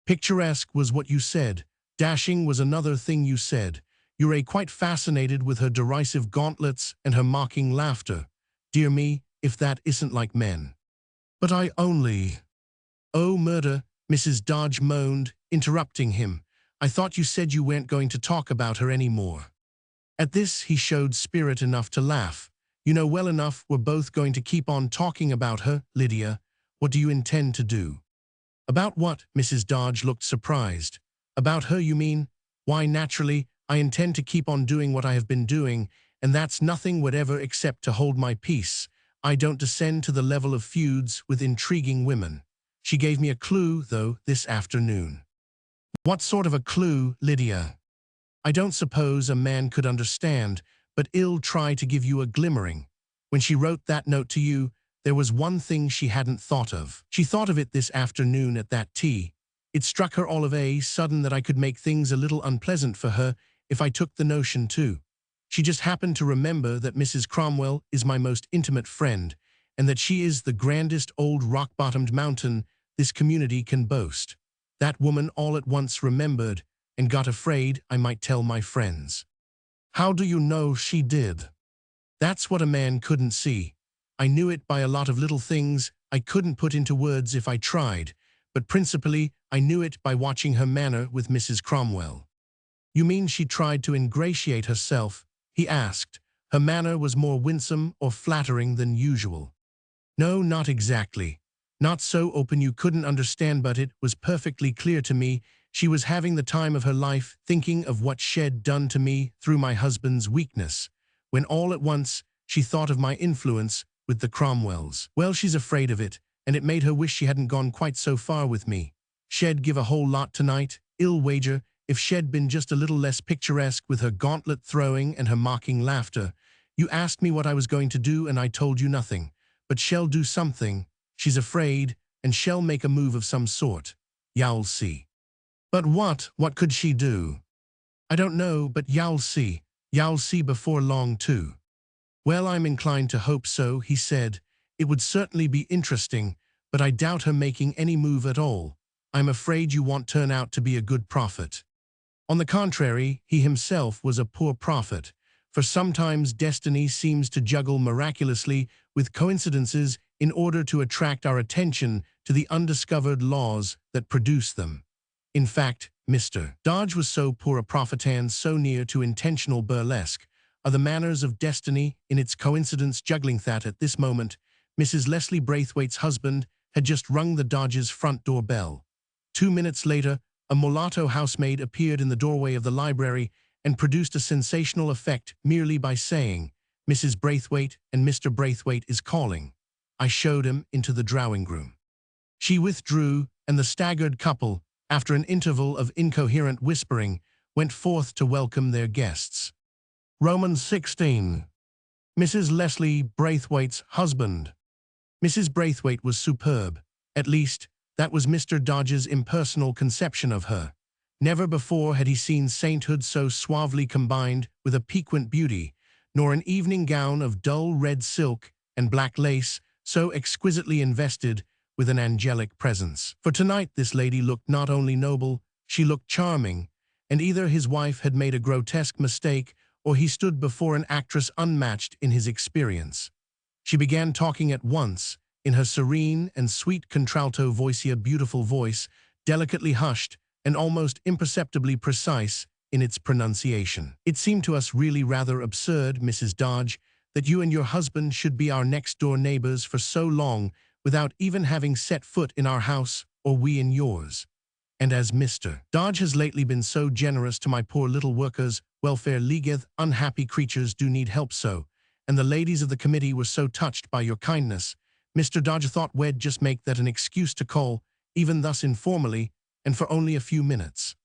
"Picturesque was what you said. Dashing was another thing you said. You're quite fascinated with her derisive gauntlets and her mocking laughter. Dear me, if that isn't like men." "But I only—" "Oh, murder," Mrs. Dodge moaned, interrupting him. "I thought you said you weren't going to talk about her anymore." At this, he showed spirit enough to laugh. "You know well enough we're both going to keep on talking about her, Lydia. What do you intend to do?" "About what?" Mrs. Dodge looked surprised. "About her, you mean? Why, naturally, I intend to keep on doing what I have been doing, and that's nothing whatever except to hold my peace. I don't descend to the level of feuds with intriguing women. She gave me a clue, though, this afternoon." "What sort of a clue, Lydia?" "I don't suppose a man could understand, but I'll try to give you a glimmering. When she wrote that note to you, there was one thing she hadn't thought of. She thought of it this afternoon at that tea. It struck her all of a sudden that I could make things a little unpleasant for her if I took the notion too. She just happened to remember that Mrs. Cromwell is my most intimate friend, and that she is the grandest old rock-bottomed mountain this community can boast. That woman all at once remembered and got afraid I might tell my friends." "How do you know she did?" That's what a man couldn't see. I knew it by a lot of little things I couldn't put into words if I tried, but principally I knew it by watching her manner with Mrs. Cromwell. You mean she tried to ingratiate herself? He asked. Her manner was more winsome or flattering than usual. No, not exactly. Not so open you couldn't understand, but it was perfectly clear to me she was having the time of her life, thinking of what she'd done to me through my husband's weakness, when all at once she thought of my influence with the Cromwells. Well, she's afraid of it, and it made her wish she hadn't gone quite so far with me. She'd give a whole lot tonight, I'll wager, if she'd been just a little less picturesque with her gauntlet throwing and her mocking laughter. You asked me what I was going to do, and I told you nothing. But she'll do something. She's afraid, and she'll make a move of some sort. You'll see. But what? What could she do? I don't know, but you'll see. You'll see before long, too. Well, I'm inclined to hope so, he said. It would certainly be interesting, but I doubt her making any move at all. I'm afraid you won't turn out to be a good prophet. On the contrary, he himself was a poor prophet, for sometimes destiny seems to juggle miraculously with coincidences in order to attract our attention to the undiscovered laws that produce them. In fact, Mr. Dodge was so poor a prophet and so near to intentional burlesque are the manners of destiny in its coincidence juggling that at this moment, Mrs. Leslie Braithwaite's husband had just rung the Dodges' front door bell. 2 minutes later, a mulatto housemaid appeared in the doorway of the library and produced a sensational effect merely by saying, "Mrs. Braithwaite and Mr. Braithwaite is calling." I showed him into the drawing-room. She withdrew, and the staggered couple, after an interval of incoherent whispering, went forth to welcome their guests. Romans 16. Mrs. Leslie Braithwaite's husband. Mrs. Braithwaite was superb. At least, that was Mr. Dodge's impersonal conception of her. Never before had he seen sainthood so suavely combined with a piquant beauty, nor an evening gown of dull red silk and black lace so exquisitely invested with an angelic presence. For tonight this lady looked not only noble, she looked charming, and either his wife had made a grotesque mistake or he stood before an actress unmatched in his experience. She began talking at once, in her serene and sweet contralto voice, a beautiful voice, delicately hushed and almost imperceptibly precise in its pronunciation. "It seemed to us really rather absurd, Mrs. Dodge, that you and your husband should be our next-door neighbors for so long without even having set foot in our house or we in yours. And as Mr. Dodge has lately been so generous to my poor little workers, welfare leagueth, unhappy creatures do need help so, and the ladies of the committee were so touched by your kindness, Mr. Dodge thought we'd just make that an excuse to call, even thus informally, and for only a few minutes.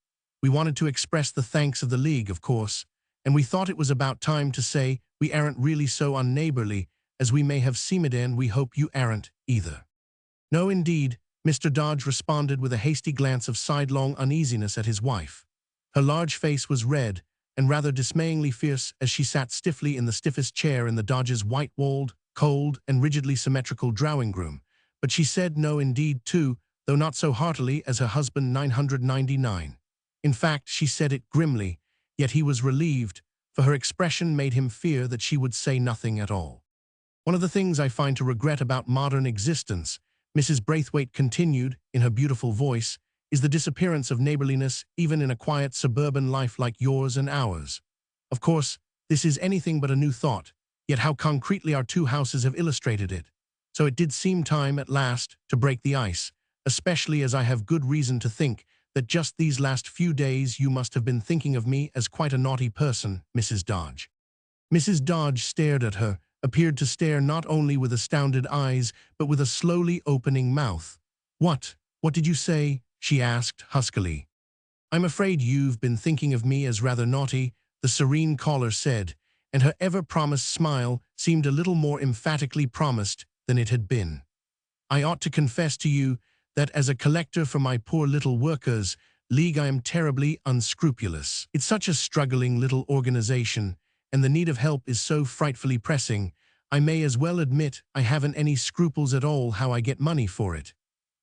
We wanted to express the thanks of the League, of course, and we thought it was about time to say we aren't really so unneighborly as we may have seemed, and we hope you aren't either." "No, indeed," Mr. Dodge responded with a hasty glance of sidelong uneasiness at his wife. Her large face was red and rather dismayingly fierce as she sat stiffly in the stiffest chair in the Dodge's white-walled, cold, and rigidly symmetrical drawing-room, but she said no indeed too, though not so heartily as her husband 999. In fact, she said it grimly, yet he was relieved, for her expression made him fear that she would say nothing at all. "One of the things I find to regret about modern existence," Mrs. Braithwaite continued in her beautiful voice, "is the disappearance of neighborliness even in a quiet suburban life like yours and ours. Of course, this is anything but a new thought, yet how concretely our two houses have illustrated it. So it did seem time at last to break the ice, especially as I have good reason to think that just these last few days you must have been thinking of me as quite a naughty person, Mrs. Dodge." Mrs. Dodge stared at her, appeared to stare not only with astounded eyes, but with a slowly opening mouth. What did you say?" she asked huskily. "I'm afraid you've been thinking of me as rather naughty," the serene caller said, and her ever-promised smile seemed a little more emphatically promised than it had been. "I ought to confess to you that as a collector for my poor little workers' league I am terribly unscrupulous. It's such a struggling little organization, and the need of help is so frightfully pressing, I may as well admit I haven't any scruples at all how I get money for it.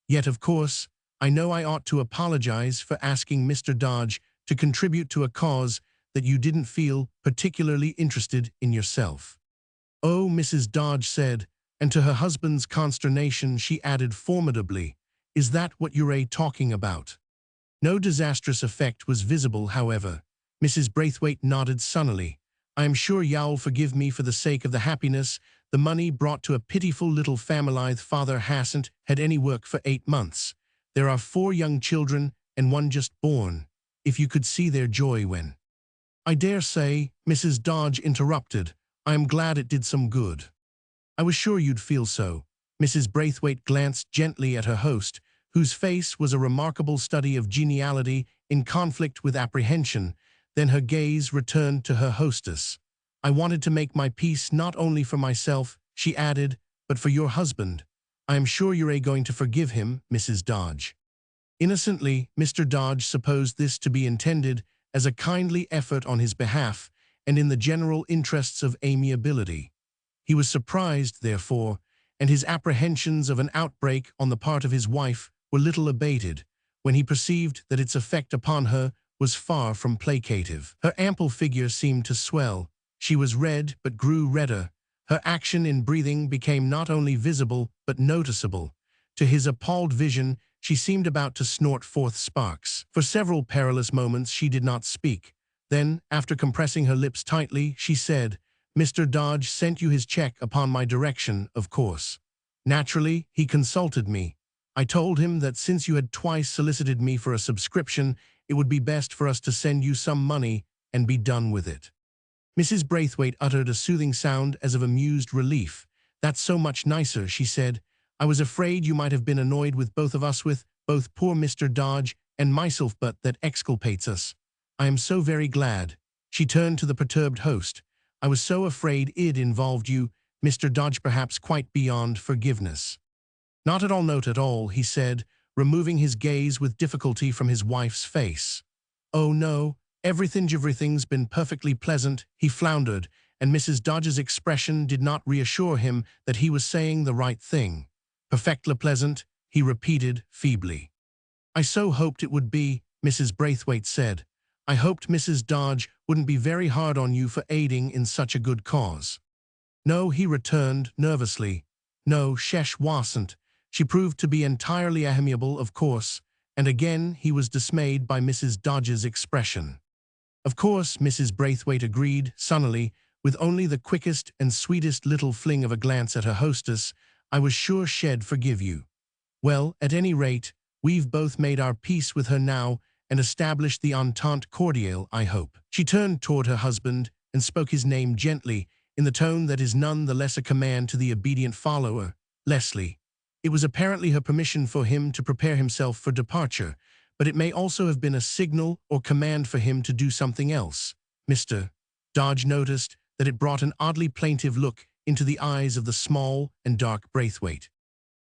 Yet, of course, I know I ought to apologize for asking Mr. Dodge to contribute to a cause that you didn't feel particularly interested in yourself." "Oh," Mrs. Dodge said, and to her husband's consternation she added formidably, "Is that what you're talking about?" No disastrous effect was visible, however. Mrs. Braithwaite nodded sunnily. "I am sure you'll forgive me for the sake of the happiness the money brought to a pitiful little family. The father hasn't had any work for 8 months. There are 4 young children and one just born. If you could see their joy when—" "I dare say," Mrs. Dodge interrupted. "I am glad it did some good." "I was sure you'd feel so." Mrs. Braithwaite glanced gently at her host, whose face was a remarkable study of geniality in conflict with apprehension. Then her gaze returned to her hostess. "I wanted to make my peace not only for myself," she added, "but for your husband. I am sure you're going to forgive him, Mrs. Dodge." Innocently, Mr. Dodge supposed this to be intended as a kindly effort on his behalf and in the general interests of amiability. He was surprised, therefore, and his apprehensions of an outbreak on the part of his wife were little abated, when he perceived that its effect upon her was far from placative. Her ample figure seemed to swell. She was red, but grew redder. Her action in breathing became not only visible, but noticeable. To his appalled vision, she seemed about to snort forth sparks. For several perilous moments she did not speak. Then, after compressing her lips tightly, she said, "Mr. Dodge sent you his check upon my direction, of course." "Naturally, he consulted me. I told him that since you had twice solicited me for a subscription, it would be best for us to send you some money and be done with it." Mrs. Braithwaite uttered a soothing sound as of amused relief. "That's so much nicer," she said. "I was afraid you might have been annoyed with both of us, with both poor Mr. Dodge and myself, but that exculpates us. I am so very glad." She turned to the perturbed host. "I was so afraid it involved you, Mr. Dodge, perhaps quite beyond forgiveness." "Not at all, not at all," he said, removing his gaze with difficulty from his wife's face. "Oh no, everything's been perfectly pleasant," he floundered, and Mrs. Dodge's expression did not reassure him that he was saying the right thing. "Perfectly pleasant," he repeated feebly. "I so hoped it would be," Mrs. Braithwaite said. "I hoped Mrs. Dodge wouldn't be very hard on you for aiding in such a good cause." "No," he returned nervously. "No, shesh wasn't. She proved to be entirely amiable, of course," and again he was dismayed by Mrs. Dodge's expression. "Of course," Mrs. Braithwaite agreed, sunnily, with only the quickest and sweetest little fling of a glance at her hostess. "I was sure she'd forgive you. Well, at any rate, we've both made our peace with her now and established the entente cordiale, I hope." She turned toward her husband and spoke his name gently, in the tone that is none the less a command to the obedient follower, "Leslie." It was apparently her permission for him to prepare himself for departure, but it may also have been a signal or command for him to do something else. Mr. Dodge noticed that it brought an oddly plaintive look into the eyes of the small and dark Braithwaite.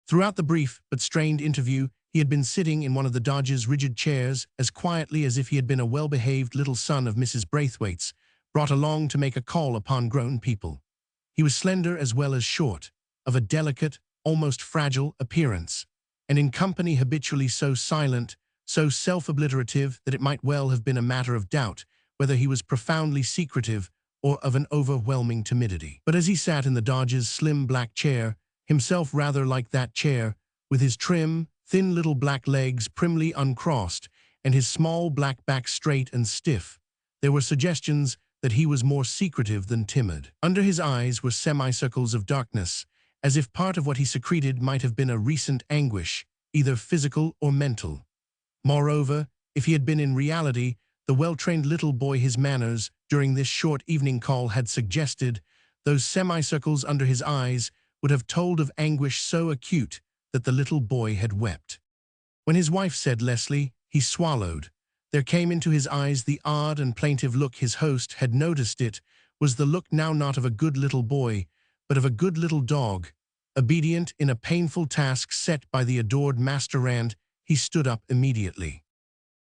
Throughout the brief but strained interview, he had been sitting in one of the Dodges' rigid chairs as quietly as if he had been a well-behaved little son of Mrs. Braithwaite's, brought along to make a call upon grown people. He was slender as well as short, of a delicate, almost fragile appearance, and in company habitually so silent, so self-obliterative that it might well have been a matter of doubt whether he was profoundly secretive or of an overwhelming timidity. But as he sat in the Dodge's slim black chair, himself rather like that chair, with his trim, thin little black legs primly uncrossed and his small black back straight and stiff, there were suggestions that he was more secretive than timid. Under his eyes were semicircles of darkness, as if part of what he secreted might have been a recent anguish, either physical or mental. Moreover, if he had been in reality the well-trained little boy his manners during this short evening call had suggested, those semicircles under his eyes would have told of anguish so acute that the little boy had wept. When his wife said Leslie, he swallowed. There came into his eyes the odd and plaintive look his host had noticed. It was the look now not of a good little boy, but of a good little dog. Obedient in a painful task set by the adored master, and he stood up immediately.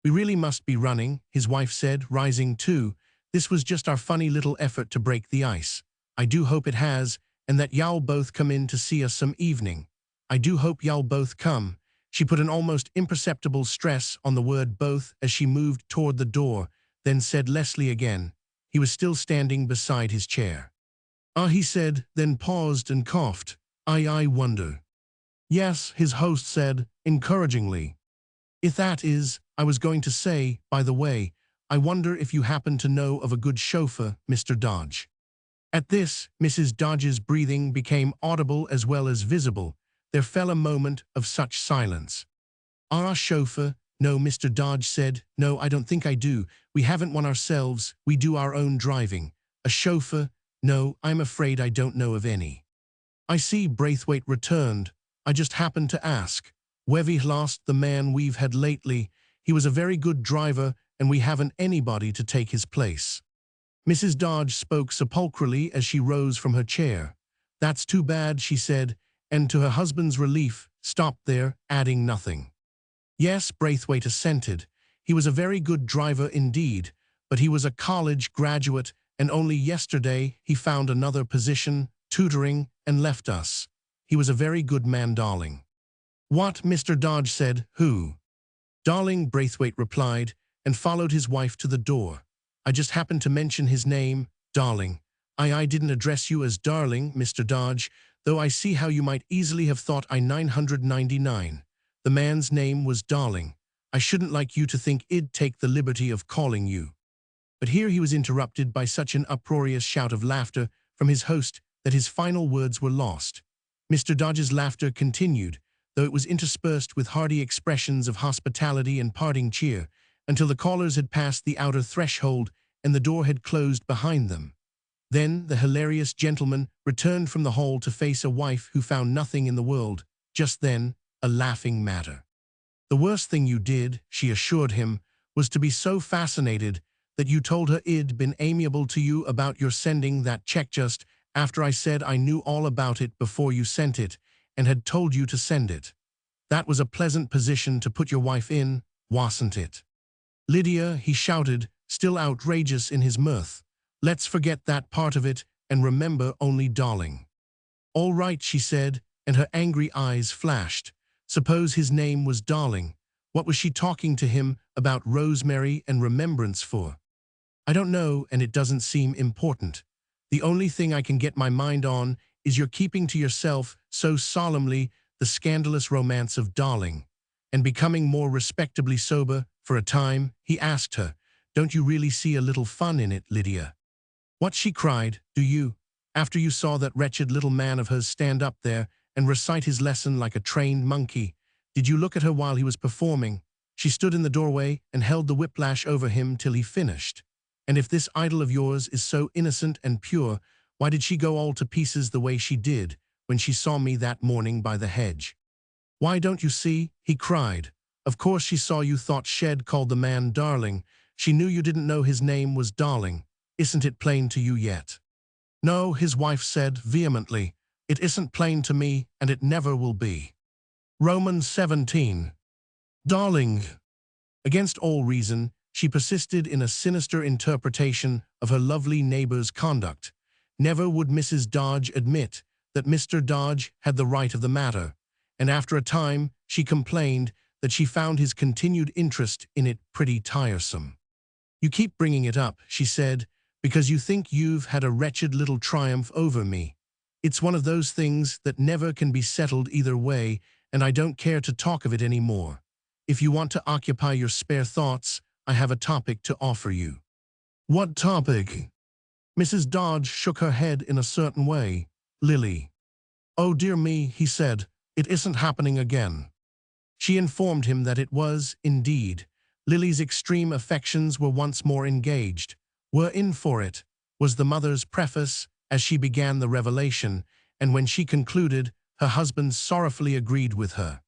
"We really must be running," his wife said, rising too. "This was just our funny little effort to break the ice. I do hope it has, and that y'all both come in to see us some evening. I do hope y'all both come." She put an almost imperceptible stress on the word both as she moved toward the door, then said Leslie again. He was still standing beside his chair. Ah, he said, then paused and coughed. I wonder. Yes, his host said, encouragingly. If that is, I was going to say, by the way, I wonder if you happen to know of a good chauffeur, Mr. Dodge. At this, Mrs. Dodge's breathing became audible as well as visible. There fell a moment of such silence. Our chauffeur? No, Mr. Dodge said. No, I don't think I do. We haven't one ourselves. We do our own driving. A chauffeur? No, I'm afraid I don't know of any. I see, Braithwaite returned. I just happened to ask. We've lost the man we've had lately. He was a very good driver, and we haven't anybody to take his place. Mrs. Dodge spoke sepulchrally as she rose from her chair. That's too bad, she said, and to her husband's relief, stopped there, adding nothing. Yes, Braithwaite assented. He was a very good driver indeed, but he was a college graduate, and only yesterday he found another position, tutoring, and left us. He was a very good man, darling. What? Mr. Dodge said. Who? Darling, Braithwaite replied, and followed his wife to the door. I just happened to mention his name, darling. I didn't address you as darling, Mr. Dodge, though I see how you might easily have thought I 999. The man's name was Darling. I shouldn't like you to think I'd take the liberty of calling you. But here he was interrupted by such an uproarious shout of laughter from his host that his final words were lost. Mr. Dodge's laughter continued, though it was interspersed with hearty expressions of hospitality and parting cheer, until the callers had passed the outer threshold and the door had closed behind them. Then the hilarious gentleman returned from the hall to face a wife who found nothing in the world, just then, a laughing matter. The worst thing you did, she assured him, was to be so fascinated that you told her I'd been amiable to you about your sending that check just after I said I knew all about it before you sent it and had told you to send it. That was a pleasant position to put your wife in, wasn't it? Lydia, he shouted, still outrageous in his mirth. Let's forget that part of it and remember only darling. All right, she said, and her angry eyes flashed. Suppose his name was Darling. What was she talking to him about rosemary and remembrance for? I don't know, and it doesn't seem important. The only thing I can get my mind on is you're keeping to yourself so solemnly the scandalous romance of Darling. And becoming more respectably sober for a time, he asked her, Don't you really see a little fun in it, Lydia? What, she cried, do you? After you saw that wretched little man of hers stand up there and recite his lesson like a trained monkey, did you look at her while he was performing? She stood in the doorway and held the whiplash over him till he finished. And if this idol of yours is so innocent and pure, why did she go all to pieces the way she did when she saw me that morning by the hedge? Why, don't you see? He cried. Of course she saw you thought Shed called the man Darling. She knew you didn't know his name was Darling. Isn't it plain to you yet? No, his wife said vehemently. It isn't plain to me, and it never will be. Romans 17. Darling. Against all reason, she persisted in a sinister interpretation of her lovely neighbor's conduct. Never would Mrs. Dodge admit that Mr. Dodge had the right of the matter, and after a time she complained that she found his continued interest in it pretty tiresome. You keep bringing it up, she said, because you think you've had a wretched little triumph over me. It's one of those things that never can be settled either way, and I don't care to talk of it any more. If you want to occupy your spare thoughts, I have a topic to offer you. What topic? Mrs. Dodge shook her head in a certain way. Lily. Oh dear me, he said, it isn't happening again. She informed him that it was, indeed. Lily's extreme affections were once more engaged. We're in for it, was the mother's preface as she began the revelation, and when she concluded, her husband sorrowfully agreed with her.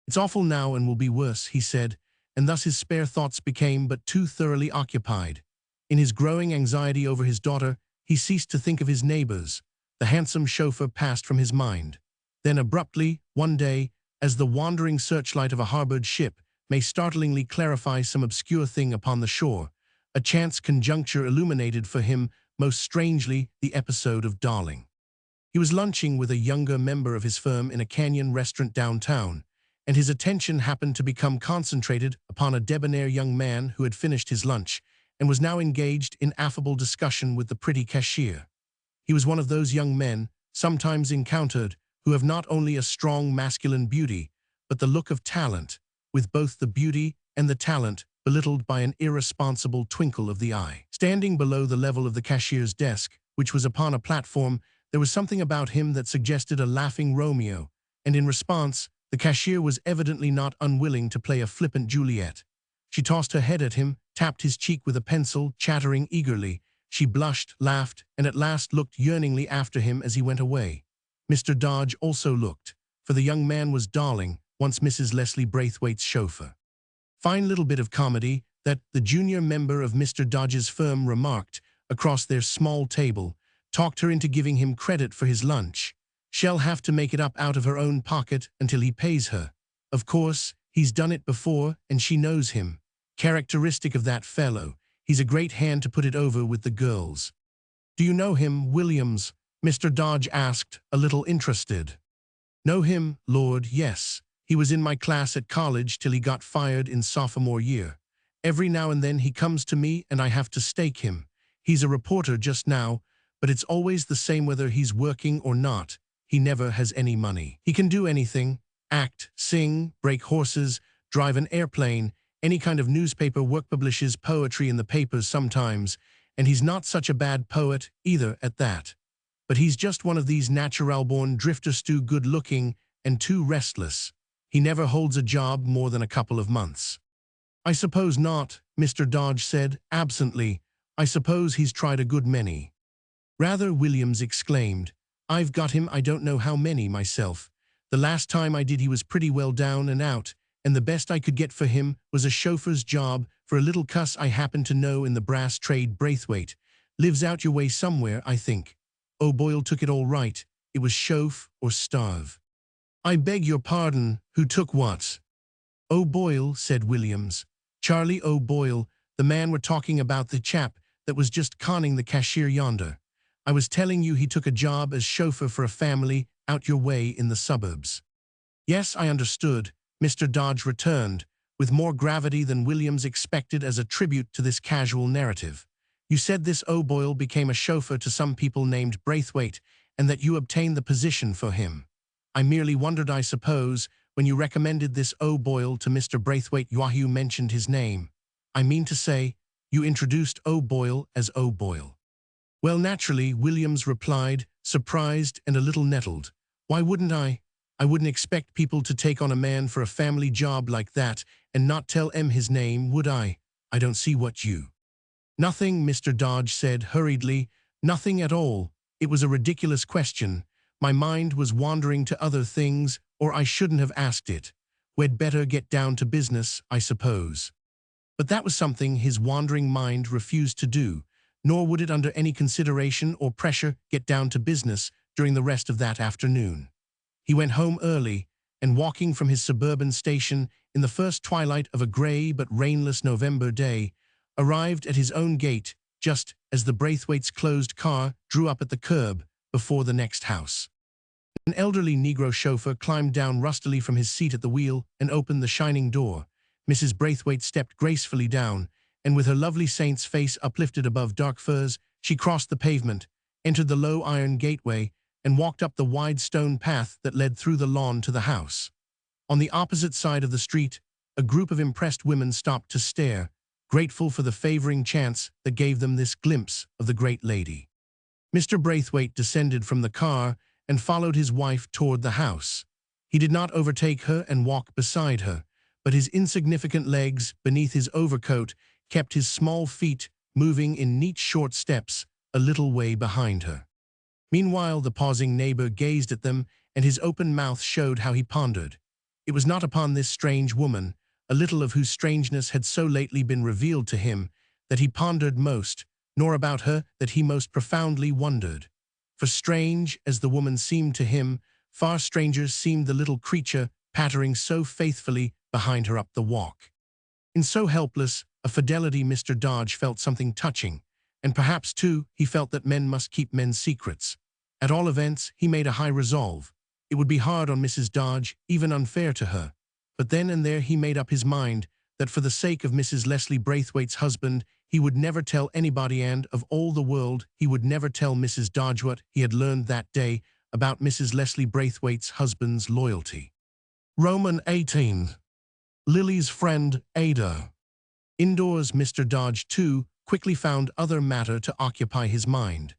It's awful now and will be worse, he said, and thus his spare thoughts became but too thoroughly occupied. In his growing anxiety over his daughter, he ceased to think of his neighbors. The handsome chauffeur passed from his mind. Then abruptly, one day, as the wandering searchlight of a harbored ship may startlingly clarify some obscure thing upon the shore, a chance conjuncture illuminated for him most strangely the episode of Darling. He was lunching with a younger member of his firm in a canyon restaurant downtown, and his attention happened to become concentrated upon a debonair young man who had finished his lunch and was now engaged in affable discussion with the pretty cashier. He was one of those young men, sometimes encountered, who have not only a strong masculine beauty, but the look of talent, with both the beauty and the talent belittled by an irresponsible twinkle of the eye. Standing below the level of the cashier's desk, which was upon a platform, there was something about him that suggested a laughing Romeo, and in response, the cashier was evidently not unwilling to play a flippant Juliet. She tossed her head at him, tapped his cheek with a pencil, chattering eagerly. She blushed, laughed, and at last looked yearningly after him as he went away. Mr. Dodge also looked, for the young man was Darling, once Mrs. Leslie Braithwaite's chauffeur. Fine little bit of comedy, that, the junior member of Mr. Dodge's firm remarked, across their small table, talked her into giving him credit for his lunch. She'll have to make it up out of her own pocket until he pays her. Of course, he's done it before, and she knows him. Characteristic of that fellow, he's a great hand to put it over with the girls. "Do you know him, Williams?" Mr. Dodge asked, a little interested. "Know him, Lord, yes. He was in my class at college till he got fired in sophomore year. Every now and then he comes to me and I have to stake him. He's a reporter just now, but it's always the same whether he's working or not. He never has any money. He can do anything: act, sing, break horses, drive an airplane, any kind of newspaper work, publishes poetry in the papers sometimes, and he's not such a bad poet either at that. But he's just one of these natural-born drifters, too good-looking and too restless. He never holds a job more than a couple of months." "I suppose not," Mr. Dodge said, absently. "I suppose he's tried a good many." "Rather," Williams exclaimed. "I've got him I don't know how many myself. The last time I did he was pretty well down and out, and the best I could get for him was a chauffeur's job for a little cuss I happen to know in the brass trade. Braithwaite. Lives out your way somewhere, I think. O'Boyle took it all right. It was chauffe or starve." "I beg your pardon, who took what?" "O'Boyle," said Williams. "Charlie O'Boyle, the man we're talking about, the chap that was just conning the cashier yonder. I was telling you he took a job as chauffeur for a family out your way in the suburbs." "Yes, I understood," Mr. Dodge returned, with more gravity than Williams expected as a tribute to this casual narrative. "You said this O'Boyle became a chauffeur to some people named Braithwaite, and that you obtained the position for him. I merely wondered, I suppose, when you recommended this O'Boyle to Mr. Braithwaite, you mentioned his name. I mean to say, you introduced O'Boyle as O'Boyle." "Well, naturally," Williams replied, surprised and a little nettled. "Why wouldn't I? I wouldn't expect people to take on a man for a family job like that and not tell em his name, would I? I don't see what you—" "Nothing," Mr. Dodge said hurriedly. "Nothing at all. It was a ridiculous question. My mind was wandering to other things, or I shouldn't have asked it. We'd better get down to business, I suppose." But that was something his wandering mind refused to do, nor would it under any consideration or pressure get down to business during the rest of that afternoon. He went home early, and walking from his suburban station in the first twilight of a gray but rainless November day, arrived at his own gate just as the Braithwaite's closed car drew up at the curb before the next house. An elderly Negro chauffeur climbed down rustily from his seat at the wheel and opened the shining door. Mrs. Braithwaite stepped gracefully down, and with her lovely saint's face uplifted above dark furs, she crossed the pavement, entered the low iron gateway, and walked up the wide stone path that led through the lawn to the house. On the opposite side of the street, a group of impressed women stopped to stare, grateful for the favoring chance that gave them this glimpse of the great lady. Mr. Braithwaite descended from the car and followed his wife toward the house. He did not overtake her and walk beside her, but his insignificant legs beneath his overcoat kept his small feet moving in neat short steps a little way behind her. Meanwhile, the pausing neighbor gazed at them, and his open mouth showed how he pondered. It was not upon this strange woman, a little of whose strangeness had so lately been revealed to him, that he pondered most, nor about her that he most profoundly wondered. For strange as the woman seemed to him, far stranger seemed the little creature pattering so faithfully behind her up the walk. In so helpless a fidelity Mr. Dodge felt something touching, and perhaps, too, he felt that men must keep men's secrets. At all events, he made a high resolve. It would be hard on Mrs. Dodge, even unfair to her. But then and there he made up his mind that for the sake of Mrs. Leslie Braithwaite's husband, he would never tell anybody, and, of all the world, he would never tell Mrs. Dodge what he had learned that day about Mrs. Leslie Braithwaite's husband's loyalty. Roman 18. Lily's friend, Ada. Indoors, Mr. Dodge, too, quickly found other matter to occupy his mind.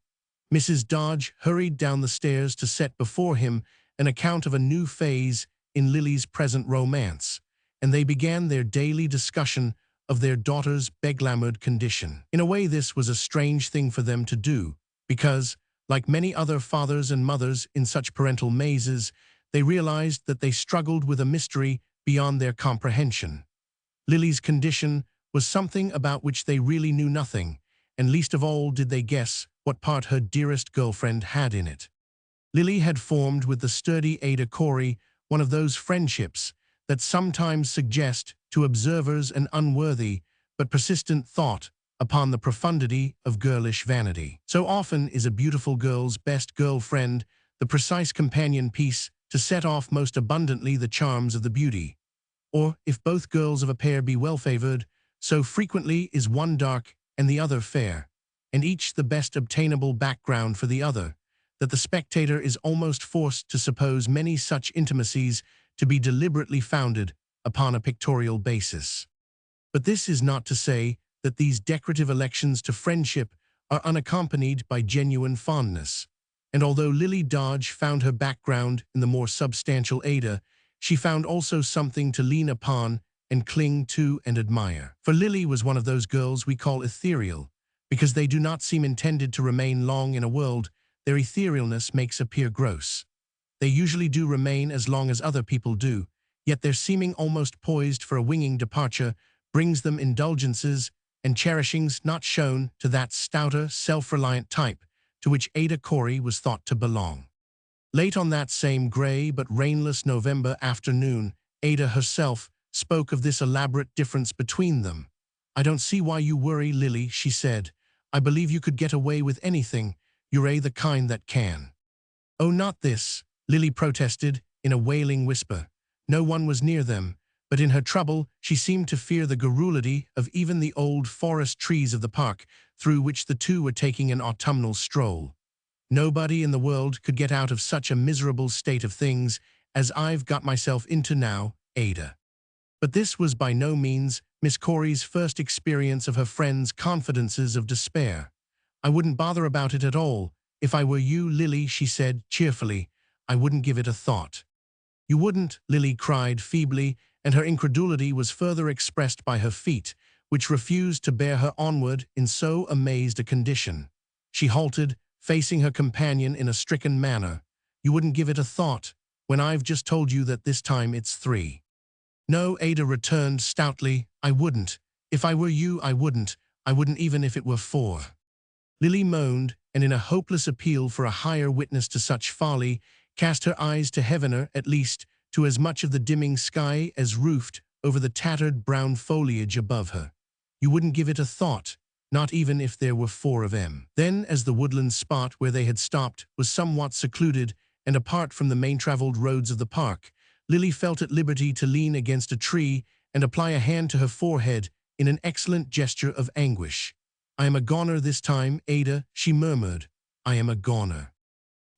Mrs. Dodge hurried down the stairs to set before him an account of a new phase in Lily's present romance, and they began their daily discussion of their daughter's beglamored condition. In a way, this was a strange thing for them to do, because, like many other fathers and mothers in such parental mazes, they realized that they struggled with a mystery beyond their comprehension. Lily's condition was something about which they really knew nothing, and least of all did they guess what part her dearest girlfriend had in it. Lily had formed with the sturdy Ada Corey one of those friendships that sometimes suggest to observers an unworthy but persistent thought upon the profundity of girlish vanity. So often is a beautiful girl's best girlfriend the precise companion piece to set off most abundantly the charms of the beauty. Or, if both girls of a pair be well-favored, so frequently is one dark and the other fair, and each the best obtainable background for the other, that the spectator is almost forced to suppose many such intimacies to be deliberately founded upon a pictorial basis. But this is not to say that these decorative elections to friendship are unaccompanied by genuine fondness, and although Lily Dodge found her background in the more substantial Ada, she found also something to lean upon and cling to and admire. For Lily was one of those girls we call ethereal, because they do not seem intended to remain long in a world their etherealness makes appear gross. They usually do remain as long as other people do, yet their seeming almost poised for a winging departure brings them indulgences and cherishings not shown to that stouter, self-reliant type to which Ada Corey was thought to belong. Late on that same gray but rainless November afternoon, Ada herself spoke of this elaborate difference between them. "I don't see why you worry, Lily," she said. "I believe you could get away with anything. You're the kind that can." "Oh, not this," Lily protested in a wailing whisper. No one was near them, but in her trouble she seemed to fear the garrulity of even the old forest trees of the park through which the two were taking an autumnal stroll. "Nobody in the world could get out of such a miserable state of things as I've got myself into now, Ada." But this was by no means Miss Corey's first experience of her friend's confidences of despair. "I wouldn't bother about it at all. If I were you, Lily," she said cheerfully. "I wouldn't give it a thought." "You wouldn't?" Lily cried feebly, and her incredulity was further expressed by her feet, which refused to bear her onward in so amazed a condition. She halted, facing her companion in a stricken manner. "You wouldn't give it a thought, when I've just told you that this time it's 3. "No," Ada returned stoutly, "I wouldn't. If I were you, I wouldn't. I wouldn't even if it were 4. Lily moaned, and in a hopeless appeal for a higher witness to such folly, cast her eyes to heaven, or at least to as much of the dimming sky as roofed over the tattered brown foliage above her. "You wouldn't give it a thought, not even if there were 4 of 'em." Then, as the woodland spot where they had stopped was somewhat secluded and apart from the main-traveled roads of the park, Lily felt at liberty to lean against a tree and apply a hand to her forehead in an excellent gesture of anguish. "I am a goner this time, Ada," she murmured. "I am a goner."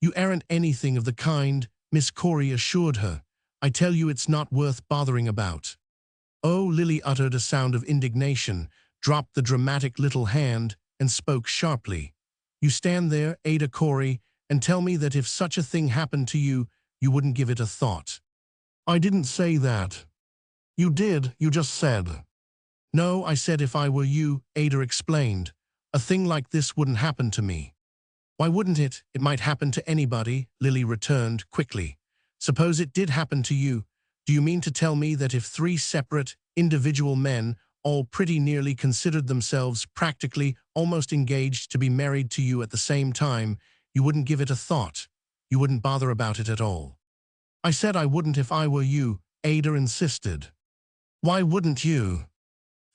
"You aren't anything of the kind," Miss Corey assured her. "I tell you it's not worth bothering about." "Oh," Lily uttered a sound of indignation, dropped the dramatic little hand, and spoke sharply. "You stand there, Ada Corey, and tell me that if such a thing happened to you, you wouldn't give it a thought." "I didn't say that." "You did, you just said." "No, I said if I were you," Ada explained. "A thing like this wouldn't happen to me." "Why wouldn't it? It might happen to anybody," Lily returned quickly. "Suppose it did happen to you. Do you mean to tell me that if 3 separate, individual men, all pretty nearly considered themselves practically almost engaged to be married to you at the same time, you wouldn't give it a thought? You wouldn't bother about it at all?" "I said I wouldn't if I were you," Ada insisted. "Why wouldn't you?"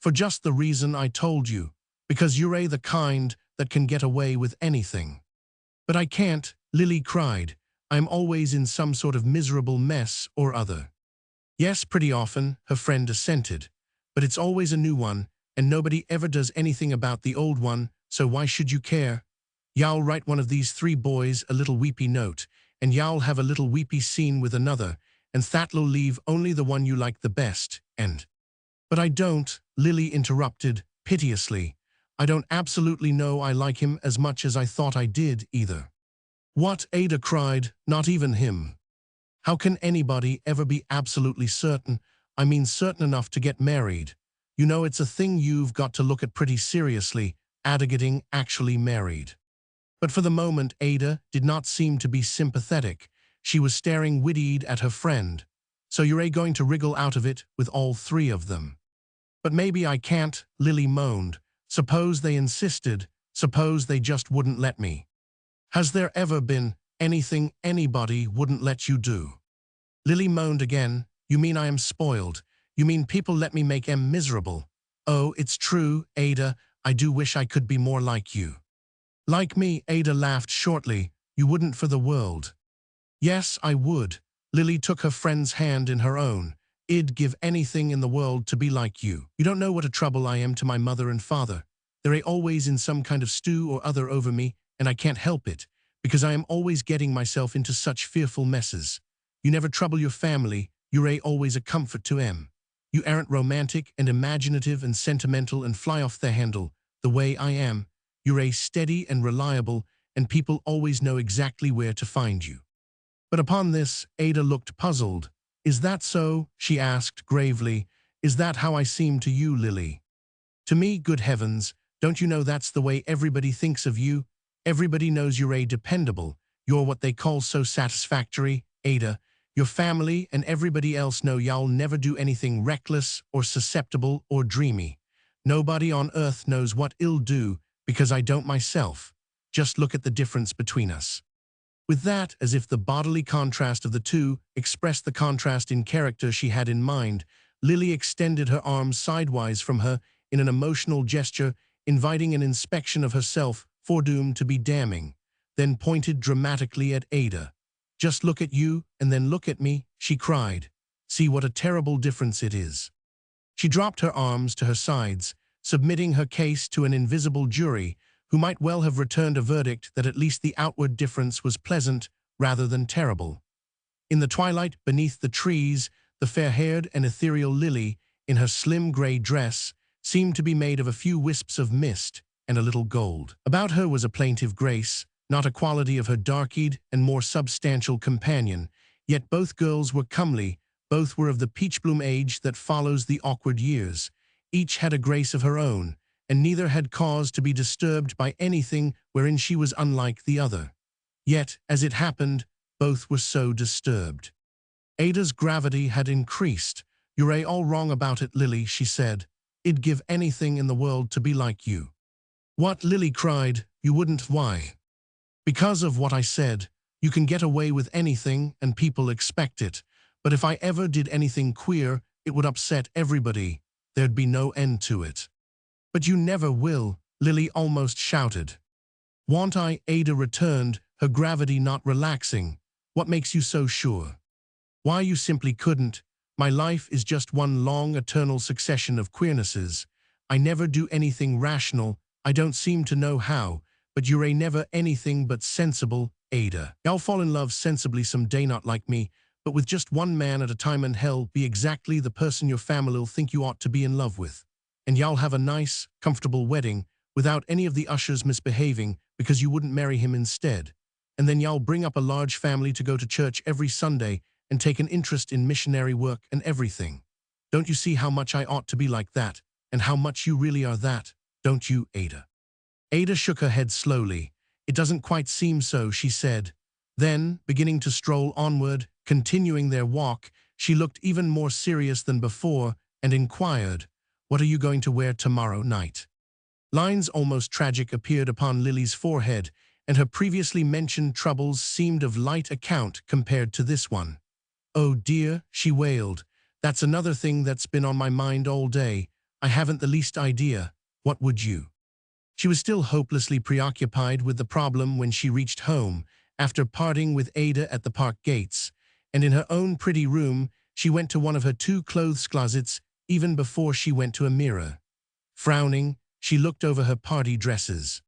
"For just the reason I told you. Because you're the kind that can get away with anything." "But I can't," Lily cried. "I'm always in some sort of miserable mess or other." "Yes, pretty often," her friend assented. "But it's always a new one, and nobody ever does anything about the old one, so why should you care? You'll write one of these three boys a little weepy note, and you'll have a little weepy scene with another, and that'll leave only the one you like the best, and— But I don't, Lily interrupted, piteously. I don't absolutely know I like him as much as I thought I did, either. What? Ada cried, not even him. How can anybody ever be absolutely certain? I mean certain enough to get married. You know it's a thing you've got to look at pretty seriously, Ada getting actually married. But for the moment Ada did not seem to be sympathetic. She was staring wide-eyed at her friend. So you're going to wriggle out of it with all three of them? But maybe I can't, Lily moaned. Suppose they insisted, suppose they just wouldn't let me. Has there ever been anything anybody wouldn't let you do? Lily moaned again. You mean I am spoiled? You mean people let me make em miserable? Oh, it's true, Ada, I do wish I could be more like you. Like me? Ada laughed shortly. You wouldn't for the world. Yes, I would. Lily took her friend's hand in her own. I'd give anything in the world to be like you. You don't know what a trouble I am to my mother and father. They're always in some kind of stew or other over me, and I can't help it, because I am always getting myself into such fearful messes. You never trouble your family, you're always a comfort to em. You aren't romantic and imaginative and sentimental and fly off the handle, the way I am. You're steady and reliable, and people always know exactly where to find you. But upon this, Ada looked puzzled. Is that so? She asked gravely. Is that how I seem to you, Lily? To me, good heavens, don't you know that's the way everybody thinks of you? Everybody knows you're dependable. You're what they call so satisfactory, Ada. Your family and everybody else know y'all never do anything reckless or susceptible or dreamy. Nobody on earth knows what I'll do, because I don't myself. Just look at the difference between us. With that, as if the bodily contrast of the two expressed the contrast in character she had in mind, Lily extended her arms sidewise from her in an emotional gesture, inviting an inspection of herself, foredoomed to be damning, then pointed dramatically at Ada. Just look at you, and then look at me, she cried. See what a terrible difference it is. She dropped her arms to her sides, submitting her case to an invisible jury, who might well have returned a verdict that at least the outward difference was pleasant rather than terrible. In the twilight, beneath the trees, the fair-haired and ethereal Lily, in her slim grey dress, seemed to be made of a few wisps of mist and a little gold. About her was a plaintive grace, not a quality of her dark-eyed and more substantial companion, yet both girls were comely, both were of the peach-bloom age that follows the awkward years. Each had a grace of her own, and neither had cause to be disturbed by anything wherein she was unlike the other. Yet, as it happened, both were so disturbed. Ada's gravity had increased. You're all wrong about it, Lily, she said. I'd give anything in the world to be like you. What? Lily cried. You wouldn't? Why? Because of what I said. You can get away with anything, and people expect it. But if I ever did anything queer, it would upset everybody. There'd be no end to it. But you never will, Lily almost shouted. Won't I? Ada returned, her gravity not relaxing. What makes you so sure? Why, you simply couldn't. My life is just one long eternal succession of queernesses. I never do anything rational, I don't seem to know how, but you're never anything but sensible, Ada. I'll fall in love sensibly some day, not like me, but with just one man at a time, and hell, be exactly the person your family'll think you ought to be in love with. And y'all have a nice, comfortable wedding, without any of the ushers misbehaving because you wouldn't marry him instead. And then y'all bring up a large family to go to church every Sunday and take an interest in missionary work and everything. Don't you see how much I ought to be like that, and how much you really are that, don't you, Ada? Ada shook her head slowly. It doesn't quite seem so, she said. Then, beginning to stroll onward, continuing their walk, she looked even more serious than before and inquired, what are you going to wear tomorrow night? Lines almost tragic appeared upon Lily's forehead, and her previously mentioned troubles seemed of light account compared to this one. Oh dear, she wailed. That's another thing that's been on my mind all day. I haven't the least idea. What would you? She was still hopelessly preoccupied with the problem when she reached home, after parting with Ada at the park gates, and in her own pretty room, she went to one of her two clothes closets even before she went to a mirror. Frowning, she looked over her party dresses.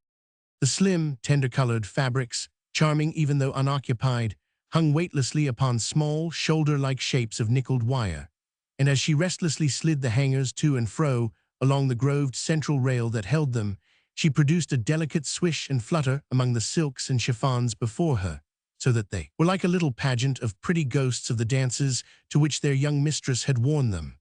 The slim, tender-colored fabrics, charming even though unoccupied, hung weightlessly upon small, shoulder-like shapes of nickeled wire, and as she restlessly slid the hangers to and fro along the groved central rail that held them, she produced a delicate swish and flutter among the silks and chiffons before her, so that they were like a little pageant of pretty ghosts of the dances to which their young mistress had worn them.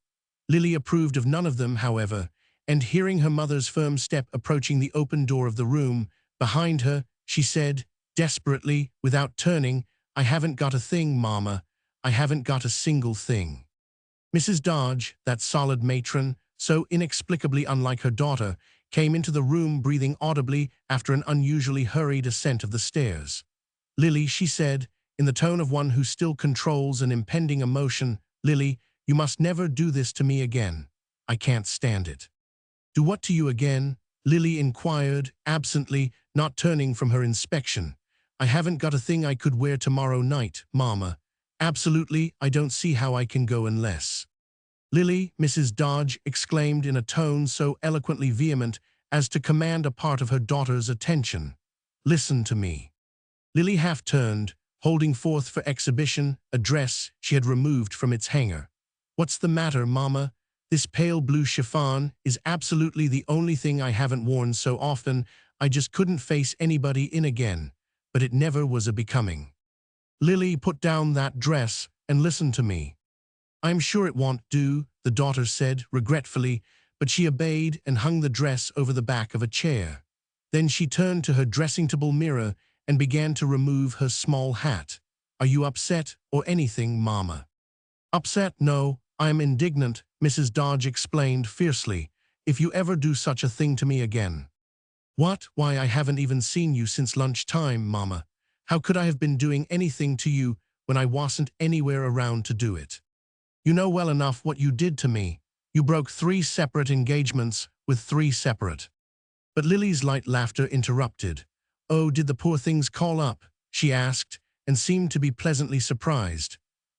Lily approved of none of them, however, and hearing her mother's firm step approaching the open door of the room behind her, she said, desperately, without turning, "I haven't got a thing, Mama. I haven't got a single thing." Mrs. Dodge, that solid matron, so inexplicably unlike her daughter, came into the room breathing audibly after an unusually hurried ascent of the stairs. "Lily," she said, in the tone of one who still controls an impending emotion, "Lily, you must never do this to me again. I can't stand it." "Do what to you again?" Lily inquired, absently, not turning from her inspection. "I haven't got a thing I could wear tomorrow night, Mama. Absolutely, I don't see how I can go unless." "Lily," Mrs. Dodge exclaimed in a tone so eloquently vehement as to command a part of her daughter's attention. "Listen to me." Lily half turned, holding forth for exhibition a dress she had removed from its hanger. "What's the matter, Mama? This pale blue chiffon is absolutely the only thing I haven't worn so often. I just couldn't face anybody in again, but it never was a becoming." "Lily, put down that dress and listen to me." "I'm sure it won't do," the daughter said regretfully, but she obeyed and hung the dress over the back of a chair. Then she turned to her dressing-table mirror and began to remove her small hat. "Are you upset or anything, Mama?" "Upset? No, I am indignant," Mrs. Dodge explained fiercely. "If you ever do such a thing to me again." "What? Why, I haven't even seen you since lunchtime, Mama. How could I have been doing anything to you when I wasn't anywhere around to do it? You know well enough what you did to me. You broke 3 separate engagements with 3 separate." But Lily's light laughter interrupted. "Oh, did the poor things call up?" she asked, and seemed to be pleasantly surprised.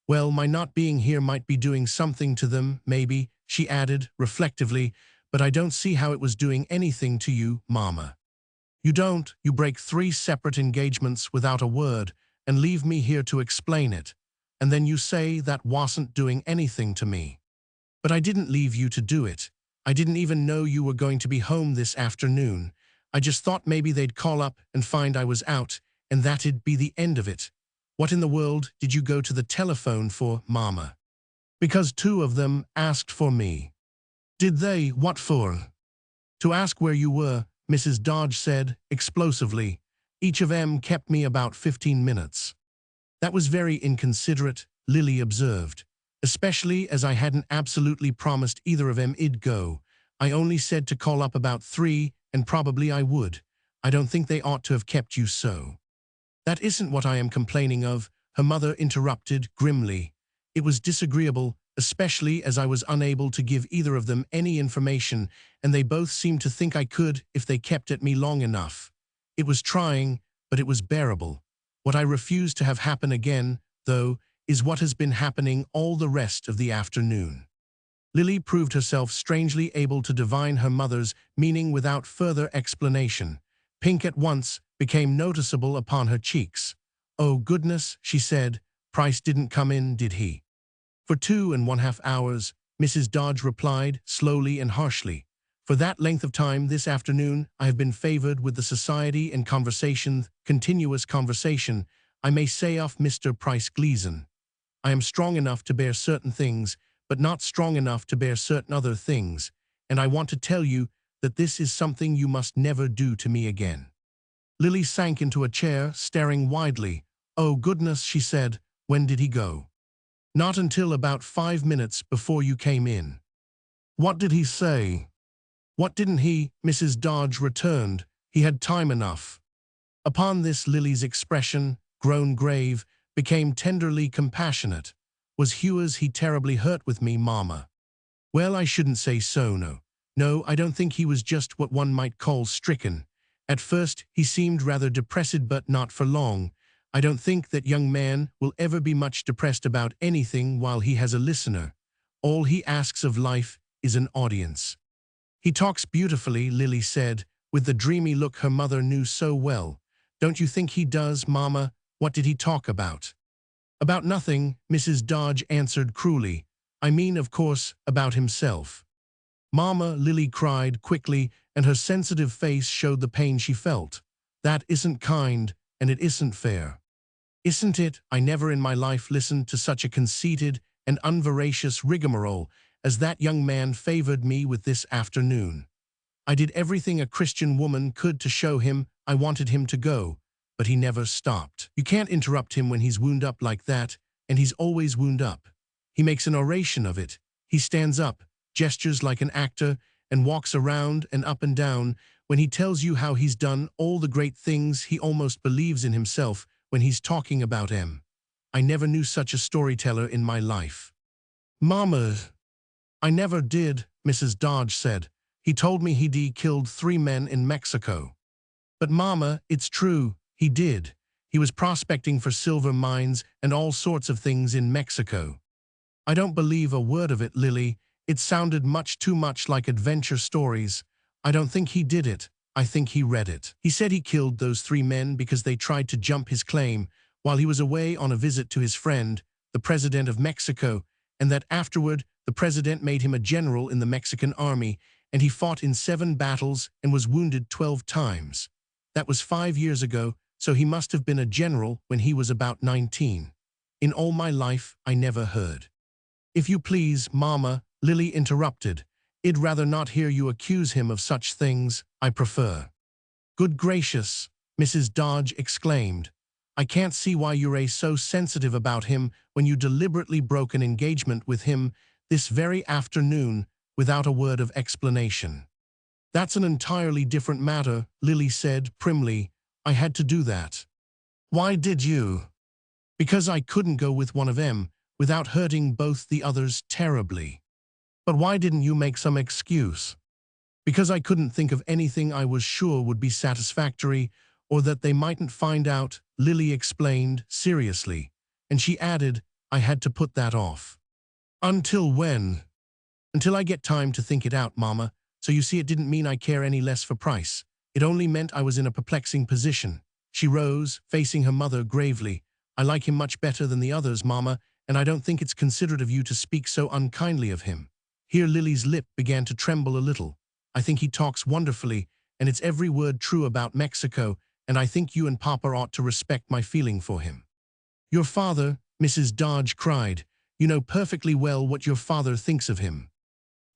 "Well, my not being here might be doing something to them, maybe," she added, reflectively, "but I don't see how it was doing anything to you, Mama." "You don't. You break 3 separate engagements without a word, and leave me here to explain it. And then you say that wasn't doing anything to me." "But I didn't leave you to do it. I didn't even know you were going to be home this afternoon. I just thought maybe they'd call up and find I was out, and that'd be the end of it. What in the world did you go to the telephone for, Mama?" "Because 2 of them asked for me." "Did they? What for?" "To ask where you were," Mrs. Dodge said, explosively. "Each of 'em kept me about 15 minutes. "That was very inconsiderate," Lily observed, "especially as I hadn't absolutely promised either of 'em I'd go. I only said to call up about 3, and probably I would. I don't think they ought to have kept you so." "That isn't what I am complaining of," her mother interrupted grimly. "It was disagreeable, especially as I was unable to give either of them any information, and they both seemed to think I could if they kept at me long enough. It was trying, but it was bearable. What I refuse to have happen again, though, is what has been happening all the rest of the afternoon." Lily proved herself strangely able to divine her mother's meaning without further explanation. Pink at once became noticeable upon her cheeks. "Oh, goodness," she said. "Price didn't come in, did he?" "For 2.5 hours, Mrs. Dodge replied, slowly and harshly. "For that length of time this afternoon, I have been favored with the society and continuous conversation, I may say, of Mr. Price Gleason. I am strong enough to bear certain things, but not strong enough to bear certain other things, and I want to tell you that this is something you must never do to me again." Lily sank into a chair, staring widely. "Oh, goodness," she said. "When did he go?" "Not until about 5 minutes before you came in." "What did he say?" "What didn't he?" Mrs. Dodge returned. "He had time enough." Upon this, Lily's expression, grown grave, became tenderly compassionate. "Was he terribly hurt with me, Mama?" "Well, I shouldn't say so, no. No, I don't think he was just what one might call stricken. At first, he seemed rather depressed, but not for long. I don't think that young man will ever be much depressed about anything while he has a listener. All he asks of life is an audience. He talks beautifully, Lily said, with the dreamy look her mother knew so well. Don't you think he does, Mama? What did he talk about? About nothing, Mrs. Dodge answered cruelly. I mean, of course, about himself. Mama, Lily cried quickly, and her sensitive face showed the pain she felt. That isn't kind, and it isn't fair. Isn't it? I never in my life listened to such a conceited and unveracious rigmarole as that young man favored me with this afternoon. I did everything a Christian woman could to show him I wanted him to go, but he never stopped. You can't interrupt him when he's wound up like that, and he's always wound up. He makes an oration of it. He stands up, gestures like an actor, and walks around and up and down when he tells you how he's done all the great things. He almost believes in himself when he's talking about M. I never knew such a storyteller in my life. Mama, I never did, Mrs. Dodge said. He told me he'd killed 3 men in Mexico. But Mama, it's true, he did. He was prospecting for silver mines and all sorts of things in Mexico. I don't believe a word of it, Lily. It sounded much too much like adventure stories. I don't think he did it. I think he read it. He said he killed those 3 men because they tried to jump his claim while he was away on a visit to his friend, the President of Mexico, and that afterward the President made him a general in the Mexican army, and he fought in 7 battles and was wounded 12 times. That was 5 years ago, so he must have been a general when he was about 19. In all my life, I never heard. If you please, Mama, Lily interrupted. I'd rather not hear you accuse him of such things. I prefer. Good gracious, Mrs. Dodge exclaimed. I can't see why you're so sensitive about him when you deliberately broke an engagement with him this very afternoon without a word of explanation. That's an entirely different matter, Lily said primly. I had to do that. Why did you? Because I couldn't go with one of them without hurting both the others terribly. But why didn't you make some excuse? Because I couldn't think of anything I was sure would be satisfactory or that they mightn't find out, Lily explained seriously, and she added, I had to put that off. Until when? Until I get time to think it out, Mama. So you see, it didn't mean I care any less for Price. It only meant I was in a perplexing position. She rose, facing her mother gravely. I like him much better than the others, Mama, and I don't think it's considerate of you to speak so unkindly of him. Here Lily's lip began to tremble a little. I think he talks wonderfully, and it's every word true about Mexico, and I think you and Papa ought to respect my feeling for him. Your father, Mrs. Dodge cried. You know perfectly well what your father thinks of him.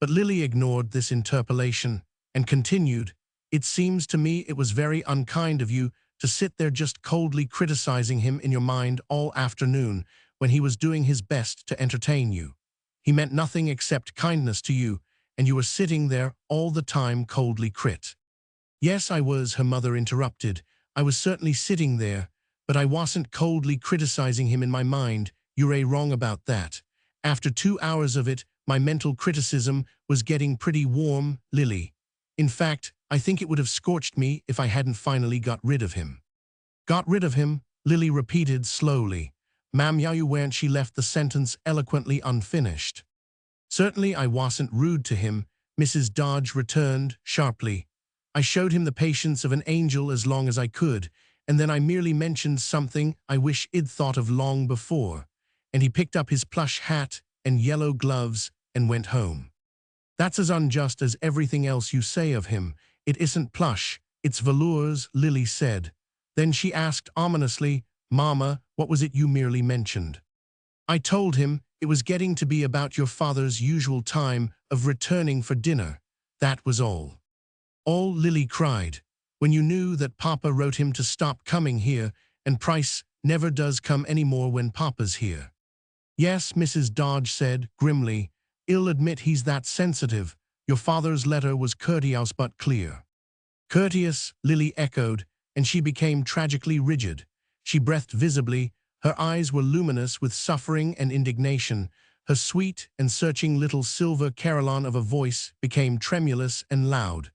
But Lily ignored this interpolation and continued, It seems to me it was very unkind of you to sit there just coldly criticizing him in your mind all afternoon when he was doing his best to entertain you. He meant nothing except kindness to you, and you were sitting there all the time coldly crit. Yes, I was, her mother interrupted. I was certainly sitting there, but I wasn't coldly criticizing him in my mind. You're wrong about that. After 2 hours of it, my mental criticism was getting pretty warm, Lily. In fact, I think it would have scorched me if I hadn't finally got rid of him. Got rid of him, Lily repeated slowly. Ma'am, you weren't. She left the sentence eloquently unfinished. Certainly I wasn't rude to him, Mrs. Dodge returned sharply. I showed him the patience of an angel as long as I could, and then I merely mentioned something I wish I'd thought of long before, and he picked up his plush hat and yellow gloves and went home. That's as unjust as everything else you say of him. It isn't plush, it's velours, Lily said. Then she asked ominously, Mama, what was it you merely mentioned? I told him it was getting to be about your father's usual time of returning for dinner. That was all. All, Lily cried. When you knew that Papa wrote him to stop coming here, and Price never does come any more when Papa's here. Yes, Mrs. Dodge said grimly. I'll admit he's that sensitive. Your father's letter was courteous but clear. Courteous, Lily echoed, and she became tragically rigid. She breathed visibly. Her eyes were luminous with suffering and indignation. Her sweet and searching little silver carillon of a voice became tremulous and loud.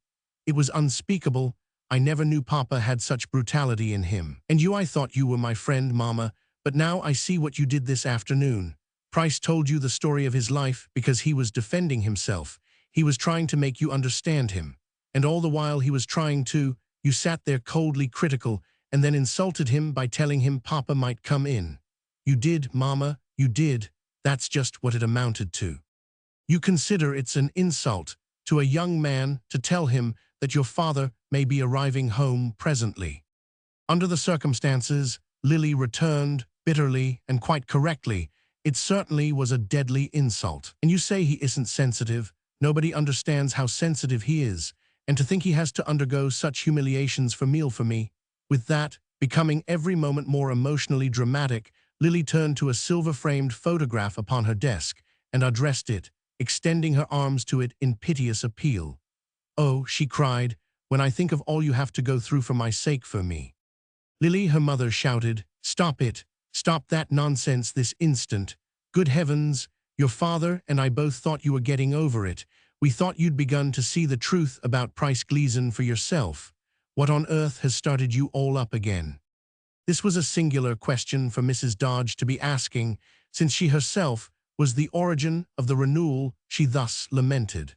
It was unspeakable. I never knew Papa had such brutality in him. And you, I thought you were my friend, Mama, but now I see what you did this afternoon. Price told you the story of his life because he was defending himself. He was trying to make you understand him. And all the while he was trying to, you sat there coldly critical and then insulted him by telling him Papa might come in. You did, Mama, you did. That's just what it amounted to. You consider it's an insult to a young man to tell him that your father may be arriving home presently. Under the circumstances, Lily returned, bitterly and quite correctly, it certainly was a deadly insult. And you say he isn't sensitive. Nobody understands how sensitive he is. And to think he has to undergo such humiliations for me. With that, becoming every moment more emotionally dramatic, Lily turned to a silver-framed photograph upon her desk and addressed it, extending her arms to it in piteous appeal. "Oh," she cried, "when I think of all you have to go through for my sake for me." Lily, her mother, shouted, "Stop it! Stop that nonsense this instant! Good heavens, your father and I both thought you were getting over it. We thought you'd begun to see the truth about Price Gleason for yourself. What on earth has started you all up again?" This was a singular question for Mrs. Dodge to be asking, since she herself was the origin of the renewal she thus lamented.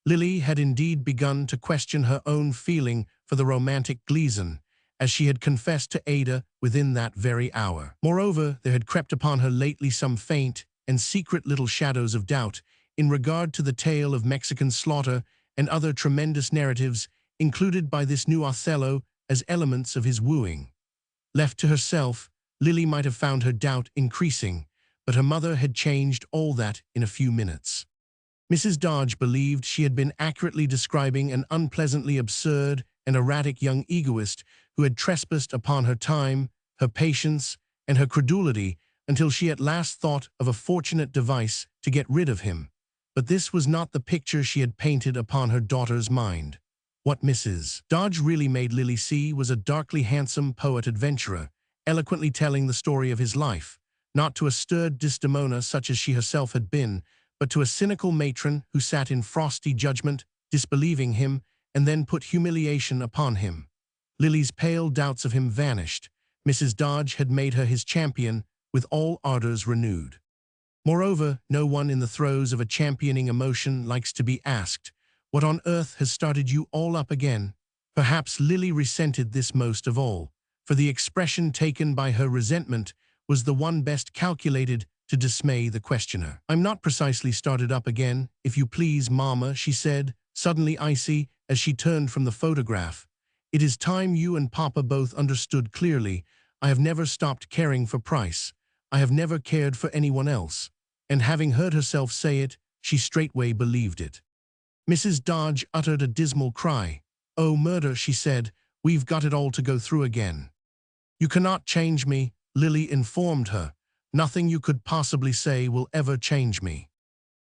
Lily had indeed begun to question her own feeling for the romantic Gleason, as she had confessed to Ada within that very hour. Moreover, there had crept upon her lately some faint and secret little shadows of doubt in regard to the tale of Mexican slaughter and other tremendous narratives included by this new Othello as elements of his wooing. Left to herself, Lily might have found her doubt increasing, but her mother had changed all that in a few minutes. Mrs. Dodge believed she had been accurately describing an unpleasantly absurd and erratic young egoist who had trespassed upon her time, her patience, and her credulity until she at last thought of a fortunate device to get rid of him. But this was not the picture she had painted upon her daughter's mind. What Mrs. Dodge really made Lily see was a darkly handsome poet-adventurer, eloquently telling the story of his life, not to a stirred Desdemona such as she herself had been, but to a cynical matron who sat in frosty judgment, disbelieving him, and then put humiliation upon him. Lily's pale doubts of him vanished. Mrs. Dodge had made her his champion, with all ardors renewed. Moreover, no one in the throes of a championing emotion likes to be asked, "What on earth has started you all up again?" Perhaps Lily resented this most of all, for the expression taken by her resentment was the one best calculated to dismay the questioner. "I'm not precisely started up again, if you please, Mama," she said, suddenly icy as she turned from the photograph. "It is time you and Papa both understood clearly. I have never stopped caring for Price. I have never cared for anyone else." And having heard herself say it, she straightway believed it. Mrs. Dodge uttered a dismal cry. "Oh, murder," she said, "we've got it all to go through again." "You cannot change me," Lily informed her. "Nothing you could possibly say will ever change me."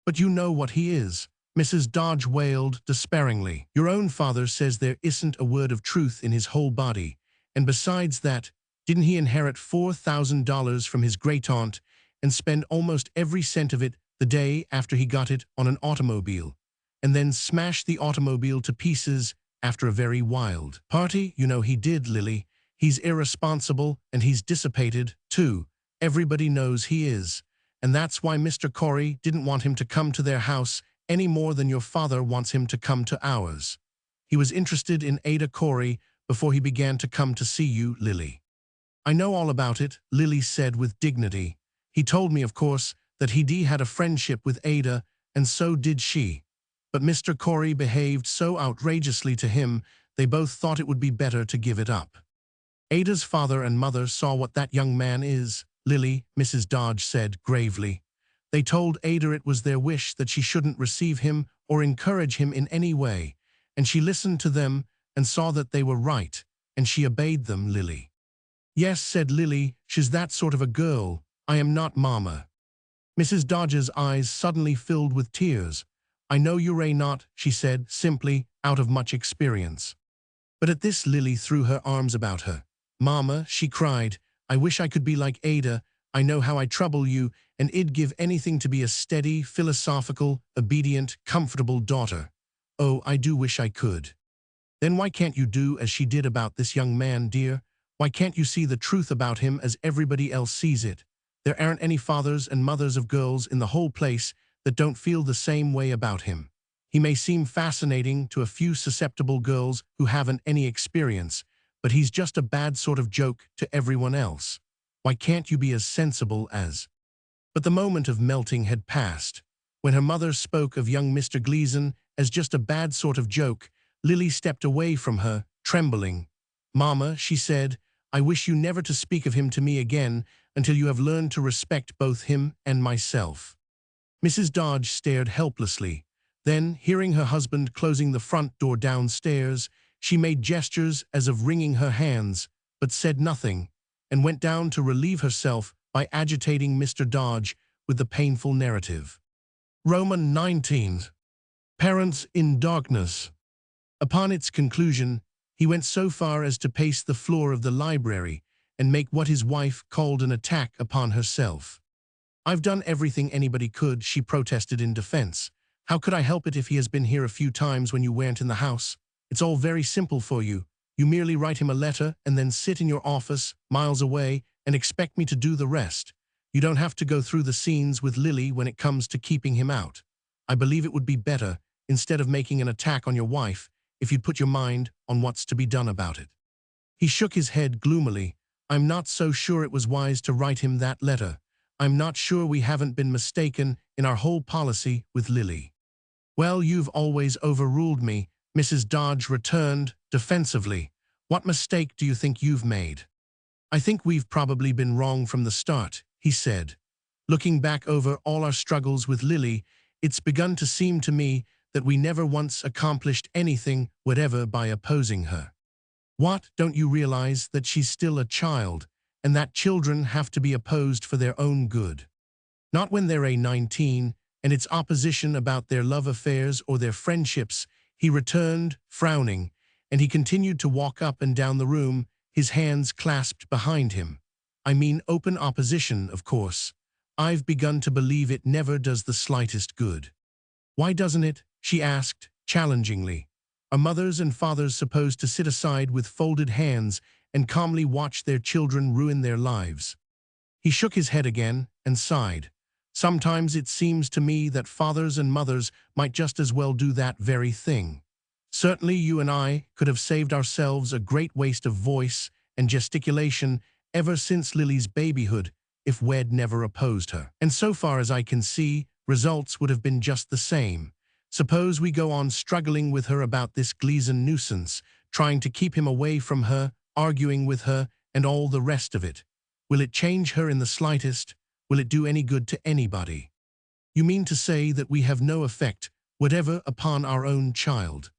"But you know what he is," Mrs. Dodge wailed despairingly. "Your own father says there isn't a word of truth in his whole body. And besides that, didn't he inherit $4,000 from his great-aunt and spend almost every cent of it the day after he got it on an automobile, and then smash the automobile to pieces after a very wild party? You know he did, Lily. He's irresponsible and he's dissipated, too. Everybody knows he is. And that's why Mr. Corey didn't want him to come to their house any more than your father wants him to come to ours. He was interested in Ada Corey before he began to come to see you, Lily." "I know all about it," Lily said with dignity. "He told me, of course, that he had a friendship with Ada, and so did she. But Mr. Corey behaved so outrageously to him, they both thought it would be better to give it up." "Ada's father and mother saw what that young man is, Lily," Mrs. Dodge said gravely. "They told Ada it was their wish that she shouldn't receive him or encourage him in any way, and she listened to them and saw that they were right, and she obeyed them, Lily." "Yes," said Lily, "she's that sort of a girl. I am not, Mama." Mrs. Dodge's eyes suddenly filled with tears. "I know you're not," she said, simply, out of much experience. But at this Lily threw her arms about her. "Mama," she cried, "I wish I could be like Ada. I know how I trouble you, and I'd give anything to be a steady, philosophical, obedient, comfortable daughter. Oh, I do wish I could." "Then why can't you do as she did about this young man, dear? Why can't you see the truth about him as everybody else sees it? There aren't any fathers and mothers of girls in the whole place that don't feel the same way about him. He may seem fascinating to a few susceptible girls who haven't any experience, but he's just a bad sort of joke to everyone else. Why can't you be as sensible as—" But the moment of melting had passed. When her mother spoke of young Mr. Gleason as just a bad sort of joke, Lily stepped away from her, trembling. "Mama," she said, "I wish you never to speak of him to me again until you have learned to respect both him and myself." Mrs. Dodge stared helplessly. Then, hearing her husband closing the front door downstairs, she made gestures as of wringing her hands, but said nothing, and went down to relieve herself by agitating Mr. Dodge with the painful narrative. Roman 19. Parents in Darkness. Upon its conclusion, he went so far as to pace the floor of the library and make what his wife called an attack upon herself. "I've done everything anybody could," she protested in defense. "How could I help it if he has been here a few times when you weren't in the house? It's all very simple for you. You merely write him a letter and then sit in your office, miles away, and expect me to do the rest. You don't have to go through the scenes with Lily when it comes to keeping him out. I believe it would be better, instead of making an attack on your wife, if you'd put your mind on what's to be done about it." He shook his head gloomily. "I'm not so sure it was wise to write him that letter. I'm not sure we haven't been mistaken in our whole policy with Lily." "Well, you've always overruled me," Mrs. Dodge returned defensively. "What mistake do you think you've made?" "I think we've probably been wrong from the start," he said. "Looking back over all our struggles with Lily, it's begun to seem to me that we never once accomplished anything whatever by opposing her. What, don't you realize that she's still a child, and that children have to be opposed for their own good? Not when they're 19, and it's opposition about their love affairs or their friendships," he returned, frowning, and he continued to walk up and down the room, his hands clasped behind him. "I mean open opposition, of course. I've begun to believe it never does the slightest good." "Why doesn't it?" she asked, challengingly. "Are mothers and fathers supposed to sit aside with folded hands and calmly watch their children ruin their lives?" He shook his head again and sighed. "Sometimes it seems to me that fathers and mothers might just as well do that very thing. Certainly you and I could have saved ourselves a great waste of voice and gesticulation ever since Lily's babyhood if we'd never opposed her. And so far as I can see, results would have been just the same. Suppose we go on struggling with her about this Gleason nuisance, trying to keep him away from her, arguing with her, and all the rest of it. Will it change her in the slightest? Will it do any good to anybody?" "You mean to say that we have no effect whatever upon our own child?"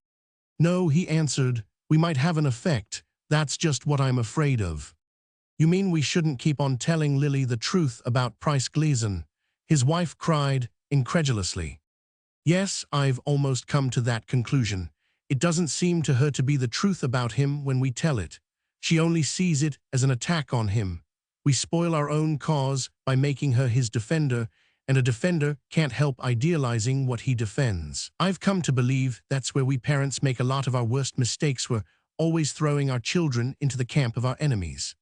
"No," he answered, "we might have an effect. That's just what I'm afraid of." "You mean we shouldn't keep on telling Lily the truth about Price Gleason?" his wife cried, incredulously. "Yes, I've almost come to that conclusion. It doesn't seem to her to be the truth about him when we tell it. She only sees it as an attack on him. We spoil our own cause by making her his defender, and a defender can't help idealizing what he defends. I've come to believe that's where we parents make a lot of our worst mistakes. We're always throwing our children into the camp of our enemies.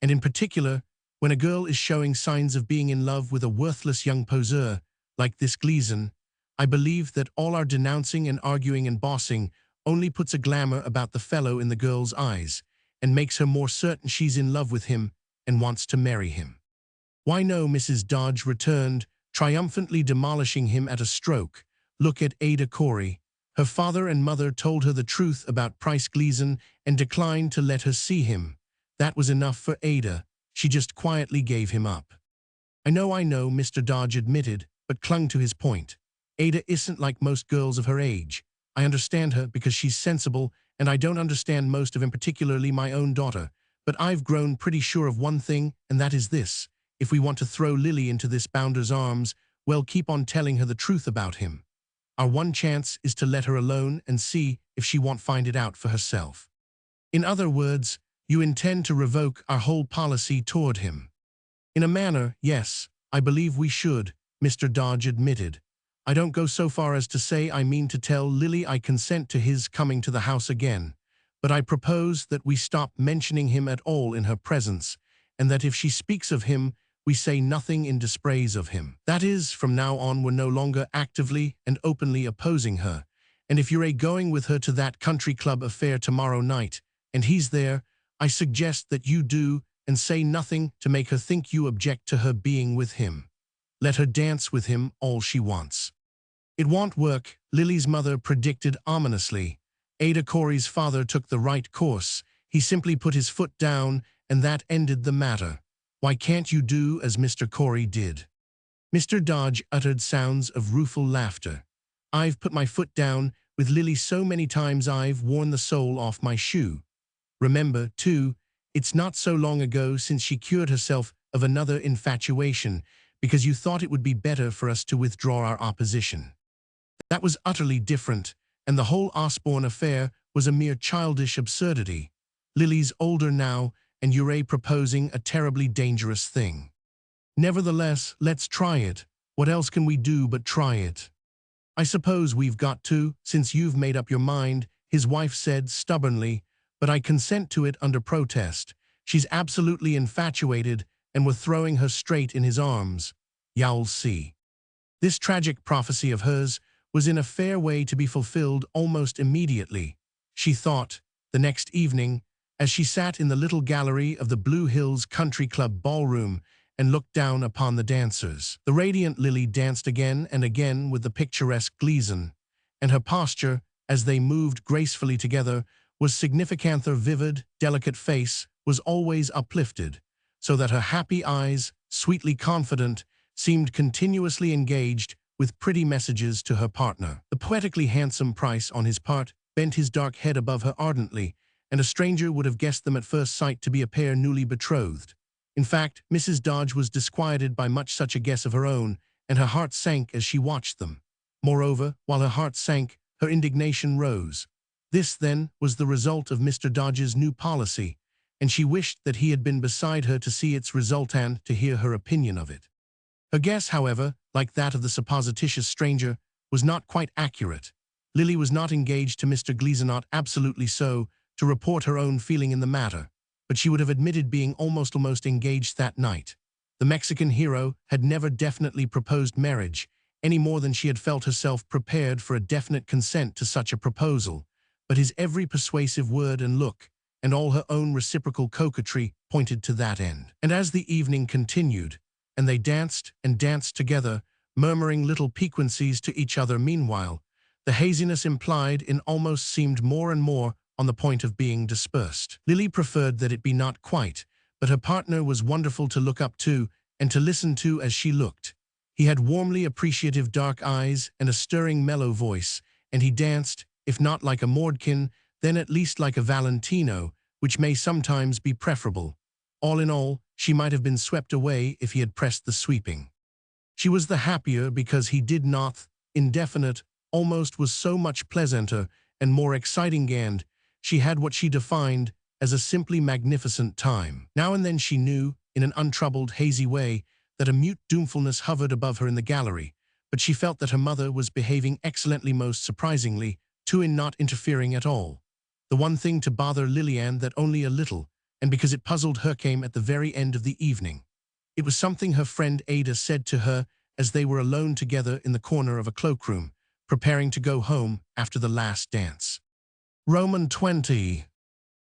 And in particular, when a girl is showing signs of being in love with a worthless young poseur like this Gleason, I believe that all our denouncing and arguing and bossing only puts a glamour about the fellow in the girl's eyes and makes her more certain she's in love with him and wants to marry him." "Why no," Mrs. Dodge returned, triumphantly demolishing him at a stroke. "Look at Ada Corey. Her father and mother told her the truth about Price Gleason and declined to let her see him. That was enough for Ada. She just quietly gave him up." I know," Mr. Dodge admitted, but clung to his point. "Ada isn't like most girls of her age. I understand her because she's sensible, and I don't understand most of them, particularly my own daughter. But I've grown pretty sure of one thing, and that is this. If we want to throw Lily into this bounder's arms, well, keep on telling her the truth about him. Our one chance is to let her alone and see if she won't find it out for herself." "In other words, you intend to revoke our whole policy toward him?" "In a manner, yes, I believe we should," Mr. Dodge admitted. "I don't go so far as to say I mean to tell Lily I consent to his coming to the house again, but I propose that we stop mentioning him at all in her presence, and that if she speaks of him, we say nothing in dispraise of him. That is, from now on we're no longer actively and openly opposing her, And if you're going with her to that country club affair tomorrow night, and he's there, I suggest that you do and say nothing to make her think you object to her being with him. Let her dance with him all she wants." "It won't work," Lily's mother predicted ominously. Ada Corey's father took the right course. He simply put his foot down, and that ended the matter. "Why can't you do as Mr. Corey did?" Mr. Dodge uttered sounds of rueful laughter. "I've put my foot down with Lily so many times I've worn the sole off my shoe. Remember, too, it's not so long ago since she cured herself of another infatuation because you thought it would be better for us to withdraw our opposition. That was utterly different, and the whole Osborne affair was a mere childish absurdity. Lily's older now, and you're proposing a terribly dangerous thing. Nevertheless, let's try it. What else can we do but try it?" "I suppose we've got to, since you've made up your mind," his wife said stubbornly, "but I consent to it under protest. She's absolutely infatuated, and we're throwing her straight in his arms. You'll see." This tragic prophecy of hers was in a fair way to be fulfilled almost immediately, she thought, the next evening, as she sat in the little gallery of the Blue Hills Country Club ballroom and looked down upon the dancers. The radiant Lily danced again and again with the picturesque Gleason, and her posture, as they moved gracefully together, was significant. Her vivid, delicate face was always uplifted, so that her happy eyes, sweetly confident, seemed continuously engaged with pretty messages to her partner. The poetically handsome Price, on his part, bent his dark head above her ardently, and a stranger would have guessed them at first sight to be a pair newly betrothed. In fact, Mrs. Dodge was disquieted by much such a guess of her own, and her heart sank as she watched them. Moreover, while her heart sank, her indignation rose. This, then, was the result of Mr. Dodge's new policy, and she wished that he had been beside her to see its result and to hear her opinion of it. Her guess, however, like that of the supposititious stranger, was not quite accurate. Lily was not engaged to Mr. Gleason, not absolutely so, to report her own feeling in the matter, but she would have admitted being almost engaged that night. The Mexican hero had never definitely proposed marriage, any more than she had felt herself prepared for a definite consent to such a proposal, but his every persuasive word and look, and all her own reciprocal coquetry, pointed to that end. And as the evening continued, and they danced and danced together, murmuring little piquancies to each other meanwhile, the haziness implied in almost seemed more and more on the point of being dispersed. Lily preferred that it be not quite, but her partner was wonderful to look up to and to listen to as she looked. He had warmly appreciative dark eyes and a stirring mellow voice, and he danced, if not like a Mordkin, then at least like a Valentino, which may sometimes be preferable. All in all, she might have been swept away if he had pressed the sweeping. She was the happier because he did not. Indefinite almost was so much pleasanter and more exciting, and she had what she defined as a simply magnificent time. Now and then she knew, in an untroubled, hazy way, that a mute doomfulness hovered above her in the gallery, but she felt that her mother was behaving excellently, most surprisingly, too, in not interfering at all. The one thing to bother Lillian that only a little, and because it puzzled her, came at the very end of the evening. It was something her friend Ada said to her as they were alone together in the corner of a cloakroom, preparing to go home after the last dance. Roman 20.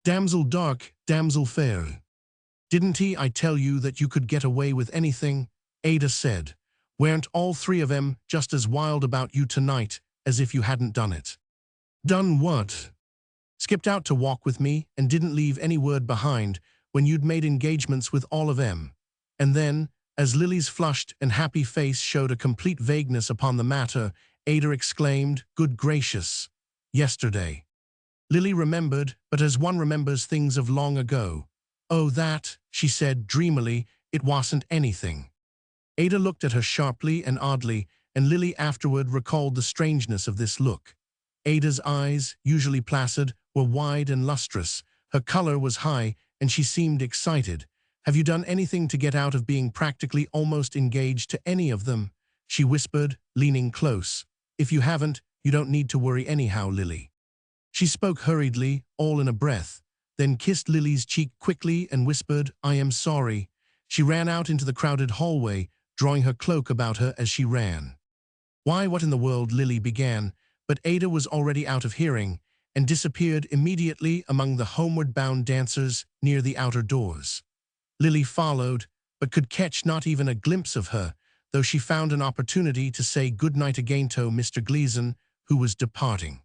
Damsel dark, damsel fair. "Didn't I tell you that you could get away with anything?" Ada said. "Weren't all three of 'em just as wild about you tonight as if you hadn't done it?" "Done what?" "Skipped out to walk with me and didn't leave any word behind when you'd made engagements with all of 'em." And then, as Lily's flushed and happy face showed a complete vagueness upon the matter, Ada exclaimed, "Good gracious! Yesterday." Lily remembered, but as one remembers things of long ago. "Oh, that," she said dreamily, "it wasn't anything." Ada looked at her sharply and oddly, and Lily afterward recalled the strangeness of this look. Ada's eyes, usually placid, were wide and lustrous. Her color was high, and she seemed excited. "Have you done anything to get out of being practically almost engaged to any of them?" she whispered, leaning close. "If you haven't, you don't need to worry anyhow, Lily." She spoke hurriedly, all in a breath, then kissed Lily's cheek quickly and whispered, "I am sorry." She ran out into the crowded hallway, drawing her cloak about her as she ran. "Why, what in the world?" Lily began, but Ada was already out of hearing and disappeared immediately among the homeward-bound dancers near the outer doors. Lily followed, but could catch not even a glimpse of her, though she found an opportunity to say good night again to Mr. Gleason, who was departing.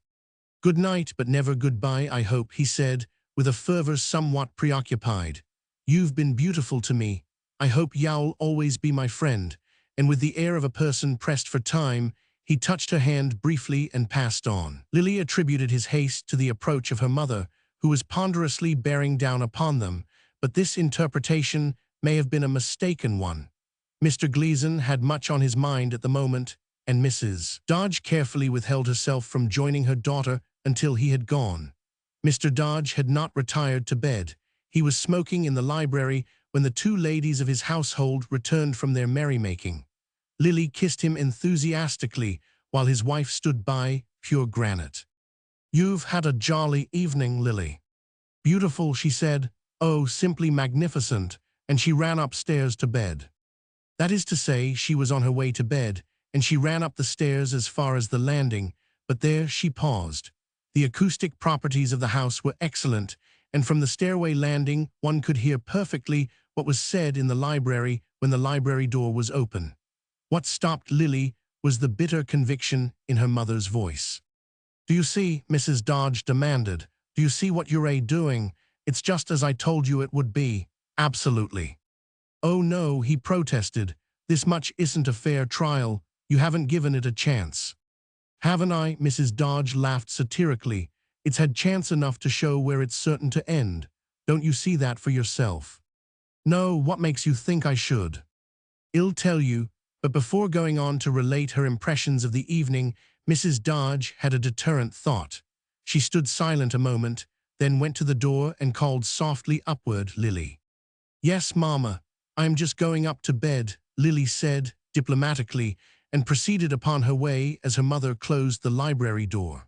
"Good night, but never goodbye, I hope," he said, with a fervor somewhat preoccupied. "You've been beautiful to me. I hope you'll always be my friend." And with the air of a person pressed for time, he touched her hand briefly and passed on. Lily attributed his haste to the approach of her mother, who was ponderously bearing down upon them, but this interpretation may have been a mistaken one. Mr. Gleason had much on his mind at the moment, and Mrs. Dodge carefully withheld herself from joining her daughter until he had gone. Mr. Dodge had not retired to bed. He was smoking in the library when the two ladies of his household returned from their merrymaking. Lily kissed him enthusiastically, while his wife stood by, pure granite. "You've had a jolly evening, Lily." "Beautiful," she said. "Oh, simply magnificent," and she ran upstairs to bed. That is to say, she was on her way to bed, and she ran up the stairs as far as the landing, but there she paused. The acoustic properties of the house were excellent, and from the stairway landing one could hear perfectly what was said in the library when the library door was open. What stopped Lily was the bitter conviction in her mother's voice. "Do you see?" Mrs. Dodge demanded. "Do you see what you're doing? It's just as I told you it would be. Absolutely." "Oh no," he protested. "This much isn't a fair trial. You haven't given it a chance." "Haven't I?" Mrs. Dodge laughed satirically. "It's had chance enough to show where it's certain to end. Don't you see that for yourself?" "No, what makes you think I should?" "I'll tell you." But before going on to relate her impressions of the evening, Mrs. Dodge had a deterrent thought. She stood silent a moment, then went to the door and called softly upward, "Lily." "Yes, Mama, I am just going up to bed," Lily said diplomatically, and proceeded upon her way as her mother closed the library door.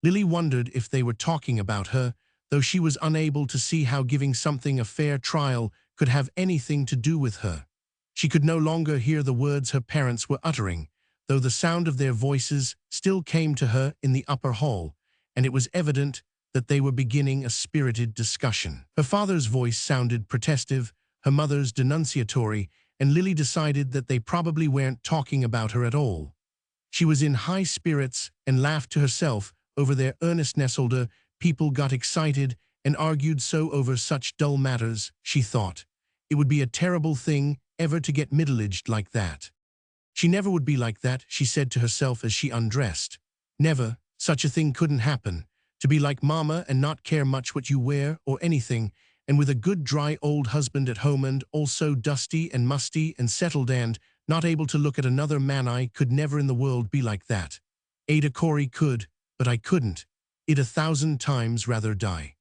Lily wondered if they were talking about her, though she was unable to see how giving something a fair trial could have anything to do with her. She could no longer hear the words her parents were uttering, though the sound of their voices still came to her in the upper hall, and it was evident that they were beginning a spirited discussion. Her father's voice sounded protestive, her mother's denunciatory, and Lily decided that they probably weren't talking about her at all. She was in high spirits and laughed to herself over their earnestness. Older people got excited and argued so over such dull matters, she thought. It would be a terrible thing ever to get middle-aged like that. She never would be like that, she said to herself as she undressed. Never, such a thing couldn't happen. To be like Mama and not care much what you wear or anything, and with a good dry old husband at home and also dusty and musty and settled and not able to look at another man. I could never in the world be like that. Ada Corey could, but I couldn't. I'd 1,000 times rather die.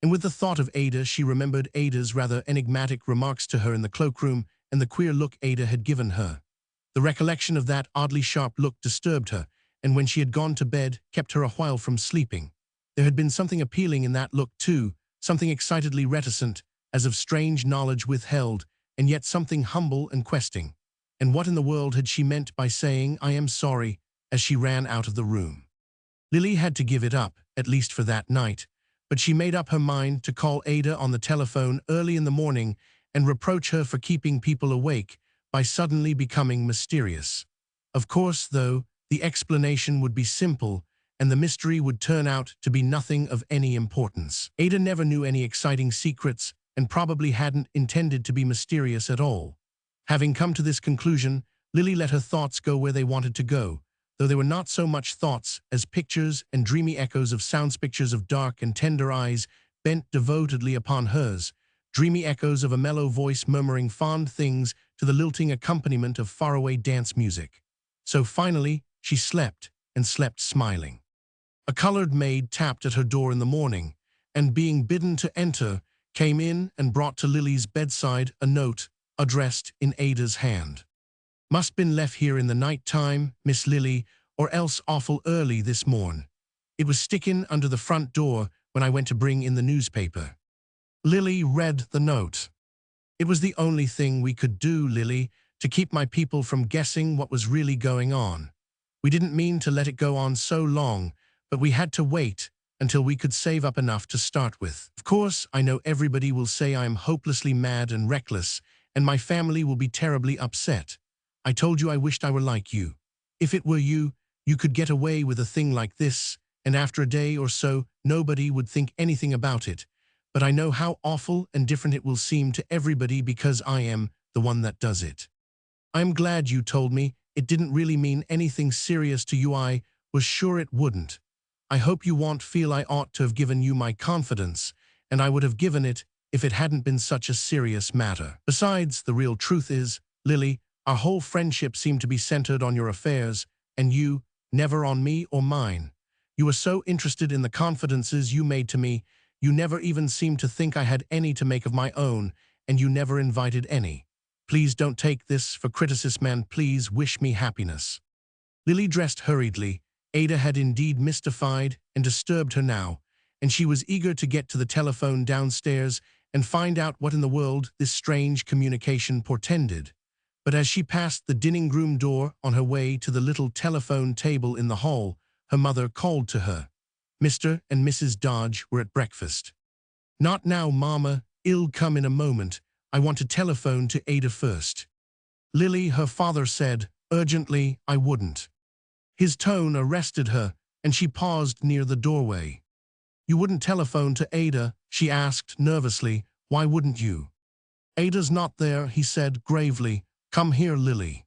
And with the thought of Ada, she remembered Ada's rather enigmatic remarks to her in the cloakroom and the queer look Ada had given her. The recollection of that oddly sharp look disturbed her, and when she had gone to bed, kept her a while from sleeping. There had been something appealing in that look too, something excitedly reticent, as of strange knowledge withheld, and yet something humble and questing. And what in the world had she meant by saying, "I am sorry," as she ran out of the room? Lily had to give it up, at least for that night, but she made up her mind to call Ada on the telephone early in the morning and reproach her for keeping people awake by suddenly becoming mysterious. Of course, though, the explanation would be simple, and the mystery would turn out to be nothing of any importance. Ada never knew any exciting secrets and probably hadn't intended to be mysterious at all. Having come to this conclusion, Lily let her thoughts go where they wanted to go, though they were not so much thoughts as pictures and dreamy echoes of sounds, pictures of dark and tender eyes bent devotedly upon hers, dreamy echoes of a mellow voice murmuring fond things to the lilting accompaniment of faraway dance music. So finally, she slept, and slept smiling. A colored maid tapped at her door in the morning, and being bidden to enter, came in and brought to Lily's bedside a note addressed in Ada's hand. "Must been left here in the night time, Miss Lily, or else awful early this morn. It was stickin' under the front door when I went to bring in the newspaper." Lily read the note. "It was the only thing we could do, Lily, to keep my people from guessing what was really going on. We didn't mean to let it go on so long, but we had to wait until we could save up enough to start with. Of course, I know everybody will say I am hopelessly mad and reckless, and my family will be terribly upset. I told you I wished I were like you. If it were you, you could get away with a thing like this, and after a day or so, nobody would think anything about it. But I know how awful and different it will seem to everybody because I am the one that does it. I'm glad you told me. It didn't really mean anything serious to you. I was sure it wouldn't. I hope you won't feel I ought to have given you my confidence, and I would have given it if it hadn't been such a serious matter. Besides, the real truth is, Lily, our whole friendship seemed to be centered on your affairs, and you, never on me or mine. You were so interested in the confidences you made to me, you never even seemed to think I had any to make of my own, and you never invited any. Please don't take this for criticism and please wish me happiness. Lily dressed hurriedly. Ada had indeed mystified and disturbed her now, and she was eager to get to the telephone downstairs and find out what in the world this strange communication portended. But as she passed the dining room door on her way to the little telephone table in the hall, her mother called to her. Mr. and Mrs. Dodge were at breakfast. "Not now, Mama. I'll come in a moment. I want to telephone to Ada first." "Lily," her father said, urgently, "I wouldn't." His tone arrested her, and she paused near the doorway. "You wouldn't telephone to Ada?" she asked nervously. "Why wouldn't you?" "Ada's not there," he said gravely. "Come here, Lily."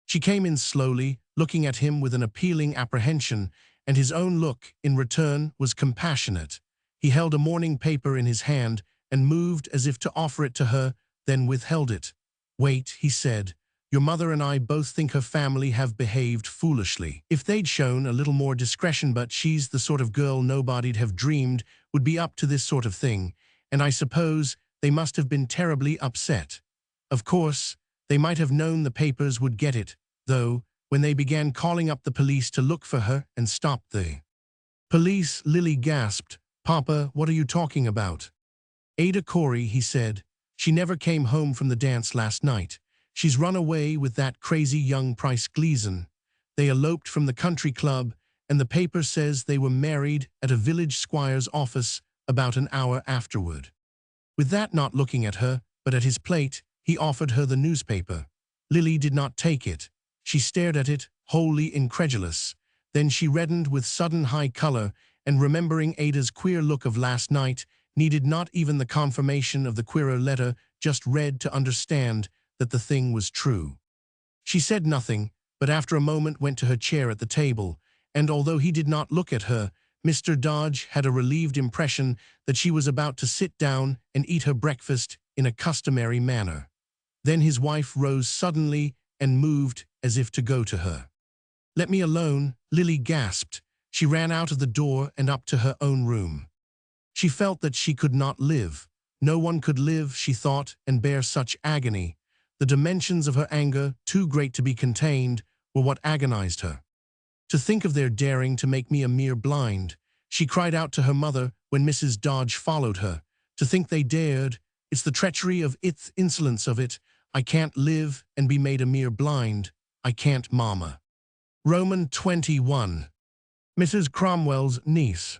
She came in slowly, looking at him with an appealing apprehension, and his own look, in return, was compassionate. He held a morning paper in his hand and moved as if to offer it to her, then withheld it. "Wait," he said. "Your mother and I both think her family have behaved foolishly. If they'd shown a little more discretion, but she's the sort of girl nobody'd have dreamed would be up to this sort of thing, and I suppose they must have been terribly upset. Of course, they might have known the papers would get it, though, when they began calling up the police to look for her and stop the police." Lily gasped. "Papa, what are you talking about?" "Ada Corey," he said. "She never came home from the dance last night. She's run away with that crazy young Price Gleason. They eloped from the country club, and the paper says they were married at a village squire's office about an hour afterward." With that, not looking at her, but at his plate, he offered her the newspaper. Lily did not take it. She stared at it, wholly incredulous. Then she reddened with sudden high color, and remembering Ada's queer look of last night, needed not even the confirmation of the queerer letter just read to understand that the thing was true. She said nothing, but after a moment went to her chair at the table, and although he did not look at her, Mr. Dodge had a relieved impression that she was about to sit down and eat her breakfast in a customary manner. Then his wife rose suddenly and moved as if to go to her. "Let me alone," Lily gasped. She ran out of the door and up to her own room. She felt that she could not live. No one could live, she thought, and bear such agony. The dimensions of her anger, too great to be contained, were what agonized her. "To think of their daring to make me a mere blind," she cried out to her mother when Mrs. Dodge followed her. "To think they dared. It's the treachery of it, insolence of it. I can't live and be made a mere blind. I can't, Mama." Roman 21. Mrs. Cromwell's niece.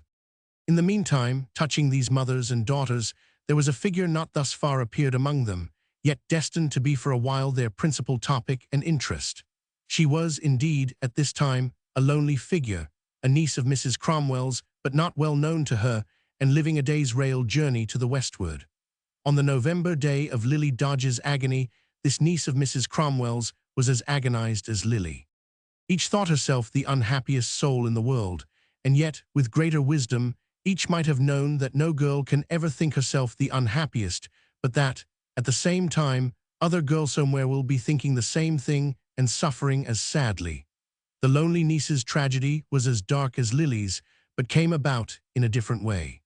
In the meantime, touching these mothers and daughters, there was a figure not thus far appeared among them, yet destined to be for a while their principal topic and interest. She was, indeed, at this time, a lonely figure, a niece of Mrs. Cromwell's, but not well known to her, and living a day's rail journey to the westward. On the November day of Lily Dodge's agony, this niece of Mrs. Cromwell's was as agonized as Lily. Each thought herself the unhappiest soul in the world, and yet, with greater wisdom, each might have known that no girl can ever think herself the unhappiest, but that, at the same time, other girls somewhere will be thinking the same thing and suffering as sadly. The lonely niece's tragedy was as dark as Lily's, but came about in a different way.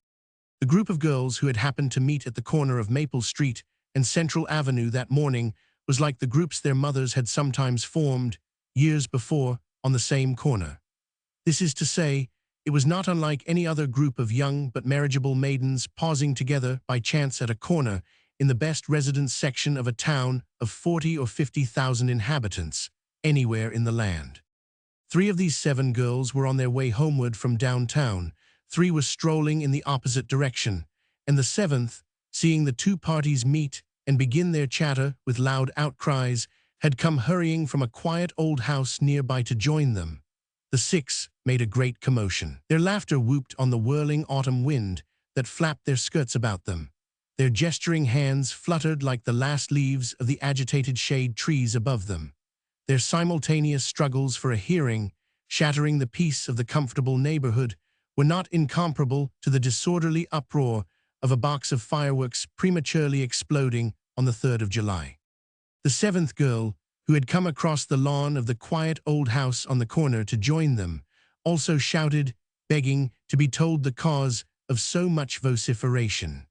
The group of girls who had happened to meet at the corner of Maple Street and Central Avenue that morning was like the groups their mothers had sometimes formed, years before, on the same corner. This is to say, it was not unlike any other group of young but marriageable maidens pausing together by chance at a corner in the best residence section of a town of 40 or 50,000 inhabitants, anywhere in the land. 3 of these 7 girls were on their way homeward from downtown, 3 were strolling in the opposite direction, and the 7th, seeing the 2 parties meet and begin their chatter with loud outcries, had come hurrying from a quiet old house nearby to join them. The 6 made a great commotion. Their laughter whooped on the whirling autumn wind that flapped their skirts about them. Their gesturing hands fluttered like the last leaves of the agitated shade trees above them. Their simultaneous struggles for a hearing, shattering the peace of the comfortable neighborhood, were not incomparable to the disorderly uproar of a box of fireworks prematurely exploding on the 3rd of July. The 7th girl, who had come across the lawn of the quiet old house on the corner to join them, also shouted, begging to be told the cause of so much vociferation.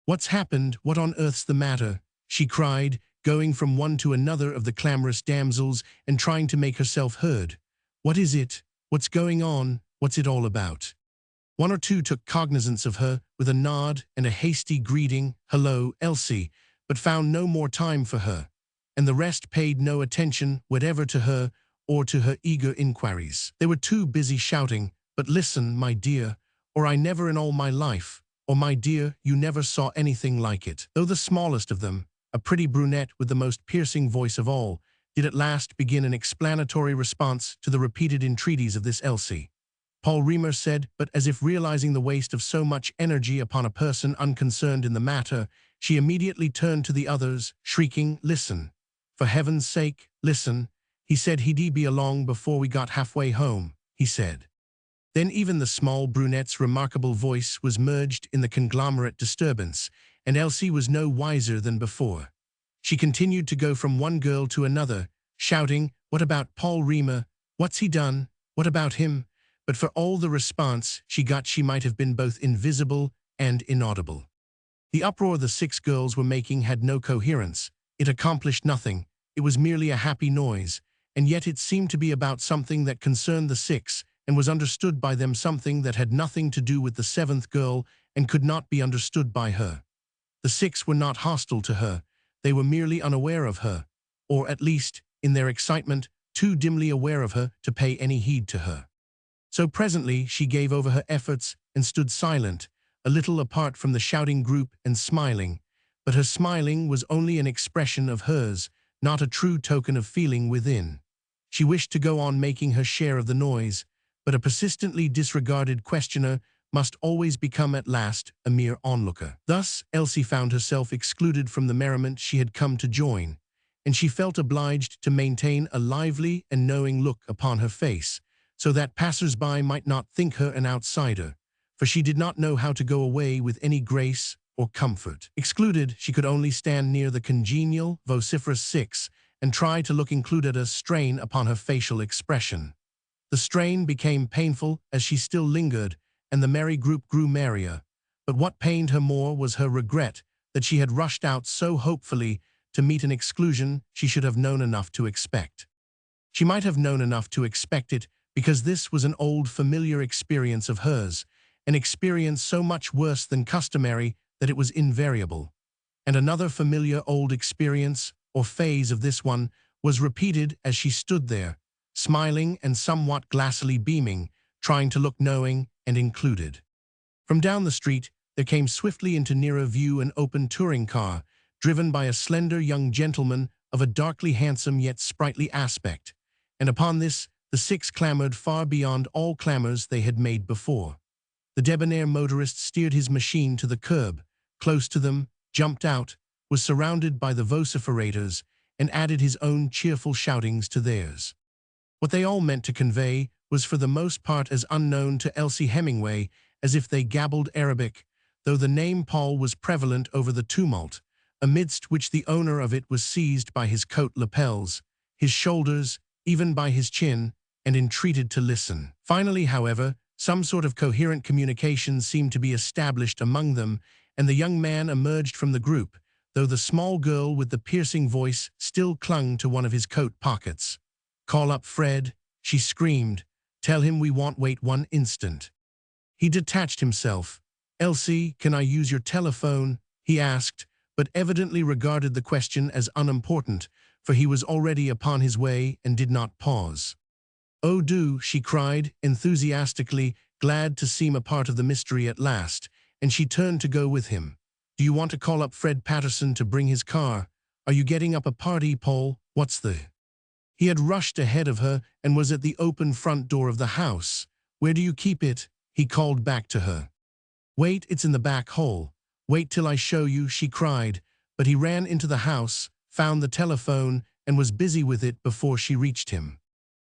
"What's happened? What on earth's the matter?" she cried, going from one to another of the clamorous damsels and trying to make herself heard. "What is it? What's going on? What's it all about?" 1 or 2 took cognizance of her with a nod and a hasty greeting, "Hello, Elsie," but found no more time for her, and the rest paid no attention whatever to her or to her eager inquiries. They were too busy shouting, "But listen, my dear," or "I never in all my life," or "My dear, you never saw anything like it." Though the smallest of them, a pretty brunette with the most piercing voice of all, did at last begin an explanatory response to the repeated entreaties of this Elsie. Paul Reimer said, but as if realizing the waste of so much energy upon a person unconcerned in the matter, she immediately turned to the others, shrieking, "Listen. For heaven's sake, listen. He said he'd be along before we got halfway home, he said." Then even the small brunette's remarkable voice was merged in the conglomerate disturbance, and Elsie was no wiser than before. She continued to go from one girl to another, shouting, "What about Paul Reimer? What's he done? What about him?" But for all the response she got, she might have been both invisible and inaudible. The uproar the 6 girls were making had no coherence. It accomplished nothing. It was merely a happy noise, and yet it seemed to be about something that concerned the 6, and was understood by them, something that had nothing to do with the 7th girl and could not be understood by her. The 6 were not hostile to her. They were merely unaware of her, or at least, in their excitement, too dimly aware of her to pay any heed to her. So presently she gave over her efforts and stood silent, a little apart from the shouting group and smiling, but her smiling was only an expression of hers, not a true token of feeling within. She wished to go on making her share of the noise, but a persistently disregarded questioner must always become at last a mere onlooker. Thus Elsie found herself excluded from the merriment she had come to join, and she felt obliged to maintain a lively and knowing look upon her face, so that passers-by might not think her an outsider, for she did not know how to go away with any grace or comfort. Excluded, she could only stand near the congenial, vociferous 6 and try to look included, a strain upon her facial expression. The strain became painful as she still lingered, and the merry group grew merrier. But what pained her more was her regret that she had rushed out so hopefully to meet an exclusion she should have known enough to expect. She might have known enough to expect it because this was an old familiar experience of hers, an experience so much worse than customary that it was invariable. And another familiar old experience, or phase of this one, was repeated as she stood there, smiling and somewhat glassily beaming, trying to look knowing and included. From down the street there came swiftly into nearer view an open touring car, driven by a slender young gentleman of a darkly handsome yet sprightly aspect, and upon this the 6 clamored far beyond all clamors they had made before. The debonair motorist steered his machine to the curb, close to them, jumped out, was surrounded by the vociferators, and added his own cheerful shoutings to theirs. What they all meant to convey was for the most part as unknown to Elsie Hemingway as if they gabbled Arabic, though the name Paul was prevalent over the tumult, amidst which the owner of it was seized by his coat lapels, his shoulders, even by his chin, and entreated to listen. Finally, however, some sort of coherent communication seemed to be established among them, and the young man emerged from the group, though the small girl with the piercing voice still clung to one of his coat pockets. "Call up Fred," she screamed. "Tell him we won't wait one instant." He detached himself. "Elsie, can I use your telephone?" he asked, but evidently regarded the question as unimportant, for he was already upon his way and did not pause. "Oh, do," she cried, enthusiastically, glad to seem a part of the mystery at last, and she turned to go with him. "Do you want to call up Fred Patterson to bring his car? Are you getting up a party, Paul? What's the—" He had rushed ahead of her and was at the open front door of the house. "Where do you keep it?" he called back to her. "Wait, it's in the back hall. Wait till I show you," she cried, but he ran into the house, found the telephone, and was busy with it before she reached him.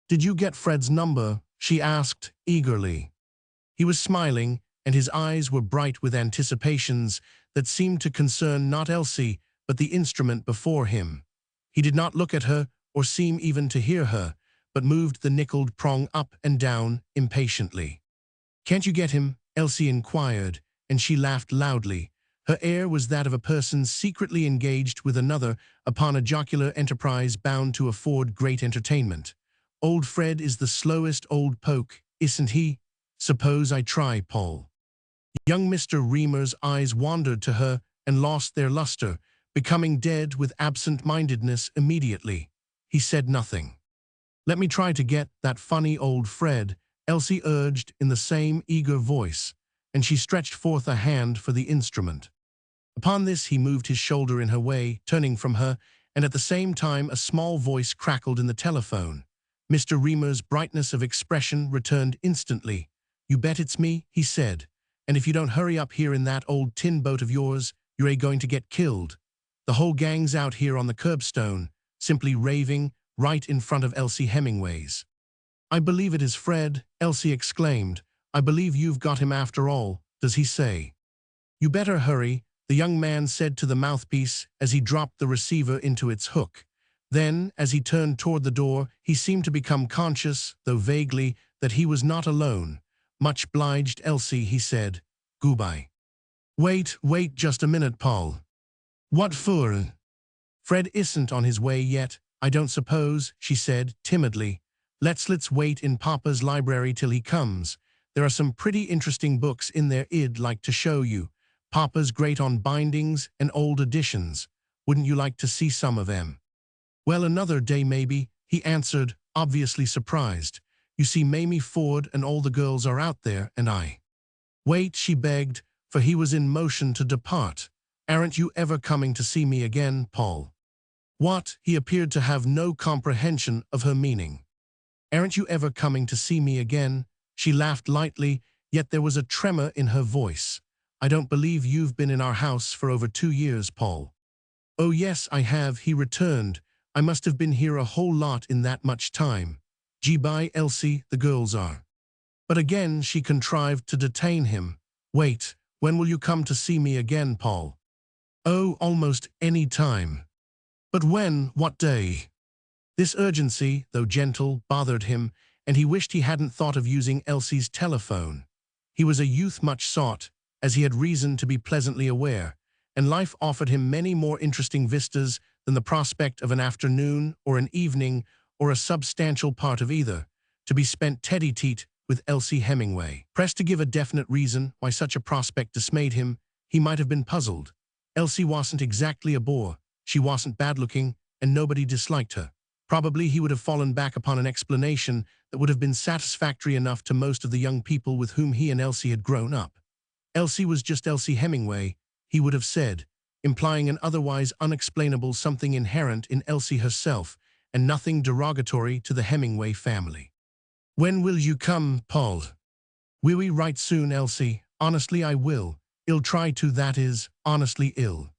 "Did you get Fred's number?" she asked, eagerly. He was smiling, and his eyes were bright with anticipations that seemed to concern not Elsie, but the instrument before him. He did not look at her or seem even to hear her, but moved the nickeled prong up and down impatiently. "Can't you get him?" Elsie inquired, and she laughed loudly. Her air was that of a person secretly engaged with another upon a jocular enterprise bound to afford great entertainment. "Old Fred is the slowest old poke, isn't he? Suppose I try, Paul." Young Mr. Reamer's eyes wandered to her and lost their luster, becoming dead with absent-mindedness immediately. He said nothing. "Let me try to get that funny old Fred," Elsie urged in the same eager voice, and she stretched forth a hand for the instrument. Upon this he moved his shoulder in her way, turning from her, and at the same time a small voice crackled in the telephone. Mr. Reamer's brightness of expression returned instantly. "You bet it's me," he said, "and if you don't hurry up here in that old tin boat of yours, you're going to get killed. The whole gang's out here on the curbstone, simply raving, right in front of Elsie Hemingway's." "I believe it is Fred," Elsie exclaimed. "I believe you've got him after all. Does he say?" "You better hurry," the young man said to the mouthpiece as he dropped the receiver into its hook. Then, as he turned toward the door, he seemed to become conscious, though vaguely, that he was not alone. "Much obliged, Elsie," he said. "Goodbye." Wait just a minute, Paul." "What for?" "Fred isn't on his way yet, I don't suppose," she said, timidly. Let's wait in Papa's library till he comes. There are some pretty interesting books in there I'd like to show you. Papa's great on bindings and old editions. Wouldn't you like to see some of them?" "Well, another day maybe," he answered, obviously surprised. "You see, Mamie Ford and all the girls are out there, and I—" "Wait," she begged, for he was in motion to depart. "Aren't you ever coming to see me again, Paul?" "What?" He appeared to have no comprehension of her meaning. "Aren't you ever coming to see me again?" She laughed lightly, yet there was a tremor in her voice. "I don't believe you've been in our house for over 2 years, Paul." "Oh yes, I have," he returned. "I must have been here a whole lot in that much time. Gee, bye, Elsie, the girls are—" But again she contrived to detain him. "Wait, when will you come to see me again, Paul?" "Oh, almost any time." "But when? What day?" This urgency, though gentle, bothered him, and he wished he hadn't thought of using Elsie's telephone. He was a youth much sought, as he had reason to be pleasantly aware, and life offered him many more interesting vistas than the prospect of an afternoon or an evening or a substantial part of either, to be spent tete-a-tete with Elsie Hemingway. Pressed to give a definite reason why such a prospect dismayed him, he might have been puzzled. Elsie wasn't exactly a bore, she wasn't bad-looking, and nobody disliked her. Probably he would have fallen back upon an explanation that would have been satisfactory enough to most of the young people with whom he and Elsie had grown up. Elsie was just Elsie Hemingway, he would have said, implying an otherwise unexplainable something inherent in Elsie herself, and nothing derogatory to the Hemingway family. "When will you come, Paul?" "Will we write soon, Elsie? Honestly, I will. I'll try to, that is, honestly ill."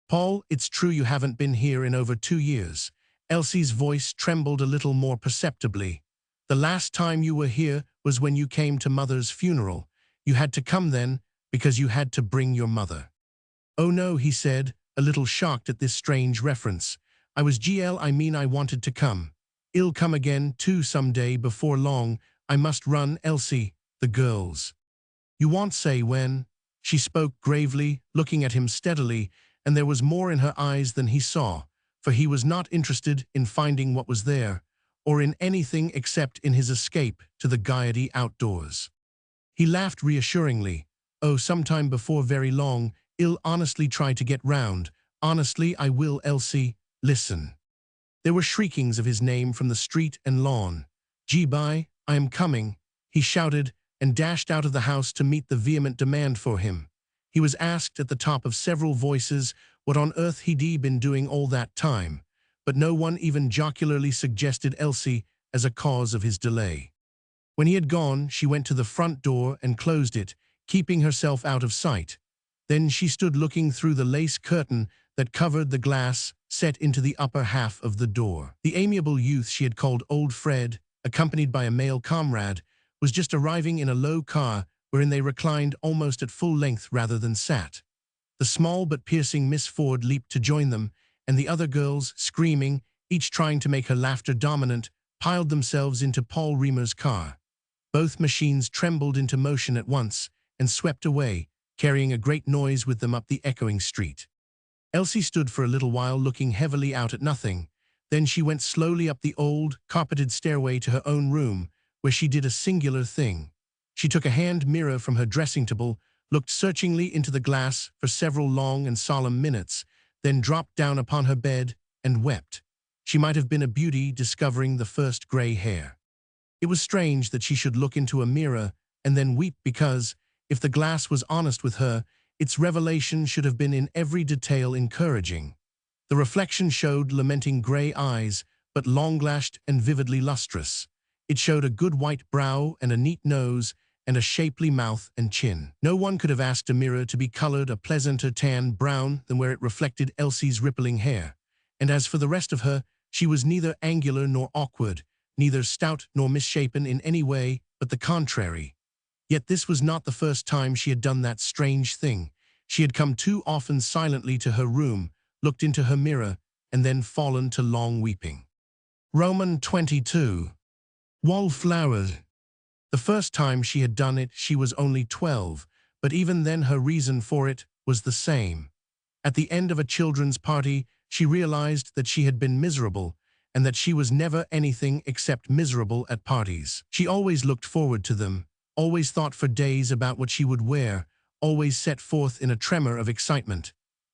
"Paul, it's true you haven't been here in over 2 years." Elsie's voice trembled a little more perceptibly. "The last time you were here was when you came to Mother's funeral. You had to come then, because you had to bring your mother." "Oh no," he said, a little shocked at this strange reference. I wanted to come. I'll come again, too, some day before long. I must run, Elsie, the girls." "You won't say when?" She spoke gravely, looking at him steadily, and there was more in her eyes than he saw, for he was not interested in finding what was there, or in anything except in his escape to the gaiety outdoors. He laughed reassuringly. "Oh, sometime before very long, I'll honestly try to get round. Honestly, I will, Elsie. Listen." There were shriekings of his name from the street and lawn. "Gee-bye, I am coming," he shouted, and dashed out of the house to meet the vehement demand for him. He was asked at the top of several voices what on earth he'd been doing all that time, but no one even jocularly suggested Elsie as a cause of his delay. When he had gone, she went to the front door and closed it, keeping herself out of sight. Then she stood looking through the lace curtain that covered the glass set into the upper half of the door. The amiable youth she had called Old Fred, accompanied by a male comrade, was just arriving in a low car wherein they reclined almost at full length rather than sat. The small but piercing Miss Ford leaped to join them, and the other girls, screaming, each trying to make her laughter dominant, piled themselves into Paul Reamer's car. Both machines trembled into motion at once and swept away, carrying a great noise with them up the echoing street. Elsie stood for a little while looking heavily out at nothing. Then she went slowly up the old, carpeted stairway to her own room, where she did a singular thing. She took a hand mirror from her dressing table, looked searchingly into the glass for several long and solemn minutes, then dropped down upon her bed and wept. She might have been a beauty discovering the first gray hair. It was strange that she should look into a mirror and then weep because, if the glass was honest with her, its revelation should have been in every detail encouraging. The reflection showed lamenting gray eyes, but long-lashed and vividly lustrous. It showed a good white brow and a neat nose and a shapely mouth and chin. No one could have asked a mirror to be colored a pleasanter tan brown than where it reflected Elsie's rippling hair. And as for the rest of her, she was neither angular nor awkward, neither stout nor misshapen in any way, but the contrary. Yet this was not the first time she had done that strange thing. She had come too often silently to her room, looked into her mirror, and then fallen to long weeping. Roman 22. Wallflowers. The first time she had done it, she was only 12, but even then her reason for it was the same. At the end of a children's party, she realized that she had been miserable, and that she was never anything except miserable at parties. She always looked forward to them, always thought for days about what she would wear, always set forth in a tremor of excitement.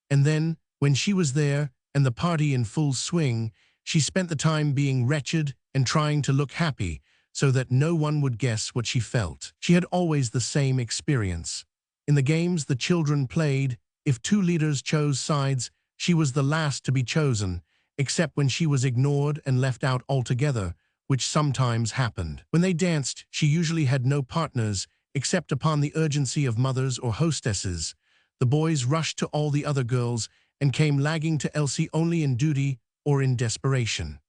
And then, when she was there, and the party in full swing, she spent the time being wretched and trying to look happy, so that no one would guess what she felt. She had always the same experience. In the games the children played, if two leaders chose sides, she was the last to be chosen, except when she was ignored and left out altogether, which sometimes happened. When they danced, she usually had no partners, except upon the urgency of mothers or hostesses. The boys rushed to all the other girls and came lagging to Elsie only in duty or in desperation.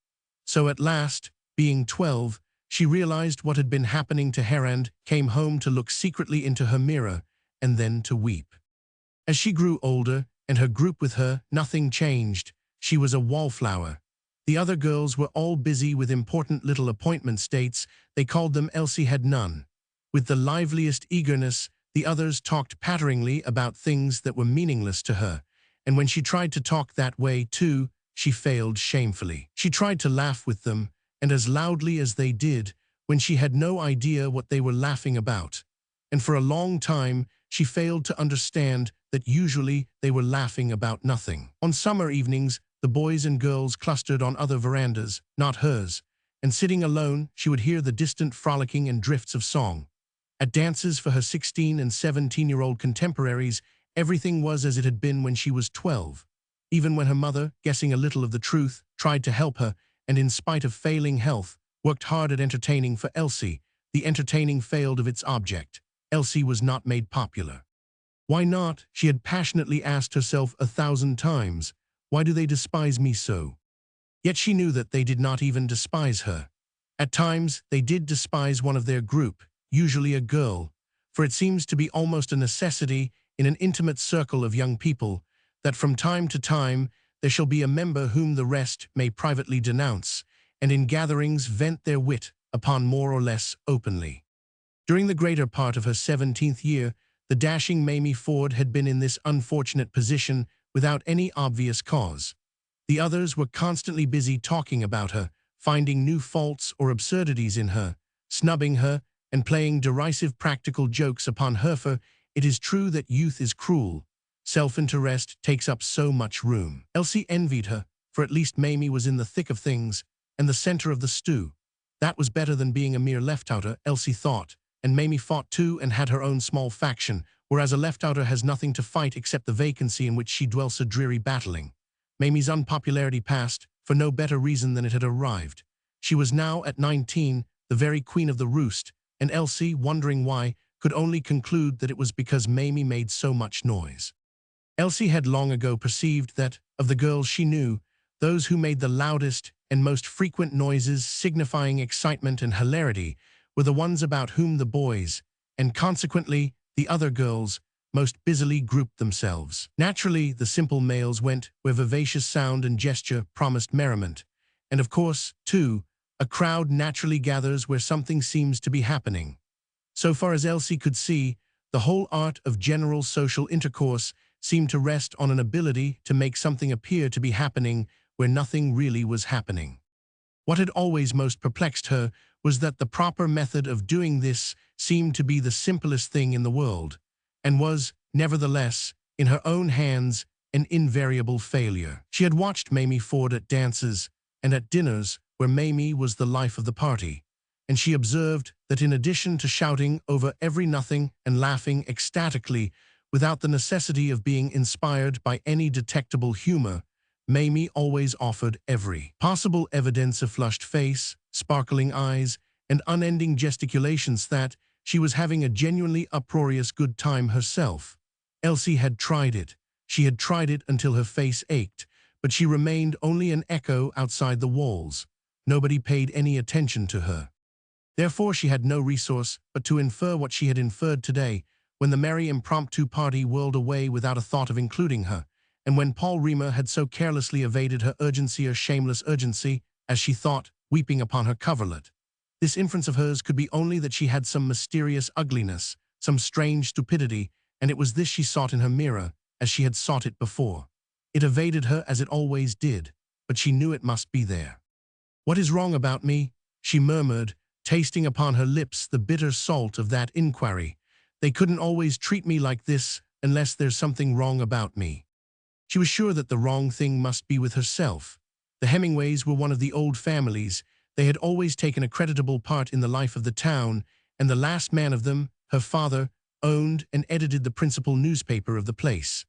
So at last, being 12, she realized what had been happening to her and came home to look secretly into her mirror and then to weep. As she grew older, and her group with her, nothing changed. She was a wallflower. The other girls were all busy with important little appointment dates. They called them. Elsie had none. With the liveliest eagerness, the others talked patteringly about things that were meaningless to her, and when she tried to talk that way too, she failed shamefully. She tried to laugh with them, and as loudly as they did, when she had no idea what they were laughing about. And for a long time, she failed to understand that usually they were laughing about nothing. On summer evenings, the boys and girls clustered on other verandas, not hers, and sitting alone, she would hear the distant frolicking and drifts of song. At dances for her 16- and 17-year-old contemporaries, everything was as it had been when she was 12. Even when her mother, guessing a little of the truth, tried to help her, and in spite of failing health, worked hard at entertaining for Elsie, the entertaining failed of its object. Elsie was not made popular. Why not? She had passionately asked herself 1,000 times. Why do they despise me so? Yet she knew that they did not even despise her. At times, they did despise one of their group, usually a girl, for it seems to be almost a necessity in an intimate circle of young people that from time to time there shall be a member whom the rest may privately denounce, and in gatherings vent their wit upon more or less openly. During the greater part of her 17th year, the dashing Mamie Ford had been in this unfortunate position without any obvious cause. The others were constantly busy talking about her, finding new faults or absurdities in her, snubbing her, and playing derisive practical jokes upon her, for it is true that youth is cruel. Self-interest takes up so much room. Elsie envied her, for at least Mamie was in the thick of things and the center of the stew. That was better than being a mere left-outer, Elsie thought, and Mamie fought too and had her own small faction, whereas a left-outer has nothing to fight except the vacancy in which she dwells a dreary battling. Mamie's unpopularity passed, for no better reason than it had arrived. She was now, at 19, the very queen of the roost, and Elsie, wondering why, could only conclude that it was because Mamie made so much noise. Elsie had long ago perceived that, of the girls she knew, those who made the loudest and most frequent noises signifying excitement and hilarity were the ones about whom the boys, and consequently the other girls, most busily grouped themselves. Naturally, the simple males went where vivacious sound and gesture promised merriment, and of course, too, a crowd naturally gathers where something seems to be happening. So far as Elsie could see, the whole art of general social intercourse seemed to rest on an ability to make something appear to be happening where nothing really was happening. What had always most perplexed her was that the proper method of doing this seemed to be the simplest thing in the world, and was, nevertheless, in her own hands, an invariable failure. She had watched Mamie Ford at dances and at dinners where Mamie was the life of the party, and she observed that in addition to shouting over every nothing and laughing ecstatically without the necessity of being inspired by any detectable humor, Mamie always offered every possible evidence of flushed face, sparkling eyes, and unending gesticulations that she was having a genuinely uproarious good time herself. Elsie had tried it. She had tried it until her face ached, but she remained only an echo outside the walls. Nobody paid any attention to her. Therefore she had no resource but to infer what she had inferred today, when the merry impromptu party whirled away without a thought of including her, and when Paul Reamer had so carelessly evaded her urgency or shameless urgency, as she thought, weeping upon her coverlet. This inference of hers could be only that she had some mysterious ugliness, some strange stupidity, and it was this she sought in her mirror, as she had sought it before. It evaded her as it always did, but she knew it must be there. "What is wrong about me?" she murmured, tasting upon her lips the bitter salt of that inquiry. "They couldn't always treat me like this unless there's something wrong about me." She was sure that the wrong thing must be with herself. The Hemingways were one of the old families. They had always taken a creditable part in the life of the town, and the last man of them, her father, owned and edited the principal newspaper of the place.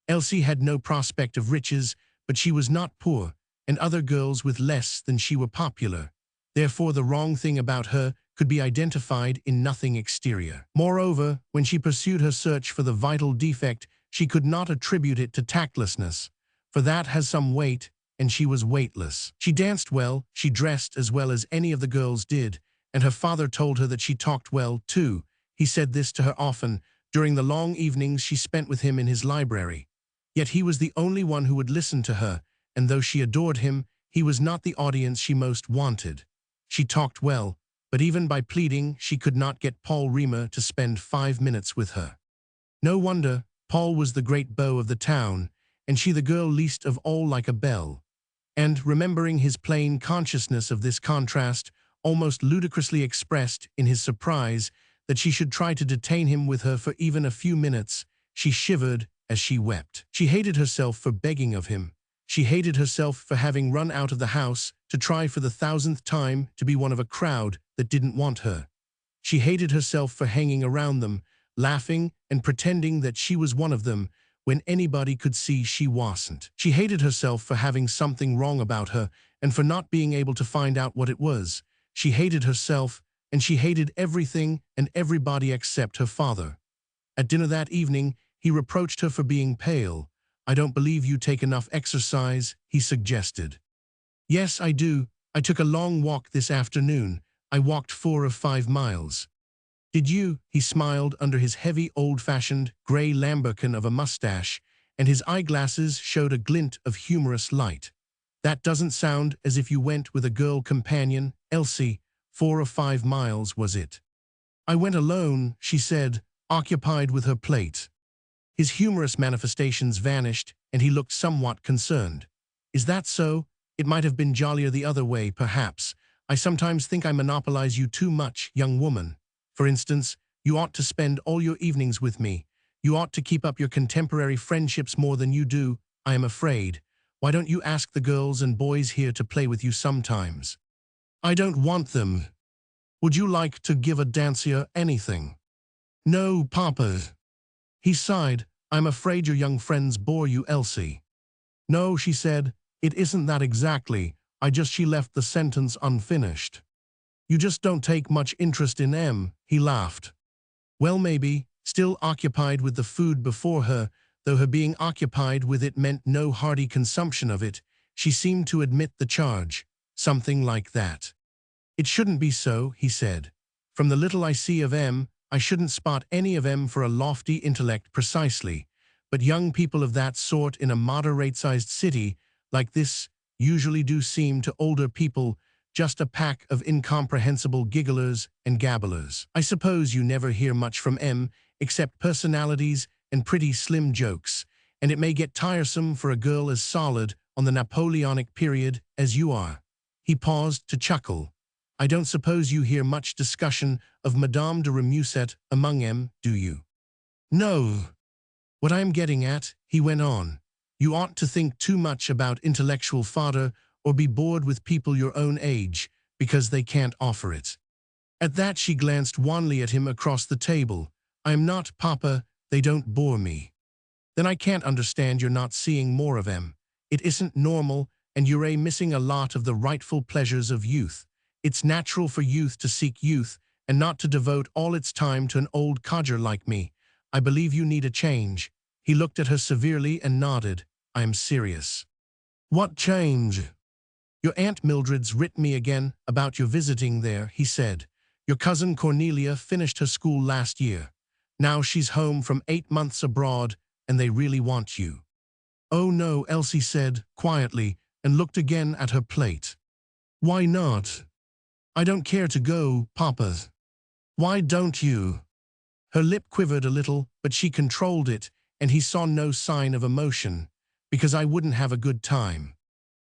Elsie had no prospect of riches, but she was not poor, and other girls with less than she were popular. Therefore the wrong thing about her could be identified in nothing exterior. Moreover, when she pursued her search for the vital defect, she could not attribute it to tactlessness, for that has some weight, and she was weightless. She danced well, she dressed as well as any of the girls did, and her father told her that she talked well, too. He said this to her often, during the long evenings she spent with him in his library. Yet he was the only one who would listen to her, and though she adored him, he was not the audience she most wanted. She talked well, but even by pleading, she could not get Paul Reamer to spend 5 minutes with her. No wonder. Paul was the great beau of the town, and she the girl least of all like a belle. And, remembering his plain consciousness of this contrast, almost ludicrously expressed in his surprise that she should try to detain him with her for even a few minutes, she shivered as she wept. She hated herself for begging of him. She hated herself for having run out of the house to try for the 1000th time to be one of a crowd that didn't want her. She hated herself for hanging around them, laughing and pretending that she was one of them, when anybody could see she wasn't. She hated herself for having something wrong about her and for not being able to find out what it was. She hated herself, and she hated everything and everybody except her father. At dinner that evening, he reproached her for being pale. "I don't believe you take enough exercise," he suggested. "Yes, I do. I took a long walk this afternoon. I walked 4 or 5 miles. "Did you?" He smiled under his heavy, old-fashioned, gray lambrequin of a mustache, and his eyeglasses showed a glint of humorous light. "That doesn't sound as if you went with a girl companion, Elsie. 4 or 5 miles, was it?" "I went alone," she said, occupied with her plate. His humorous manifestations vanished, and he looked somewhat concerned. "Is that so? It might have been jollier the other way, perhaps. I sometimes think I monopolize you too much, young woman. For instance, you ought to spend all your evenings with me. You ought to keep up your contemporary friendships more than you do, I am afraid. Why don't you ask the girls and boys here to play with you sometimes?" I don't want them. Would you like to give a dancer anything? No, Papa. He sighed. I'm afraid your young friends bore you, Elsie. No, she said, it isn't that exactly. She left the sentence unfinished. You just don't take much interest in M, he laughed. Well, maybe, still occupied with the food before her, though her being occupied with it meant no hearty consumption of it, she seemed to admit the charge. Something like that. It shouldn't be so, he said. From the little I see of M, I shouldn't spot any of M for a lofty intellect precisely, but young people of that sort in a moderate-sized city like this usually do seem to older people just a pack of incomprehensible gigglers and gabblers. I suppose you never hear much from M except personalities and pretty slim jokes, and it may get tiresome for a girl as solid on the Napoleonic period as you are. He paused to chuckle. I don't suppose you hear much discussion of Madame de Remusat among M, do you? No. What I am getting at, he went on, you ought to think too much about intellectual fodder or be bored with people your own age, because they can't offer it. At that she glanced wanly at him across the table. I am not, Papa, they don't bore me. Then I can't understand you're not seeing more of them. It isn't normal, and you're missing a lot of the rightful pleasures of youth. It's natural for youth to seek youth, and not to devote all its time to an old codger like me. I believe you need a change. He looked at her severely and nodded. I am serious. What change? Your Aunt Mildred's written me again about your visiting there, he said. Your cousin Cornelia finished her school last year. Now she's home from 8 months abroad, and they really want you. Oh no, Elsie said, quietly, and looked again at her plate. Why not? I don't care to go, Papa. Why don't you? Her lip quivered a little, but she controlled it, and he saw no sign of emotion. Because I wouldn't have a good time.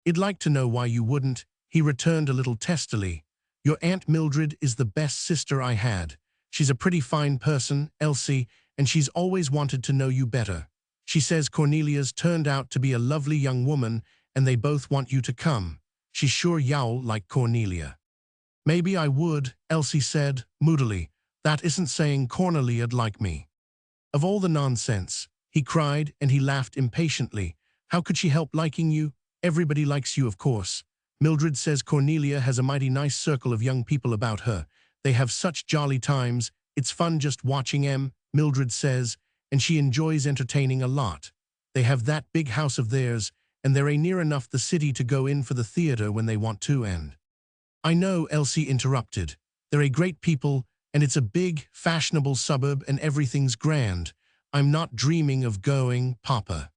I'd like to know why you wouldn't, he returned a little testily. Your Aunt Mildred is the best sister I had. She's a pretty fine person, Elsie, and she's always wanted to know you better. She says Cornelia's turned out to be a lovely young woman, and they both want you to come. She's sure you'll like Cornelia. Maybe I would, Elsie said, moodily. That isn't saying Cornelia'd like me. Of all the nonsense, he cried, and he laughed impatiently. How could she help liking you? Everybody likes you, of course. Mildred says Cornelia has a mighty nice circle of young people about her. They have such jolly times. It's fun just watching em, Mildred says, and she enjoys entertaining a lot. They have that big house of theirs, and they're near enough the city to go in for the theater when they want to and... I know, Elsie interrupted. They're a great people, and it's a big, fashionable suburb and everything's grand. I'm not dreaming of going, Papa.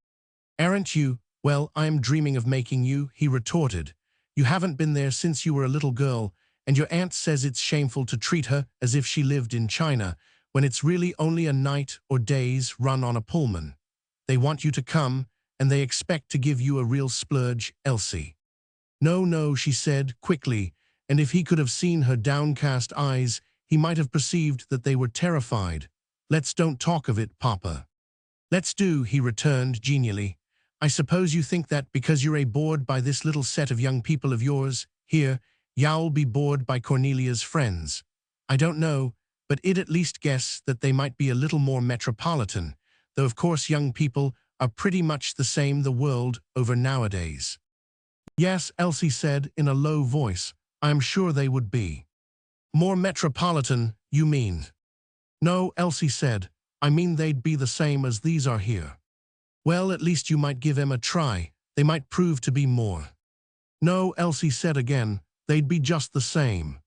Aren't you? Well, I'm dreaming of making you, he retorted. You haven't been there since you were a little girl, and your aunt says it's shameful to treat her as if she lived in China, when it's really only a night or day's run on a Pullman. They want you to come, and they expect to give you a real splurge, Elsie. No, no, she said, quickly, and if he could have seen her downcast eyes, he might have perceived that they were terrified. Let's don't talk of it, Papa. Let's do, he returned genially. I suppose you think that because you're bored by this little set of young people of yours, here, you'll be bored by Cornelia's friends. I don't know, but I'd at least guess that they might be a little more metropolitan, though of course young people are pretty much the same the world over nowadays. Yes, Elsie said in a low voice, I am sure they would be. More metropolitan, you mean? No, Elsie said, I mean they'd be the same as these are here. Well, at least you might give them a try. They might prove to be more. No, Elsie said again, they'd be just the same.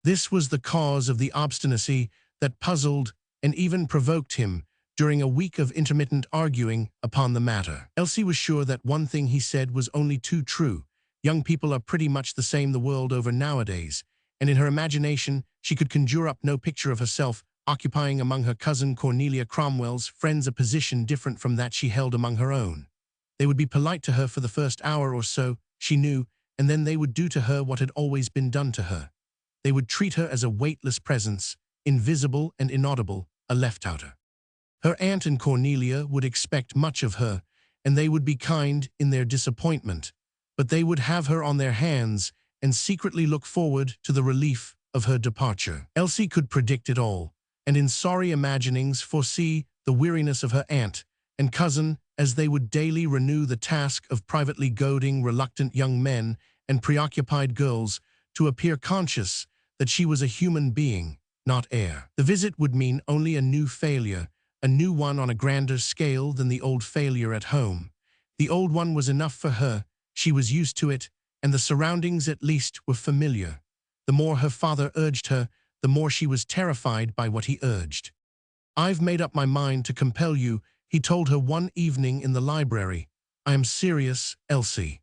This was the cause of the obstinacy that puzzled and even provoked him during a week of intermittent arguing upon the matter. Elsie was sure that one thing he said was only too true. Young people are pretty much the same the world over nowadays, and in her imagination she could conjure up no picture of herself occupying among her cousin Cornelia Cromwell's friends a position different from that she held among her own. They would be polite to her for the first hour or so, she knew, and then they would do to her what had always been done to her. They would treat her as a weightless presence, invisible and inaudible, a left-outer. Her aunt and Cornelia would expect much of her, and they would be kind in their disappointment, but they would have her on their hands, and secretly look forward to the relief of her departure. Elsie could predict it all, and in sorry imaginings foresee the weariness of her aunt and cousin as they would daily renew the task of privately goading reluctant young men and preoccupied girls to appear conscious that she was a human being, not air. The visit would mean only a new failure, a new one on a grander scale than the old failure at home. The old one was enough for her, she was used to it, and the surroundings at least were familiar. The more her father urged her, the more she was terrified by what he urged. "I've made up my mind to compel you," he told her one evening in the library. "I am serious, Elsie."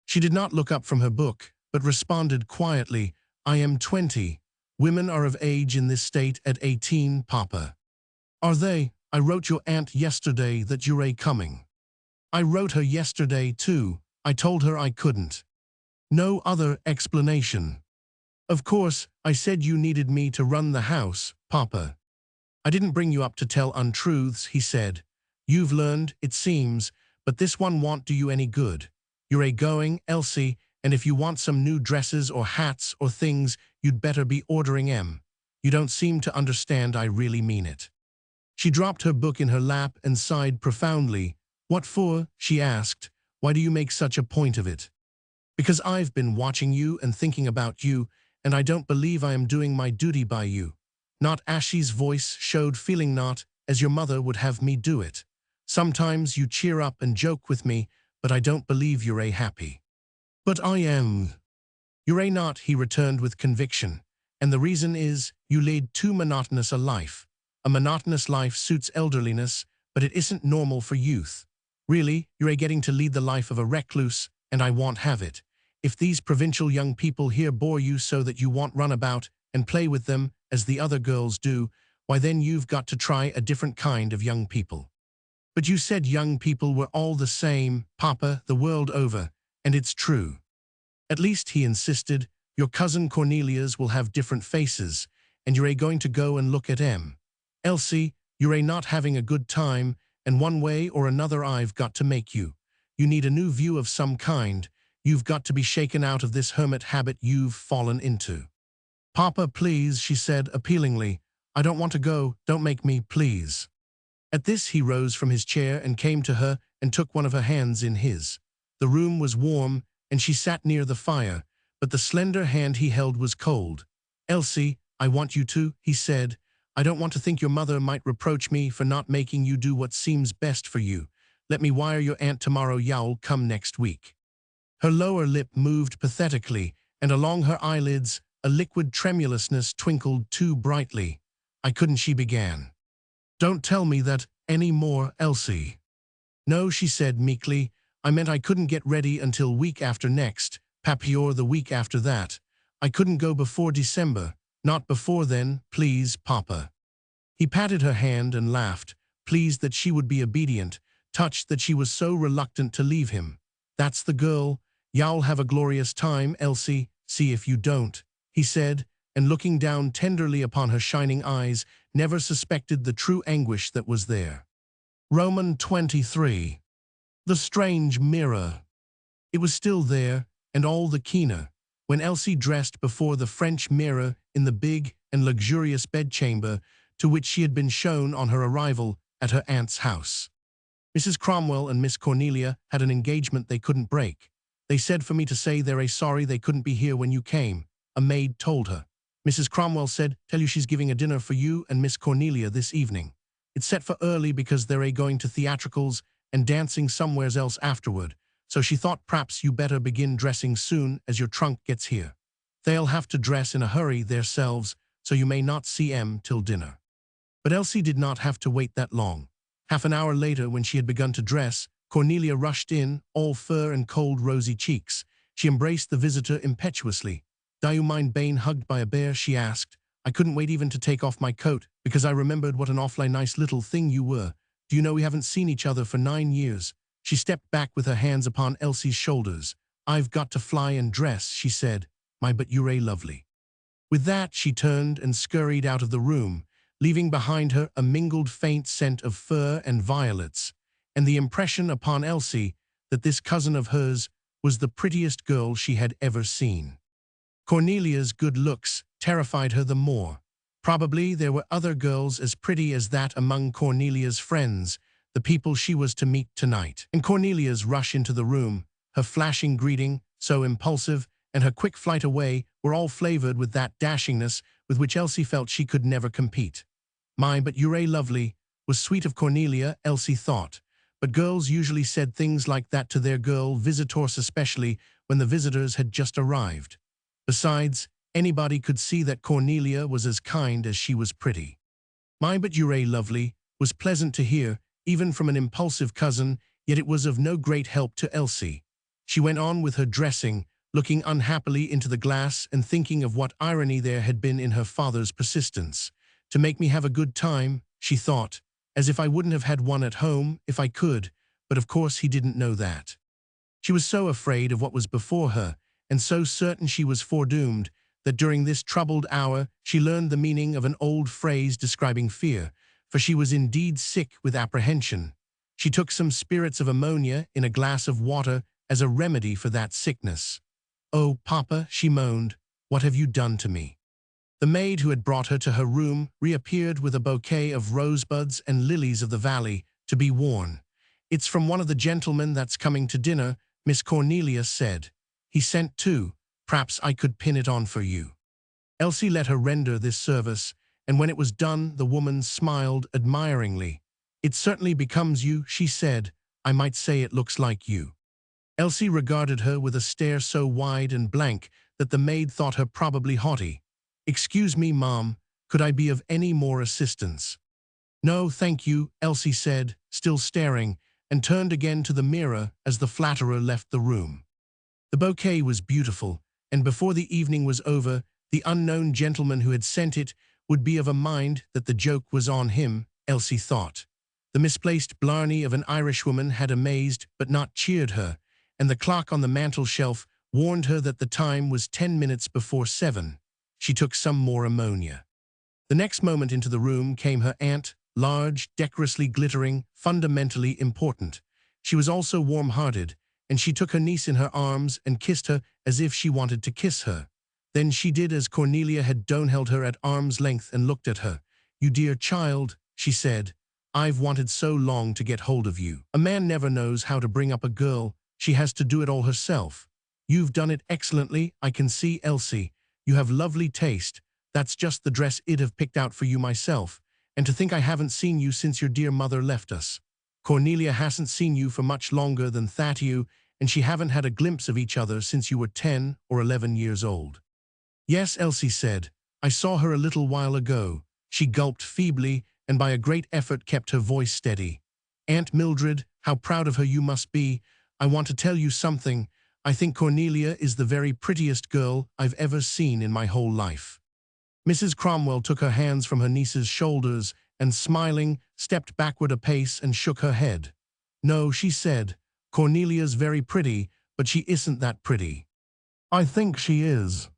She did not look up from her book, but responded quietly, "I am 20. Women are of age in this state at 18, Papa." "Are they? I wrote your aunt yesterday that you're coming." "I wrote her yesterday, too. I told her I couldn't." "No other explanation." "Of course, I said you needed me to run the house, Papa." "I didn't bring you up to tell untruths," he said. "You've learned, it seems, but this one won't do you any good. You're going, Elsie, and if you want some new dresses or hats or things, you'd better be ordering 'em. You don't seem to understand I really mean it." She dropped her book in her lap and sighed profoundly. "What for?" she asked. "Why do you make such a point of it?" "Because I've been watching you and thinking about you, and I don't believe I am doing my duty by you. Not," Ashley's voice showed feeling, "not as your mother would have me do it. Sometimes you cheer up and joke with me, but I don't believe you're happy." "But I am." "You're not," he returned with conviction. "And the reason is, you lead too monotonous a life. A monotonous life suits elderliness, but it isn't normal for youth. Really, you're getting to lead the life of a recluse, and I won't have it. If these provincial young people here bore you so that you won't run about and play with them as the other girls do, why then you've got to try a different kind of young people." "But you said young people were all the same, Papa, the world over, and it's true." "At least," he insisted, "your cousin Cornelia's will have different faces, and you're going to go and look at 'em. Elsie, you're not having a good time, and one way or another I've got to make you. You need a new view of some kind. You've got to be shaken out of this hermit habit you've fallen into." "Papa, please," she said appealingly. "I don't want to go. Don't make me, please." At this he rose from his chair and came to her and took one of her hands in his. The room was warm, and she sat near the fire, but the slender hand he held was cold. "Elsie, I want you to," he said. "I don't want to think your mother might reproach me for not making you do what seems best for you. Let me wire your aunt tomorrow you'll come next week." Her lower lip moved pathetically, and along her eyelids a liquid tremulousness twinkled too brightly. "I couldn't," she began. "Don't tell me that any more, Elsie." "No," she said meekly. "I meant I couldn't get ready until week after next, Papior the week after that. I couldn't go before December. Not before then, please, Papa." He patted her hand and laughed, pleased that she would be obedient, touched that she was so reluctant to leave him. "That's the girl. You'll have a glorious time, Elsie, see if you don't," he said, and looking down tenderly upon her shining eyes, never suspected the true anguish that was there. Roman 23. The strange mirror. It was still there, and all the keener, when Elsie dressed before the French mirror in the big and luxurious bedchamber to which she had been shown on her arrival at her aunt's house. Mrs. Cromwell and Miss Cornelia had an engagement they couldn't break. "They said for me to say they're sorry they couldn't be here when you came," a maid told her. "Mrs. Cromwell said, tell you she's giving a dinner for you and Miss Cornelia this evening. It's set for early because they're going to theatricals and dancing somewheres else afterward, so she thought p'raps you better begin dressing soon as your trunk gets here. They'll have to dress in a hurry theirselves, so you may not see 'em till dinner." But Elsie did not have to wait that long. Half an hour later, when she had begun to dress, Cornelia rushed in, all fur and cold rosy cheeks. She embraced the visitor impetuously. "Do you mind being hugged by a bear?" she asked. "I couldn't wait even to take off my coat, because I remembered what an awfully nice little thing you were. Do you know we haven't seen each other for 9 years? She stepped back with her hands upon Elsie's shoulders. "I've got to fly and dress," she said. "My, but you're lovely." With that, she turned and scurried out of the room, leaving behind her a mingled faint scent of fur and violets, and the impression upon Elsie that this cousin of hers was the prettiest girl she had ever seen. Cornelia's good looks terrified her the more. Probably there were other girls as pretty as that among Cornelia's friends, the people she was to meet tonight. And Cornelia's rush into the room, her flashing greeting, so impulsive, and her quick flight away were all flavored with that dashingness with which Elsie felt she could never compete. My, but you're lovely, was sweet of Cornelia, Elsie thought. But girls usually said things like that to their girl visitors, especially when the visitors had just arrived. Besides, anybody could see that Cornelia was as kind as she was pretty. My, but you're lovely, was pleasant to hear, even from an impulsive cousin, yet it was of no great help to Elsie. She went on with her dressing, looking unhappily into the glass and thinking of what irony there had been in her father's persistence. To make me have a good time, she thought, as if I wouldn't have had one at home if I could, but of course he didn't know that. She was so afraid of what was before her, and so certain she was foredoomed, that during this troubled hour she learned the meaning of an old phrase describing fear, for she was indeed sick with apprehension. She took some spirits of ammonia in a glass of water as a remedy for that sickness. "Oh, Papa," she moaned, "what have you done to me?" The maid who had brought her to her room reappeared with a bouquet of rosebuds and lilies of the valley to be worn. "It's from one of the gentlemen that's coming to dinner," Miss Cornelia said. "He sent two. Perhaps I could pin it on for you." Elsie let her render this service, and when it was done the woman smiled admiringly. "It certainly becomes you," she said. "I might say it looks like you." Elsie regarded her with a stare so wide and blank that the maid thought her probably haughty. "Excuse me, Mom, could I be of any more assistance?" "No, thank you," Elsie said, still staring, and turned again to the mirror as the flatterer left the room. The bouquet was beautiful, and before the evening was over, the unknown gentleman who had sent it would be of a mind that the joke was on him, Elsie thought. The misplaced blarney of an Irishwoman had amazed but not cheered her, and the clock on the mantel-shelf warned her that the time was 10 minutes before 7. She took some more ammonia. The next moment into the room came her aunt, large, decorously glittering, fundamentally important. She was also warm-hearted, and she took her niece in her arms and kissed her as if she wanted to kiss her. Then she did as Cornelia had held her at arm's length and looked at her. "You dear child," she said, "I've wanted so long to get hold of you. A man never knows how to bring up a girl. She has to do it all herself. You've done it excellently, I can see, Elsie. You have lovely taste. That's just the dress I'd have picked out for you myself. And to think I haven't seen you since your dear mother left us. Cornelia hasn't seen you for much longer than that, and she haven't had a glimpse of each other since you were 10 or 11 years old." "Yes," Elsie said. "I saw her a little while ago." She gulped feebly and by a great effort kept her voice steady. "Aunt Mildred, how proud of her you must be. I want to tell you something. I think Cornelia is the very prettiest girl I've ever seen in my whole life." Mrs. Cromwell took her hands from her niece's shoulders and, smiling, stepped backward a pace and shook her head. "No," she said, "Cornelia's very pretty, but she isn't that pretty." "I think she is."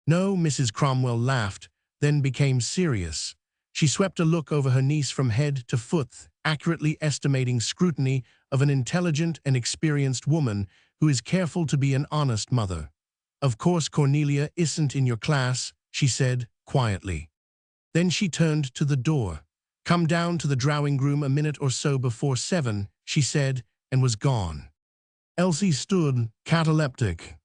"No," Mrs. Cromwell laughed, then became serious. She swept a look over her niece from head to foot, accurately estimating scrutiny of an intelligent and experienced woman who is careful to be an honest mother. "Of course Cornelia isn't in your class," she said, quietly. Then she turned to the door. "Come down to the drawing-room a minute or so before 7, she said, and was gone. Elsie stood, cataleptic.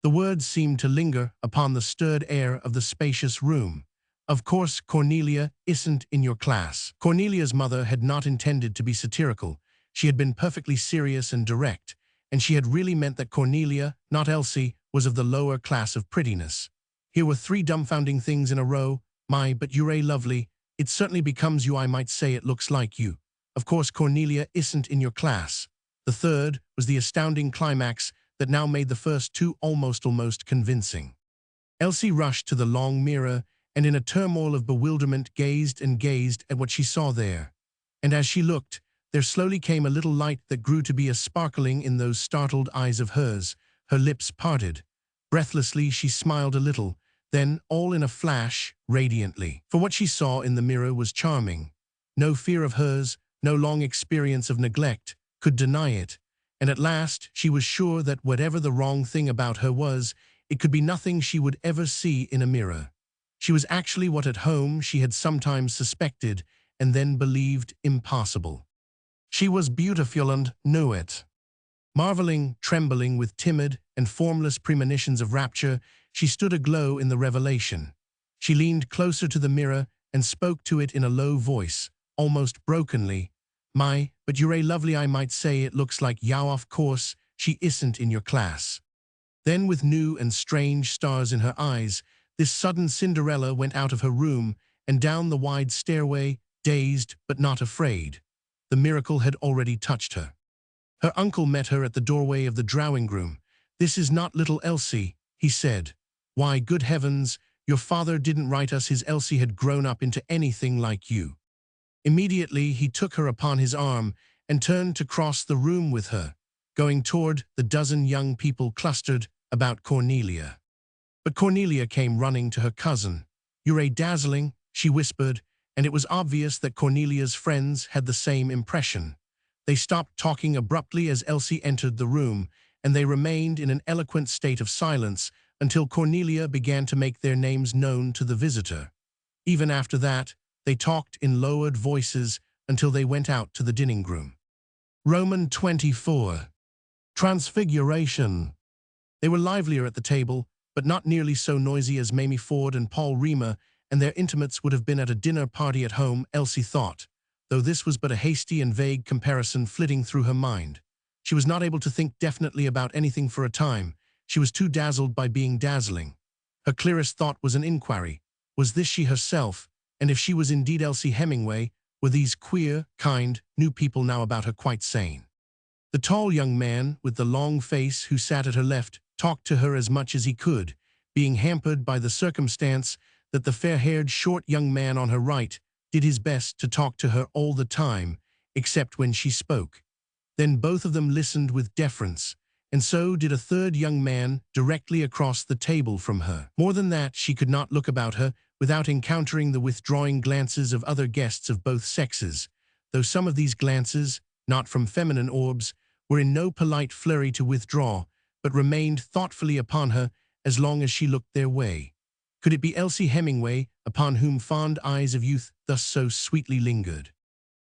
The words seemed to linger upon the stirred air of the spacious room. "Of course Cornelia isn't in your class." Cornelia's mother had not intended to be satirical. She had been perfectly serious and direct, and she had really meant that Cornelia, not Elsie, was of the lower class of prettiness. Here were 3 dumbfounding things in a row. "My, but you're lovely. It certainly becomes you. I might say it looks like you. Of course Cornelia isn't in your class." The third was the astounding climax that now made the first 2 almost convincing. Elsie rushed to the long mirror and in a turmoil of bewilderment gazed and gazed at what she saw there. And as she looked, there slowly came a little light that grew to be a sparkling in those startled eyes of hers. Her lips parted. Breathlessly she smiled a little, then, all in a flash, radiantly. For what she saw in the mirror was charming. No fear of hers, no long experience of neglect, could deny it, and at last she was sure that whatever the wrong thing about her was, It could be nothing she would ever see in a mirror. She was actually what at home she had sometimes suspected and then believed impossible. She was beautiful and knew it. Marveling, trembling with timid and formless premonitions of rapture, she stood aglow in the revelation. She leaned closer to the mirror and spoke to it in a low voice, almost brokenly. But you're a lovely, I might say. It looks like yow, of course, she isn't in your class." Then, with new and strange stars in her eyes, this sudden Cinderella went out of her room and down the wide stairway, dazed but not afraid. The miracle had already touched her. Her uncle met her at the doorway of the drawing-room. "This is not little Elsie," he said. "Why, good heavens, your father didn't write us his Elsie had grown up into anything like you." Immediately he took her upon his arm and turned to cross the room with her, going toward the dozen young people clustered about Cornelia. But Cornelia came running to her cousin. "You're a dazzling," she whispered, and it was obvious that Cornelia's friends had the same impression. They stopped talking abruptly as Elsie entered the room, and they remained in an eloquent state of silence until Cornelia began to make their names known to the visitor. Even after that, they talked in lowered voices until they went out to the dining room. Roman 24. Transfiguration. They were livelier at the table, but not nearly so noisy as Mamie Ford and Paul Reamer and their intimates would have been at a dinner party at home, Elsie thought, though this was but a hasty and vague comparison flitting through her mind. She was not able to think definitely about anything for a time. She was too dazzled by being dazzling. Her clearest thought was an inquiry. Was this she herself? And if she was indeed Elsie Hemingway, were these queer, kind, new people now about her quite sane? The tall young man with the long face who sat at her left talked to her as much as he could, being hampered by the circumstance that the fair-haired, short young man on her right did his best to talk to her all the time, except when she spoke. Then both of them listened with deference, and so did a third young man directly across the table from her. More than that, she could not look about her without encountering the withdrawing glances of other guests of both sexes, though some of these glances, not from feminine orbs, were in no polite flurry to withdraw, but remained thoughtfully upon her as long as she looked their way. Could it be Elsie Hemingway, upon whom fond eyes of youth thus so sweetly lingered?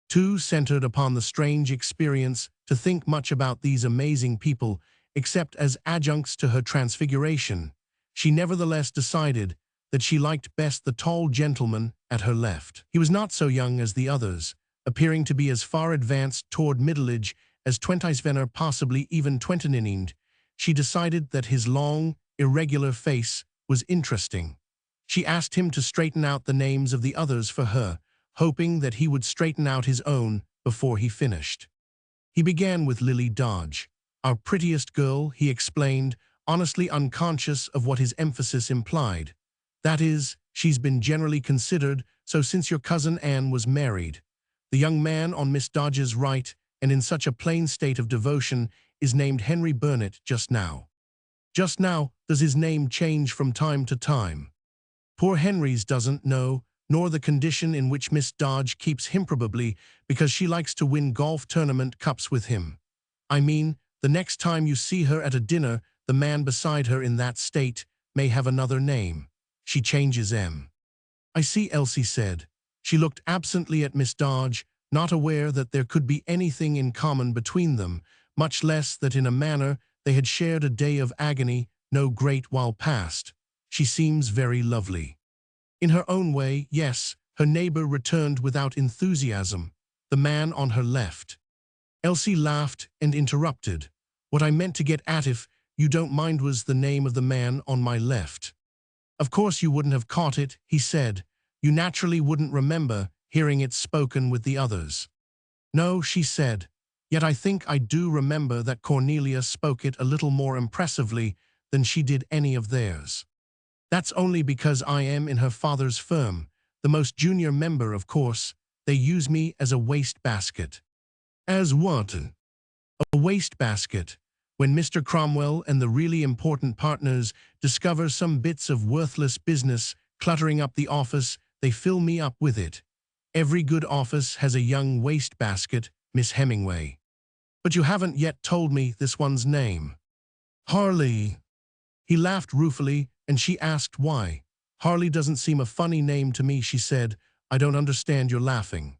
Too centered upon the strange experience to think much about these amazing people, except as adjuncts to her transfiguration, she nevertheless decided that she liked best the tall gentleman at her left. He was not so young as the others, appearing to be as far advanced toward middle age as 20, possibly even 29. She decided that his long, irregular face was interesting. She asked him to straighten out the names of the others for her, hoping that he would straighten out his own before he finished. He began with Lily Dodge. "Our prettiest girl," he explained, honestly unconscious of what his emphasis implied. "That is, she's been generally considered so since your cousin Anne was married." The young man on Miss Dodge's right, and in such a plain state of devotion, is named Henry Burnett just now. Just now, does his name change from time to time? Poor Henry's doesn't know, nor the condition in which Miss Dodge keeps him, probably because she likes to win golf tournament cups with him. I mean, the next time you see her at a dinner, the man beside her in that state may have another name. She changes M. "I see," Elsie said. She looked absently at Miss Dodge, not aware that there could be anything in common between them, much less that in a manner they had shared a day of agony no great while past. "She seems very lovely." In her own way, yes, her neighbor returned without enthusiasm, the man on her left. Elsie laughed and interrupted. "What I meant to get at, if you don't mind, was the name of the man on my left." "Of course you wouldn't have caught it," he said. "You naturally wouldn't remember hearing it spoken with the others." "No," she said. "Yet I think I do remember that Cornelia spoke it a little more impressively than she did any of theirs. That's only because I am in her father's firm, the most junior member, of course. They use me as a wastebasket." "As what?" "A wastebasket. When Mr. Cromwell and the really important partners discover some bits of worthless business cluttering up the office, they fill me up with it. Every good office has a young wastebasket, Miss Hemingway." "But you haven't yet told me this one's name." "Harley." He laughed ruefully, and she asked why. Harley doesn't seem a funny name to me, she said. I don't understand your laughing.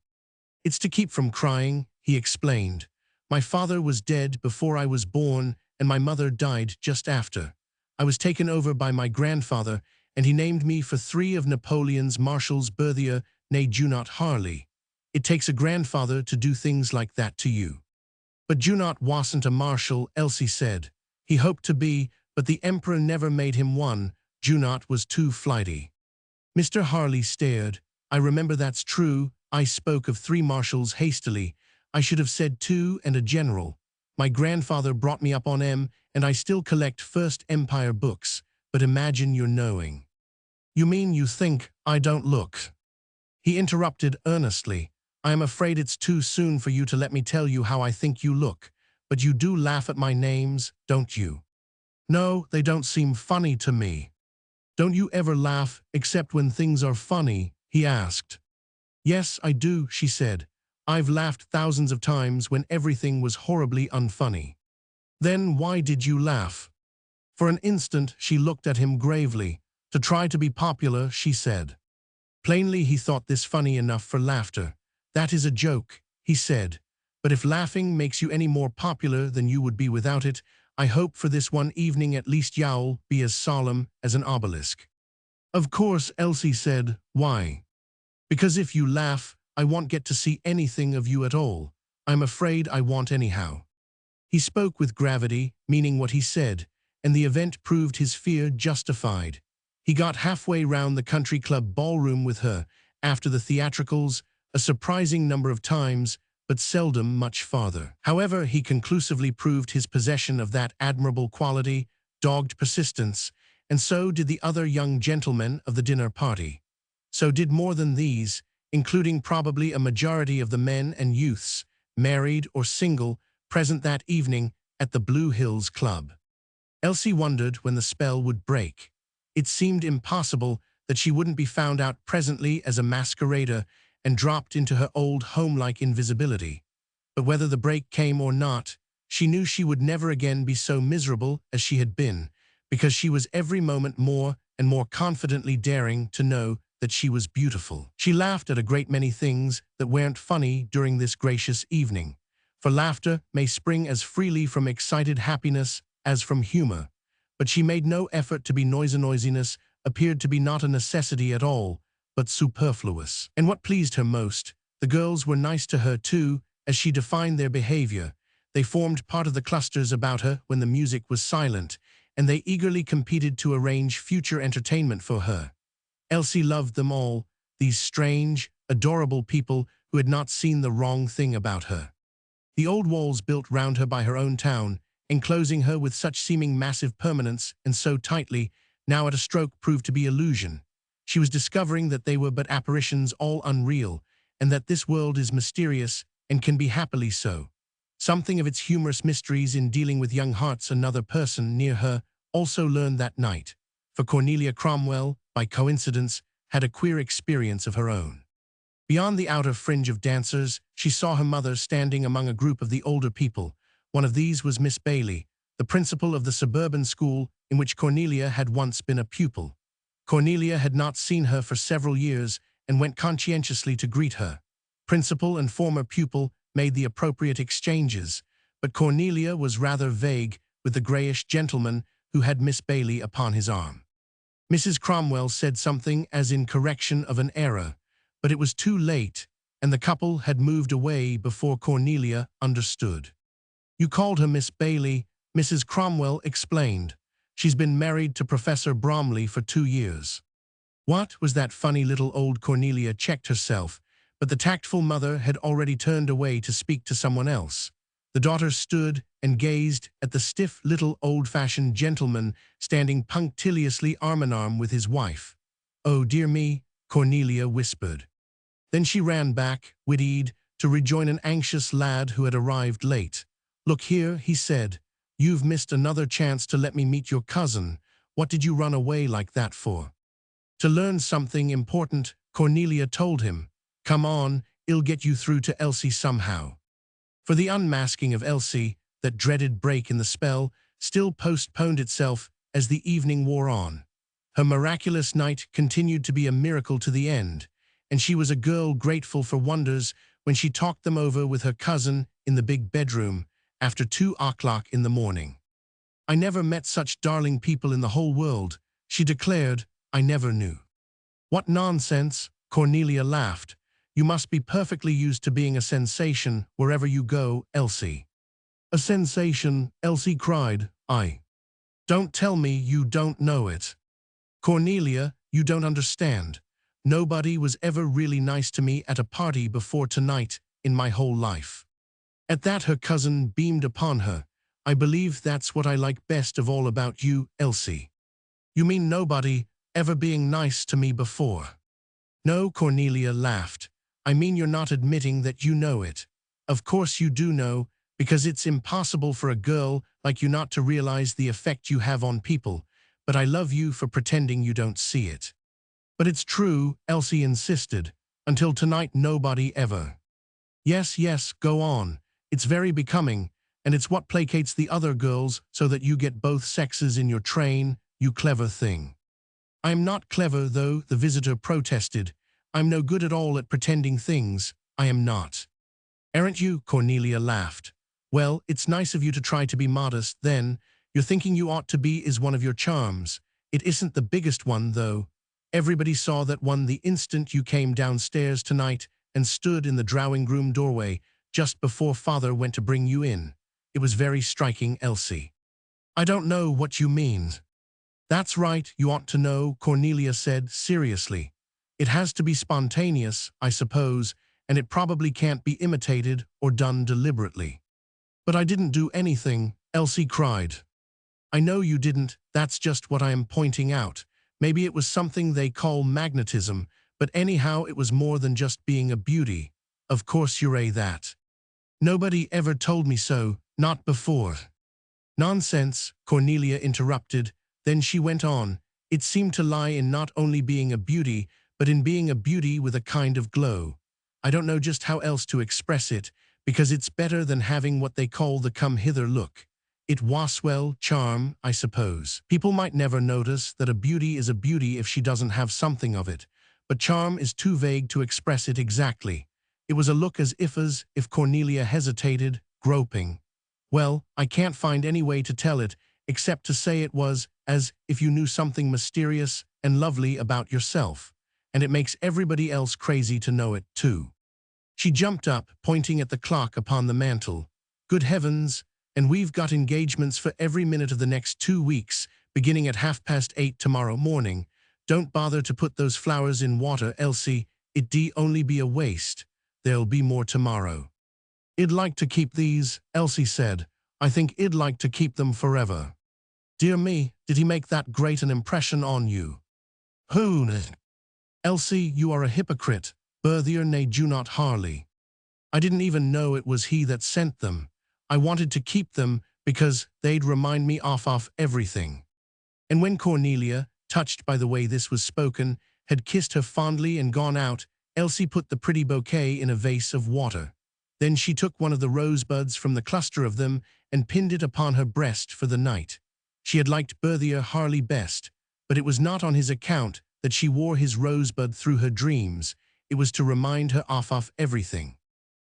It's to keep from crying, he explained. My father was dead before I was born, and my mother died just after. I was taken over by my grandfather, and he named me for 3 of Napoleon's marshals, Berthier, nay Junot Harley. It takes a grandfather to do things like that to you. But Junot wasn't a marshal, Elsie said. He hoped to be, but the emperor never made him one. Junot was too flighty. Mr. Harley stared. I remember that's true. I spoke of 3 marshals hastily. I should have said 2 and a general. My grandfather brought me up on M, and I still collect First Empire books, but imagine your knowing. You mean you think I don't look? He interrupted earnestly. I am afraid it's too soon for you to let me tell you how I think you look, but you do laugh at my names, don't you? No, they don't seem funny to me. Don't you ever laugh except when things are funny? He asked. Yes, I do, she said. I've laughed thousands of times when everything was horribly unfunny. Then why did you laugh? For an instant she looked at him gravely. To try to be popular, she said. Plainly he thought this funny enough for laughter. That is a joke, he said. But if laughing makes you any more popular than you would be without it, I hope for this one evening at least you'll be as solemn as an obelisk. Of course, Elsie said. Why? Because if you laugh, I won't get to see anything of you at all. I'm afraid I won't anyhow. He spoke with gravity, meaning what he said, and the event proved his fear justified. He got halfway round the country club ballroom with her, after the theatricals, a surprising number of times, but seldom much farther. However, he conclusively proved his possession of that admirable quality, dogged persistence, and so did the other young gentlemen of the dinner party. So did more than these, including probably a majority of the men and youths, married or single, present that evening at the Blue Hills Club. Elsie wondered when the spell would break. It seemed impossible that she wouldn't be found out presently as a masquerader and dropped into her old home-like invisibility. But whether the break came or not, she knew she would never again be so miserable as she had been, because she was every moment more and more confidently daring to know that she was beautiful. She laughed at a great many things that weren't funny during this gracious evening, for laughter may spring as freely from excited happiness as from humor, but she made no effort to be noisiness appeared to be not a necessity at all, but superfluous. And what pleased her most, the girls were nice to her too, as she defined their behavior. They formed part of the clusters about her when the music was silent, and they eagerly competed to arrange future entertainment for her. Elsie loved them all, these strange, adorable people who had not seen the wrong thing about her. The old walls built round her by her own town, enclosing her with such seeming massive permanence and so tightly, now at a stroke proved to be illusion. She was discovering that they were but apparitions all unreal, and that this world is mysterious and can be happily so. Something of its humorous mysteries in dealing with young hearts another person near her also learned that night, for Cornelia Cromwell, by coincidence, had a queer experience of her own. Beyond the outer fringe of dancers, she saw her mother standing among a group of the older people. One of these was Miss Bailey, the principal of the suburban school in which Cornelia had once been a pupil. Cornelia had not seen her for several years and went conscientiously to greet her. Principal and former pupil made the appropriate exchanges, but Cornelia was rather vague with the grayish gentleman who had Miss Bailey upon his arm. Mrs. Cromwell said something as in correction of an error, but it was too late, and the couple had moved away before Cornelia understood. You called her Miss Bailey, Mrs. Cromwell explained. She's been married to Professor Bromley for 2 years. What was that funny little old Cornelia checked herself, but the tactful mother had already turned away to speak to someone else. The daughter stood and gazed at the stiff little old-fashioned gentleman standing punctiliously arm-in-arm with his wife. Oh, dear me, Cornelia whispered. Then she ran back, wittied, to rejoin an anxious lad who had arrived late. Look here, he said. You've missed another chance to let me meet your cousin. What did you run away like that for? To learn something important, Cornelia told him. Come on, I'll get you through to Elsie somehow. For the unmasking of Elsie, that dreaded break in the spell, still postponed itself as the evening wore on. Her miraculous night continued to be a miracle to the end, and she was a girl grateful for wonders when she talked them over with her cousin in the big bedroom after 2 o'clock in the morning. "I never met such darling people in the whole world," she declared. "I never knew." "What nonsense," Cornelia laughed. "You must be perfectly used to being a sensation wherever you go, Elsie." "A sensation," Elsie cried. Don't tell me you don't know it." "Cornelia, you don't understand. Nobody was ever really nice to me at a party before tonight in my whole life." At that her cousin beamed upon her. "I believe that's what I like best of all about you, Elsie." "You mean nobody ever being nice to me before?" "No," Cornelia laughed. "I mean you're not admitting that you know it. Of course you do know, because it's impossible for a girl like you not to realize the effect you have on people, but I love you for pretending you don't see it." "But it's true," Elsie insisted. "Until tonight nobody ever—" "Yes, yes, go on. It's very becoming, and it's what placates the other girls so that you get both sexes in your train, you clever thing." "I'm not clever, though," the visitor protested. "I'm no good at all at pretending things. I am not." "Aren't you?" Cornelia laughed. "Well, it's nice of you to try to be modest, then. You're thinking you ought to be is one of your charms. It isn't the biggest one, though. Everybody saw that one the instant you came downstairs tonight and stood in the drawing-room doorway just before Father went to bring you in. It was very striking, Elsie." "I don't know what you mean." "That's right, you ought to know," Cornelia said seriously. "It has to be spontaneous, I suppose, and it probably can't be imitated or done deliberately." "But I didn't do anything," Elsie cried. "I know you didn't, that's just what I am pointing out. Maybe it was something they call magnetism, but anyhow it was more than just being a beauty. Of course you're that." "Nobody ever told me so, not before." "Nonsense," Cornelia interrupted. Then she went on. "It seemed to lie in not only being a beauty, but in being a beauty with a kind of glow. I don't know just how else to express it, because it's better than having what they call the come-hither look. It was, well, charm, I suppose. People might never notice that a beauty is a beauty if she doesn't have something of it, but charm is too vague to express it exactly. It was a look as if Cornelia hesitated, groping. Well, I can't find any way to tell it, except to say it was as if you knew something mysterious and lovely about yourself, and it makes everybody else crazy to know it, too." She jumped up, pointing at the clock upon the mantel. "Good heavens, and we've got engagements for every minute of the next 2 weeks, beginning at 8:30 tomorrow morning. Don't bother to put those flowers in water, Elsie. It'd only be a waste. There'll be more tomorrow." "I'd like to keep these," Elsie said. "I think I'd like to keep them forever." "Dear me, did he make that great an impression on you?" "Who?" "Elsie, you are a hypocrite. Berthier ne do not Harley. I didn't even know it was he that sent them. I wanted to keep them because they'd remind me of everything." And when Cornelia, touched by the way this was spoken, had kissed her fondly and gone out, Elsie put the pretty bouquet in a vase of water. Then she took one of the rosebuds from the cluster of them and pinned it upon her breast for the night. She had liked Berthier Harley best, but it was not on his account that she wore his rosebud through her dreams. It was to remind her of everything.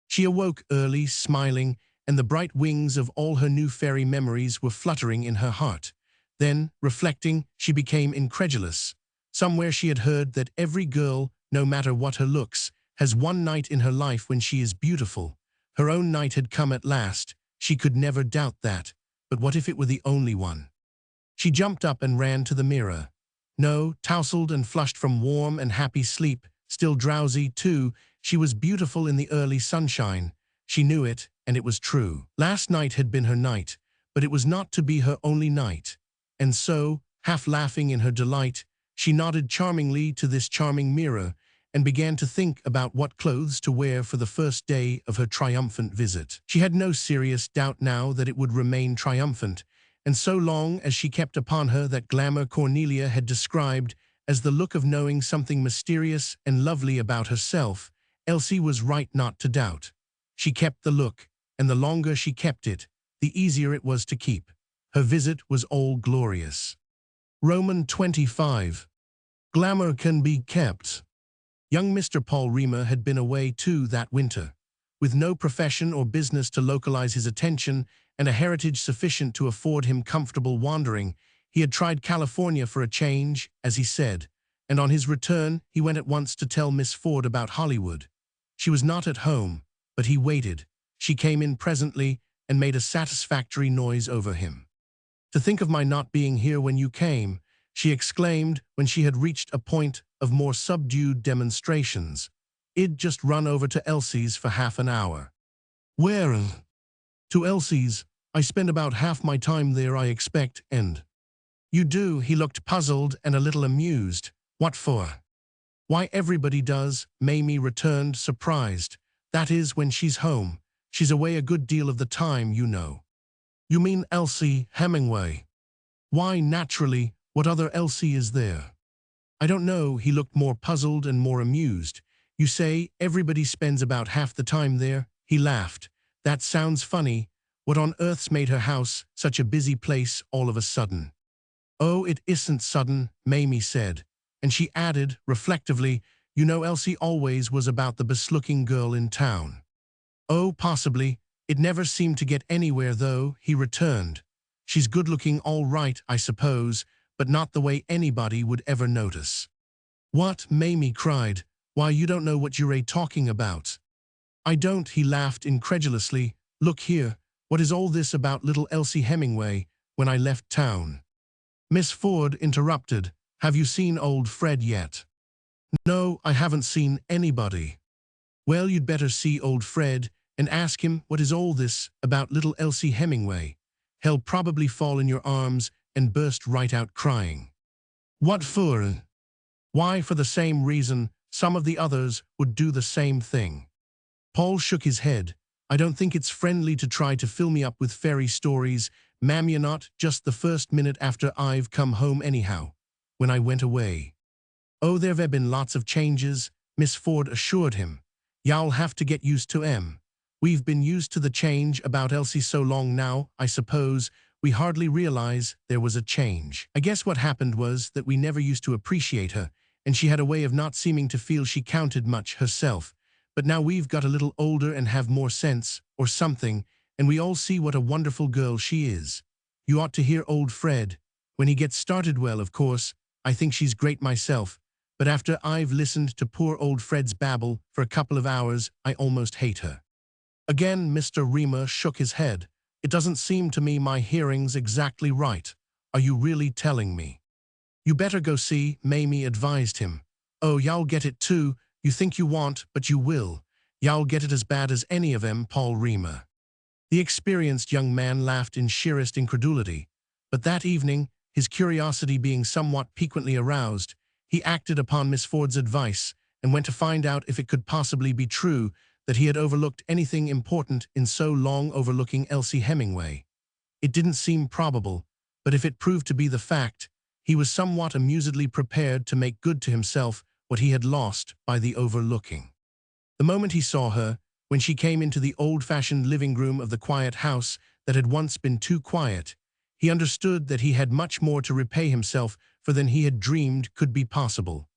She awoke early, smiling, and the bright wings of all her new fairy memories were fluttering in her heart. Then, reflecting, she became incredulous. Somewhere she had heard that every girl, no matter what her looks, has one night in her life when she is beautiful. Her own night had come at last. She could never doubt that. But what if it were the only one? She jumped up and ran to the mirror. No, tousled and flushed from warm and happy sleep, still drowsy, too, she was beautiful in the early sunshine. She knew it, and it was true. Last night had been her night, but it was not to be her only night. And so, half laughing in her delight, she nodded charmingly to this charming mirror and began to think about what clothes to wear for the first day of her triumphant visit. She had no serious doubt now that it would remain triumphant, and so long as she kept upon her that glamour Cornelia had described as the look of knowing something mysterious and lovely about herself, Elsie was right not to doubt. She kept the look, and the longer she kept it, the easier it was to keep. Her visit was all glorious. Roman 25. Glamour can be kept. Young Mr. Paul Riemer had been away too that winter. With no profession or business to localize his attention and a heritage sufficient to afford him comfortable wandering, he had tried California for a change, as he said, and on his return he went at once to tell Miss Ford about Hollywood. She was not at home, but he waited. She came in presently and made a satisfactory noise over him. "To think of my not being here when you came," she exclaimed when she had reached a point of more subdued demonstrations. "I'd just run over to Elsie's for half an hour." "Where?" "To Elsie's. I spend about half my time there, I expect, and—" "You do?" He looked puzzled and a little amused. "What for?" "Why, everybody does," Mamie returned, surprised. "That is, when she's home. She's away a good deal of the time, you know." "You mean Elsie Hemingway?" "Why, naturally. What other Elsie is there?" "I don't know." He looked more puzzled and more amused. "You say everybody spends about half the time there?" He laughed. "That sounds funny. What on earth's made her house such a busy place all of a sudden?" "Oh, it isn't sudden," Mamie said. And she added, reflectively, "You know Elsie always was about the best-looking girl in town." "Oh, possibly. It never seemed to get anywhere, though," he returned. "She's good-looking all right, I suppose, but not the way anybody would ever notice." "What?" Mamie cried. "Why, you don't know what you're talking about." "I don't," he laughed incredulously. "Look here, what is all this about little Elsie Hemingway when I left town?" Miss Ford interrupted. "Have you seen old Fred yet?" "No, I haven't seen anybody." "Well, you'd better see old Fred and ask him what is all this about little Elsie Hemingway. He'll probably fall in your arms and burst right out crying." "What for?" "Why, for the same reason some of the others would do the same thing." Paul shook his head. "I don't think it's friendly to try to fill me up with fairy stories, ma'am. You're not just the first minute after I've come home anyhow. When I went away—" "Oh, there've been lots of changes," Miss Ford assured him. "Y'all have to get used to 'em. We've been used to the change about Elsie so long now, I suppose, we hardly realize there was a change. I guess what happened was that we never used to appreciate her, and she had a way of not seeming to feel she counted much herself. But now we've got a little older and have more sense, or something, and we all see what a wonderful girl she is. You ought to hear old Fred. When he gets started, well, of course, I think she's great myself, but after I've listened to poor old Fred's babble for a couple of hours, I almost hate her." Again Mr. Riemer shook his head. "It doesn't seem to me my hearing's exactly right. Are you really telling me?" "You better go see," Mamie advised him. "Oh, y'all get it too. You think you won't, but you will. Y'all get it as bad as any of 'em, Paul Riemer." The experienced young man laughed in sheerest incredulity. But that evening, his curiosity being somewhat piquantly aroused, he acted upon Miss Ford's advice and went to find out if it could possibly be true that he had overlooked anything important in so long overlooking Elsie Hemingway. It didn't seem probable, but if it proved to be the fact, he was somewhat amusedly prepared to make good to himself what he had lost by the overlooking. The moment he saw her, when she came into the old-fashioned living room of the quiet house that had once been too quiet, he understood that he had much more to repay himself for than he had dreamed could be possible.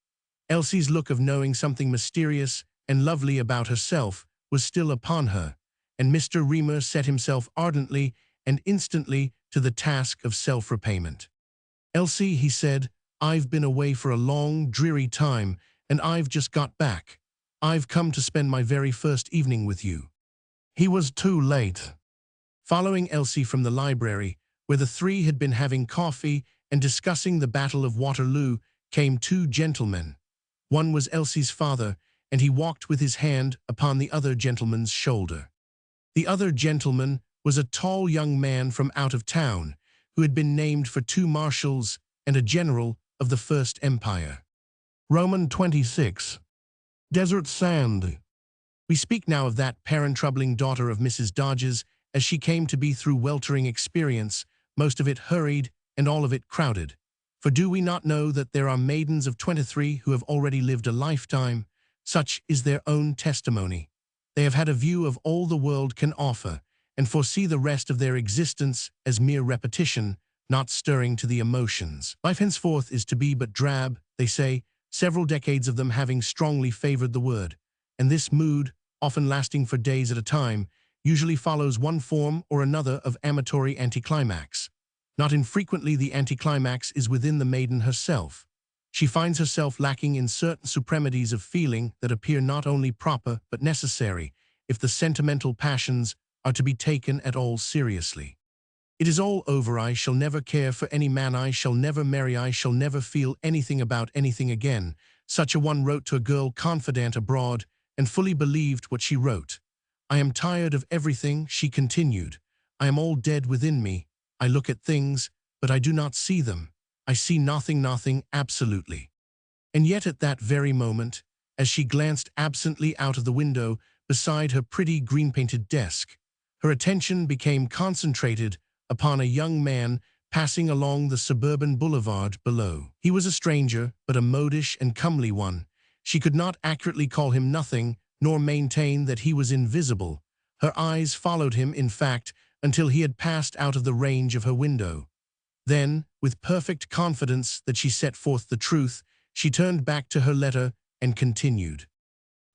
Elsie's look of knowing something mysterious and lovely about herself was still upon her, and Mr. Riemer set himself ardently and instantly to the task of self-repayment. "Elsie," he said, "I've been away for a long, dreary time, and I've just got back. I've come to spend my very first evening with you." He was too late. Following Elsie from the library, where the three had been having coffee and discussing the Battle of Waterloo, came two gentlemen. One was Elsie's father, and he walked with his hand upon the other gentleman's shoulder. The other gentleman was a tall young man from out of town, who had been named for 2 marshals and a general of the First Empire. Roman 26. Desert sand. We speak now of that parent-troubling daughter of Mrs. Dodge's, as she came to be through weltering experience, most of it hurried and all of it crowded. For do we not know that there are maidens of 23 who have already lived a lifetime? Such is their own testimony. They have had a view of all the world can offer, and foresee the rest of their existence as mere repetition, not stirring to the emotions. Life henceforth is to be but drab, they say, several decades of them having strongly favored the word. And this mood, often lasting for days at a time, usually follows one form or another of amatory anticlimax. Not infrequently the anticlimax is within the maiden herself. She finds herself lacking in certain supremities of feeling that appear not only proper but necessary, if the sentimental passions are to be taken at all seriously. It is all over. I shall never care for any man. I shall never marry. I shall never feel anything about anything again. Such a one wrote to a girl confidante abroad and fully believed what she wrote. I am tired of everything, she continued. I am all dead within me. I look at things, but I do not see them. I see nothing, absolutely. And yet at that very moment, as she glanced absently out of the window beside her pretty green-painted desk, her attention became concentrated upon a young man passing along the suburban boulevard below. He was a stranger, but a modish and comely one. She could not accurately call him nothing, nor maintain that he was invisible. Her eyes followed him, in fact, until he had passed out of the range of her window. Then, with perfect confidence that she set forth the truth, she turned back to her letter and continued.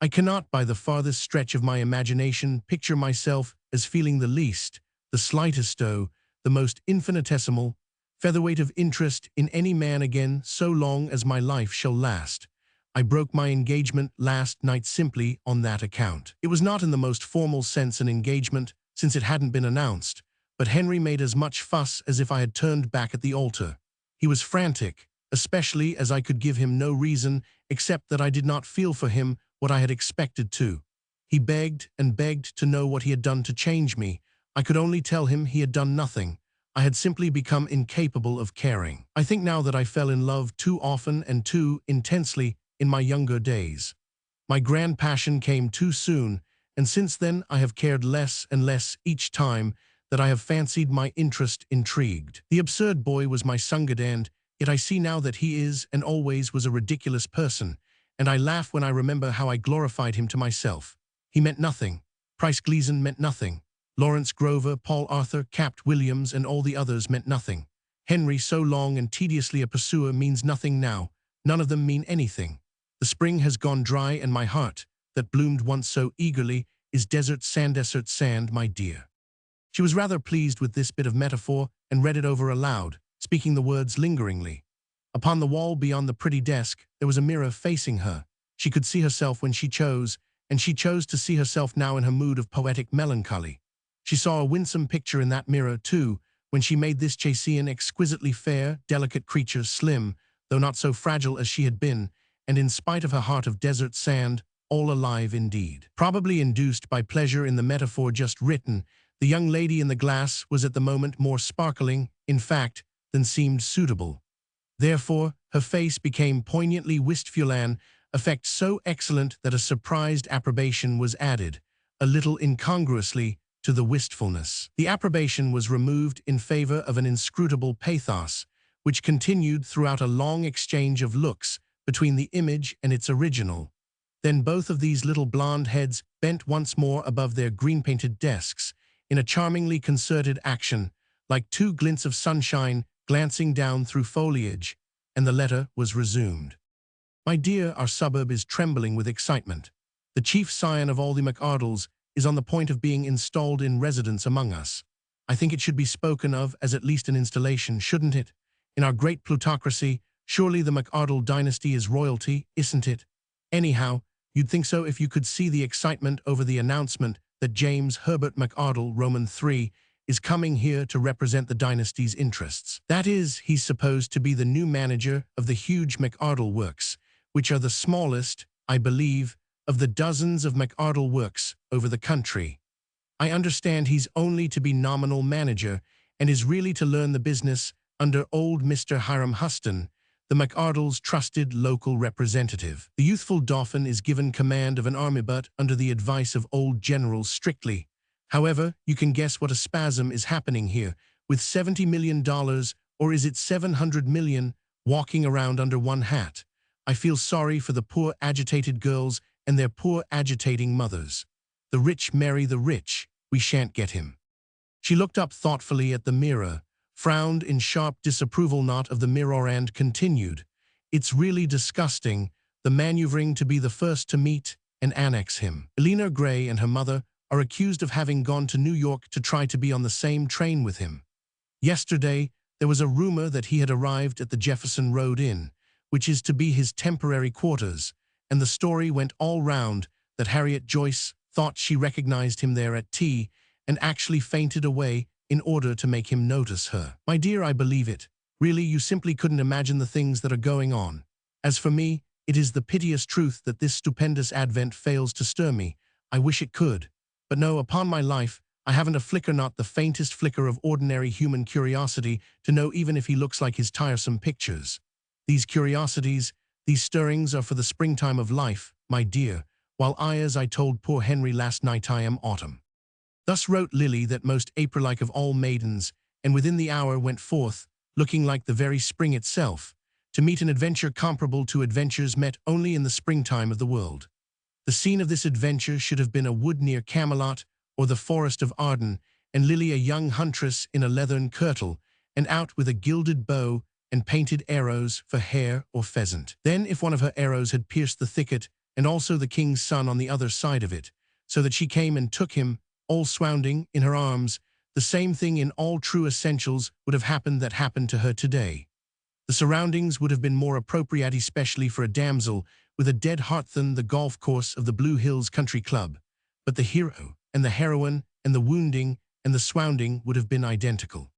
I cannot by the farthest stretch of my imagination picture myself as feeling the least, the slightest, the most infinitesimal, featherweight of interest in any man again so long as my life shall last. I broke my engagement last night simply on that account. It was not in the most formal sense an engagement, since it hadn't been announced, but Henry made as much fuss as if I had turned back at the altar. He was frantic, especially as I could give him no reason except that I did not feel for him what I had expected to. He begged and begged to know what he had done to change me. I could only tell him he had done nothing. I had simply become incapable of caring. I think now that I fell in love too often and too intensely in my younger days. My grand passion came too soon, and since then I have cared less and less each time that I have fancied my interest intrigued. The absurd boy was my Sungedand, yet I see now that he is and always was a ridiculous person, and I laugh when I remember how I glorified him to myself. He meant nothing. Price Gleason meant nothing. Lawrence Grover, Paul Arthur, Capt. Williams, and all the others meant nothing. Henry, so long and tediously a pursuer, means nothing now. None of them mean anything. The spring has gone dry, and my heart, that bloomed once so eagerly, is desert sand, my dear. She was rather pleased with this bit of metaphor and read it over aloud, speaking the words lingeringly. Upon the wall beyond the pretty desk, there was a mirror facing her. She could see herself when she chose, and she chose to see herself now in her mood of poetic melancholy. She saw a winsome picture in that mirror, too, when she made this Chasean exquisitely fair, delicate creature slim, though not so fragile as she had been, and in spite of her heart of desert sand, all alive indeed. Probably induced by pleasure in the metaphor just written, the young lady in the glass was at the moment more sparkling, in fact, than seemed suitable. Therefore, her face became poignantly wistfulan, effect so excellent that a surprised approbation was added, a little incongruously, to the wistfulness. The approbation was removed in favor of an inscrutable pathos, which continued throughout a long exchange of looks between the image and its original. Then both of these little blonde heads bent once more above their green-painted desks, in a charmingly concerted action, like two glints of sunshine glancing down through foliage, and the letter was resumed. My dear, our suburb is trembling with excitement. The chief scion of all the McArdles is on the point of being installed in residence among us. I think it should be spoken of as at least an installation, shouldn't it? In our great plutocracy, surely the McArdle dynasty is royalty, isn't it? Anyhow, you'd think so if you could see the excitement over the announcement that James Herbert McArdle, Roman III, is coming here to represent the dynasty's interests. That is, he's supposed to be the new manager of the huge McArdle works, which are the smallest, I believe, of the dozens of McArdle works over the country. I understand he's only to be nominal manager and is really to learn the business under old Mr. Hiram Huston, the McArdles' trusted local representative. The youthful Dauphin is given command of an army, but under the advice of old General Strictly. However, you can guess what a spasm is happening here, with $70 million, or is it 700 million, walking around under one hat. I feel sorry for the poor agitated girls and their poor agitating mothers. The rich marry the rich. We shan't get him. She looked up thoughtfully at the mirror, frowned in sharp disapproval not of the mirror and continued, "It's really disgusting, the maneuvering to be the first to meet and annex him. Elena Gray and her mother are accused of having gone to New York to try to be on the same train with him. Yesterday, there was a rumor that he had arrived at the Jefferson Road Inn, which is to be his temporary quarters, and the story went all round that Harriet Joyce thought she recognized him there at tea and actually fainted away in order to make him notice her. My dear, I believe it. Really, you simply couldn't imagine the things that are going on. As for me, it is the piteous truth that this stupendous advent fails to stir me. I wish it could. But no, upon my life, I haven't a flicker, not the faintest flicker of ordinary human curiosity to know even if he looks like his tiresome pictures. These curiosities, these stirrings are for the springtime of life, my dear, while I, as I told poor Henry last night, I am autumn." Thus wrote Lily, that most April-like of all maidens, and within the hour went forth, looking like the very spring itself, to meet an adventure comparable to adventures met only in the springtime of the world. The scene of this adventure should have been a wood near Camelot or the forest of Arden, and Lily a young huntress in a leathern kirtle, and out with a gilded bow and painted arrows for hare or pheasant. Then if one of her arrows had pierced the thicket, and also the king's son on the other side of it, so that she came and took him, all swounding, in her arms, the same thing in all true essentials would have happened that happened to her today. The surroundings would have been more appropriate, especially for a damsel with a dead heart, than the golf course of the Blue Hills Country Club, but the hero and the heroine and the wounding and the swounding would have been identical.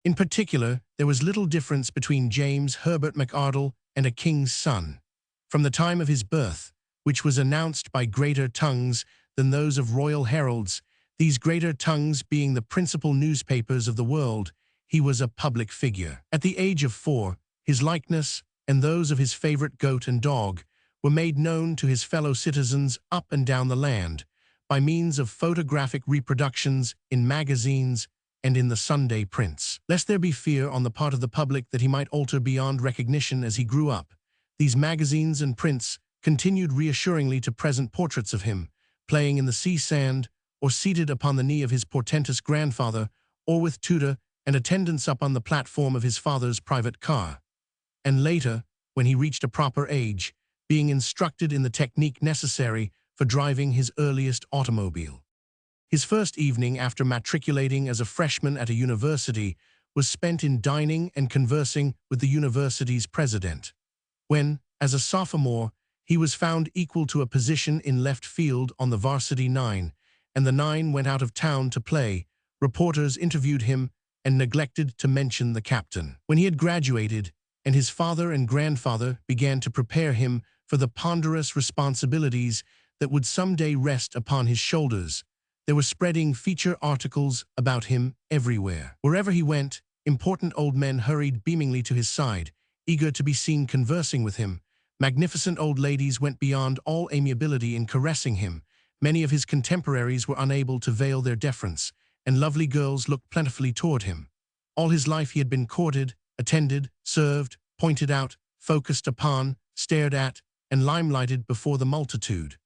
In particular, there was little difference between James Herbert McArdle and a king's son. From the time of his birth, which was announced by greater tongues than those of royal heralds, these greater tongues being the principal newspapers of the world, he was a public figure. At the age of 4, his likeness, and those of his favorite goat and dog, were made known to his fellow citizens up and down the land, by means of photographic reproductions in magazines and in the Sunday prints. Lest there be fear on the part of the public that he might alter beyond recognition as he grew up, these magazines and prints continued reassuringly to present portraits of him, playing in the sea sand, or seated upon the knee of his portentous grandfather, or with tutor and attendants up on the platform of his father's private car. And later, when he reached a proper age, being instructed in the technique necessary for driving his earliest automobile. His first evening after matriculating as a freshman at a university was spent in dining and conversing with the university's president. When, as a sophomore, he was found equal to a position in left field on the varsity nine, and the nine went out of town to play, reporters interviewed him and neglected to mention the captain. When he had graduated, and his father and grandfather began to prepare him for the ponderous responsibilities that would someday rest upon his shoulders, there were spreading feature articles about him everywhere. Wherever he went, important old men hurried beamingly to his side, eager to be seen conversing with him. Magnificent old ladies went beyond all amiability in caressing him. Many of his contemporaries were unable to veil their deference, and lovely girls looked plentifully toward him. All his life he had been courted, attended, served, pointed out, focused upon, stared at, and limelighted before the multitude.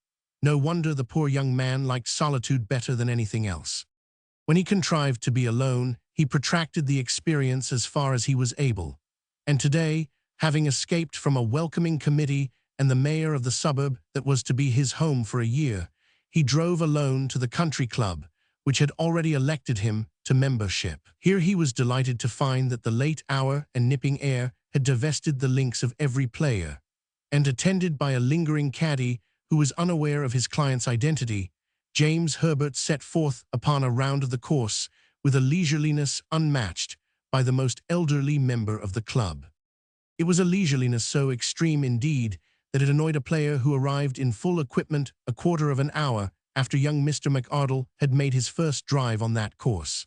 No wonder the poor young man liked solitude better than anything else. When he contrived to be alone, he protracted the experience as far as he was able. And today, having escaped from a welcoming committee and the mayor of the suburb that was to be his home for a year, he drove alone to the country club, which had already elected him to membership. Here he was delighted to find that the late hour and nipping air had divested the links of every player, and attended by a lingering caddy who was unaware of his client's identity, James Herbert set forth upon a round of the course with a leisureliness unmatched by the most elderly member of the club. It was a leisureliness so extreme indeed that it annoyed a player who arrived in full equipment a quarter of an hour after young Mr. McArdle had made his first drive on that course.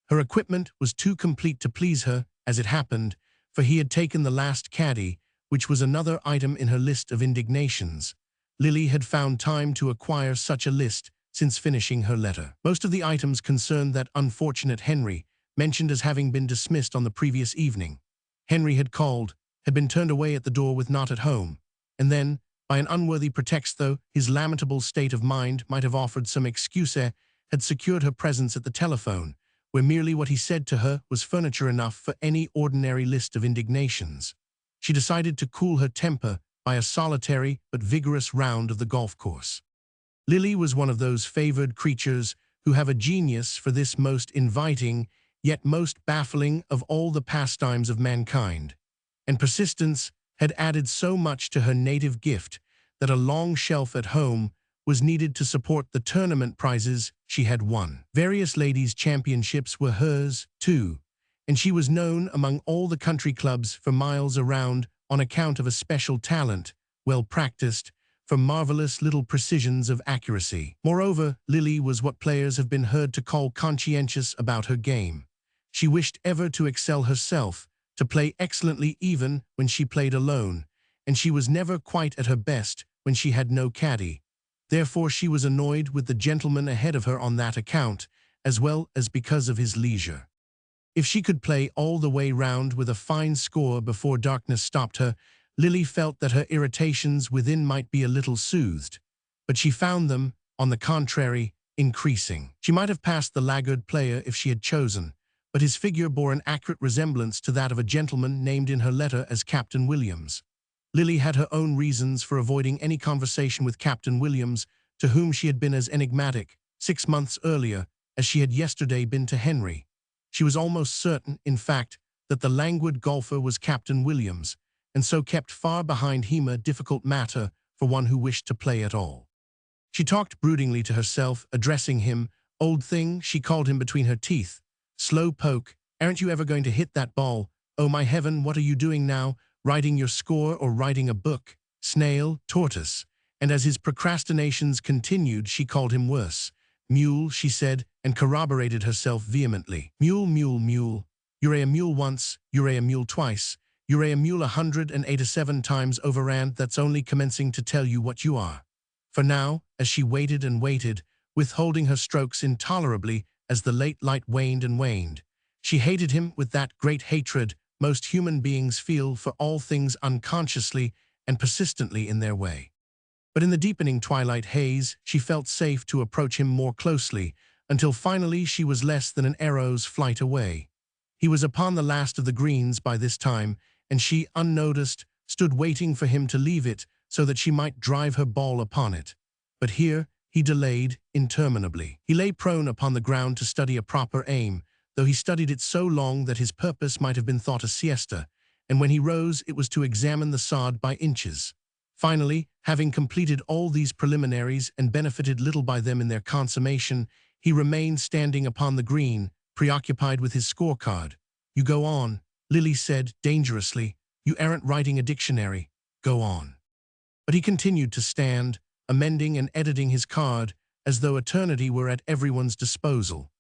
Her equipment was too complete to please her, as it happened, for he had taken the last caddy, which was another item in her list of indignations. Lily had found time to acquire such a list since finishing her letter. Most of the items concerned that unfortunate Henry, mentioned as having been dismissed on the previous evening. Henry had called, had been turned away at the door with not at home, and then, by an unworthy pretext though his lamentable state of mind might have offered some excuse, had secured her presence at the telephone, where merely what he said to her was furniture enough for any ordinary list of indignations. She decided to cool her temper by a solitary but vigorous round of the golf course. Lily was one of those favored creatures who have a genius for this most inviting, yet most baffling of all the pastimes of mankind, and persistence had added so much to her native gift that a long shelf at home was needed to support the tournament prizes she had won. Various ladies' championships were hers, too, and she was known among all the country clubs for miles around on account of a special talent, well practiced, for marvelous little precisions of accuracy. Moreover, Lily was what players have been heard to call conscientious about her game. She wished ever to excel herself, to play excellently even when she played alone, and she was never quite at her best when she had no caddy. Therefore she was annoyed with the gentleman ahead of her on that account, as well as because of his leisure. If she could play all the way round with a fine score before darkness stopped her, Lily felt that her irritations within might be a little soothed, but she found them, on the contrary, increasing. She might have passed the laggard player if she had chosen, but his figure bore an accurate resemblance to that of a gentleman named in her letter as Captain Williams. Lily had her own reasons for avoiding any conversation with Captain Williams, to whom she had been as enigmatic 6 months earlier as she had yesterday been to Henry. She was almost certain, in fact, that the languid golfer was Captain Williams, and so kept far behind him, a difficult matter for one who wished to play at all. She talked broodingly to herself, addressing him. "Old thing," she called him between her teeth. "Slow poke, aren't you ever going to hit that ball? Oh my heaven, what are you doing now? Writing your score or writing a book? Snail, tortoise." And as his procrastinations continued, she called him worse. "Mule," she said, and corroborated herself vehemently. "Mule, mule, mule. You're a mule once, you're a mule twice. You're a mule 187 times over, and that's only commencing to tell you what you are." For now, as she waited and waited, withholding her strokes intolerably as the late light waned and waned, she hated him with that great hatred most human beings feel for all things unconsciously and persistently in their way. But in the deepening twilight haze, she felt safe to approach him more closely, until finally she was less than an arrow's flight away. He was upon the last of the greens by this time, and she, unnoticed, stood waiting for him to leave it so that she might drive her ball upon it. But here he delayed interminably. He lay prone upon the ground to study a proper aim, though he studied it so long that his purpose might have been thought a siesta, and when he rose it was to examine the sod by inches. Finally, having completed all these preliminaries and benefited little by them in their consummation, he remained standing upon the green, preoccupied with his scorecard. "You go on," Lily said dangerously. "You aren't writing a dictionary. Go on." But he continued to stand, amending and editing his card, as though eternity were at everyone's disposal.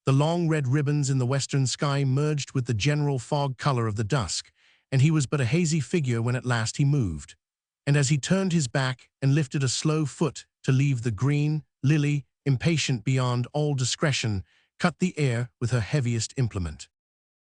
The long red ribbons in the western sky merged with the general fog color of the dusk, and he was but a hazy figure when at last he moved. And as he turned his back and lifted a slow foot to leave the green, Lily, impatient beyond all discretion, cut the air with her heaviest implement.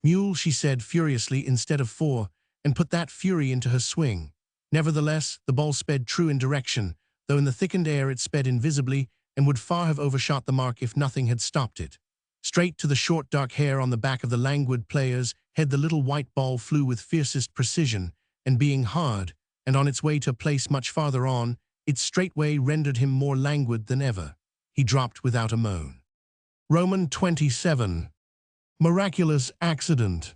"Mule," she said furiously instead of four, and put that fury into her swing. Nevertheless, the ball sped true in direction, though in the thickened air it sped invisibly and would far have overshot the mark if nothing had stopped it. Straight to the short dark hair on the back of the languid player's head the little white ball flew with fiercest precision, and being hard, and on its way to a place much farther on, it straightway rendered him more languid than ever. He dropped without a moan. Roman 27. Miraculous accident.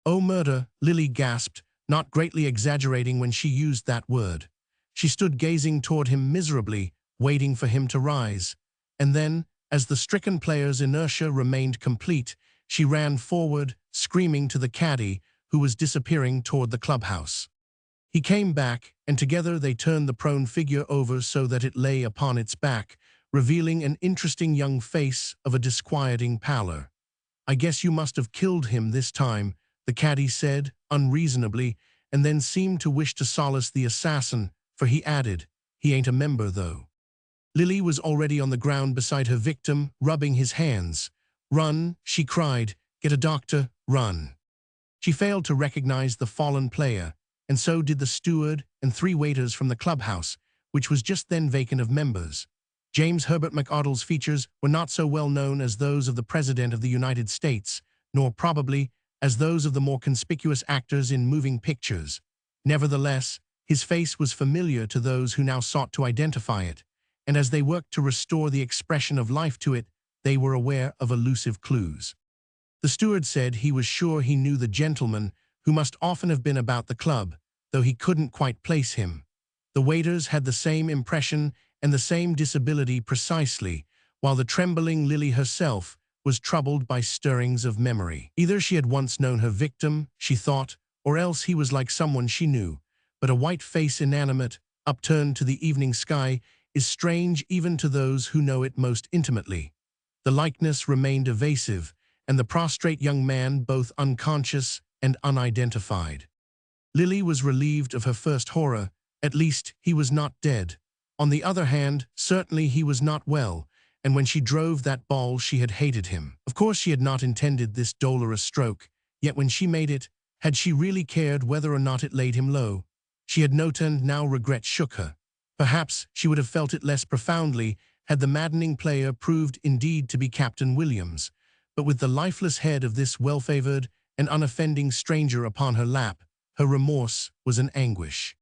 "Oh, murder," Lily gasped, not greatly exaggerating when she used that word. She stood gazing toward him miserably, waiting for him to rise. And then, as the stricken player's inertia remained complete, she ran forward, screaming to the caddy, who was disappearing toward the clubhouse. He came back, and together they turned the prone figure over so that it lay upon its back, revealing an interesting young face of a disquieting pallor. "I guess you must have killed him this time," the caddy said, unreasonably, and then seemed to wish to solace the assassin, for he added, "He ain't a member, though." Lily was already on the ground beside her victim, rubbing his hands. "Run," she cried. "Get a doctor, run." She failed to recognize the fallen player, and so did the steward and 3 waiters from the clubhouse, which was just then vacant of members. James Herbert McArdle's features were not so well known as those of the President of the United States, nor probably as those of the more conspicuous actors in moving pictures. Nevertheless, his face was familiar to those who now sought to identify it, and as they worked to restore the expression of life to it, they were aware of elusive clues. The steward said he was sure he knew the gentleman, who must often have been about the club, though he couldn't quite place him. The waiters had the same impression and the same disability precisely, while the trembling Lily herself was troubled by stirrings of memory. Either she had once known her victim, she thought, or else he was like someone she knew. But a white face inanimate, upturned to the evening sky, is strange even to those who know it most intimately. The likeness remained evasive, and the prostrate young man both unconscious and unidentified. Lily was relieved of her first horror. At least he was not dead. On the other hand, certainly he was not well, and when she drove that ball she had hated him. Of course she had not intended this dolorous stroke, yet when she made it, had she really cared whether or not it laid him low? She had no and now regret shook her. Perhaps she would have felt it less profoundly had the maddening player proved indeed to be Captain Williams, but with the lifeless head of this well-favored and unoffending stranger upon her lap, her remorse was an anguish.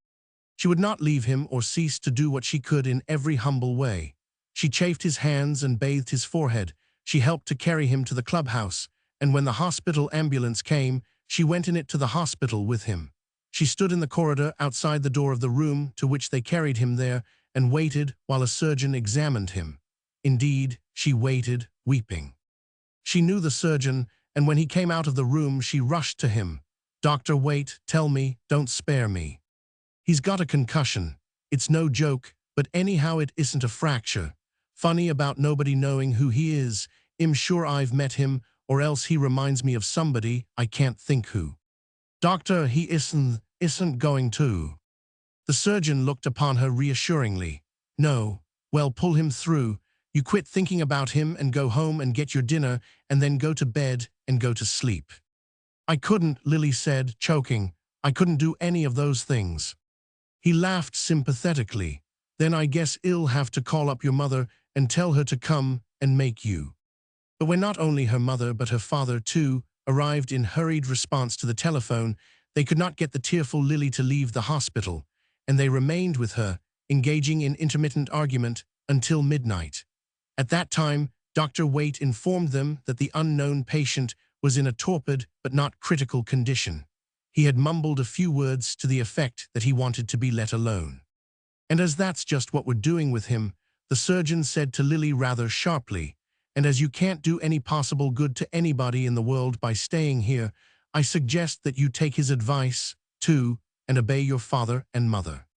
She would not leave him or cease to do what she could in every humble way. She chafed his hands and bathed his forehead. She helped to carry him to the clubhouse, and when the hospital ambulance came, she went in it to the hospital with him. She stood in the corridor outside the door of the room to which they carried him there and waited while a surgeon examined him. Indeed, she waited, weeping. She knew the surgeon, and when he came out of the room she rushed to him. "Doctor, wait, tell me, don't spare me. He's got a concussion. It's no joke, but anyhow it isn't a fracture. Funny about nobody knowing who he is. I'm sure I've met him, or else he reminds me of somebody, I can't think who. Doctor, he isn't going to." The surgeon looked upon her reassuringly. "No, well, pull him through. You quit thinking about him and go home and get your dinner and then go to bed and go to sleep." "I couldn't," Lily said, choking. "I couldn't do any of those things." He laughed sympathetically. "Then I guess I'll have to call up your mother and tell her to come and make you." But when not only her mother but her father, too, arrived in hurried response to the telephone, they could not get the tearful Lily to leave the hospital, and they remained with her, engaging in intermittent argument, until midnight. At that time, Dr. Waite informed them that the unknown patient was in a torpid but not critical condition. He had mumbled a few words to the effect that he wanted to be let alone. "And as that's just what we're doing with him," the surgeon said to Lily rather sharply, "and as you can't do any possible good to anybody in the world by staying here, I suggest that you take his advice, too, and obey your father and mother."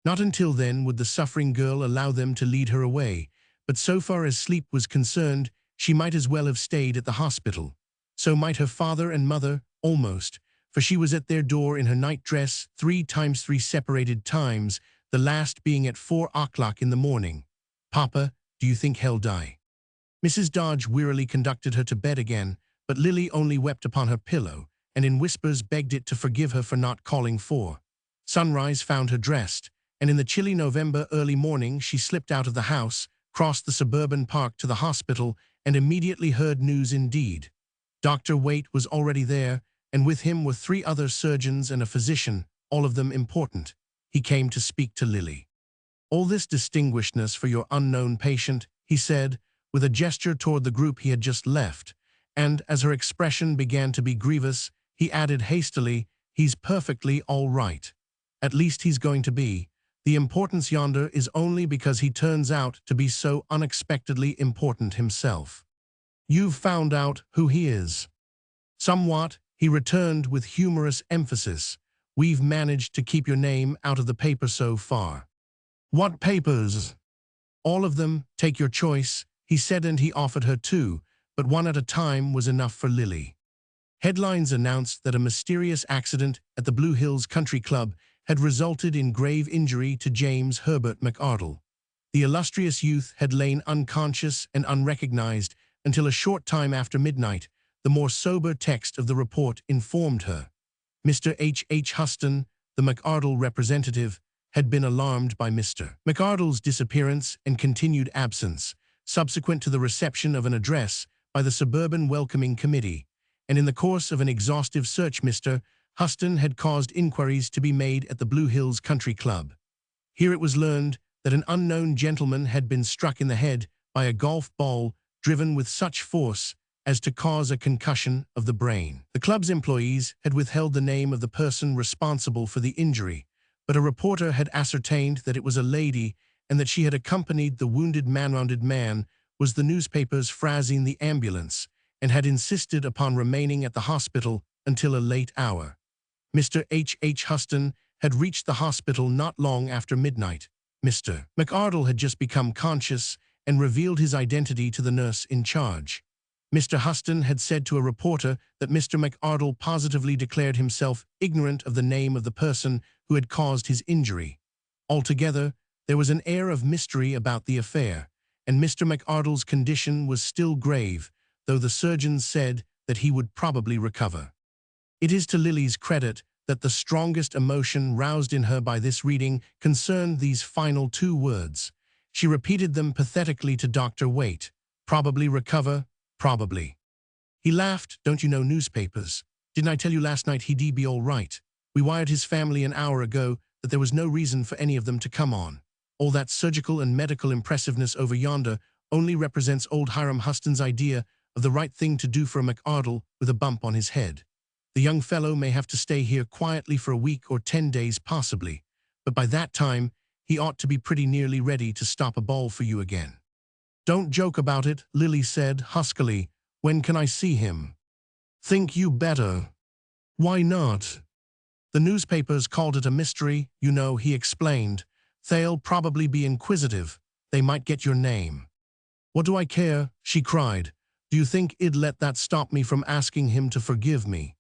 Not until then would the suffering girl allow them to lead her away, but so far as sleep was concerned, she might as well have stayed at the hospital. So might her father and mother, almost, for she was at their door in her nightdress 3 separated times, the last being at 4 o'clock in the morning. "Papa, do you think he'll die?" Mrs. Dodge wearily conducted her to bed again, but Lily only wept upon her pillow, and in whispers begged it to forgive her for not calling for. Sunrise found her dressed, and in the chilly November early morning she slipped out of the house, crossed the suburban park to the hospital, and immediately heard news indeed. Dr. Waite was already there, and with him were 3 other surgeons and a physician, all of them important. He came to speak to Lily. "All this distinguishedness for your unknown patient," he said, with a gesture toward the group he had just left, and as her expression began to be grievous, he added hastily, "He's perfectly all right. At least he's going to be. The importance yonder is only because he turns out to be so unexpectedly important himself. You've found out who he is." "Somewhat," he returned with humorous emphasis. "We've managed to keep your name out of the paper so far." "What papers?" "All of them, take your choice," he said, and he offered her 2, but one at a time was enough for Lily. Headlines announced that a mysterious accident at the Blue Hills Country Club had resulted in grave injury to James Herbert McArdle. The illustrious youth had lain unconscious and unrecognized until a short time after midnight. The more sober text of the report informed her. Mr. H. Huston, the McArdle representative, had been alarmed by Mr. McArdle's disappearance and continued absence, subsequent to the reception of an address by the Suburban Welcoming Committee, and in the course of an exhaustive search Mr. Huston had caused inquiries to be made at the Blue Hills Country Club. Here it was learned that an unknown gentleman had been struck in the head by a golf ball driven with such force as to cause a concussion of the brain. The club's employees had withheld the name of the person responsible for the injury, but a reporter had ascertained that it was a lady and that she had accompanied the wounded man was the newspaper's phrasing the ambulance and had insisted upon remaining at the hospital until a late hour. Mr. H. Huston had reached the hospital not long after midnight. Mr. McArdle had just become conscious and revealed his identity to the nurse in charge. Mr. Huston had said to a reporter that Mr. McArdle positively declared himself ignorant of the name of the person who had caused his injury. Altogether, there was an air of mystery about the affair, and Mr. McArdle's condition was still grave, though the surgeons said that he would probably recover. It is to Lily's credit that the strongest emotion roused in her by this reading concerned these final two words. She repeated them pathetically to Dr. Waite. Probably recover, probably. He laughed. Don't you know newspapers? Didn't I tell you last night he'd be all right? We wired his family an hour ago that there was no reason for any of them to come on. All that surgical and medical impressiveness over yonder only represents old Hiram Huston's idea of the right thing to do for a McArdle with a bump on his head. The young fellow may have to stay here quietly for a week or 10 days possibly, but by that time, he ought to be pretty nearly ready to stop a ball for you again. Don't joke about it, Lily said huskily. When can I see him? Think you better. Why not? The newspapers called it a mystery, you know, he explained. They'll probably be inquisitive. They might get your name. What do I care? She cried. Do you think I'd let that stop me from asking him to forgive me?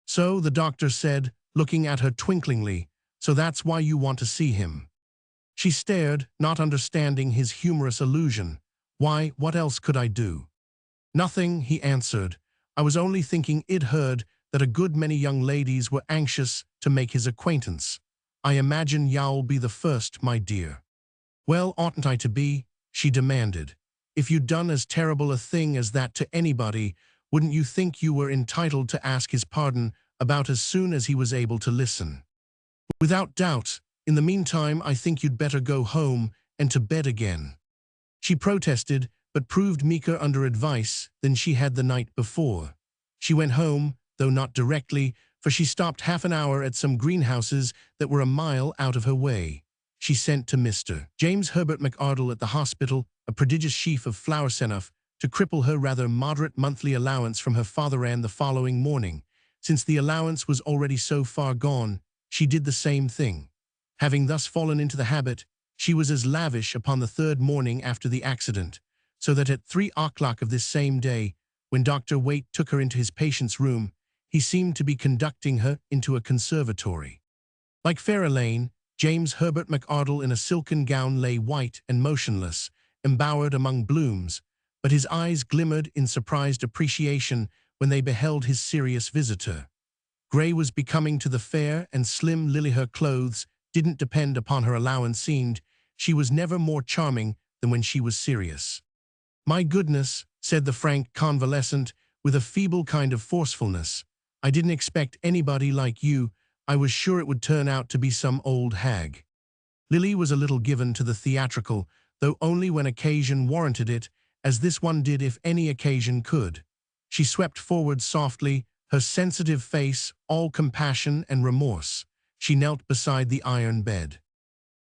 So, the doctor said, looking at her twinklingly, so that's why you want to see him. She stared, not understanding his humorous allusion. Why, what else could I do? Nothing, he answered. I was only thinking I'd heard that a good many young ladies were anxious to make his acquaintance. I imagine you'll be the first, my dear. Well, oughtn't I to be? She demanded. If you'd done as terrible a thing as that to anybody, wouldn't you think you were entitled to ask his pardon about as soon as he was able to listen? Without doubt. In the meantime, I think you'd better go home and to bed again. She protested, but proved meeker under advice than she had the night before. She went home, though not directly, for she stopped half an hour at some greenhouses that were a mile out of her way. She sent to Mr. James Herbert McArdle at the hospital a prodigious sheaf of flowers enough to cripple her rather moderate monthly allowance from her father the following morning. Since the allowance was already so far gone, she did the same thing. Having thus fallen into the habit, she was as lavish upon the third morning after the accident, so that at 3 o'clock of this same day, when Dr. Waite took her into his patient's room, he seemed to be conducting her into a conservatory. Like Fair Elaine, James Herbert McArdle in a silken gown lay white and motionless, embowered among blooms, but his eyes glimmered in surprised appreciation when they beheld his serious visitor. Grey was becoming to the fair and slim Lily. Her clothes didn't depend upon her allowance. Seemed she was never more charming than when she was serious. My goodness, said the frank convalescent with a feeble kind of forcefulness. I didn't expect anybody like you. I was sure it would turn out to be some old hag. Lily was a little given to the theatrical, though only when occasion warranted it, as this one did if any occasion could. She swept forward softly, her sensitive face all compassion and remorse. She knelt beside the iron bed.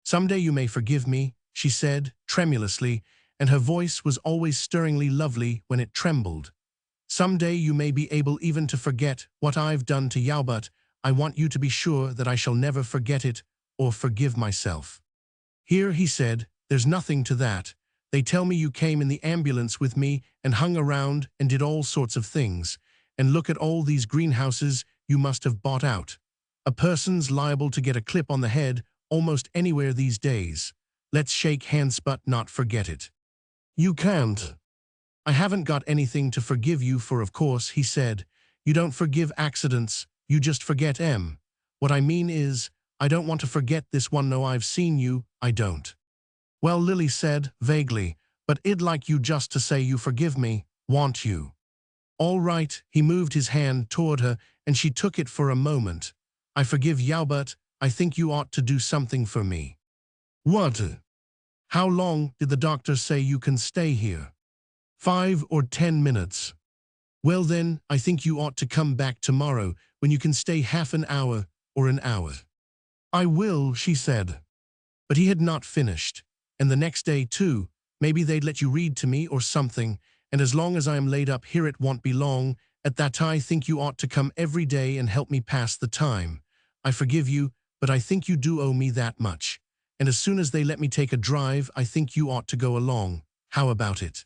Someday you may forgive me, she said, tremulously, and her voice was always stirringly lovely when it trembled. Someday you may be able even to forget what I've done to you, but I want you to be sure that I shall never forget it or forgive myself. Here, he said, there's nothing to that. They tell me you came in the ambulance with me and hung around and did all sorts of things. And look at all these greenhouses you must have bought out. A person's liable to get a clip on the head almost anywhere these days. Let's shake hands but not forget it. You can't. I haven't got anything to forgive you for, of course, he said. You don't forgive accidents, you just forget 'em. What I mean is, I don't want to forget this one. No, I've seen you, I don't. Well, Lily said, vaguely, but I'd like you just to say you forgive me, want you? All right, he moved his hand toward her, and she took it for a moment. I forgive you, but I think you ought to do something for me. What? How long did the doctor say you can stay here? 5 or 10 minutes. Well then, I think you ought to come back tomorrow when you can stay half an hour or an hour. I will, she said. But he had not finished. And the next day too, maybe they'd let you read to me or something, and as long as I am laid up here it won't be long. At that I think you ought to come every day and help me pass the time. I forgive you, but I think you do owe me that much. And as soon as they let me take a drive, I think you ought to go along. How about it?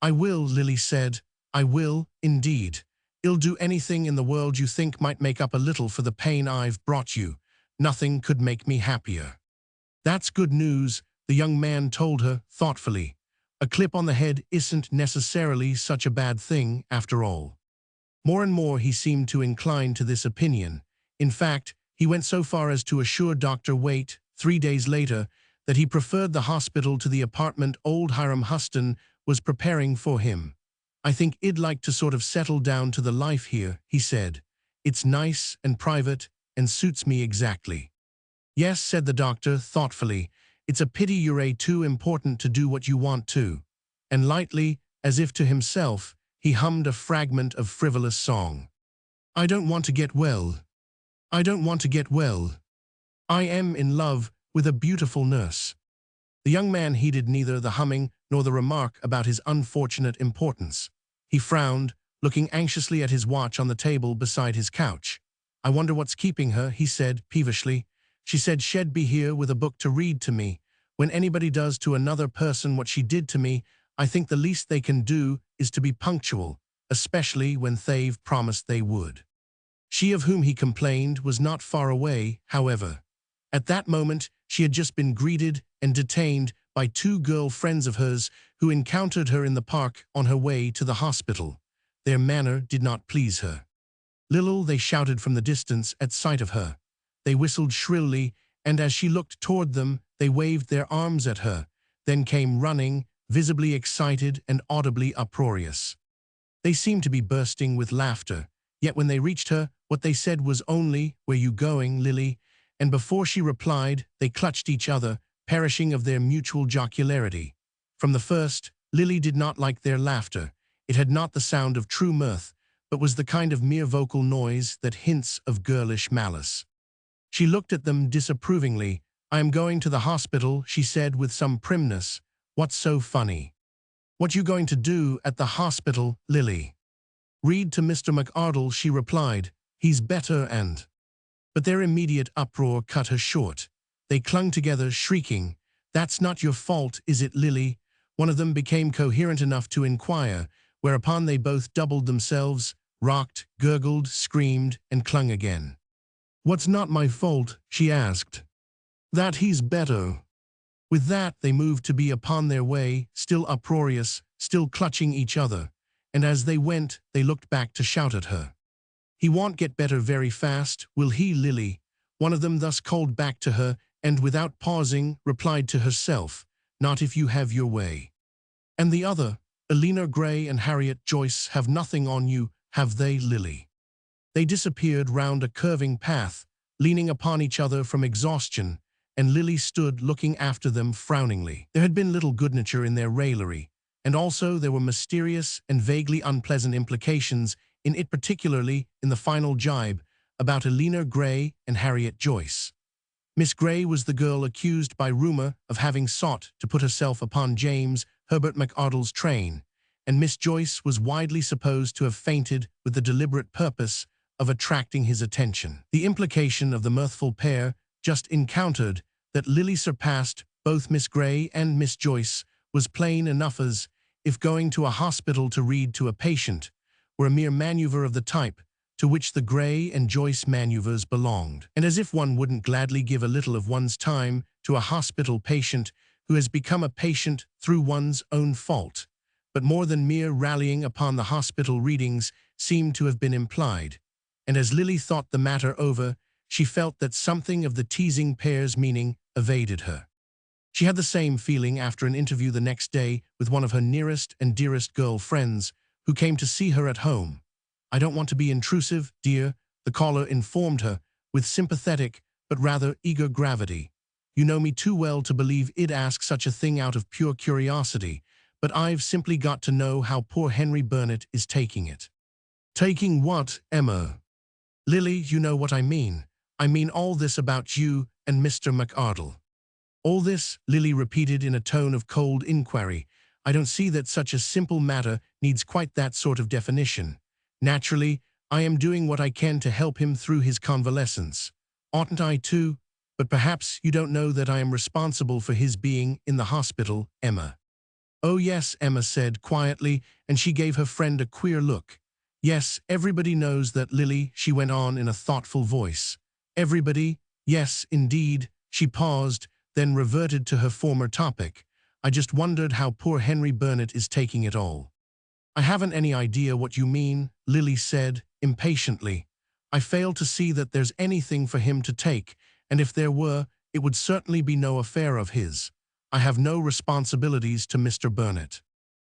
I will, Lily said. I will, indeed. I'll do anything in the world you think might make up a little for the pain I've brought you. Nothing could make me happier. That's good news, the young man told her, thoughtfully. A clip on the head isn't necessarily such a bad thing, after all. More and more he seemed to incline to this opinion. In fact, he went so far as to assure Dr. Waite, 3 days later, that he preferred the hospital to the apartment old Hiram Huston was preparing for him. I think I'd like to sort of settle down to the life here, he said. It's nice and private and suits me exactly. Yes, said the doctor, thoughtfully. It's a pity you're too important to do what you want to. And lightly, as if to himself, he hummed a fragment of frivolous song. I don't want to get well. I don't want to get well. I am in love with a beautiful nurse. The young man heeded neither the humming nor the remark about his unfortunate importance. He frowned, looking anxiously at his watch on the table beside his couch. I wonder what's keeping her, he said peevishly. She said she'd be here with a book to read to me. When anybody does to another person what she did to me, I think the least they can do is to be punctual, especially when they've promised they would. She of whom he complained was not far away, however. At that moment, she had just been greeted and detained by 2 girl friends of hers who encountered her in the park on her way to the hospital. Their manner did not please her. Lil, they shouted from the distance at sight of her. They whistled shrilly, and as she looked toward them, they waved their arms at her, then came running, visibly excited and audibly uproarious. They seemed to be bursting with laughter, yet when they reached her, what they said was only, "Where you going, Lily?" And before she replied, they clutched each other, perishing of their mutual jocularity. From the first, Lily did not like their laughter. It had not the sound of true mirth, but was the kind of mere vocal noise that hints of girlish malice. She looked at them disapprovingly. I am going to the hospital, she said with some primness. What's so funny? What you going to do at the hospital, Lily? Read to Mr. McArdle, she replied. He's better and... But their immediate uproar cut her short. They clung together, shrieking, That's not your fault, is it, Lily? One of them became coherent enough to inquire, whereupon they both doubled themselves, rocked, gurgled, screamed, and clung again. What's not my fault, she asked. That he's better. With that they moved to be upon their way, still uproarious, still clutching each other, and as they went, they looked back to shout at her. He won't get better very fast, will he, Lily? One of them thus called back to her, and without pausing, replied to herself, Not if you have your way. And the other, Elena Gray and Harriet Joyce have nothing on you, have they, Lily? They disappeared round a curving path, leaning upon each other from exhaustion, and Lily stood looking after them frowningly. There had been little good nature in their raillery, and also there were mysterious and vaguely unpleasant implications in it, particularly in the final jibe about Elena Gray and Harriet Joyce. Miss Gray was the girl accused by rumor of having sought to put herself upon James Herbert McArdle's train, and Miss Joyce was widely supposed to have fainted with the deliberate purpose of attracting his attention. The implication of the mirthful pair just encountered that Lily surpassed both Miss Gray and Miss Joyce was plain enough, as if going to a hospital to read to a patient were a mere maneuver of the type to which the Gray and Joyce maneuvers belonged, and as if one wouldn't gladly give a little of one's time to a hospital patient who has become a patient through one's own fault. But more than mere rallying upon the hospital readings seemed to have been implied, and as Lily thought the matter over, she felt that something of the teasing pair's meaning evaded her. She had the same feeling after an interview the next day with one of her nearest and dearest girl friends who came to see her at home. "I don't want to be intrusive, dear," the caller informed her with sympathetic but rather eager gravity. "You know me too well to believe I'd ask such a thing out of pure curiosity, but I've simply got to know how poor Henry Burnett is taking it." "Taking what, Emma?" "Lily, you know what I mean. I mean all this about you and Mr. McArdle." "All this?" Lily repeated in a tone of cold inquiry. "I don't see that such a simple matter needs quite that sort of definition. Naturally, I am doing what I can to help him through his convalescence. Oughtn't I too? But perhaps you don't know that I am responsible for his being in the hospital, Emma." "Oh yes," Emma said quietly, and she gave her friend a queer look. "Yes, everybody knows that, Lily," she went on in a thoughtful voice. "Everybody? Yes, indeed." She paused, then reverted to her former topic. "I just wondered how poor Henry Burnett is taking it all." "I haven't any idea what you mean," Lily said impatiently. "I fail to see that there's anything for him to take, and if there were, it would certainly be no affair of his. I have no responsibilities to Mr. Burnett."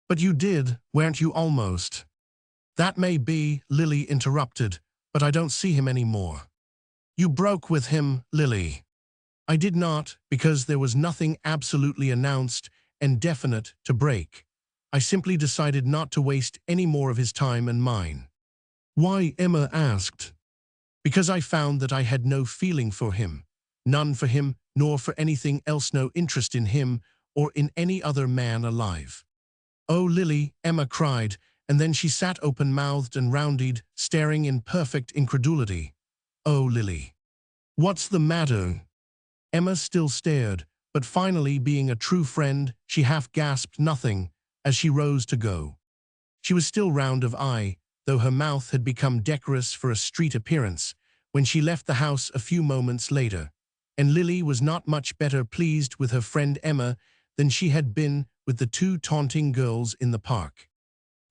"But you did, weren't you, almost?" "That may be," Lily interrupted, "but I don't see him anymore." "You broke with him, Lily." "I did not, because there was nothing absolutely announced and definite to break. I simply decided not to waste any more of his time and mine." "Why?" Emma asked. "Because I found that I had no feeling for him. None for him, nor for anything else, no interest in him or in any other man alive." "Oh, Lily," Emma cried, and then she sat open-mouthed and rounded, staring in perfect incredulity. "Oh, Lily. What's the matter?" Emma still stared, but finally, being a true friend, she half-gasped nothing as she rose to go. She was still round of eye, though her mouth had become decorous for a street appearance, when she left the house a few moments later, and Lily was not much better pleased with her friend Emma than she had been with the two taunting girls in the park.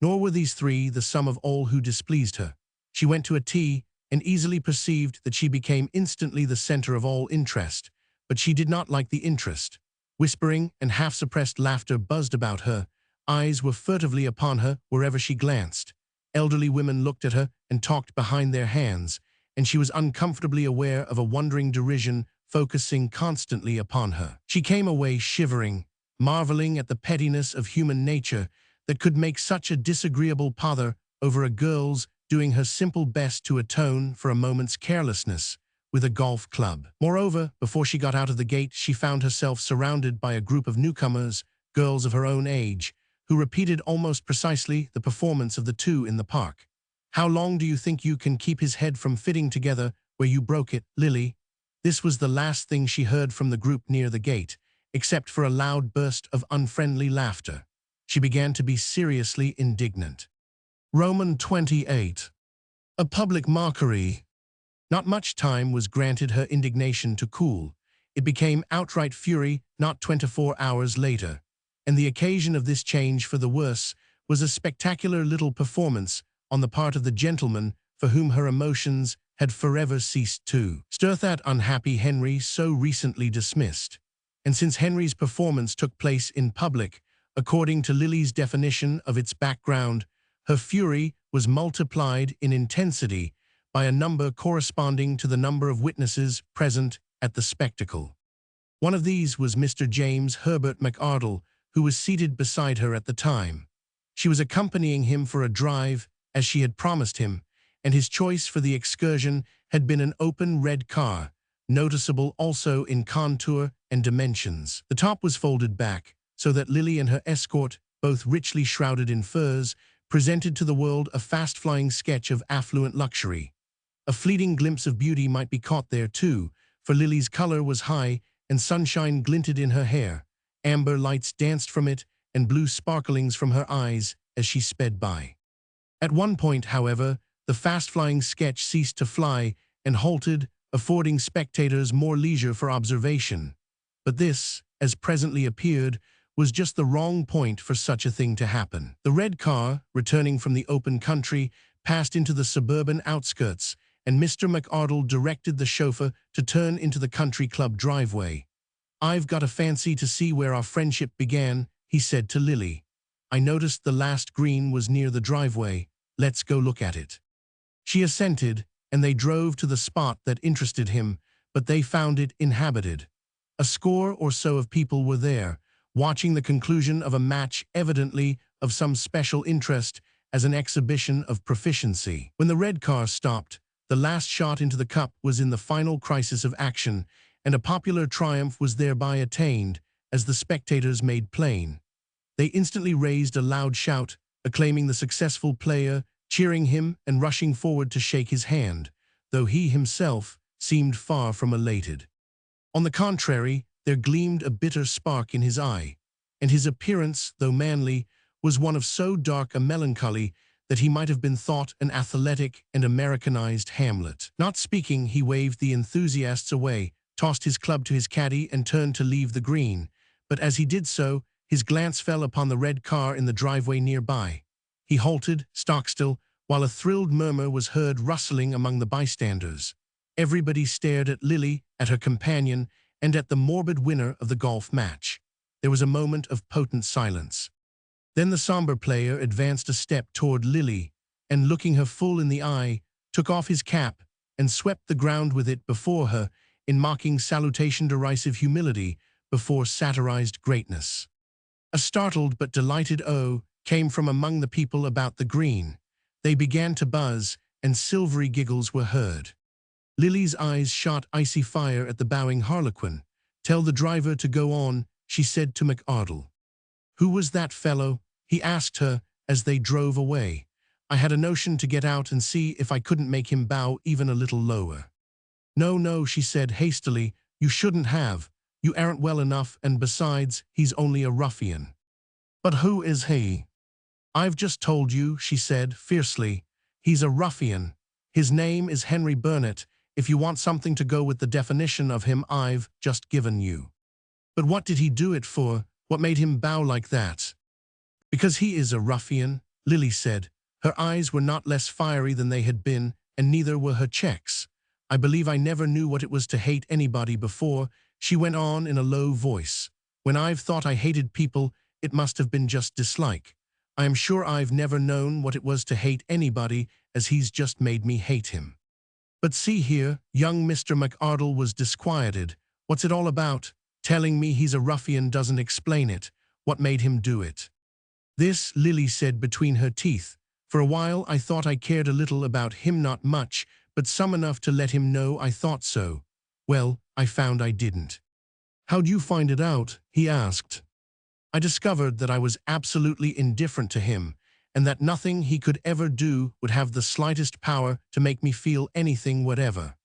Nor were these three the sum of all who displeased her. She went to a tea and easily perceived that she became instantly the center of all interest, but she did not like the interest. Whispering and half-suppressed laughter buzzed about her. Eyes were furtively upon her wherever she glanced. Elderly women looked at her and talked behind their hands, and she was uncomfortably aware of a wondering derision focusing constantly upon her. She came away shivering, marveling at the pettiness of human nature that could make such a disagreeable pother over a girl's doing her simple best to atone for a moment's carelessness with a golf club. Moreover, before she got out of the gate, she found herself surrounded by a group of newcomers, girls of her own age, who repeated almost precisely the performance of the two in the park. "How long do you think you can keep his head from fitting together where you broke it, Lily?" This was the last thing she heard from the group near the gate, except for a loud burst of unfriendly laughter. She began to be seriously indignant. Roman 28. A public mockery. Not much time was granted her indignation to cool. It became outright fury not 24 hours later, and the occasion of this change for the worse was a spectacular little performance on the part of the gentleman for whom her emotions had forever ceased to stir, that unhappy Henry so recently dismissed. And since Henry's performance took place in public, according to Lily's definition of its background, her fury was multiplied in intensity by a number corresponding to the number of witnesses present at the spectacle. One of these was Mr. James Herbert McArdle, who was seated beside her at the time. She was accompanying him for a drive, as she had promised him, and his choice for the excursion had been an open red car, noticeable also in contour and dimensions. The top was folded back, so that Lily and her escort, both richly shrouded in furs, presented to the world a fast-flying sketch of affluent luxury. A fleeting glimpse of beauty might be caught there too, for Lily's color was high and sunshine glinted in her hair. Amber lights danced from it and blue sparklings from her eyes as she sped by. At one point, however, the fast-flying sketch ceased to fly and halted, affording spectators more leisure for observation. But this, as presently appeared, was just the wrong point for such a thing to happen. The red car, returning from the open country, passed into the suburban outskirts, and Mr. McArdle directed the chauffeur to turn into the country club driveway. "I've got a fancy to see where our friendship began," he said to Lily. "I noticed the last green was near the driveway. Let's go look at it." She assented, and they drove to the spot that interested him, but they found it inhabited. A score or so of people were there, watching the conclusion of a match evidently of some special interest as an exhibition of proficiency. When the red car stopped, the last shot into the cup was in the final crisis of action, and a popular triumph was thereby attained, as the spectators made plain. They instantly raised a loud shout, acclaiming the successful player, cheering him and rushing forward to shake his hand, though he himself seemed far from elated. On the contrary, there gleamed a bitter spark in his eye, and his appearance, though manly, was one of so dark a melancholy that he might have been thought an athletic and Americanized Hamlet. Not speaking, he waved the enthusiasts away, tossed his club to his caddy, and turned to leave the green. But as he did so, his glance fell upon the red car in the driveway nearby. He halted, stock-still, while a thrilled murmur was heard rustling among the bystanders. Everybody stared at Lily, at her companion, and at the morbid winner of the golf match. There was a moment of potent silence. Then the somber player advanced a step toward Lily, and looking her full in the eye, took off his cap and swept the ground with it before her in mocking salutation, derisive humility before satirized greatness. A startled but delighted "oh" came from among the people about the green. They began to buzz, and silvery giggles were heard. Lily's eyes shot icy fire at the bowing harlequin. "Tell the driver to go on," she said to McArdle. "Who was that fellow?" he asked her as they drove away. "I had a notion to get out and see if I couldn't make him bow even a little lower." "No, no," she said hastily, "you shouldn't have. You aren't well enough, and besides, he's only a ruffian." "But who is he?" "I've just told you," she said fiercely. "He's a ruffian. His name is Henry Burnett, if you want something to go with the definition of him I've just given you." "But what did he do it for? What made him bow like that?" "Because he is a ruffian," Lily said. Her eyes were not less fiery than they had been, and neither were her checks. "I believe I never knew what it was to hate anybody before," she went on in a low voice. "When I've thought I hated people, it must have been just dislike. I am sure I've never known what it was to hate anybody, as he's just made me hate him." "But see here," young Mr. McArdle was disquieted. "What's it all about? Telling me he's a ruffian doesn't explain it. What made him do it?" "This," Lily said between her teeth. "For a while I thought I cared a little about him, not much, but some enough to let him know I thought so. Well, I found I didn't." "How'd you find it out?" he asked. "I discovered that I was absolutely indifferent to him, and that nothing he could ever do would have the slightest power to make me feel anything whatever.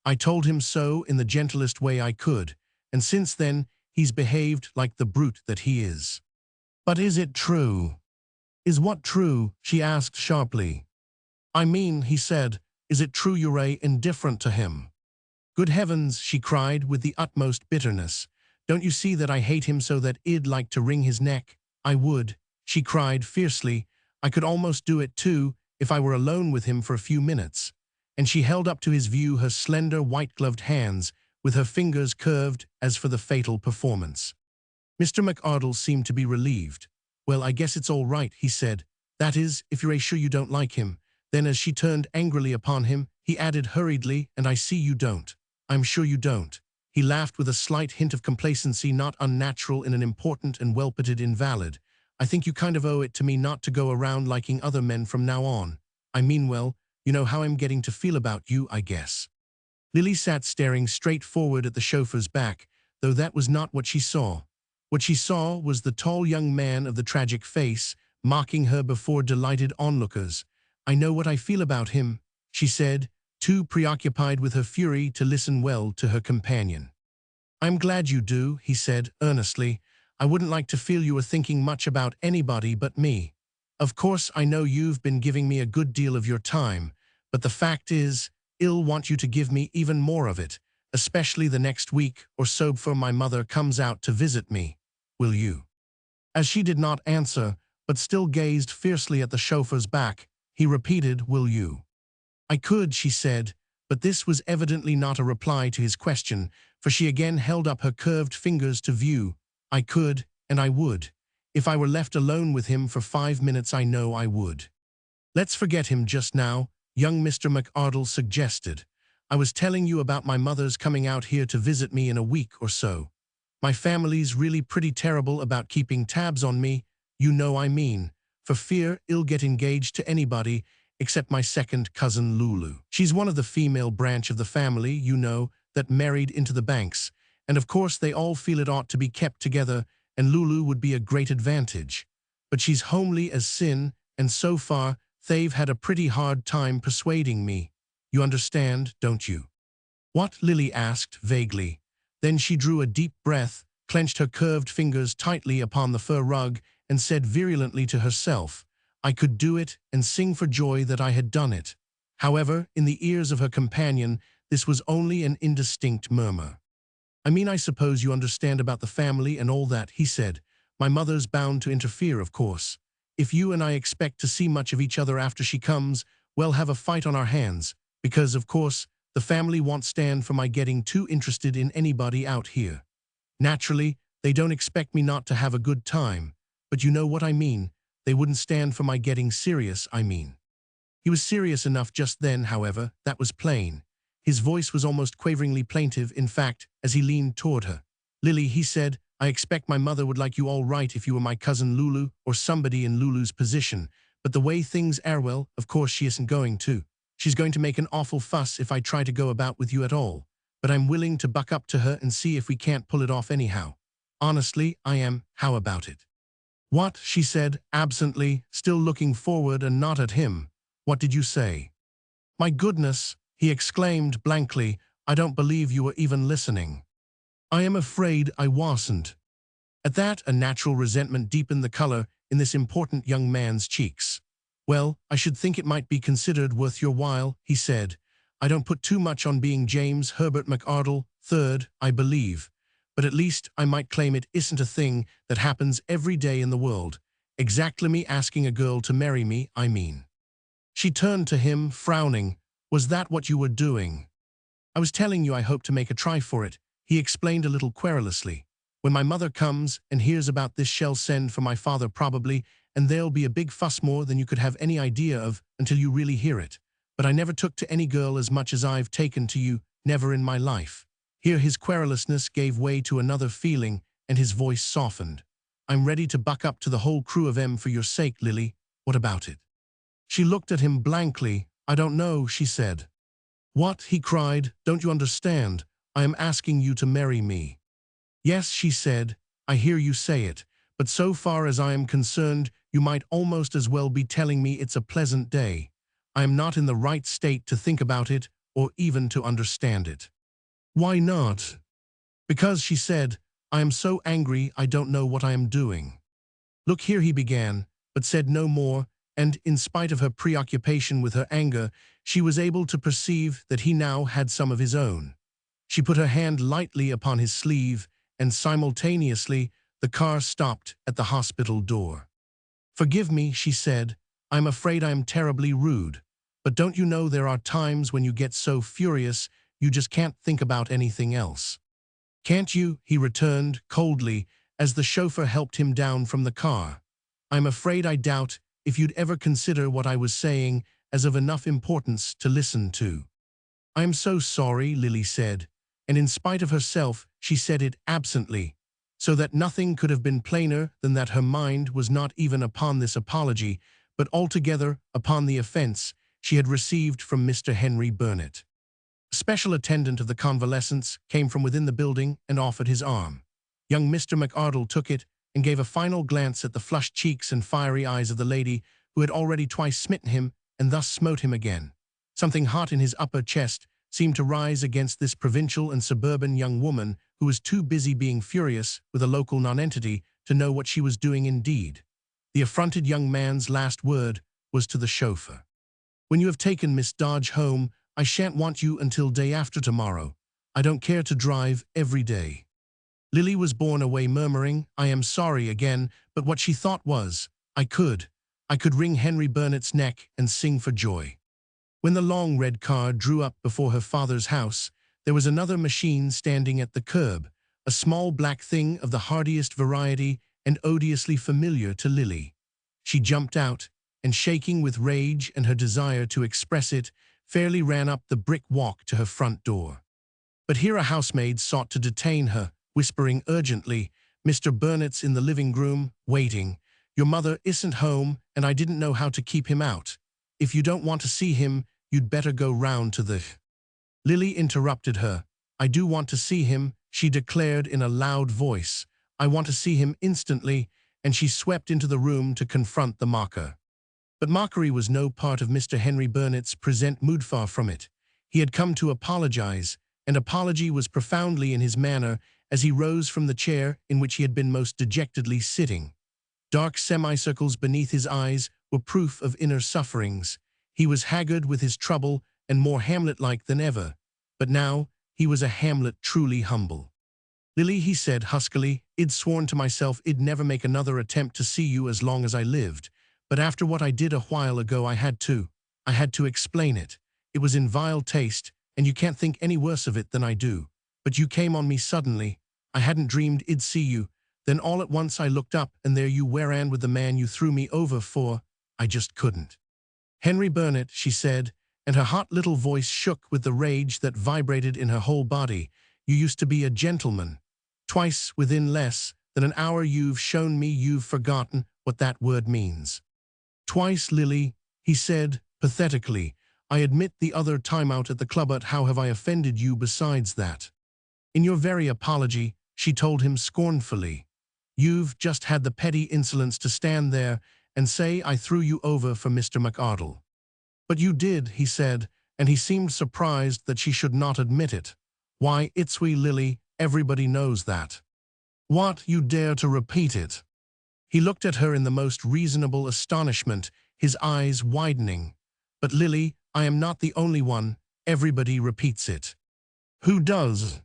I told him so in the gentlest way I could, and since then he's behaved like the brute that he is." "But is it true?" "Is what true?" she asked sharply. "I mean," he said, "is it true you're indifferent to him?" "Good heavens," she cried with the utmost bitterness. "Don't you see that I hate him so that I'd like to wring his neck? I would," she cried fiercely. "I could almost do it too, if I were alone with him for a few minutes." And she held up to his view her slender white-gloved hands, with her fingers curved as for the fatal performance. Mr. McArdle seemed to be relieved. "Well, I guess it's all right," he said. "That is, if you're sure you don't like him." Then as she turned angrily upon him, he added hurriedly, "And I see you don't. I'm sure you don't." He laughed with a slight hint of complacency not unnatural in an important and well-pitted invalid. "I think you kind of owe it to me not to go around liking other men from now on. I mean, well, you know how I'm getting to feel about you, I guess." Lily sat staring straight forward at the chauffeur's back, though that was not what she saw. What she saw was the tall young man of the tragic face, mocking her before delighted onlookers. "I know what I feel about him," she said, too preoccupied with her fury to listen well to her companion. "I'm glad you do," he said earnestly. "I wouldn't like to feel you were thinking much about anybody but me. Of course, I know you've been giving me a good deal of your time, but the fact is, I'll want you to give me even more of it, especially the next week or so before my mother comes out to visit me. Will you?" As she did not answer, but still gazed fiercely at the chauffeur's back, he repeated, "Will you?" "I could," she said, But this was evidently not a reply to his question, for she again held up her curved fingers to view. I could, and I would. If I were left alone with him for 5 minutes, I know I would. Let's forget him just now, young Mr. McArdle suggested. I was telling you about my mother's coming out here to visit me in a week or so. My family's really pretty terrible about keeping tabs on me, you know I mean, for fear I'll get engaged to anybody except my second cousin Lulu. She's one of the female branch of the family, you know, that married into the Banks, and of course they all feel it ought to be kept together, and Lulu would be a great advantage. But she's homely as sin, and so far, they've had a pretty hard time persuading me. You understand, don't you? What? Lily asked vaguely. Then she drew a deep breath, clenched her curved fingers tightly upon the fur rug, and said virulently to herself, I could do it and sing for joy that I had done it. However, in the ears of her companion, this was only an indistinct murmur. I mean, I suppose you understand about the family and all that, he said. My mother's bound to interfere, of course. If you and I expect to see much of each other after she comes, we'll have a fight on our hands, because, of course, the family won't stand for my getting too interested in anybody out here. Naturally, they don't expect me not to have a good time, but you know what I mean. They wouldn't stand for my getting serious, I mean. He was serious enough just then, however, that was plain. His voice was almost quaveringly plaintive, in fact, as he leaned toward her. Lily, he said, I expect my mother would like you all right if you were my cousin Lulu or somebody in Lulu's position, but the way things are, well, of course she isn't going to. She's going to make an awful fuss if I try to go about with you at all, but I'm willing to buck up to her and see if we can't pull it off anyhow. Honestly, I am. How about it? What? She said, absently, still looking forward and not at him. What did you say? My goodness, he exclaimed blankly, I don't believe you were even listening. I am afraid I wasn't. At that, a natural resentment deepened the color in this important young man's cheeks. Well, I should think it might be considered worth your while, he said. I don't put too much on being James Herbert McArdle, third, I believe. But at least I might claim it isn't a thing that happens every day in the world. Exactly me asking a girl to marry me, I mean. She turned to him, frowning. Was that what you were doing? I was telling you I hope to make a try for it, he explained a little querulously. When my mother comes and hears about this, she'll send for my father probably, and there'll be a big fuss, more than you could have any idea of until you really hear it. But I never took to any girl as much as I've taken to you, never in my life. Here his querulousness gave way to another feeling, and his voice softened. I'm ready to buck up to the whole crew of 'em for your sake, Lily. What about it? She looked at him blankly. I don't know, she said. What? He cried. Don't you understand? I am asking you to marry me. Yes, she said. I hear you say it, but so far as I am concerned, you might almost as well be telling me it's a pleasant day. I am not in the right state to think about it, or even to understand it. Why not? Because, she said, I am so angry I don't know what I am doing. Look here, he began, but said no more, and in spite of her preoccupation with her anger, she was able to perceive that he now had some of his own. She put her hand lightly upon his sleeve, and simultaneously the car stopped at the hospital door. Forgive me, she said. I'm afraid I'm terribly rude, but don't you know there are times when you get so furious you just can't think about anything else? Can't you? He returned coldly as the chauffeur helped him down from the car. I'm afraid I doubt if you'd ever consider what I was saying as of enough importance to listen to. I'm so sorry, Lily said, and in spite of herself, she said it absently, so that nothing could have been plainer than that her mind was not even upon this apology, but altogether upon the offense she had received from Mr. Henry Burnett. A special attendant of the convalescents came from within the building and offered his arm. Young Mr. McArdle took it and gave a final glance at the flushed cheeks and fiery eyes of the lady who had already twice smitten him and thus smote him again. Something hot in his upper chest seemed to rise against this provincial and suburban young woman who was too busy being furious with a local nonentity to know what she was doing indeed. The affronted young man's last word was to the chauffeur. When you have taken Miss Dodge home, I shan't want you until day after tomorrow. I don't care to drive every day. Lily was borne away murmuring, I am sorry again, but what she thought was, I could wring Henry Burnett's neck and sing for joy. When the long red car drew up before her father's house, there was another machine standing at the curb, a small black thing of the hardiest variety and odiously familiar to Lily. She jumped out, and shaking with rage and her desire to express it, fairly ran up the brick walk to her front door. But here a housemaid sought to detain her, whispering urgently, "Mr. Burnet's in the living room, waiting. Your mother isn't home, and I didn't know how to keep him out. If you don't want to see him, you'd better go round to the—" Lily interrupted her. "I do want to see him," she declared in a loud voice. "I want to see him instantly," and she swept into the room to confront the mocker. But mockery was no part of Mr. Henry Burnet's present mood, far from it. He had come to apologize, and apology was profoundly in his manner as he rose from the chair in which he had been most dejectedly sitting. Dark semicircles beneath his eyes were proof of inner sufferings. He was haggard with his trouble and more Hamlet-like than ever, but now he was a Hamlet truly humble. "Lily," he said huskily, "I'd sworn to myself I'd never make another attempt to see you as long as I lived. But after what I did a while ago, I had to explain it. It was in vile taste, and you can't think any worse of it than I do. But you came on me suddenly. I hadn't dreamed I'd see you. Then all at once I looked up, and there you were, and with the man you threw me over for. I just couldn't." "Henry Burnet," she said, and her hot little voice shook with the rage that vibrated in her whole body, "you used to be a gentleman. Twice within less than an hour you've shown me you've forgotten what that word means." "Twice, Lily," he said pathetically. "I admit the other time out at the club, but how have I offended you besides that?" "In your very apology," she told him scornfully. "You've just had the petty insolence to stand there and say I threw you over for Mr. McArdle." "But you did," he said, and he seemed surprised that she should not admit it. "Why, it's we, Lily, everybody knows that." "What, you dare to repeat it?" He looked at her in the most reasonable astonishment, his eyes widening. "But Lily, I am not the only one. Everybody repeats it." "Who does?"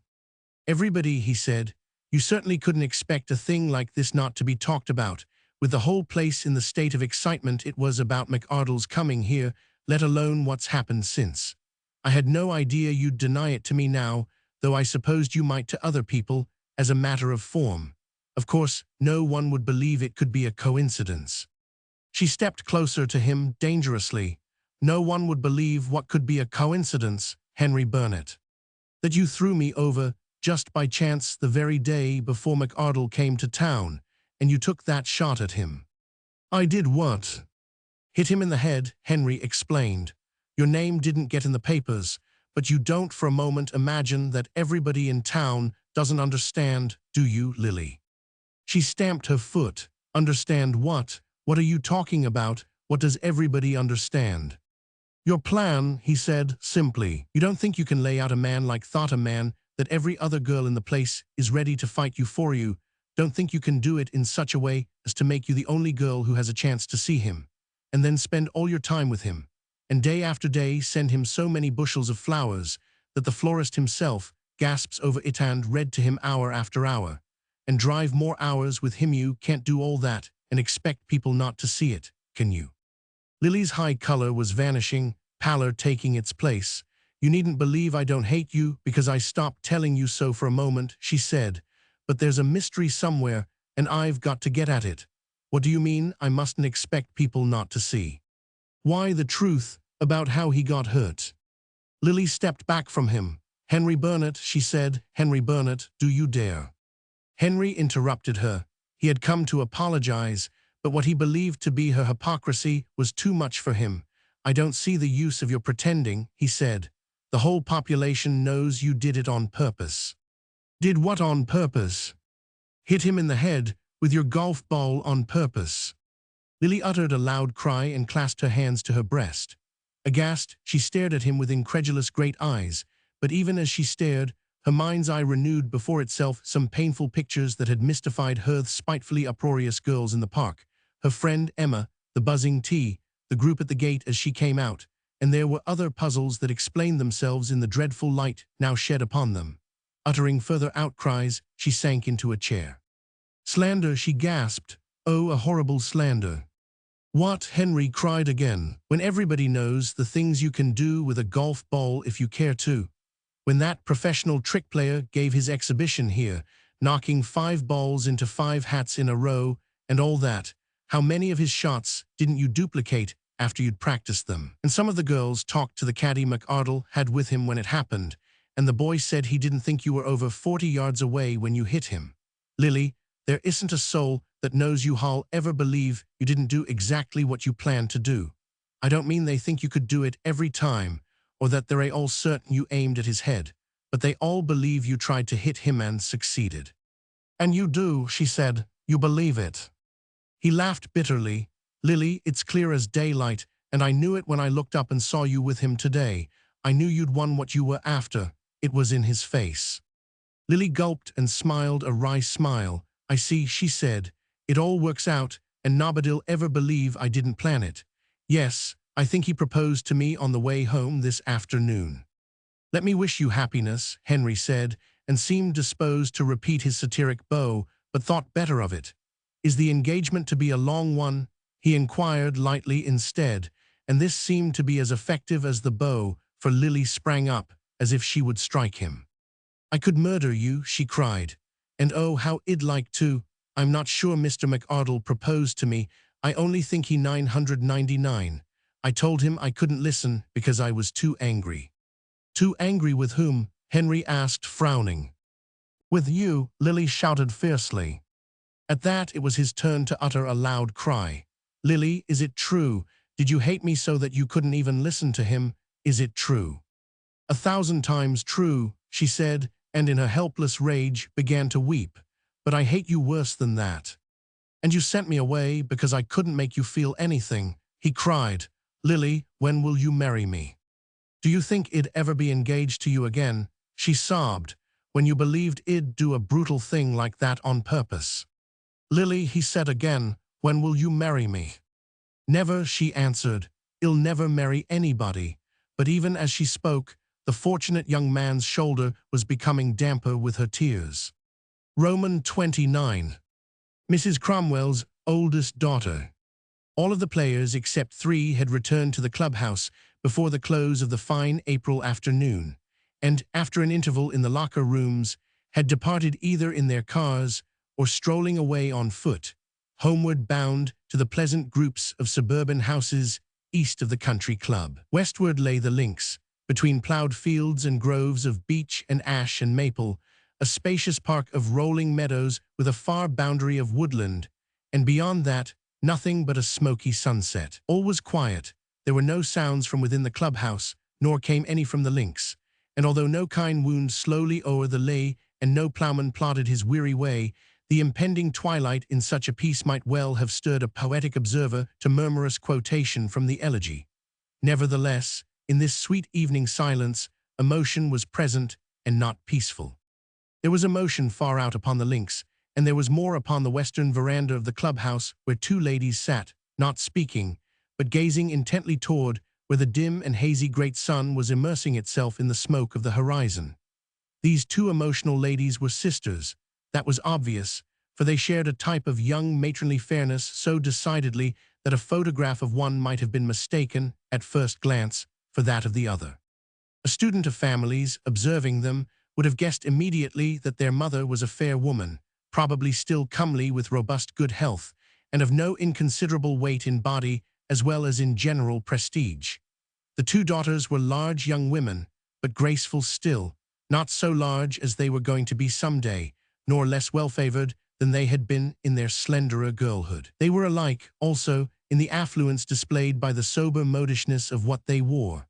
"Everybody," he said. "You certainly couldn't expect a thing like this not to be talked about, with the whole place in the state of excitement it was about McArdle's coming here, let alone what's happened since. I had no idea you'd deny it to me now, though I supposed you might to other people, as a matter of form. Of course, no one would believe it could be a coincidence." She stepped closer to him dangerously. "No one would believe what could be a coincidence, Henry Burnet?" "That you threw me over just by chance the very day before McArdle came to town, and you took that shot at him." "I did what?" "Hit him in the head," Henry explained. "Your name didn't get in the papers, but you don't for a moment imagine that everybody in town doesn't understand, do you, Lily?" She stamped her foot. "Understand what? What are you talking about? What does everybody understand?" "Your plan," he said simply. "You don't think you can lay out a man like that, a man that every other girl in the place is ready to fight you for you. Don't think you can do it in such a way as to make you the only girl who has a chance to see him, and then spend all your time with him, and day after day send him so many bushels of flowers that the florist himself gasps over it and read to him hour after hour, and drive more hours with him. You can't do all that and expect people not to see it, can you?" Lily's high color was vanishing, pallor taking its place. "You needn't believe I don't hate you because I stopped telling you so for a moment," she said. "But there's a mystery somewhere, and I've got to get at it." "What do you mean, I mustn't expect people not to see?" "Why, the truth about how he got hurt." Lily stepped back from him. "Henry Burnet," she said. "Henry Burnet, do you dare?" Henry interrupted her. He had come to apologize, but what he believed to be her hypocrisy was too much for him. "I don't see the use of your pretending," he said. "The whole population knows you did it on purpose." "Did what on purpose?" "Hit him in the head with your golf ball on purpose." Lily uttered a loud cry and clasped her hands to her breast. Aghast, she stared at him with incredulous great eyes, but even as she stared, her mind's eye renewed before itself some painful pictures that had mystified her spitefully uproarious girls in the park, her friend Emma, the buzzing tea, the group at the gate as she came out, and there were other puzzles that explained themselves in the dreadful light now shed upon them. Uttering further outcries, she sank into a chair. "Slander," she gasped. "Oh, a horrible slander." What? Henry cried again. When everybody knows the things you can do with a golf ball if you care to. When that professional trick player gave his exhibition here, knocking 5 balls into 5 hats in a row and all that, how many of his shots didn't you duplicate after you'd practiced them? And some of the girls talked to the caddy McArdle had with him when it happened, and the boy said he didn't think you were over 40 yards away when you hit him. Lily, there isn't a soul that knows you'll ever believe you didn't do exactly what you planned to do. I don't mean they think you could do it every time, or that they're all certain you aimed at his head, but they all believe you tried to hit him and succeeded. And you do, she said. You believe it. He laughed bitterly. Lily, it's clear as daylight, and I knew it when I looked up and saw you with him today. I knew you'd won what you were after. It was in his face. Lily gulped and smiled a wry smile. I see, she said. It all works out, and nobody'll ever believe I didn't plan it. Yes, I think he proposed to me on the way home this afternoon. Let me wish you happiness, Henry said, and seemed disposed to repeat his satiric bow, but thought better of it. Is the engagement to be a long one? He inquired lightly instead, and this seemed to be as effective as the bow, for Lily sprang up, as if she would strike him. I could murder you, she cried. And oh, how I'd like to. I'm not sure Mr. McArdle proposed to me. I only think he 999. I told him I couldn't listen because I was too angry. Too angry with whom? Henry asked, frowning. With you, Lily shouted fiercely. At that, it was his turn to utter a loud cry. Lily, is it true? Did you hate me so that you couldn't even listen to him? Is it true? 1,000 times true, she said, and in her helpless rage began to weep. But I hate you worse than that. And you sent me away because I couldn't make you feel anything, he cried. Lily, when will you marry me? Do you think I'd ever be engaged to you again? She sobbed, when you believed I'd do a brutal thing like that on purpose. Lily, he said again, when will you marry me? Never, she answered. I'll never marry anybody. But even as she spoke, the fortunate young man's shoulder was becoming damper with her tears. Roman 29. Mrs. Cromwell's oldest daughter. All of the players except 3 had returned to the clubhouse before the close of the fine April afternoon, and, after an interval in the locker rooms, had departed either in their cars or strolling away on foot, homeward bound to the pleasant groups of suburban houses east of the country club. Westward lay the links, between ploughed fields and groves of beech and ash and maple, a spacious park of rolling meadows with a far boundary of woodland, and beyond that, nothing but a smoky sunset. All was quiet. There were no sounds from within the clubhouse, nor came any from the links, and although no kind wound slowly o'er the lay and no ploughman plodded his weary way, the impending twilight in such a piece might well have stirred a poetic observer to murmurous quotation from the elegy. Nevertheless, in this sweet evening silence, emotion was present and not peaceful. There was emotion far out upon the links, and there was more upon the western veranda of the clubhouse where 2 ladies sat, not speaking, but gazing intently toward where the dim and hazy great sun was immersing itself in the smoke of the horizon. These 2 emotional ladies were sisters. That was obvious, for they shared a type of young matronly fairness so decidedly that a photograph of one might have been mistaken, at first glance, for that of the other. A student of families, observing them, would have guessed immediately that their mother was a fair woman, probably still comely with robust good health, and of no inconsiderable weight in body as well as in general prestige. The 2 daughters were large young women, but graceful still, not so large as they were going to be someday, nor less well-favored than they had been in their slenderer girlhood. They were alike, also, in the affluence displayed by the sober modishness of what they wore,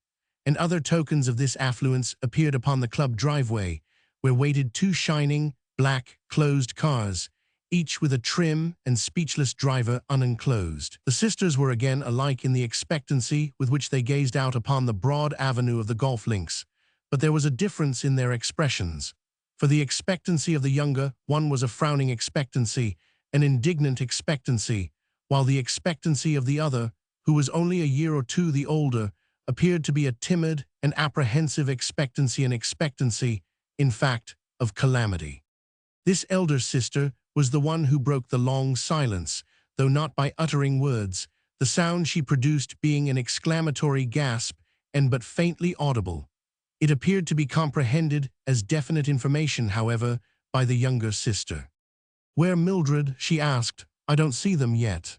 and other tokens of this affluence appeared upon the club driveway, where waited 2 shining, black, closed cars, each with a trim and speechless driver unenclosed. The sisters were again alike in the expectancy with which they gazed out upon the broad avenue of the golf links, but there was a difference in their expressions. For the expectancy of the younger one was a frowning expectancy, an indignant expectancy, while the expectancy of the other, who was only a year or 2 the older, appeared to be a timid and apprehensive expectancy, an expectancy, in fact, of calamity. This elder sister was the one who broke the long silence, though not by uttering words, the sound she produced being an exclamatory gasp and but faintly audible. It appeared to be comprehended as definite information, however, by the younger sister. "Where Mildred?" she asked. "I don't see them yet."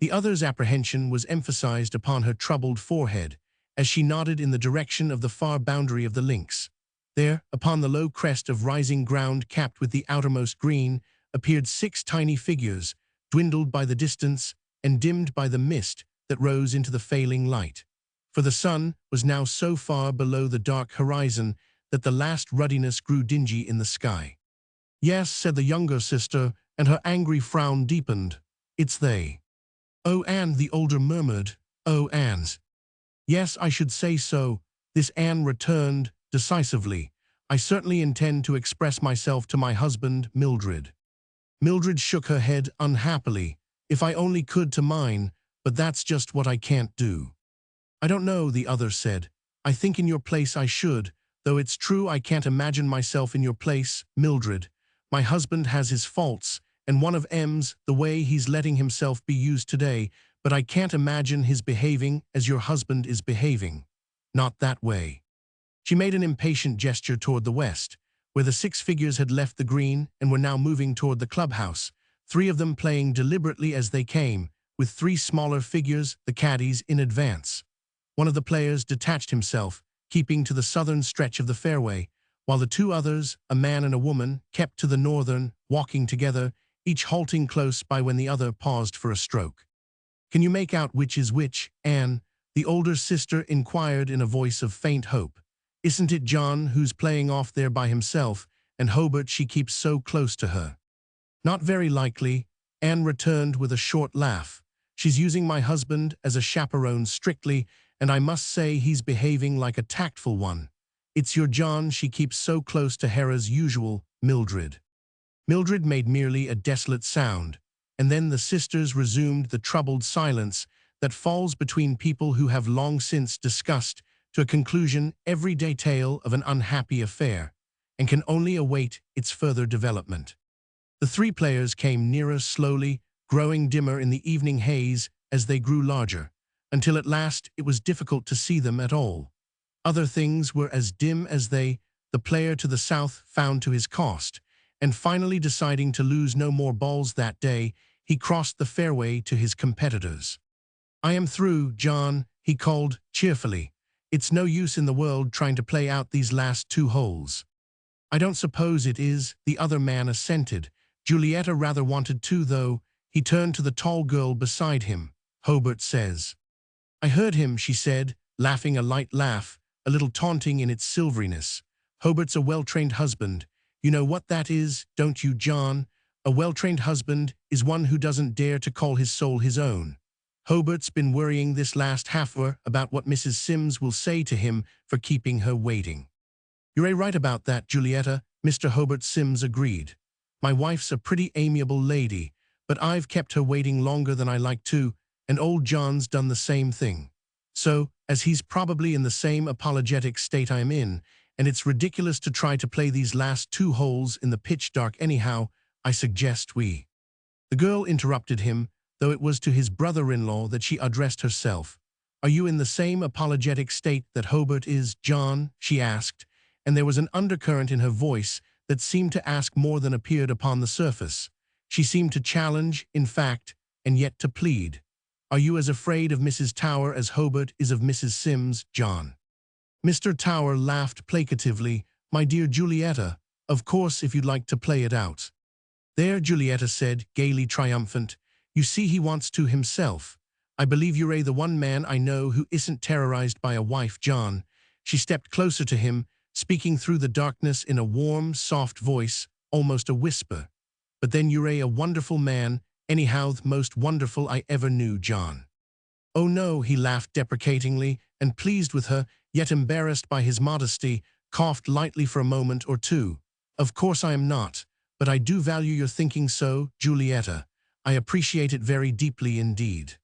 The other's apprehension was emphasized upon her troubled forehead, as she nodded in the direction of the far boundary of the links. There, upon the low crest of rising ground capped with the outermost green, appeared 6 tiny figures, dwindled by the distance and dimmed by the mist that rose into the failing light. For the sun was now so far below the dark horizon that the last ruddiness grew dingy in the sky. "Yes," said the younger sister, and her angry frown deepened. "It's they." "Oh, Anne," the older murmured. "Oh, Anne." "Yes, I should say so," this Anne returned decisively. "I certainly intend to express myself to my husband, Mildred." Mildred shook her head unhappily. "If I only could to mine, but that's just what I can't do." "I don't know," the other said. "I think in your place I should, though it's true I can't imagine myself in your place, Mildred. My husband has his faults, and one of M's the way he's letting himself be used today, but I can't imagine his behaving as your husband is behaving. Not that way." She made an impatient gesture toward the west, where the 6 figures had left the green and were now moving toward the clubhouse, 3 of them playing deliberately as they came, with 3 smaller figures, the caddies, in advance. One of the players detached himself, keeping to the southern stretch of the fairway, while the 2 others, a man and a woman, kept to the northern, walking together, each halting close by when the other paused for a stroke. "Can you make out which is which, Anne?" the older sister inquired in a voice of faint hope. "Isn't it John who's playing off there by himself, and Hobart she keeps so close to her?" "Not very likely," Anne returned with a short laugh. "She's using my husband as a chaperone strictly, and I must say he's behaving like a tactful one. It's your John she keeps so close to her as usual, Mildred." Mildred made merely a desolate sound, and then the sisters resumed the troubled silence that falls between people who have long since discussed to a conclusion every detail of an unhappy affair, and can only await its further development. The 3 players came nearer slowly, growing dimmer in the evening haze as they grew larger, until at last it was difficult to see them at all. Other things were as dim as they, the player to the south, found to his cost, and finally deciding to lose no more balls that day, he crossed the fairway to his competitors. "I am through, John," he called cheerfully. "It's no use in the world trying to play out these last 2 holes." "I don't suppose it is," the other man assented. "Julietta rather wanted to, though." He turned to the tall girl beside him. "Hobart says." "I heard him," she said, laughing a light laugh, a little taunting in its silveriness. "Hobart's a well-trained husband. You know what that is, don't you, John? A well-trained husband is one who doesn't dare to call his soul his own. Hobart's been worrying this last half-hour about what Mrs. Sims will say to him for keeping her waiting." "You're right about that, Julietta," Mr. Hobart Sims agreed. "My wife's a pretty amiable lady, but I've kept her waiting longer than I like to, and old John's done the same thing. So, as he's probably in the same apologetic state I'm in, and it's ridiculous to try to play these last 2 holes in the pitch dark anyhow, I suggest we—" The girl interrupted him, though it was to his brother-in-law that she addressed herself. "Are you in the same apologetic state that Hobart is, John?" she asked, and there was an undercurrent in her voice that seemed to ask more than appeared upon the surface. She seemed to challenge, in fact, and yet to plead. "Are you as afraid of Mrs. Tower as Hobart is of Mrs. Sims, John?" Mr. Tower laughed placatively. "My dear Julietta, of course if you'd like to play it out." "There," Julietta said, gaily triumphant. "You see he wants to himself. I believe you're the one man I know who isn't terrorized by a wife, John." She stepped closer to him, speaking through the darkness in a warm, soft voice, almost a whisper. "But then you're a wonderful man, anyhow the most wonderful I ever knew, John." "Oh no," he laughed deprecatingly, and pleased with her, yet embarrassed by his modesty, coughed lightly for a moment or two. "Of course I am not, but I do value your thinking so, Julietta. I appreciate it very deeply indeed."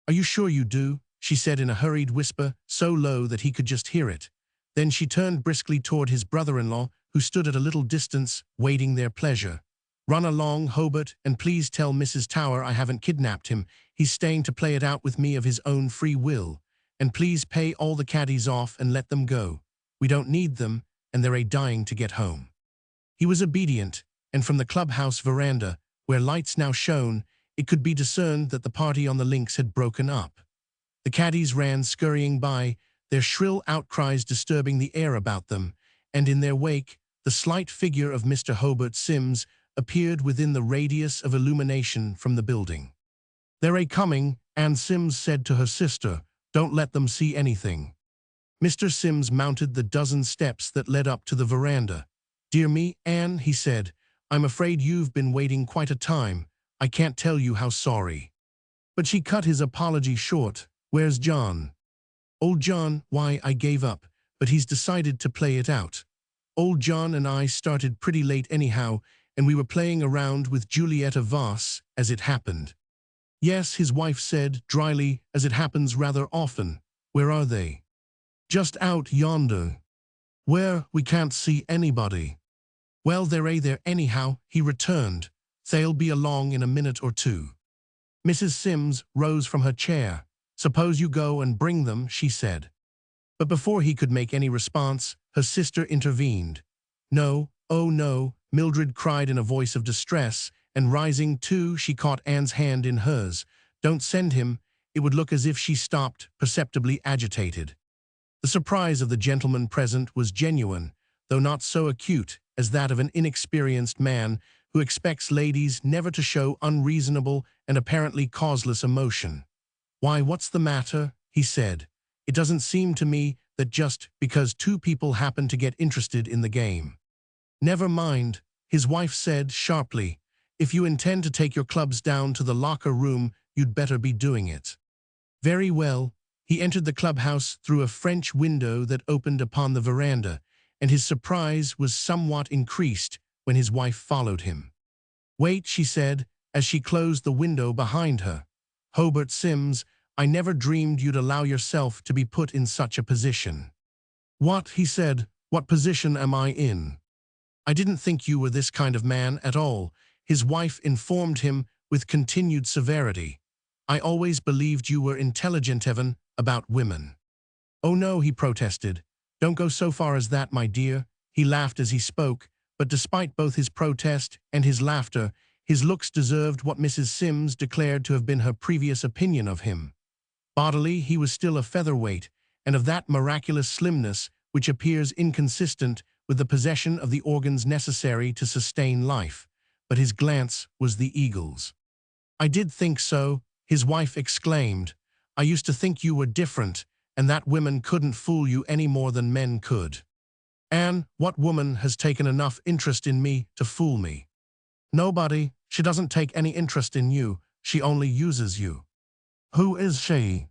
"Are you sure you do?" she said in a hurried whisper, so low that he could just hear it. Then she turned briskly toward his brother-in-law, who stood at a little distance, waiting their pleasure. Run along, Hobart, and please tell Mrs. Tower I haven't kidnapped him. He's staying to play it out with me of his own free will. And please pay all the caddies off and let them go. We don't need them, and they're dying to get home." He was obedient, and from the clubhouse veranda, where lights now shone, it could be discerned that the party on the links had broken up. The caddies ran scurrying by, their shrill outcries disturbing the air about them, and in their wake, the slight figure of Mr. Hobart Sims appeared within the radius of illumination from the building. "They're coming," Anne Sims said to her sister. "Don't let them see anything." Mr. Sims mounted the dozen steps that led up to the veranda. "Dear me, Anne," he said, "I'm afraid you've been waiting quite a time. I can't tell you how sorry." But she cut his apology short. "Where's John?" "Old John, why, I gave up, but he's decided to play it out. Old John and I started pretty late anyhow, and we were playing around with Julietta Voss, as it happened." "Yes," his wife said, dryly, "as it happens rather often. Where are they?" "Just out yonder." "Where? We can't see anybody." "Well, they're there anyhow," he returned. "They'll be along in a minute or two." Mrs. Sims rose from her chair. "Suppose you go and bring them," she said. But before he could make any response, her sister intervened. "No, oh no," Mildred cried in a voice of distress, and rising too, she caught Anne's hand in hers. "Don't send him." It would look as if she stopped, perceptibly agitated. The surprise of the gentleman present was genuine, though not so acute as that of an inexperienced man who expects ladies never to show unreasonable and apparently causeless emotion. "Why, what's the matter?" he said. "It doesn't seem to me that just because two people happen to get interested in the game." "Never mind," his wife said sharply. "If you intend to take your clubs down to the locker room, you'd better be doing it." "Very well." He entered the clubhouse through a French window that opened upon the veranda, and his surprise was somewhat increased when his wife followed him. "Wait," she said, as she closed the window behind her. "Hobart Sims, I never dreamed you'd allow yourself to be put in such a position." "What?" he said. "What position am I in?" "I didn't think you were this kind of man at all," his wife informed him with continued severity. "I always believed you were intelligent, Evan, about women." "Oh no," he protested. "Don't go so far as that, my dear." He laughed as he spoke, but despite both his protest and his laughter, his looks deserved what Mrs. Sims declared to have been her previous opinion of him. Bodily, he was still a featherweight, and of that miraculous slimness which appears inconsistent with the possession of the organs necessary to sustain life, but his glance was the eagle's. "I did think so," his wife exclaimed. "I used to think you were different, and that women couldn't fool you any more than men could." "Anne, what woman has taken enough interest in me to fool me?" "Nobody. She doesn't take any interest in you. She only uses you." "Who is she?"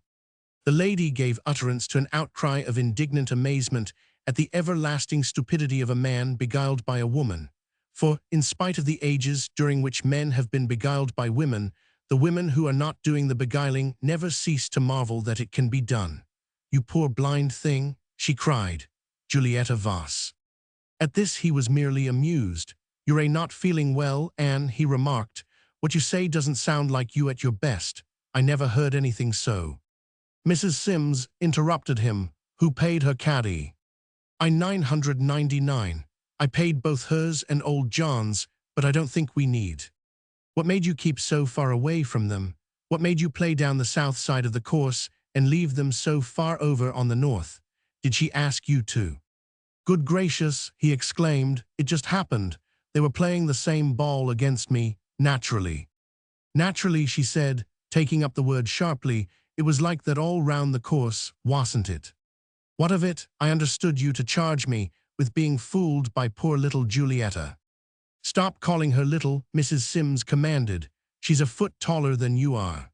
The lady gave utterance to an outcry of indignant amazement at the everlasting stupidity of a man beguiled by a woman. For, in spite of the ages during which men have been beguiled by women, the women who are not doing the beguiling never cease to marvel that it can be done. "You poor blind thing," she cried. "Julietta Voss." At this he was merely amused. "You're not feeling well, Anne," he remarked. "What you say doesn't sound like you at your best. I never heard anything so." Mrs. Sims interrupted him. "Who paid her caddy?" "I 999. I paid both hers and old John's, but I don't think we need." "What made you keep so far away from them? What made you play down the south side of the course and leave them so far over on the north? Did she ask you to?" "Good gracious," he exclaimed, "it just happened. They were playing the same ball against me, naturally." "Naturally," she said, taking up the word sharply. "It was like that all round the course, wasn't it?" "What of it? I understood you to charge me with being fooled by poor little Julietta." "Stop calling her little," Mrs. Sims commanded. "She's a foot taller than you are."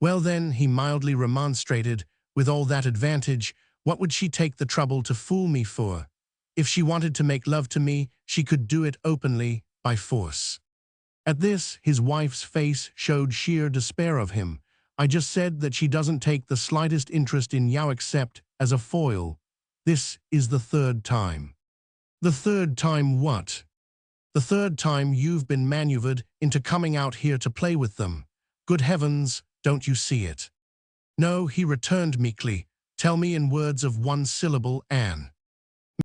"Well then," he mildly remonstrated, "with all that advantage, what would she take the trouble to fool me for? If she wanted to make love to me, she could do it openly, by force." At this, his wife's face showed sheer despair of him. "I just said that she doesn't take the slightest interest in you except as a foil. This is the third time." "The third time what?" The third time you've been maneuvered into coming out here to play with them. Good heavens, don't you see it? No, he returned meekly. Tell me in words of one syllable, Anne.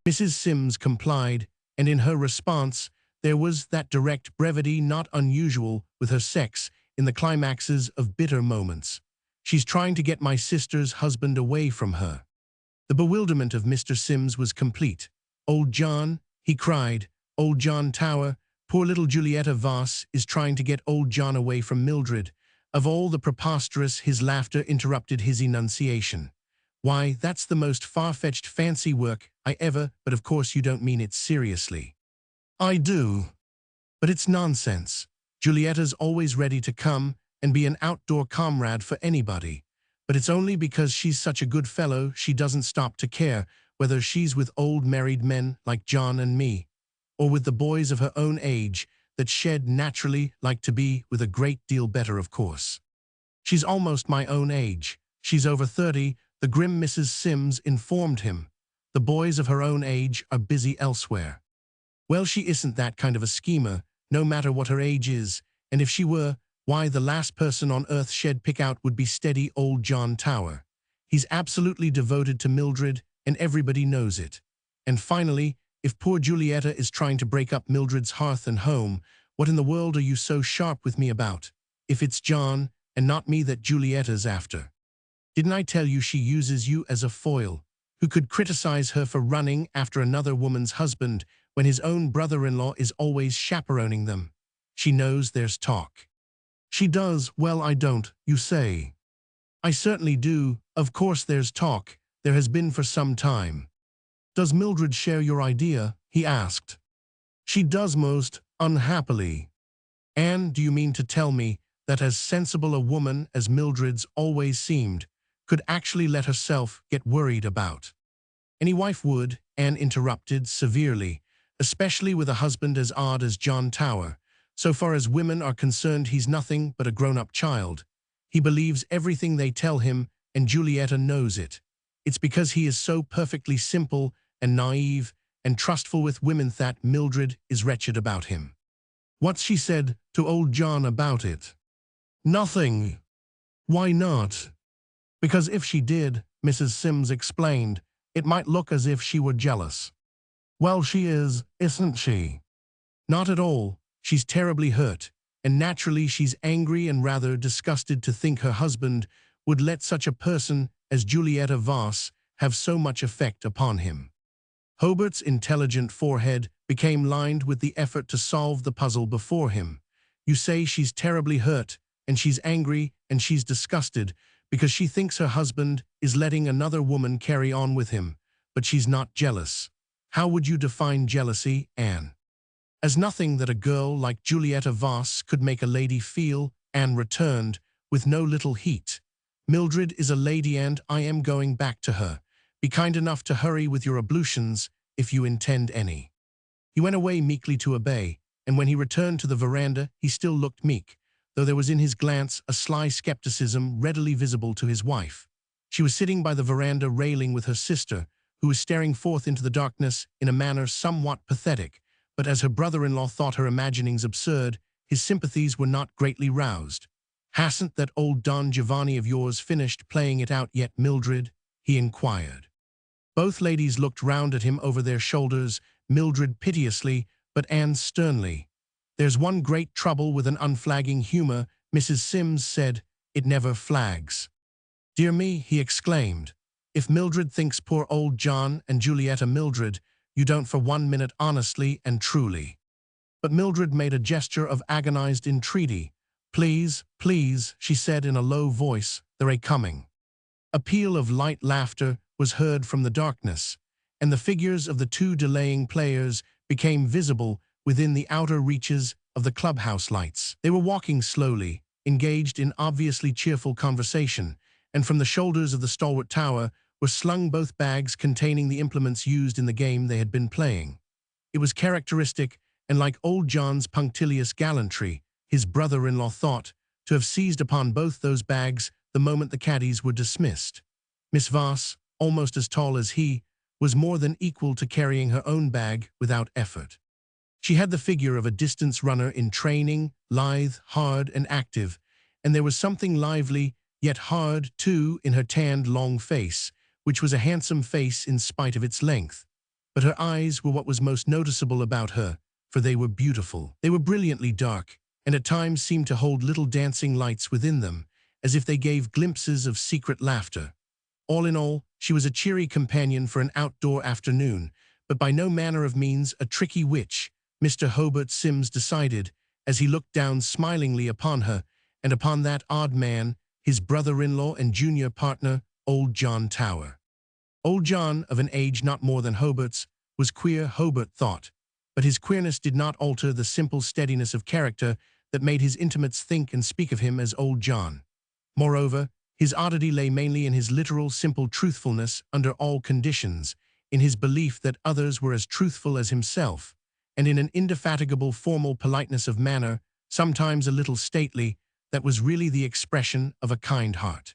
Mrs. Sims complied, and in her response, there was that direct brevity not unusual with her sex in the climaxes of bitter moments. She's trying to get my sister's husband away from her. The bewilderment of Mr. Sims was complete. Old John, he cried, old John Tower, poor little Julietta Voss is trying to get old John away from Mildred. Of all the preposterous, his laughter interrupted his enunciation. Why, that's the most far-fetched fancy work I ever, but of course you don't mean it seriously. I do. But it's nonsense. Julietta's always ready to come and be an outdoor comrade for anybody. But it's only because she's such a good fellow she doesn't stop to care whether she's with old married men like John and me, or with the boys of her own age that shed naturally like to be with a great deal better, of course. She's almost my own age. She's over 30, the grim Mrs. Sims informed him. The boys of her own age are busy elsewhere. Well, she isn't that kind of a schemer, no matter what her age is, and if she were, why, the last person on earth she'd pick out would be steady old John Tower. He's absolutely devoted to Mildred, and everybody knows it. And finally, if poor Julietta is trying to break up Mildred's hearth and home, what in the world are you so sharp with me about? If it's John, and not me, that Julietta's after. Didn't I tell you she uses you as a foil? Who could criticize her for running after another woman's husband when his own brother-in-law is always chaperoning them? She knows there's talk. She does. Well, I don't, you say. I certainly do. Of course there's talk. There has been for some time. Does Mildred share your idea? He asked. She does, most unhappily. And do you mean to tell me that as sensible a woman as Mildred's always seemed could actually let herself get worried about? Any wife would, Anne interrupted severely, especially with a husband as odd as John Tower. So far as women are concerned, he's nothing but a grown-up child. He believes everything they tell him, and Julietta knows it. It's because he is so perfectly simple and naive and trustful with women that Mildred is wretched about him. What's she said to old John about it? Nothing. Why not? Because if she did, Mrs. Sims explained, it might look as if she were jealous. Well, she is, isn't she? Not at all. She's terribly hurt, and naturally she's angry and rather disgusted to think her husband would let such a person as Julietta Voss have so much effect upon him. Hobart's intelligent forehead became lined with the effort to solve the puzzle before him. You say she's terribly hurt, and she's angry, and she's disgusted, because she thinks her husband is letting another woman carry on with him, but she's not jealous. How would you define jealousy, Anne? As nothing that a girl like Julietta Voss could make a lady feel, Anne returned, with no little heat. Mildred is a lady, and I am going back to her. Be kind enough to hurry with your ablutions, if you intend any. He went away meekly to obey, and when he returned to the veranda, he still looked meek, though there was in his glance a sly skepticism readily visible to his wife. She was sitting by the veranda railing with her sister, who was staring forth into the darkness in a manner somewhat pathetic, but as her brother-in-law thought her imaginings absurd, his sympathies were not greatly roused. Hasn't that old Don Giovanni of yours finished playing it out yet, Mildred? He inquired. Both ladies looked round at him over their shoulders, Mildred piteously, but Anne sternly. There's one great trouble with an unflagging humor, Mrs. Sims said. It never flags. Dear me, he exclaimed. If Mildred thinks poor old John and Julietta Mildred, you don't for 1 minute honestly and truly. But Mildred made a gesture of agonized entreaty. Please, please, she said in a low voice, they're a-coming. A peal of light laughter was heard from the darkness, and the figures of the two delaying players became visible within the outer reaches of the clubhouse lights. They were walking slowly, engaged in obviously cheerful conversation, and from the shoulders of the stalwart Tower were slung both bags containing the implements used in the game they had been playing. It was characteristic, and like old John's punctilious gallantry, his brother-in-law thought, to have seized upon both those bags the moment the caddies were dismissed. Miss Voss, almost as tall as he, was more than equal to carrying her own bag without effort. She had the figure of a distance runner in training, lithe, hard, and active, and there was something lively, yet hard, too, in her tanned, long face, which was a handsome face in spite of its length. But her eyes were what was most noticeable about her, for they were beautiful. They were brilliantly dark, and at times seemed to hold little dancing lights within them, as if they gave glimpses of secret laughter. All in all, she was a cheery companion for an outdoor afternoon, but by no manner of means a tricky witch, Mr. Hobart Sims decided, as he looked down smilingly upon her, and upon that odd man, his brother-in-law and junior partner, old John Tower. Old John, of an age not more than Hobart's, was queer, Hobart thought, but his queerness did not alter the simple steadiness of character that made his intimates think and speak of him as Old John. Moreover, his oddity lay mainly in his literal, simple truthfulness under all conditions, in his belief that others were as truthful as himself, and in an indefatigable formal politeness of manner, sometimes a little stately, that was really the expression of a kind heart.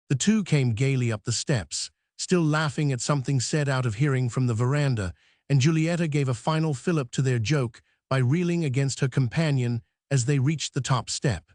The two came gaily up the steps, still laughing at something said out of hearing from the veranda, and Julietta gave a final fillip to their joke by reeling against her companion as they reached the top step.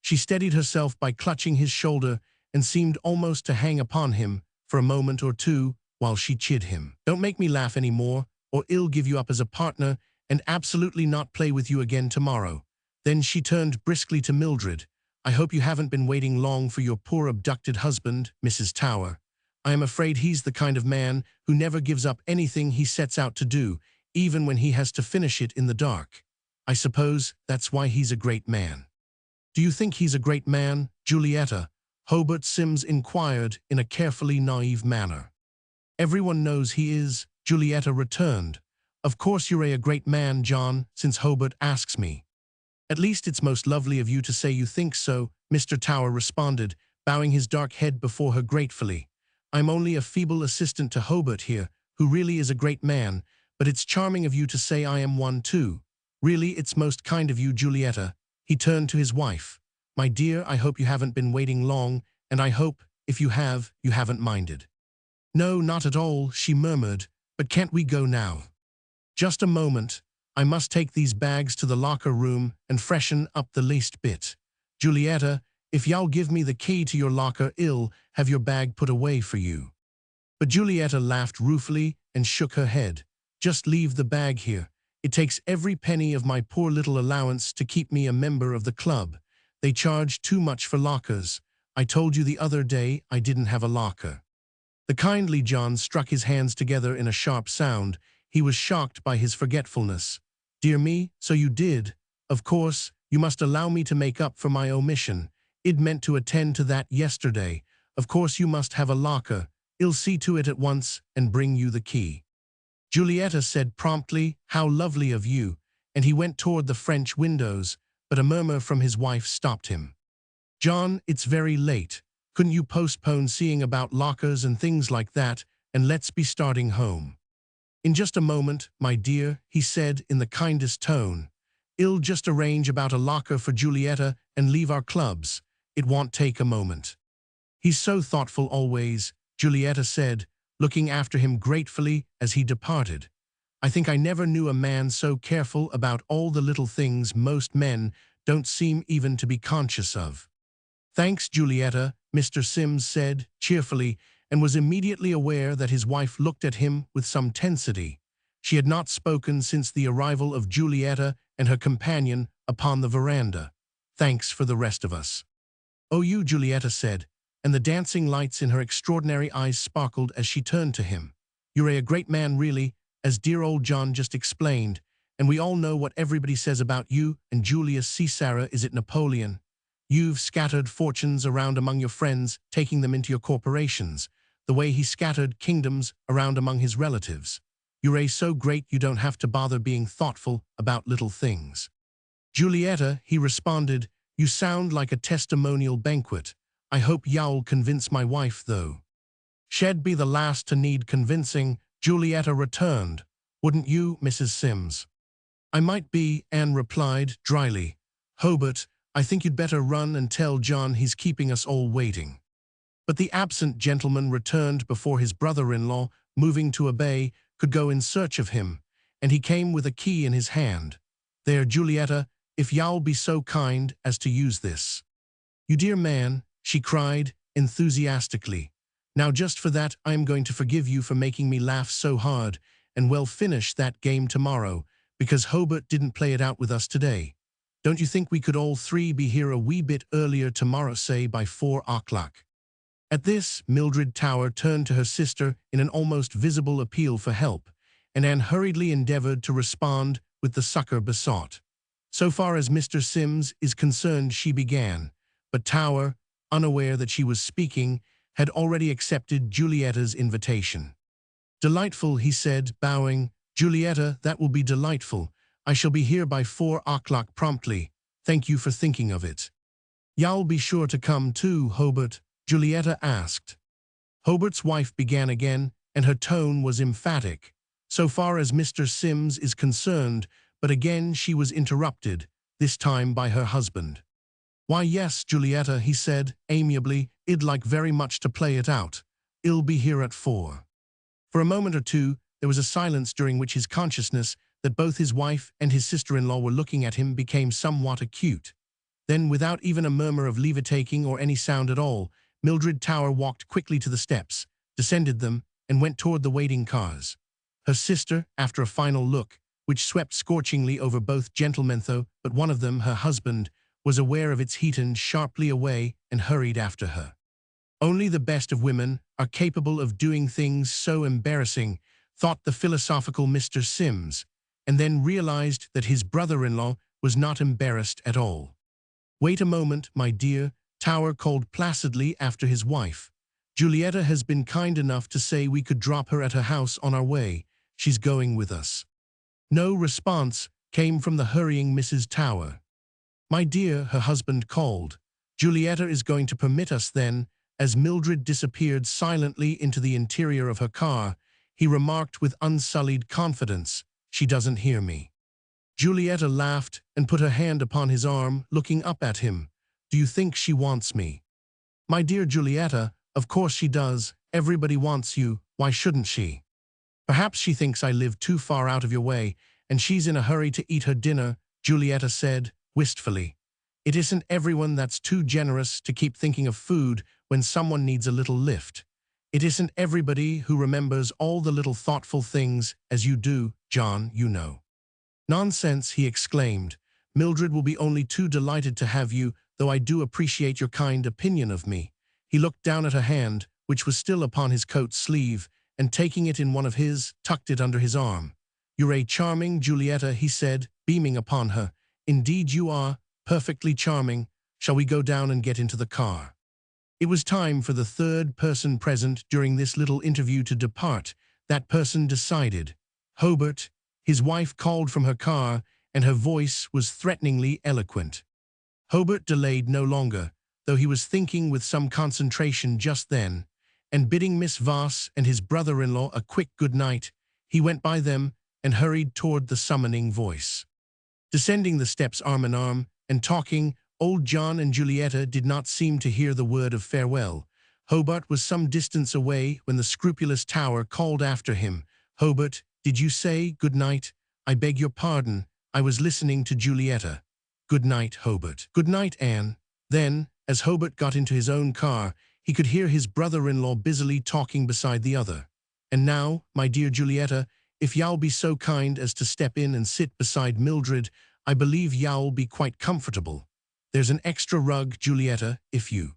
She steadied herself by clutching his shoulder and seemed almost to hang upon him for a moment or two while she chid him. "Don't make me laugh any more, or I'll give you up as a partner and absolutely not play with you again tomorrow." Then she turned briskly to Mildred. "I hope you haven't been waiting long for your poor abducted husband, Mrs. Tower. I am afraid he's the kind of man who never gives up anything he sets out to do, even when he has to finish it in the dark. I suppose that's why he's a great man." "Do you think he's a great man, Julietta?" Hobart Sims inquired in a carefully naive manner. "Everyone knows he is," Julietta returned. "Of course you're a great man, John, since Hobart asks me." "At least it's most lovely of you to say you think so," Mr. Tower responded, bowing his dark head before her gratefully. "I'm only a feeble assistant to Hobart here, who really is a great man, but it's charming of you to say I am one too. Really, it's most kind of you, Julietta." He turned to his wife. "My dear, I hope you haven't been waiting long, and I hope, if you have, you haven't minded." "No, not at all," she murmured, "but can't we go now?" "Just a moment. I must take these bags to the locker room and freshen up the least bit. Julietta, if y'all give me the key to your locker, I'll have your bag put away for you." But Julietta laughed ruefully and shook her head. "Just leave the bag here. It takes every penny of my poor little allowance to keep me a member of the club. They charge too much for lockers. I told you the other day I didn't have a locker." The kindly John struck his hands together in a sharp sound. He was shocked by his forgetfulness. "Dear me, so you did. Of course, you must allow me to make up for my omission. I'd meant to attend to that yesterday. Of course you must have a locker. I'll see to it at once and bring you the key." Julietta said promptly, "How lovely of you," and he went toward the French windows, but a murmur from his wife stopped him. "John, it's very late. Couldn't you postpone seeing about lockers and things like that, and let's be starting home?" "In just a moment, my dear," he said in the kindest tone. "I'll just arrange about a locker for Julietta and leave our clubs. It won't take a moment." "He's so thoughtful always," Julietta said, looking after him gratefully as he departed. "I think I never knew a man so careful about all the little things most men don't seem even to be conscious of." "Thanks, Julietta," Mr. Sims said cheerfully, and was immediately aware that his wife looked at him with some tensity. She had not spoken since the arrival of Julietta and her companion upon the veranda. "Thanks for the rest of us." "Oh, you," Julietta said, and the dancing lights in her extraordinary eyes sparkled as she turned to him. "You're a great man, really, as dear old John just explained, and we all know what everybody says about you and Julius Caesar, is it Napoleon? You've scattered fortunes around among your friends, taking them into your corporations, the way he scattered kingdoms around among his relatives. You're so great you don't have to bother being thoughtful about little things." "Julietta," he responded, "you sound like a testimonial banquet. I hope y'all convince my wife, though." "She'd be the last to need convincing," Julietta returned. "Wouldn't you, Mrs. Sims?" "I might be," Anne replied dryly. "Hobart, I think you'd better run and tell John he's keeping us all waiting." But the absent gentleman returned before his brother-in-law, moving to obey, could go in search of him, and he came with a key in his hand. "There, Julieta, if you'll be so kind as to use this." "You dear man," she cried enthusiastically. "Now just for that I am going to forgive you for making me laugh so hard, and we'll finish that game tomorrow, because Hobart didn't play it out with us today. Don't you think we could all three be here a wee bit earlier tomorrow, say by 4 o'clock? At this, Mildred Tower turned to her sister in an almost visible appeal for help, and Anne hurriedly endeavored to respond with the succor besought. "So far as Mr. Sims is concerned," she began, but Tower, unaware that she was speaking, had already accepted Julieta's invitation. "Delightful," he said, bowing. "Julieta, that will be delightful. I shall be here by 4 o'clock promptly. Thank you for thinking of it." "You'll be sure to come too, Hobart?" Julieta asked. Hobart's wife began again, and her tone was emphatic. "So far as Mr. Sims is concerned," but again she was interrupted, this time by her husband. "Why, yes, Julieta," he said, amiably, "I'd like very much to play it out. I'll be here at 4. For a moment or two, there was a silence during which his consciousness that both his wife and his sister-in-law were looking at him became somewhat acute. Then, without even a murmur of leave-taking or any sound at all, Mildred Tower walked quickly to the steps, descended them, and went toward the waiting cars. Her sister, after a final look, which swept scorchingly over both gentlemen though, but one of them, her husband, was aware of its heat, turned sharply away and hurried after her. Only the best of women are capable of doing things so embarrassing, thought the philosophical Mr. Sims, and then realized that his brother-in-law was not embarrassed at all. "Wait a moment, my dear," Tower called placidly after his wife. "Julieta has been kind enough to say we could drop her at her house on our way. She's going with us." No response came from the hurrying Mrs. Tower. "My dear," her husband called. "Julieta is going to permit us then." As Mildred disappeared silently into the interior of her car, he remarked with unsullied confidence, "She doesn't hear me." Julieta laughed and put her hand upon his arm, looking up at him. "Do you think she wants me?" "My dear Julieta, of course she does. Everybody wants you. Why shouldn't she? Perhaps she thinks I live too far out of your way, and she's in a hurry to eat her dinner," Julieta said, wistfully. "It isn't everyone that's too generous to keep thinking of food when someone needs a little lift. It isn't everybody who remembers all the little thoughtful things as you do, John, you know." "Nonsense," he exclaimed. "Mildred will be only too delighted to have you, though I do appreciate your kind opinion of me." He looked down at her hand, which was still upon his coat sleeve, and taking it in one of his, tucked it under his arm. "You're a charming Julieta," he said, beaming upon her. "Indeed you are, perfectly charming. Shall we go down and get into the car?" It was time for the third person present during this little interview to depart. That person decided. Hobart. His wife called from her car, and her voice was threateningly eloquent. Hobart delayed no longer, though he was thinking with some concentration just then, and bidding Miss Voss and his brother-in-law a quick good night, he went by them and hurried toward the summoning voice. Descending the steps arm in arm, and talking, old John and Julieta did not seem to hear the word of farewell. Hobart was some distance away when the scrupulous Tower called after him. "Hobart, did you say good night? I beg your pardon, I was listening to Julieta." "Good night, Hobart." "Good night, Anne." Then, as Hobart got into his own car, he could hear his brother-in-law busily talking beside the other. "And now, my dear Julieta, if you'll be so kind as to step in and sit beside Mildred, I believe you'll be quite comfortable. There's an extra rug, Julieta, if you—"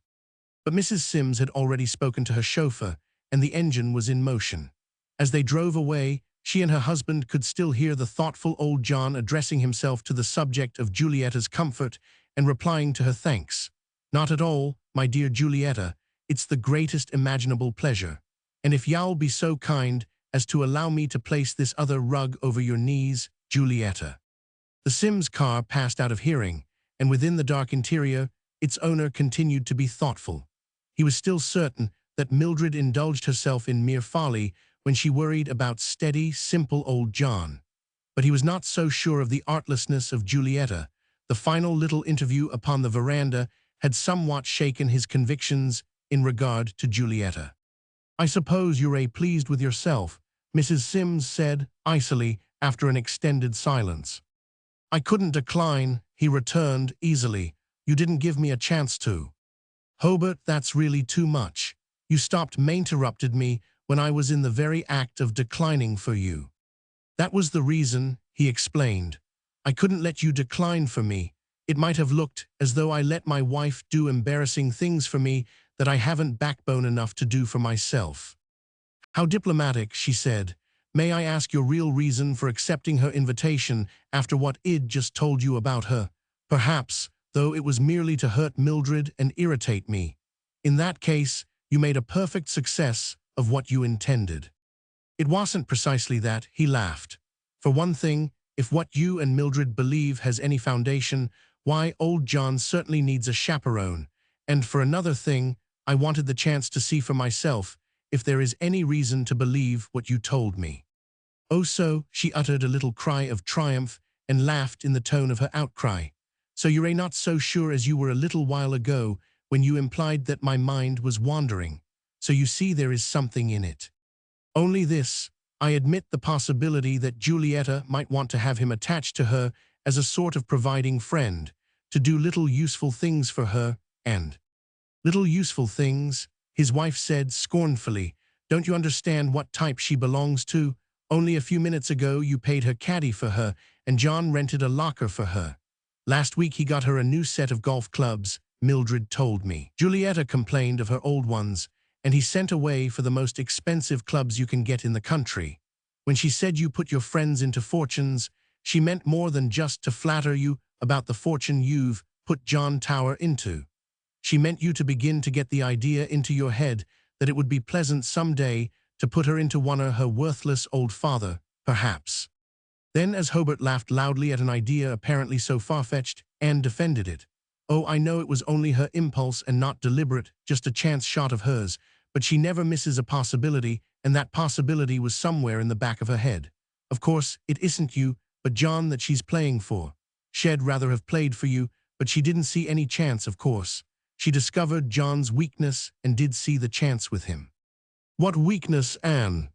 But Mrs. Sims had already spoken to her chauffeur, and the engine was in motion. As they drove away, she and her husband could still hear the thoughtful old John addressing himself to the subject of Julieta's comfort and replying to her thanks. "Not at all, my dear Julieta. It's the greatest imaginable pleasure. And if you'll be so kind as to allow me to place this other rug over your knees, Julieta." The Sims car passed out of hearing, and within the dark interior, its owner continued to be thoughtful. He was still certain that Mildred indulged herself in mere folly when she worried about steady, simple old John. But he was not so sure of the artlessness of Julieta. The final little interview upon the veranda had somewhat shaken his convictions in regard to Julieta. "I suppose you're pleased with yourself," Mrs. Sims said, icily, after an extended silence. "I couldn't decline," he returned easily. "You didn't give me a chance to." "Hobart, that's really too much. You stopped interrupted me when I was in the very act of declining for you." "That was the reason," he explained. "I couldn't let you decline for me. It might have looked as though I let my wife do embarrassing things for me that I haven't backbone enough to do for myself." "How diplomatic," she said. "May I ask your real reason for accepting her invitation after what Id just told you about her? Perhaps, though, it was merely to hurt Mildred and irritate me. In that case, you made a perfect success of what you intended." "It wasn't precisely that," he laughed. "For one thing, if what you and Mildred believe has any foundation, why, old John certainly needs a chaperone. And for another thing, I wanted the chance to see for myself if there is any reason to believe what you told me." "Oh so," she uttered a little cry of triumph and laughed in the tone of her outcry. "So you're not so sure as you were a little while ago when you implied that my mind was wandering. So you see there is something in it." "Only this. I admit the possibility that Julieta might want to have him attached to her as a sort of providing friend, to do little useful things for her, and—" "Little useful things," his wife said scornfully. "Don't you understand what type she belongs to? Only a few minutes ago you paid her caddy for her, and John rented a locker for her. Last week he got her a new set of golf clubs, Mildred told me. Julieta complained of her old ones, and he sent away for the most expensive clubs you can get in the country. When she said you put your friends into fortunes, she meant more than just to flatter you about the fortune you've put John Tower into. She meant you to begin to get the idea into your head that it would be pleasant someday to put her into one of her worthless old father, perhaps." Then, as Hobart laughed loudly at an idea apparently so far-fetched, Anne defended it. "Oh, I know it was only her impulse and not deliberate, just a chance shot of hers, but she never misses a possibility, and that possibility was somewhere in the back of her head. Of course, it isn't you, but John that she's playing for. She'd rather have played for you, but she didn't see any chance, of course. She discovered John's weakness and did see the chance with him." "What weakness, Anne?"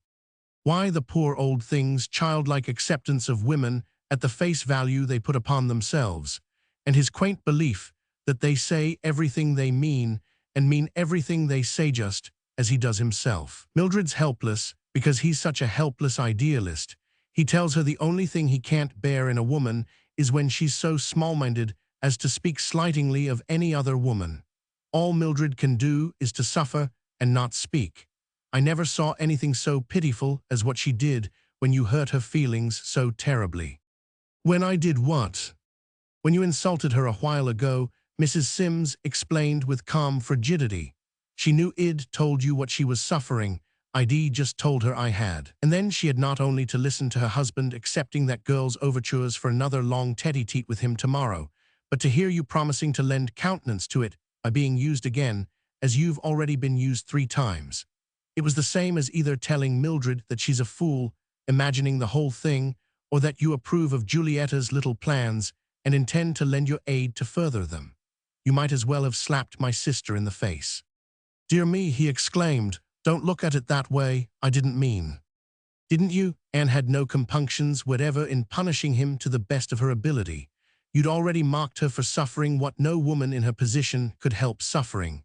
"Why, the poor old thing's childlike acceptance of women at the face value they put upon themselves, and his quaint belief that they say everything they mean and mean everything they say just as he does himself. Mildred's helpless because he's such a helpless idealist. He tells her the only thing he can't bear in a woman is when she's so small-minded as to speak slightingly of any other woman. All Mildred can do is to suffer and not speak. I never saw anything so pitiful as what she did when you hurt her feelings so terribly." "When I did what?" "When you insulted her a while ago," Mrs. Sims explained with calm frigidity. "She knew Id told you what she was suffering. I'd just told her I had. And then she had not only to listen to her husband accepting that girl's overtures for another long tete-a-tete with him tomorrow, but to hear you promising to lend countenance to it by being used again, as you've already been used 3 times. It was the same as either telling Mildred that she's a fool, imagining the whole thing, or that you approve of Julieta's little plans and intend to lend your aid to further them. You might as well have slapped my sister in the face." "Dear me," he exclaimed, "don't look at it that way. I didn't mean." "Didn't you?" Anne had no compunctions whatever in punishing him to the best of her ability. "You'd already mocked her for suffering what no woman in her position could help suffering.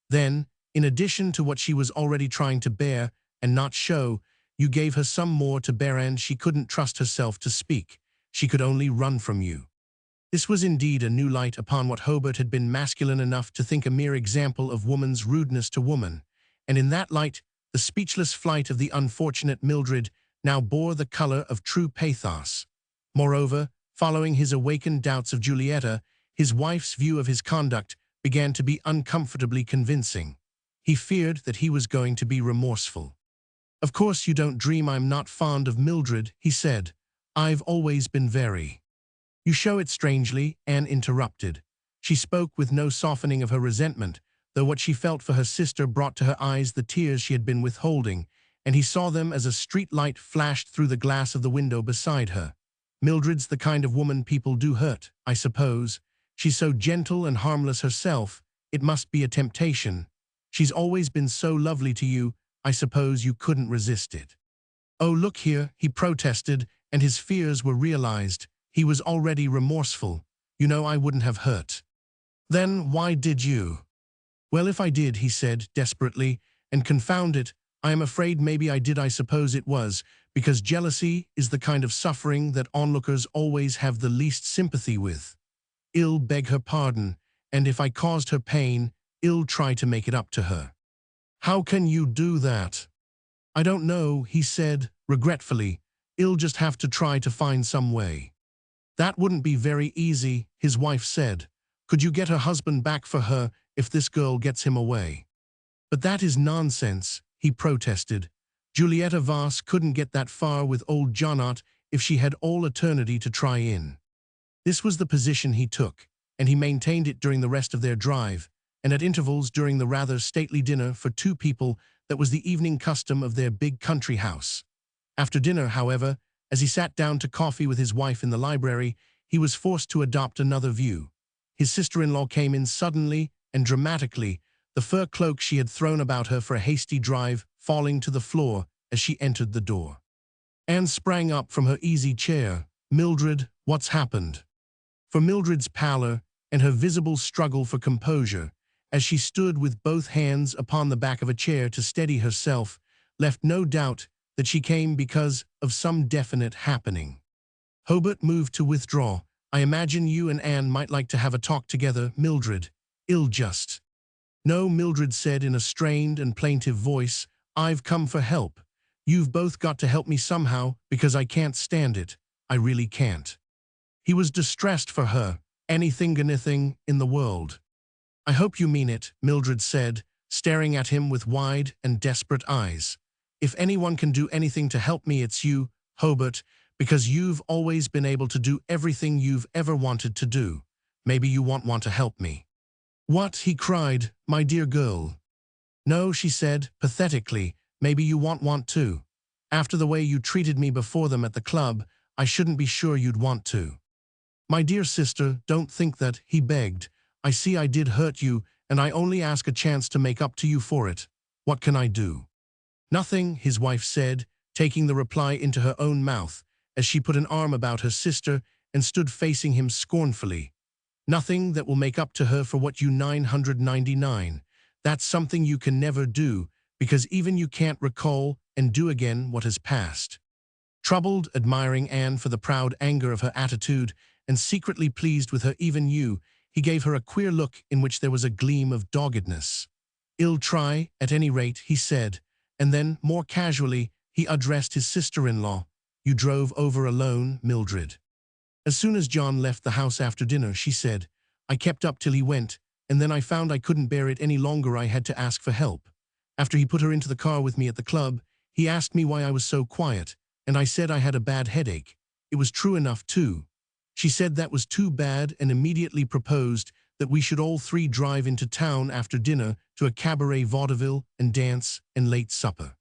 Then, in addition to what she was already trying to bear and not show, you gave her some more to bear, and she couldn't trust herself to speak. She could only run from you." This was indeed a new light upon what Hobart had been masculine enough to think a mere example of woman's rudeness to woman, and in that light, the speechless flight of the unfortunate Mildred now bore the color of true pathos. Moreover, following his awakened doubts of Julieta, his wife's view of his conduct began to be uncomfortably convincing. He feared that he was going to be remorseful. "Of course you don't dream I'm not fond of Mildred," he said. "I've always been very—" "You show it strangely," Anne interrupted. She spoke with no softening of her resentment, though what she felt for her sister brought to her eyes the tears she had been withholding, and he saw them as a street light flashed through the glass of the window beside her. "Mildred's the kind of woman people do hurt, I suppose. She's so gentle and harmless herself, it must be a temptation. She's always been so lovely to you, I suppose you couldn't resist it." "Oh, look here," he protested, and his fears were realized. He was already remorseful. You know I wouldn't have hurt. Then why did you? Well, if I did, he said desperately, and confound it, I am afraid maybe I did. I suppose it was, because jealousy is the kind of suffering that onlookers always have the least sympathy with. I'll beg her pardon, and if I caused her pain, I'll try to make it up to her. How can you do that? I don't know, he said, regretfully. I'll just have to try to find some way. That wouldn't be very easy, his wife said. Could you get her husband back for her if this girl gets him away? But that is nonsense, he protested. Julieta Voss couldn't get that far with old Jonot if she had all eternity to try in. This was the position he took, and he maintained it during the rest of their drive, and at intervals during the rather stately dinner for two people that was the evening custom of their big country house. After dinner, however, as he sat down to coffee with his wife in the library, he was forced to adopt another view. His sister-in-law came in suddenly and dramatically, the fur cloak she had thrown about her for a hasty drive falling to the floor as she entered the door. Anne sprang up from her easy chair. Mildred, what's happened? For Mildred's pallor and her visible struggle for composure, as she stood with both hands upon the back of a chair to steady herself, left no doubt that she came because of some definite happening. Hobart moved to withdraw. I imagine you and Anne might like to have a talk together, Mildred. I'll just. No, Mildred said in a strained and plaintive voice. I've come for help. You've both got to help me somehow, because I can't stand it. I really can't. He was distressed for her. Anything in the world. I hope you mean it, Mildred said, staring at him with wide and desperate eyes. If anyone can do anything to help me, it's you, Hobart, because you've always been able to do everything you've ever wanted to do. Maybe you won't want to help me. What? He cried. My dear girl. No, she said, pathetically. Maybe you won't want to. After the way you treated me before them at the club, I shouldn't be sure you'd want to. My dear sister, don't think that, he begged. I see I did hurt you, and I only ask a chance to make up to you for it. What can I do? Nothing, his wife said, taking the reply into her own mouth, as she put an arm about her sister and stood facing him scornfully. Nothing that will make up to her for what you 999. That's something you can never do, because even you can't recall and do again what has passed. Troubled, admiring Anne for the proud anger of her attitude, and secretly pleased with her even you, he gave her a queer look in which there was a gleam of doggedness. I'll try, at any rate, he said, and then, more casually, he addressed his sister-in-law. You drove over alone, Mildred. As soon as John left the house after dinner, she said, I kept up till he went, and then I found I couldn't bear it any longer. I had to ask for help. After he put her into the car with me at the club, he asked me why I was so quiet, and I said I had a bad headache. It was true enough, too. She said that was too bad and immediately proposed that we should all three drive into town after dinner to a cabaret vaudeville and dance and late supper.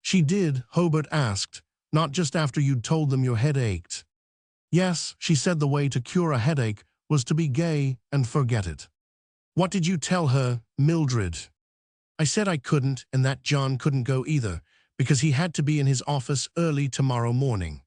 She did, Hobart asked, not just after you'd told them your head ached. Yes, she said the way to cure a headache was to be gay and forget it. What did you tell her, Mildred? I said I couldn't and that John couldn't go either, because he had to be in his office early tomorrow morning.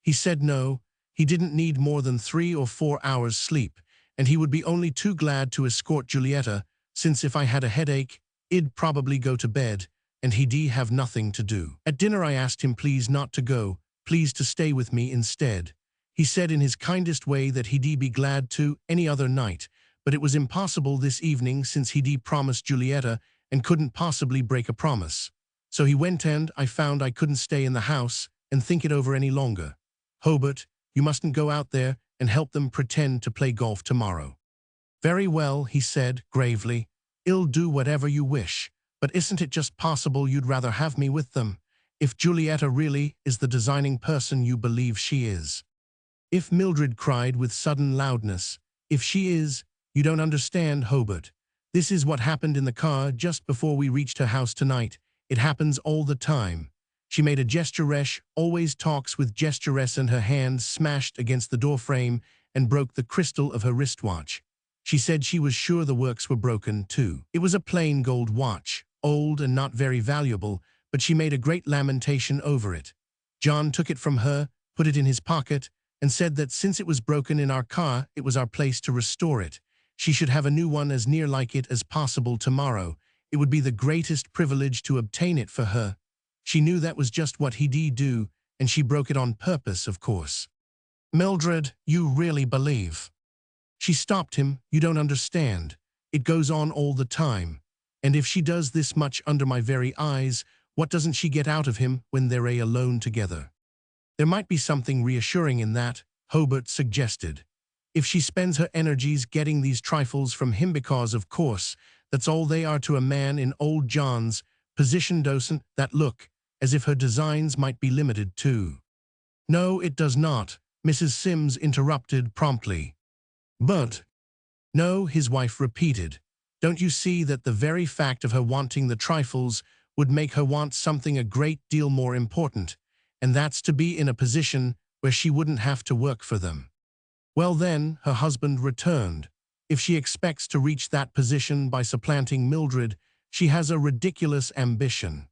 He said no, he didn't need more than 3 or 4 hours sleep, and he would be only too glad to escort Julieta, since if I had a headache, I'd probably go to bed, and he'd have nothing to do. At dinner I asked him please not to go, please to stay with me instead. He said in his kindest way that he'd be glad to any other night, but it was impossible this evening since he'd promised Julieta and couldn't possibly break a promise. So he went, and I found I couldn't stay in the house and think it over any longer. Hobart, you mustn't go out there and help them pretend to play golf tomorrow. Very well, he said gravely. I'll do whatever you wish, but isn't it just possible you'd rather have me with them, if Julieta really is the designing person you believe she is? If Mildred cried with sudden loudness, if she is, you don't understand, Hobart. This is what happened in the car just before we reached her house tonight. It happens all the time. She made a gesture-resh, always talks with gesture-s, and her hand smashed against the doorframe and broke the crystal of her wristwatch. She said she was sure the works were broken, too. It was a plain gold watch, old and not very valuable, but she made a great lamentation over it. John took it from her, put it in his pocket, and said that since it was broken in our car, it was our place to restore it. She should have a new one as near like it as possible tomorrow. It would be the greatest privilege to obtain it for her. She knew that was just what he'd do, and she broke it on purpose, of course. Mildred, you really believe? She stopped him. You don't understand. It goes on all the time. And if she does this much under my very eyes, what doesn't she get out of him when they're alone together? There might be something reassuring in that, Hobart suggested. If she spends her energies getting these trifles from him because, of course, that's all they are to a man in old John's position, doesn't that look as if her designs might be limited too? No, it does not, Mrs. Sims interrupted promptly. But, no, his wife repeated. Don't you see that the very fact of her wanting the trifles would make her want something a great deal more important, and that's to be in a position where she wouldn't have to work for them? Well then, her husband returned. If she expects to reach that position by supplanting Mildred, she has a ridiculous ambition.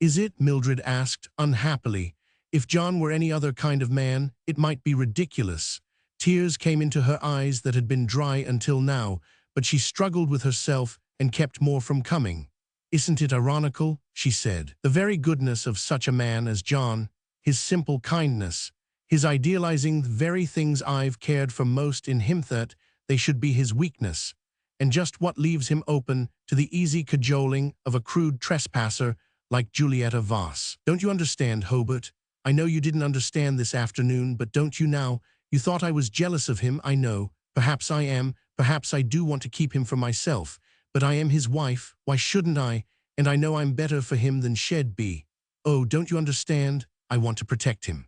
Is it? Mildred asked unhappily. If John were any other kind of man, it might be ridiculous. Tears came into her eyes that had been dry until now, but she struggled with herself and kept more from coming. Isn't it ironical? She said. The very goodness of such a man as John, his simple kindness, his idealizing the very things I've cared for most in him, that they should be his weakness, and just what leaves him open to the easy cajoling of a crude trespasser like Julietta Voss. Don't you understand, Hobart? I know you didn't understand this afternoon, but don't you now? You thought I was jealous of him, I know. Perhaps I am, perhaps I do want to keep him for myself, but I am his wife, why shouldn't I? And I know I'm better for him than she'd be. Oh, don't you understand? I want to protect him.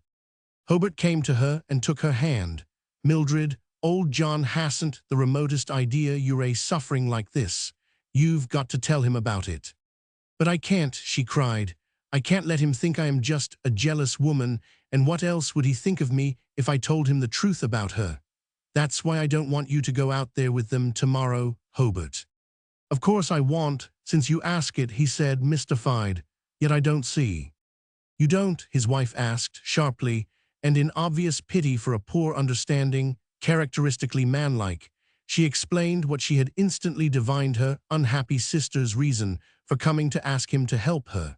Hobart came to her and took her hand. Mildred, old John hasn't the remotest idea you're suffering like this. You've got to tell him about it. But I can't, she cried. I can't let him think I am just a jealous woman, and what else would he think of me if I told him the truth about her? That's why I don't want you to go out there with them tomorrow, Hobart. Of course I want, since you ask it, he said, mystified. Yet I don't see. You don't? His wife asked, sharply, and in obvious pity for a poor understanding, characteristically manlike. She explained what she had instantly divined her unhappy sister's reason for coming to ask him to help her.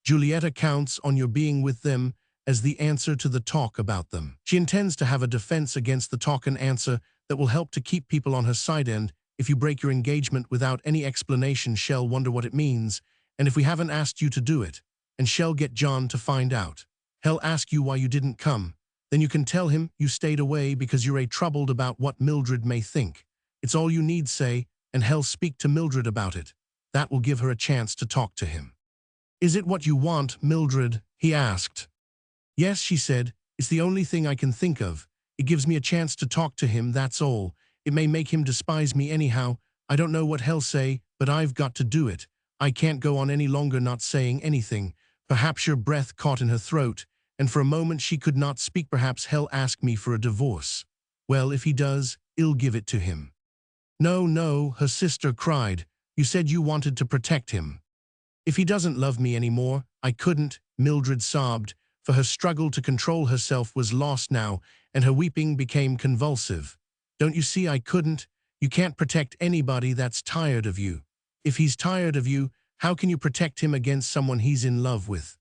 Julietta counts on your being with them as the answer to the talk about them. She intends to have a defense against the talk and answer that will help to keep people on her side, and if you break your engagement without any explanation, she'll wonder what it means, and if we haven't asked you to do it, and she'll get John to find out. He'll ask you why you didn't come. Then you can tell him you stayed away because you're troubled about what Mildred may think. It's all you need say, and he'll speak to Mildred about it. That will give her a chance to talk to him. Is it what you want, Mildred? He asked. Yes, she said. It's the only thing I can think of. It gives me a chance to talk to him, that's all. It may make him despise me anyhow. I don't know what he'll say, but I've got to do it. I can't go on any longer not saying anything. Perhaps your breath caught in her throat, and for a moment she could not speak. Perhaps he'll ask me for a divorce. Well, if he does, I'll give it to him. No, no, her sister cried. You said you wanted to protect him. If he doesn't love me anymore, I couldn't, Mildred sobbed, for her struggle to control herself was lost now, and her weeping became convulsive. Don't you see I couldn't? You can't protect anybody that's tired of you. If he's tired of you, how can you protect him against someone he's in love with?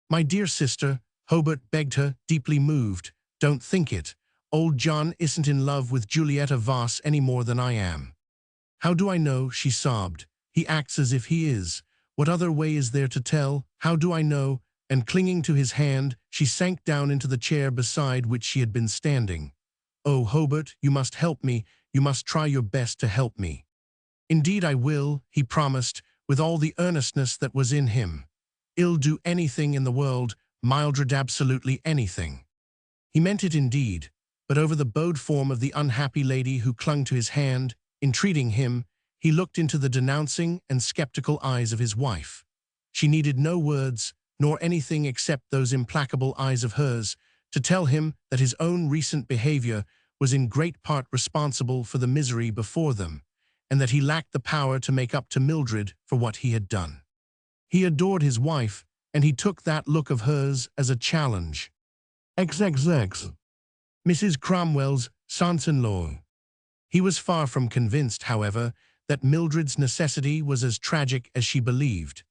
My dear sister, Hobart begged her, deeply moved, don't think it. Old John isn't in love with Julietta Voss any more than I am. How do I know? She sobbed. He acts as if he is. What other way is there to tell? How do I know? And clinging to his hand, she sank down into the chair beside which she had been standing. Oh, Hobart, you must help me. You must try your best to help me. Indeed I will, he promised, with all the earnestness that was in him. I'll do anything in the world, Mildred, absolutely anything. He meant it indeed, but over the bowed form of the unhappy lady who clung to his hand, entreating him, he looked into the denouncing and skeptical eyes of his wife. She needed no words, nor anything except those implacable eyes of hers, to tell him that his own recent behavior was in great part responsible for the misery before them, and that he lacked the power to make up to Mildred for what he had done. He adored his wife, and he took that look of hers as a challenge. XXX. Mrs. Cromwell's sons-in-law. He was far from convinced, however, that Mildred's necessity was as tragic as she believed.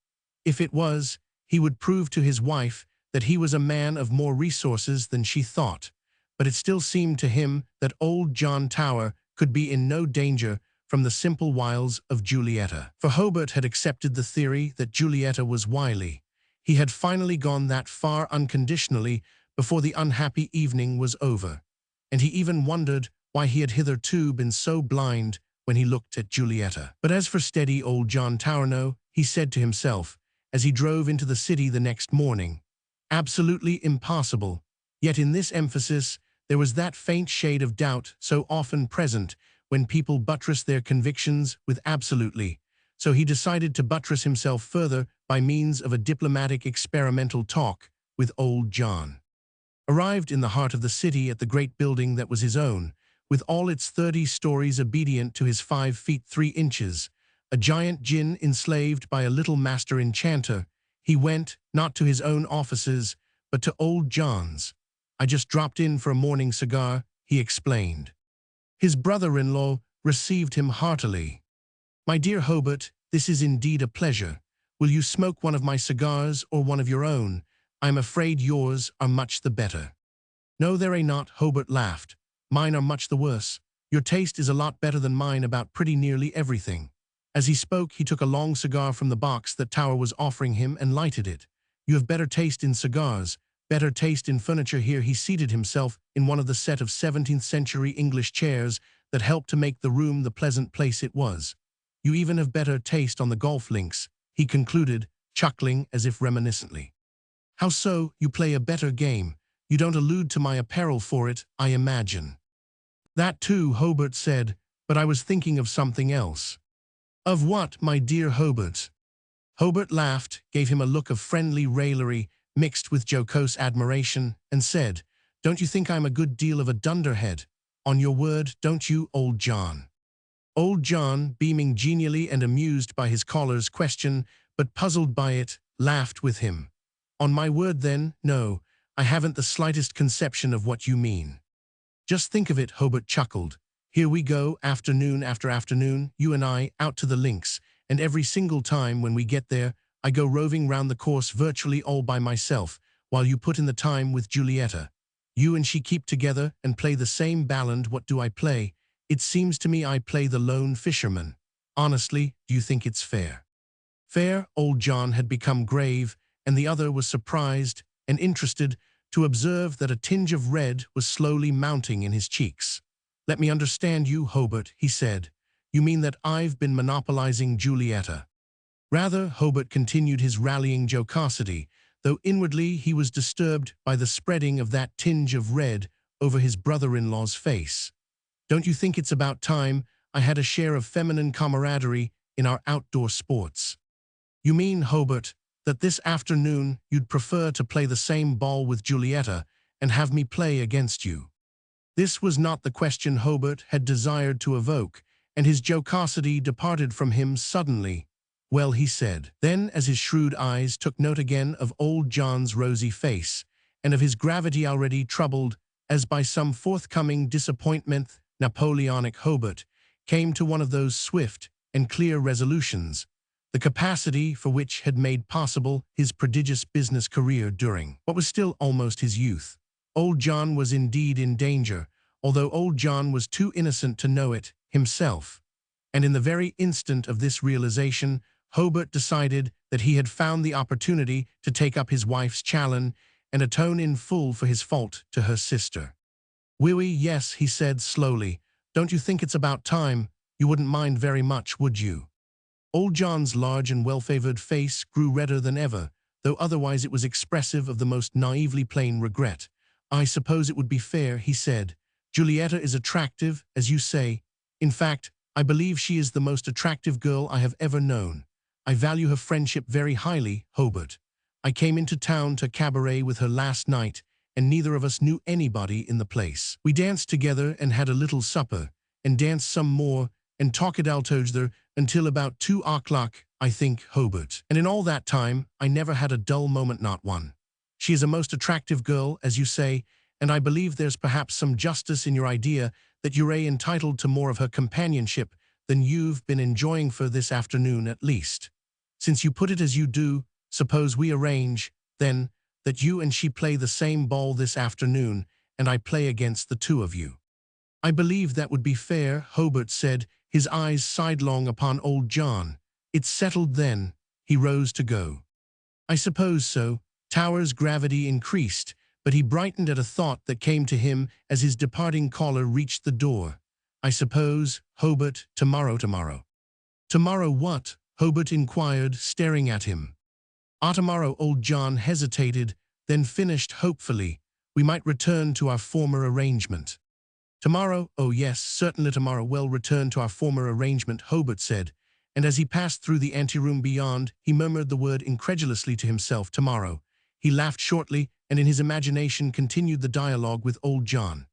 If it was, he would prove to his wife that he was a man of more resources than she thought. But it still seemed to him that old John Tower could be in no danger from the simple wiles of Julietta. For Hobart had accepted the theory that Julietta was wily. He had finally gone that far unconditionally before the unhappy evening was over, and he even wondered why he had hitherto been so blind when he looked at Julietta. But as for steady old John Towerno, he said to himself, as he drove into the city the next morning, absolutely impossible. Yet in this emphasis there was that faint shade of doubt so often present when people buttress their convictions with absolutely. So he decided to buttress himself further by means of a diplomatic experimental talk with old John. Arrived in the heart of the city at the great building that was his own, with all its 30 stories obedient to his 5 feet 3 inches, a giant djinn enslaved by a little master enchanter, he went, not to his own offices, but to old John's. "I just dropped in for a morning cigar," he explained. His brother-in-law received him heartily. "My dear Hobart, this is indeed a pleasure. Will you smoke one of my cigars or one of your own? I'm afraid yours are much the better." "No, there ain't not," Hobart laughed. "Mine are much the worse. Your taste is a lot better than mine about pretty nearly everything." As he spoke, he took a long cigar from the box that Tower was offering him and lighted it. "You have better taste in cigars, better taste in furniture." Here he seated himself in one of the set of 17th-century English chairs that helped to make the room the pleasant place it was. "You even have better taste on the golf links," he concluded, chuckling as if reminiscently. "How so? You play a better game. You don't allude to my apparel for it, I imagine." "That too," Hobart said, "but I was thinking of something else." "Of what, my dear Hobart?" Hobart laughed, gave him a look of friendly raillery mixed with jocose admiration, and said, "Don't you think I'm a good deal of a dunderhead? On your word, don't you, old John?" Old John, beaming genially and amused by his caller's question, but puzzled by it, laughed with him. "On my word then, no, I haven't the slightest conception of what you mean." "Just think of it," Hobart chuckled. "Here we go, afternoon after afternoon, you and I, out to the links, and every single time when we get there, I go roving round the course virtually all by myself, while you put in the time with Julietta. You and she keep together and play the same ballad. What do I play? It seems to me I play the lone fisherman. Honestly, do you think it's fair?" Fair? Old John had become grave, and the other was surprised and interested to observe that a tinge of red was slowly mounting in his cheeks. "Let me understand you, Hobart," he said. "You mean that I've been monopolizing Julietta?" "Rather," Hobart continued his rallying jocosity, though inwardly he was disturbed by the spreading of that tinge of red over his brother-in-law's face. "Don't you think it's about time I had a share of feminine camaraderie in our outdoor sports?" "You mean, Hobart, that this afternoon you'd prefer to play the same ball with Julietta and have me play against you?" This was not the question Hobart had desired to evoke, and his jocosity departed from him suddenly. "Well," he said. Then, as his shrewd eyes took note again of old John's rosy face, and of his gravity already troubled as by some forthcoming disappointment, Napoleonic Hobart came to one of those swift and clear resolutions, the capacity for which had made possible his prodigious business career during what was still almost his youth. Old John was indeed in danger, although old John was too innocent to know it himself. And in the very instant of this realization, Hobart decided that he had found the opportunity to take up his wife's challenge and atone in full for his fault to her sister. "Oui, yes," he said slowly. "Don't you think it's about time? You wouldn't mind very much, would you?" Old John's large and well-favored face grew redder than ever, though otherwise it was expressive of the most naively plain regret. "I suppose it would be fair," he said. "Julietta is attractive, as you say. In fact, I believe she is the most attractive girl I have ever known. I value her friendship very highly, Hobart. I came into town to cabaret with her last night, and neither of us knew anybody in the place. We danced together and had a little supper, and danced some more, and talked altogether until about 2 o'clock, I think, Hobart. And in all that time, I never had a dull moment, not one. She is a most attractive girl, as you say, and I believe there's perhaps some justice in your idea that you're entitled to more of her companionship than you've been enjoying for this afternoon at least. Since you put it as you do, suppose we arrange, then, that you and she play the same ball this afternoon, and I play against the two of you. I believe that would be fair, Hobart said, his eyes sidelong upon old John. It's settled then. He rose to go. I suppose so. Tower's gravity increased, but he brightened at a thought that came to him as his departing caller reached the door. I suppose, Hobart, tomorrow. Tomorrow what? Hobart inquired, staring at him. Tomorrow. Old John hesitated, then finished hopefully. We might return to our former arrangement. Tomorrow? Oh yes, certainly tomorrow. Well, return to our former arrangement, Hobart said, and as he passed through the anteroom beyond, he murmured the word incredulously to himself, tomorrow. He laughed shortly, and in his imagination continued the dialogue with old John.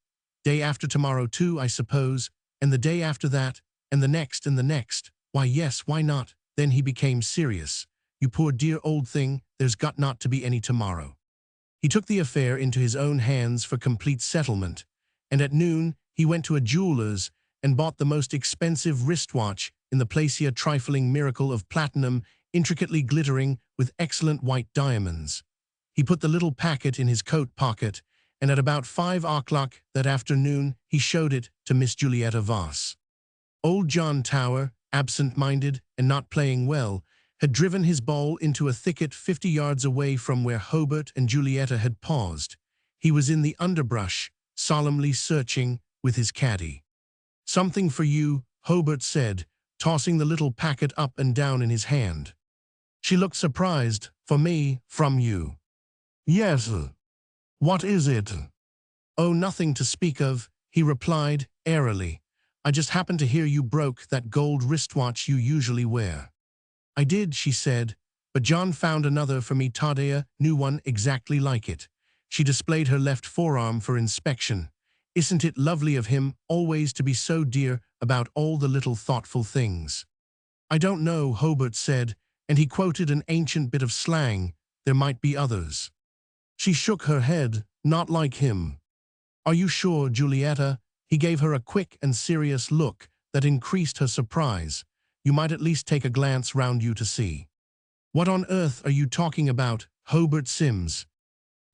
Day after tomorrow too, I suppose, and the day after that, and the next. Why yes, why not? Then he became serious. You poor dear old thing, there's got not to be any tomorrow. He took the affair into his own hands for complete settlement, and at noon he went to a jeweler's and bought the most expensive wristwatch in the place, a trifling miracle of platinum, intricately glittering with excellent white diamonds. He put the little packet in his coat pocket, and at about 5 o'clock that afternoon he showed it to Miss Julietta Voss. Old John Tower, absent-minded and not playing well, had driven his ball into a thicket 50 yards away from where Hobart and Julietta had paused. He was in the underbrush, solemnly searching with his caddy. Something for you, Hobart said, tossing the little packet up and down in his hand. She looked surprised. For me, from you. Yes. What is it? Oh, nothing to speak of, he replied, airily. I just happened to hear you broke that gold wristwatch you usually wear. I did, she said, but John found another for me, Tadea, new one exactly like it. She displayed her left forearm for inspection. Isn't it lovely of him always to be so dear about all the little thoughtful things? I don't know, Hobart said, and he quoted an ancient bit of slang. There might be others. She shook her head, not like him. Are you sure, Julietta? He gave her a quick and serious look that increased her surprise. You might at least take a glance round you to see. What on earth are you talking about, Hobart Sims?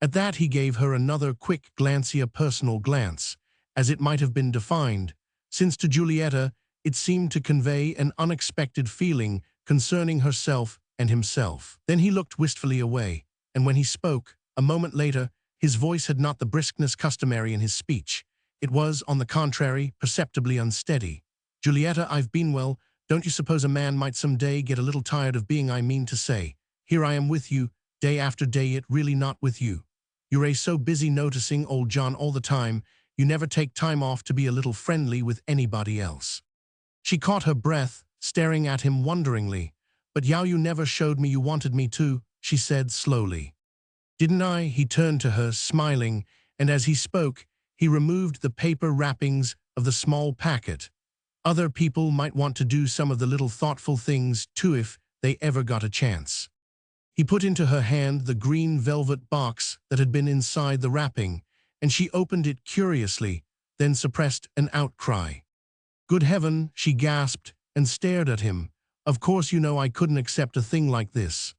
At that he gave her another quick glance, a personal glance, as it might have been defined, since to Julietta it seemed to convey an unexpected feeling concerning herself and himself. Then he looked wistfully away, and when he spoke, a moment later, his voice had not the briskness customary in his speech. It was, on the contrary, perceptibly unsteady. Julietta, I've been well. Don't you suppose a man might some day get a little tired of being, I mean to say, here I am with you, day after day, yet really not with you. You're so busy noticing old John all the time, you never take time off to be a little friendly with anybody else. She caught her breath, staring at him wonderingly. But you never showed me you wanted me to, she said slowly. Didn't I? He turned to her, smiling, and as he spoke, he removed the paper wrappings of the small packet. Other people might want to do some of the little thoughtful things, too, if they ever got a chance. He put into her hand the green velvet box that had been inside the wrapping, and she opened it curiously, then suppressed an outcry. Good heaven, she gasped and stared at him. Of course you know I couldn't accept a thing like this.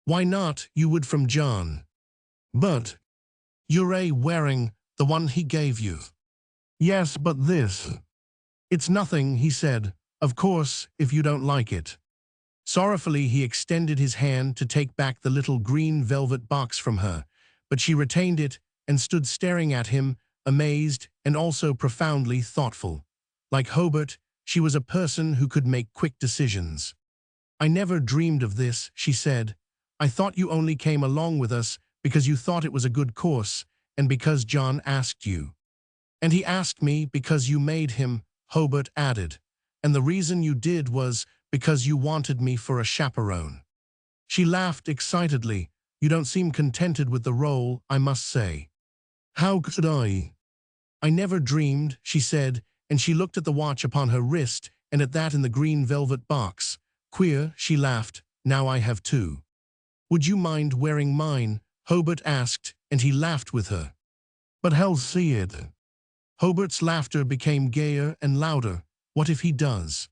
Why not? You would from John. But you're wearing the one he gave you. Yes, but this. It's nothing, he said. Of course, if you don't like it. Sorrowfully he extended his hand to take back the little green velvet box from her, but she retained it and stood staring at him, amazed and also profoundly thoughtful. Like Hobart, she was a person who could make quick decisions. I never dreamed of this, she said. I thought you only came along with us because you thought it was a good course and because John asked you. And he asked me because you made him, Hobart added. And the reason you did was because you wanted me for a chaperone. She laughed excitedly. You don't seem contented with the role, I must say. How could I? I never dreamed, she said, and she looked at the watch upon her wrist and at that in the green velvet box. Queer, she laughed, now I have two. Would you mind wearing mine? Hobart asked, and he laughed with her. But hell see it. Hobart's laughter became gayer and louder. What if he does?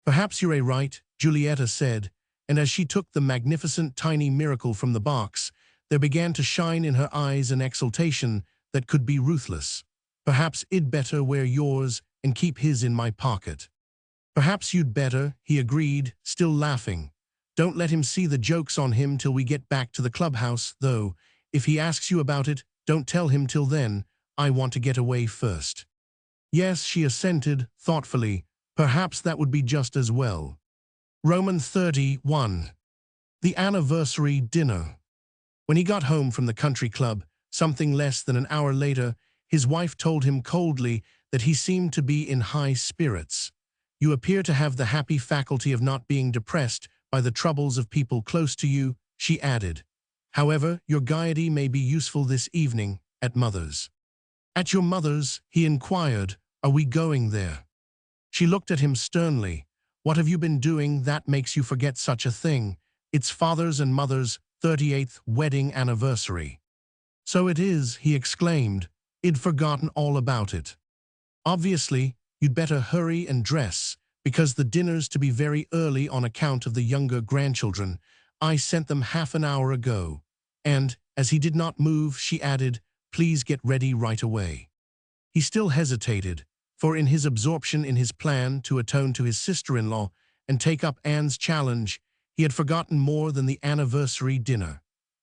Perhaps you're right, Julieta said, and as she took the magnificent tiny miracle from the box, there began to shine in her eyes an exultation that could be ruthless. Perhaps I'd better wear yours and keep his in my pocket. Perhaps you'd better, he agreed, still laughing. Don't let him see the joke's on him till we get back to the clubhouse, though. If he asks you about it, don't tell him till then. I want to get away first. Yes, she assented, thoughtfully. Perhaps that would be just as well. Roman 31. The anniversary dinner. When he got home from the country club, something less than an hour later, his wife told him coldly that he seemed to be in high spirits. You appear to have the happy faculty of not being depressed by the troubles of people close to you, she added. However, your gaiety may be useful this evening, at Mother's. At your mother's, he inquired, are we going there? She looked at him sternly. What have you been doing that makes you forget such a thing? It's father's and mother's 38th wedding anniversary. So it is, he exclaimed. I'd forgotten all about it. Obviously, you'd better hurry and dress, because the dinner's to be very early on account of the younger grandchildren. I sent them half an hour ago. And, as he did not move, she added, please get ready right away. He still hesitated, for in his absorption in his plan to atone to his sister-in-law and take up Anne's challenge, he had forgotten more than the anniversary dinner.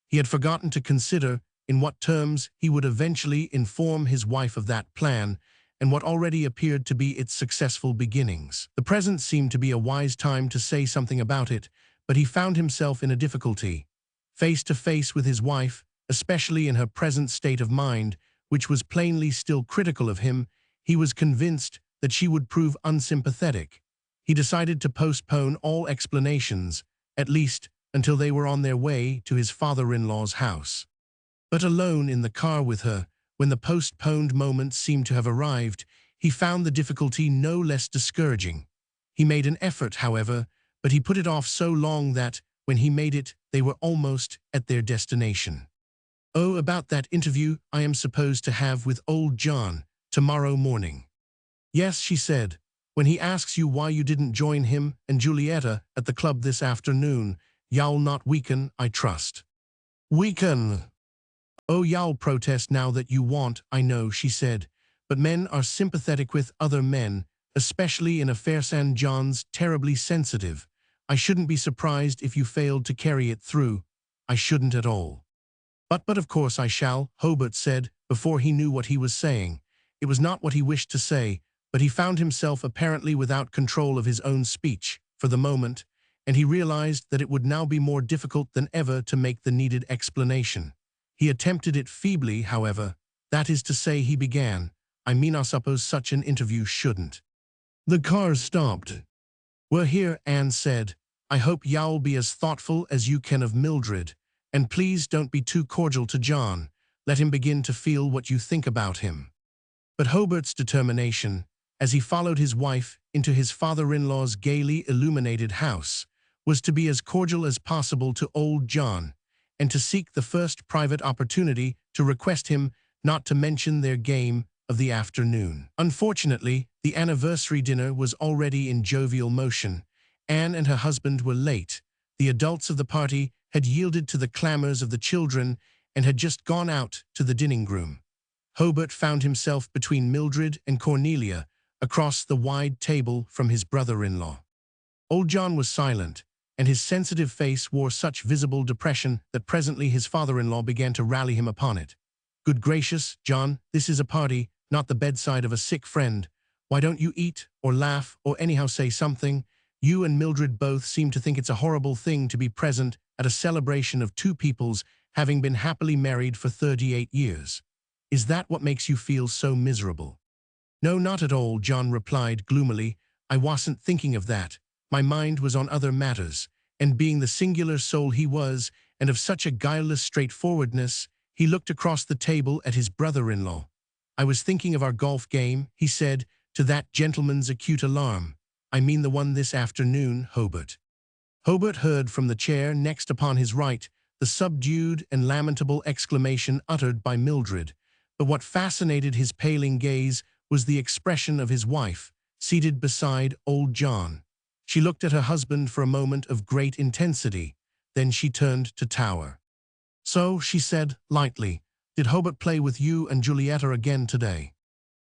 He had forgotten to consider in what terms he would eventually inform his wife of that plan, and what already appeared to be its successful beginnings. The present seemed to be a wise time to say something about it, but he found himself in a difficulty. Face to face with his wife, especially in her present state of mind, which was plainly still critical of him, he was convinced that she would prove unsympathetic. He decided to postpone all explanations, at least until they were on their way to his father-in-law's house. But alone in the car with her, when the postponed moment seemed to have arrived, he found the difficulty no less discouraging. He made an effort, however, but he put it off so long that, when he made it, they were almost at their destination. Oh, about that interview I am supposed to have with old John, tomorrow morning. Yes, she said, when he asks you why you didn't join him and Julieta at the club this afternoon, you'll not weaken, I trust. Weaken? Oh, you'll protest now that you want, I know, she said, but men are sympathetic with other men, especially in affairs St. John's terribly sensitive. I shouldn't be surprised if you failed to carry it through. I shouldn't at all. But of course I shall, Hobart said, before he knew what he was saying. It was not what he wished to say, but he found himself apparently without control of his own speech, for the moment, and he realized that it would now be more difficult than ever to make the needed explanation. He attempted it feebly, however. That is to say, he began, I mean, I suppose such an interview shouldn't. The car stopped. We're here, Anne said. I hope you'll be as thoughtful as you can of Mildred, and please don't be too cordial to John. Let him begin to feel what you think about him. But Hobart's determination, as he followed his wife into his father-in-law's gaily illuminated house, was to be as cordial as possible to old John, and to seek the first private opportunity to request him not to mention their game of the afternoon. Unfortunately, the anniversary dinner was already in jovial motion. Anne and her husband were late. The adults of the party had yielded to the clamors of the children and had just gone out to the dining room. Hobart found himself between Mildred and Cornelia, across the wide table from his brother-in-law. Old John was silent, and his sensitive face wore such visible depression that presently his father-in-law began to rally him upon it. Good gracious, John, this is a party, not the bedside of a sick friend. Why don't you eat, or laugh, or anyhow say something? You and Mildred both seem to think it's a horrible thing to be present at a celebration of two people's having been happily married for 38 years. Is that what makes you feel so miserable? No, not at all, John replied gloomily. I wasn't thinking of that. My mind was on other matters, and being the singular soul he was, and of such a guileless straightforwardness, he looked across the table at his brother-in-law. I was thinking of our golf game, he said, to that gentleman's acute alarm. I mean the one this afternoon, Hobart. Hobart heard from the chair next upon his right the subdued and lamentable exclamation uttered by Mildred, but what fascinated his paling gaze was the expression of his wife, seated beside old John. She looked at her husband for a moment of great intensity, then she turned to Tower. "So," she said, lightly, "did Hobart play with you and Julietta again today?"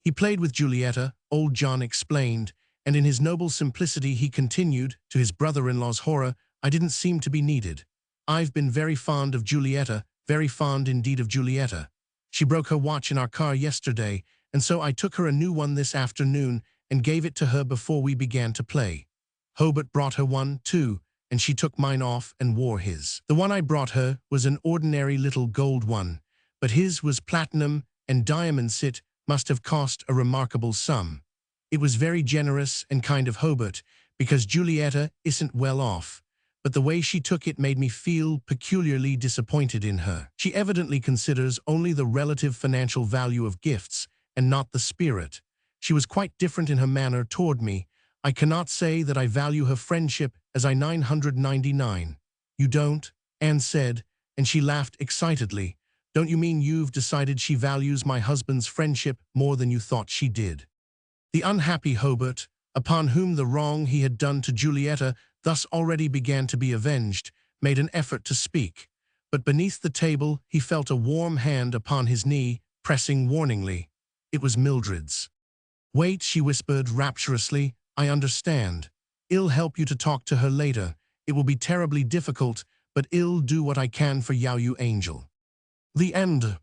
"He played with Julietta," old John explained, and in his noble simplicity he continued, to his brother-in-law's horror, "I didn't seem to be needed. I've been very fond of Julietta, very fond indeed of Julietta. She broke her watch in our car yesterday, and so I took her a new one this afternoon and gave it to her before we began to play. Hobart brought her one, too, and she took mine off and wore his. The one I brought her was an ordinary little gold one, but his was platinum and diamonds. It must have cost a remarkable sum. It was very generous and kind of Hobart, because Julietta isn't well off, but the way she took it made me feel peculiarly disappointed in her. She evidently considers only the relative financial value of gifts and not the spirit. She was quite different in her manner toward me. I cannot say that I value her friendship as I 999. You don't?" Anne said, and she laughed excitedly. "Don't you mean you've decided she values my husband's friendship more than you thought she did?" The unhappy Hobart, upon whom the wrong he had done to Julietta thus already began to be avenged, made an effort to speak, but beneath the table he felt a warm hand upon his knee, pressing warningly. It was Mildred's. "Wait," she whispered rapturously, "I understand. I'll help you to talk to her later. It will be terribly difficult, but I'll do what I can for you angel." The end.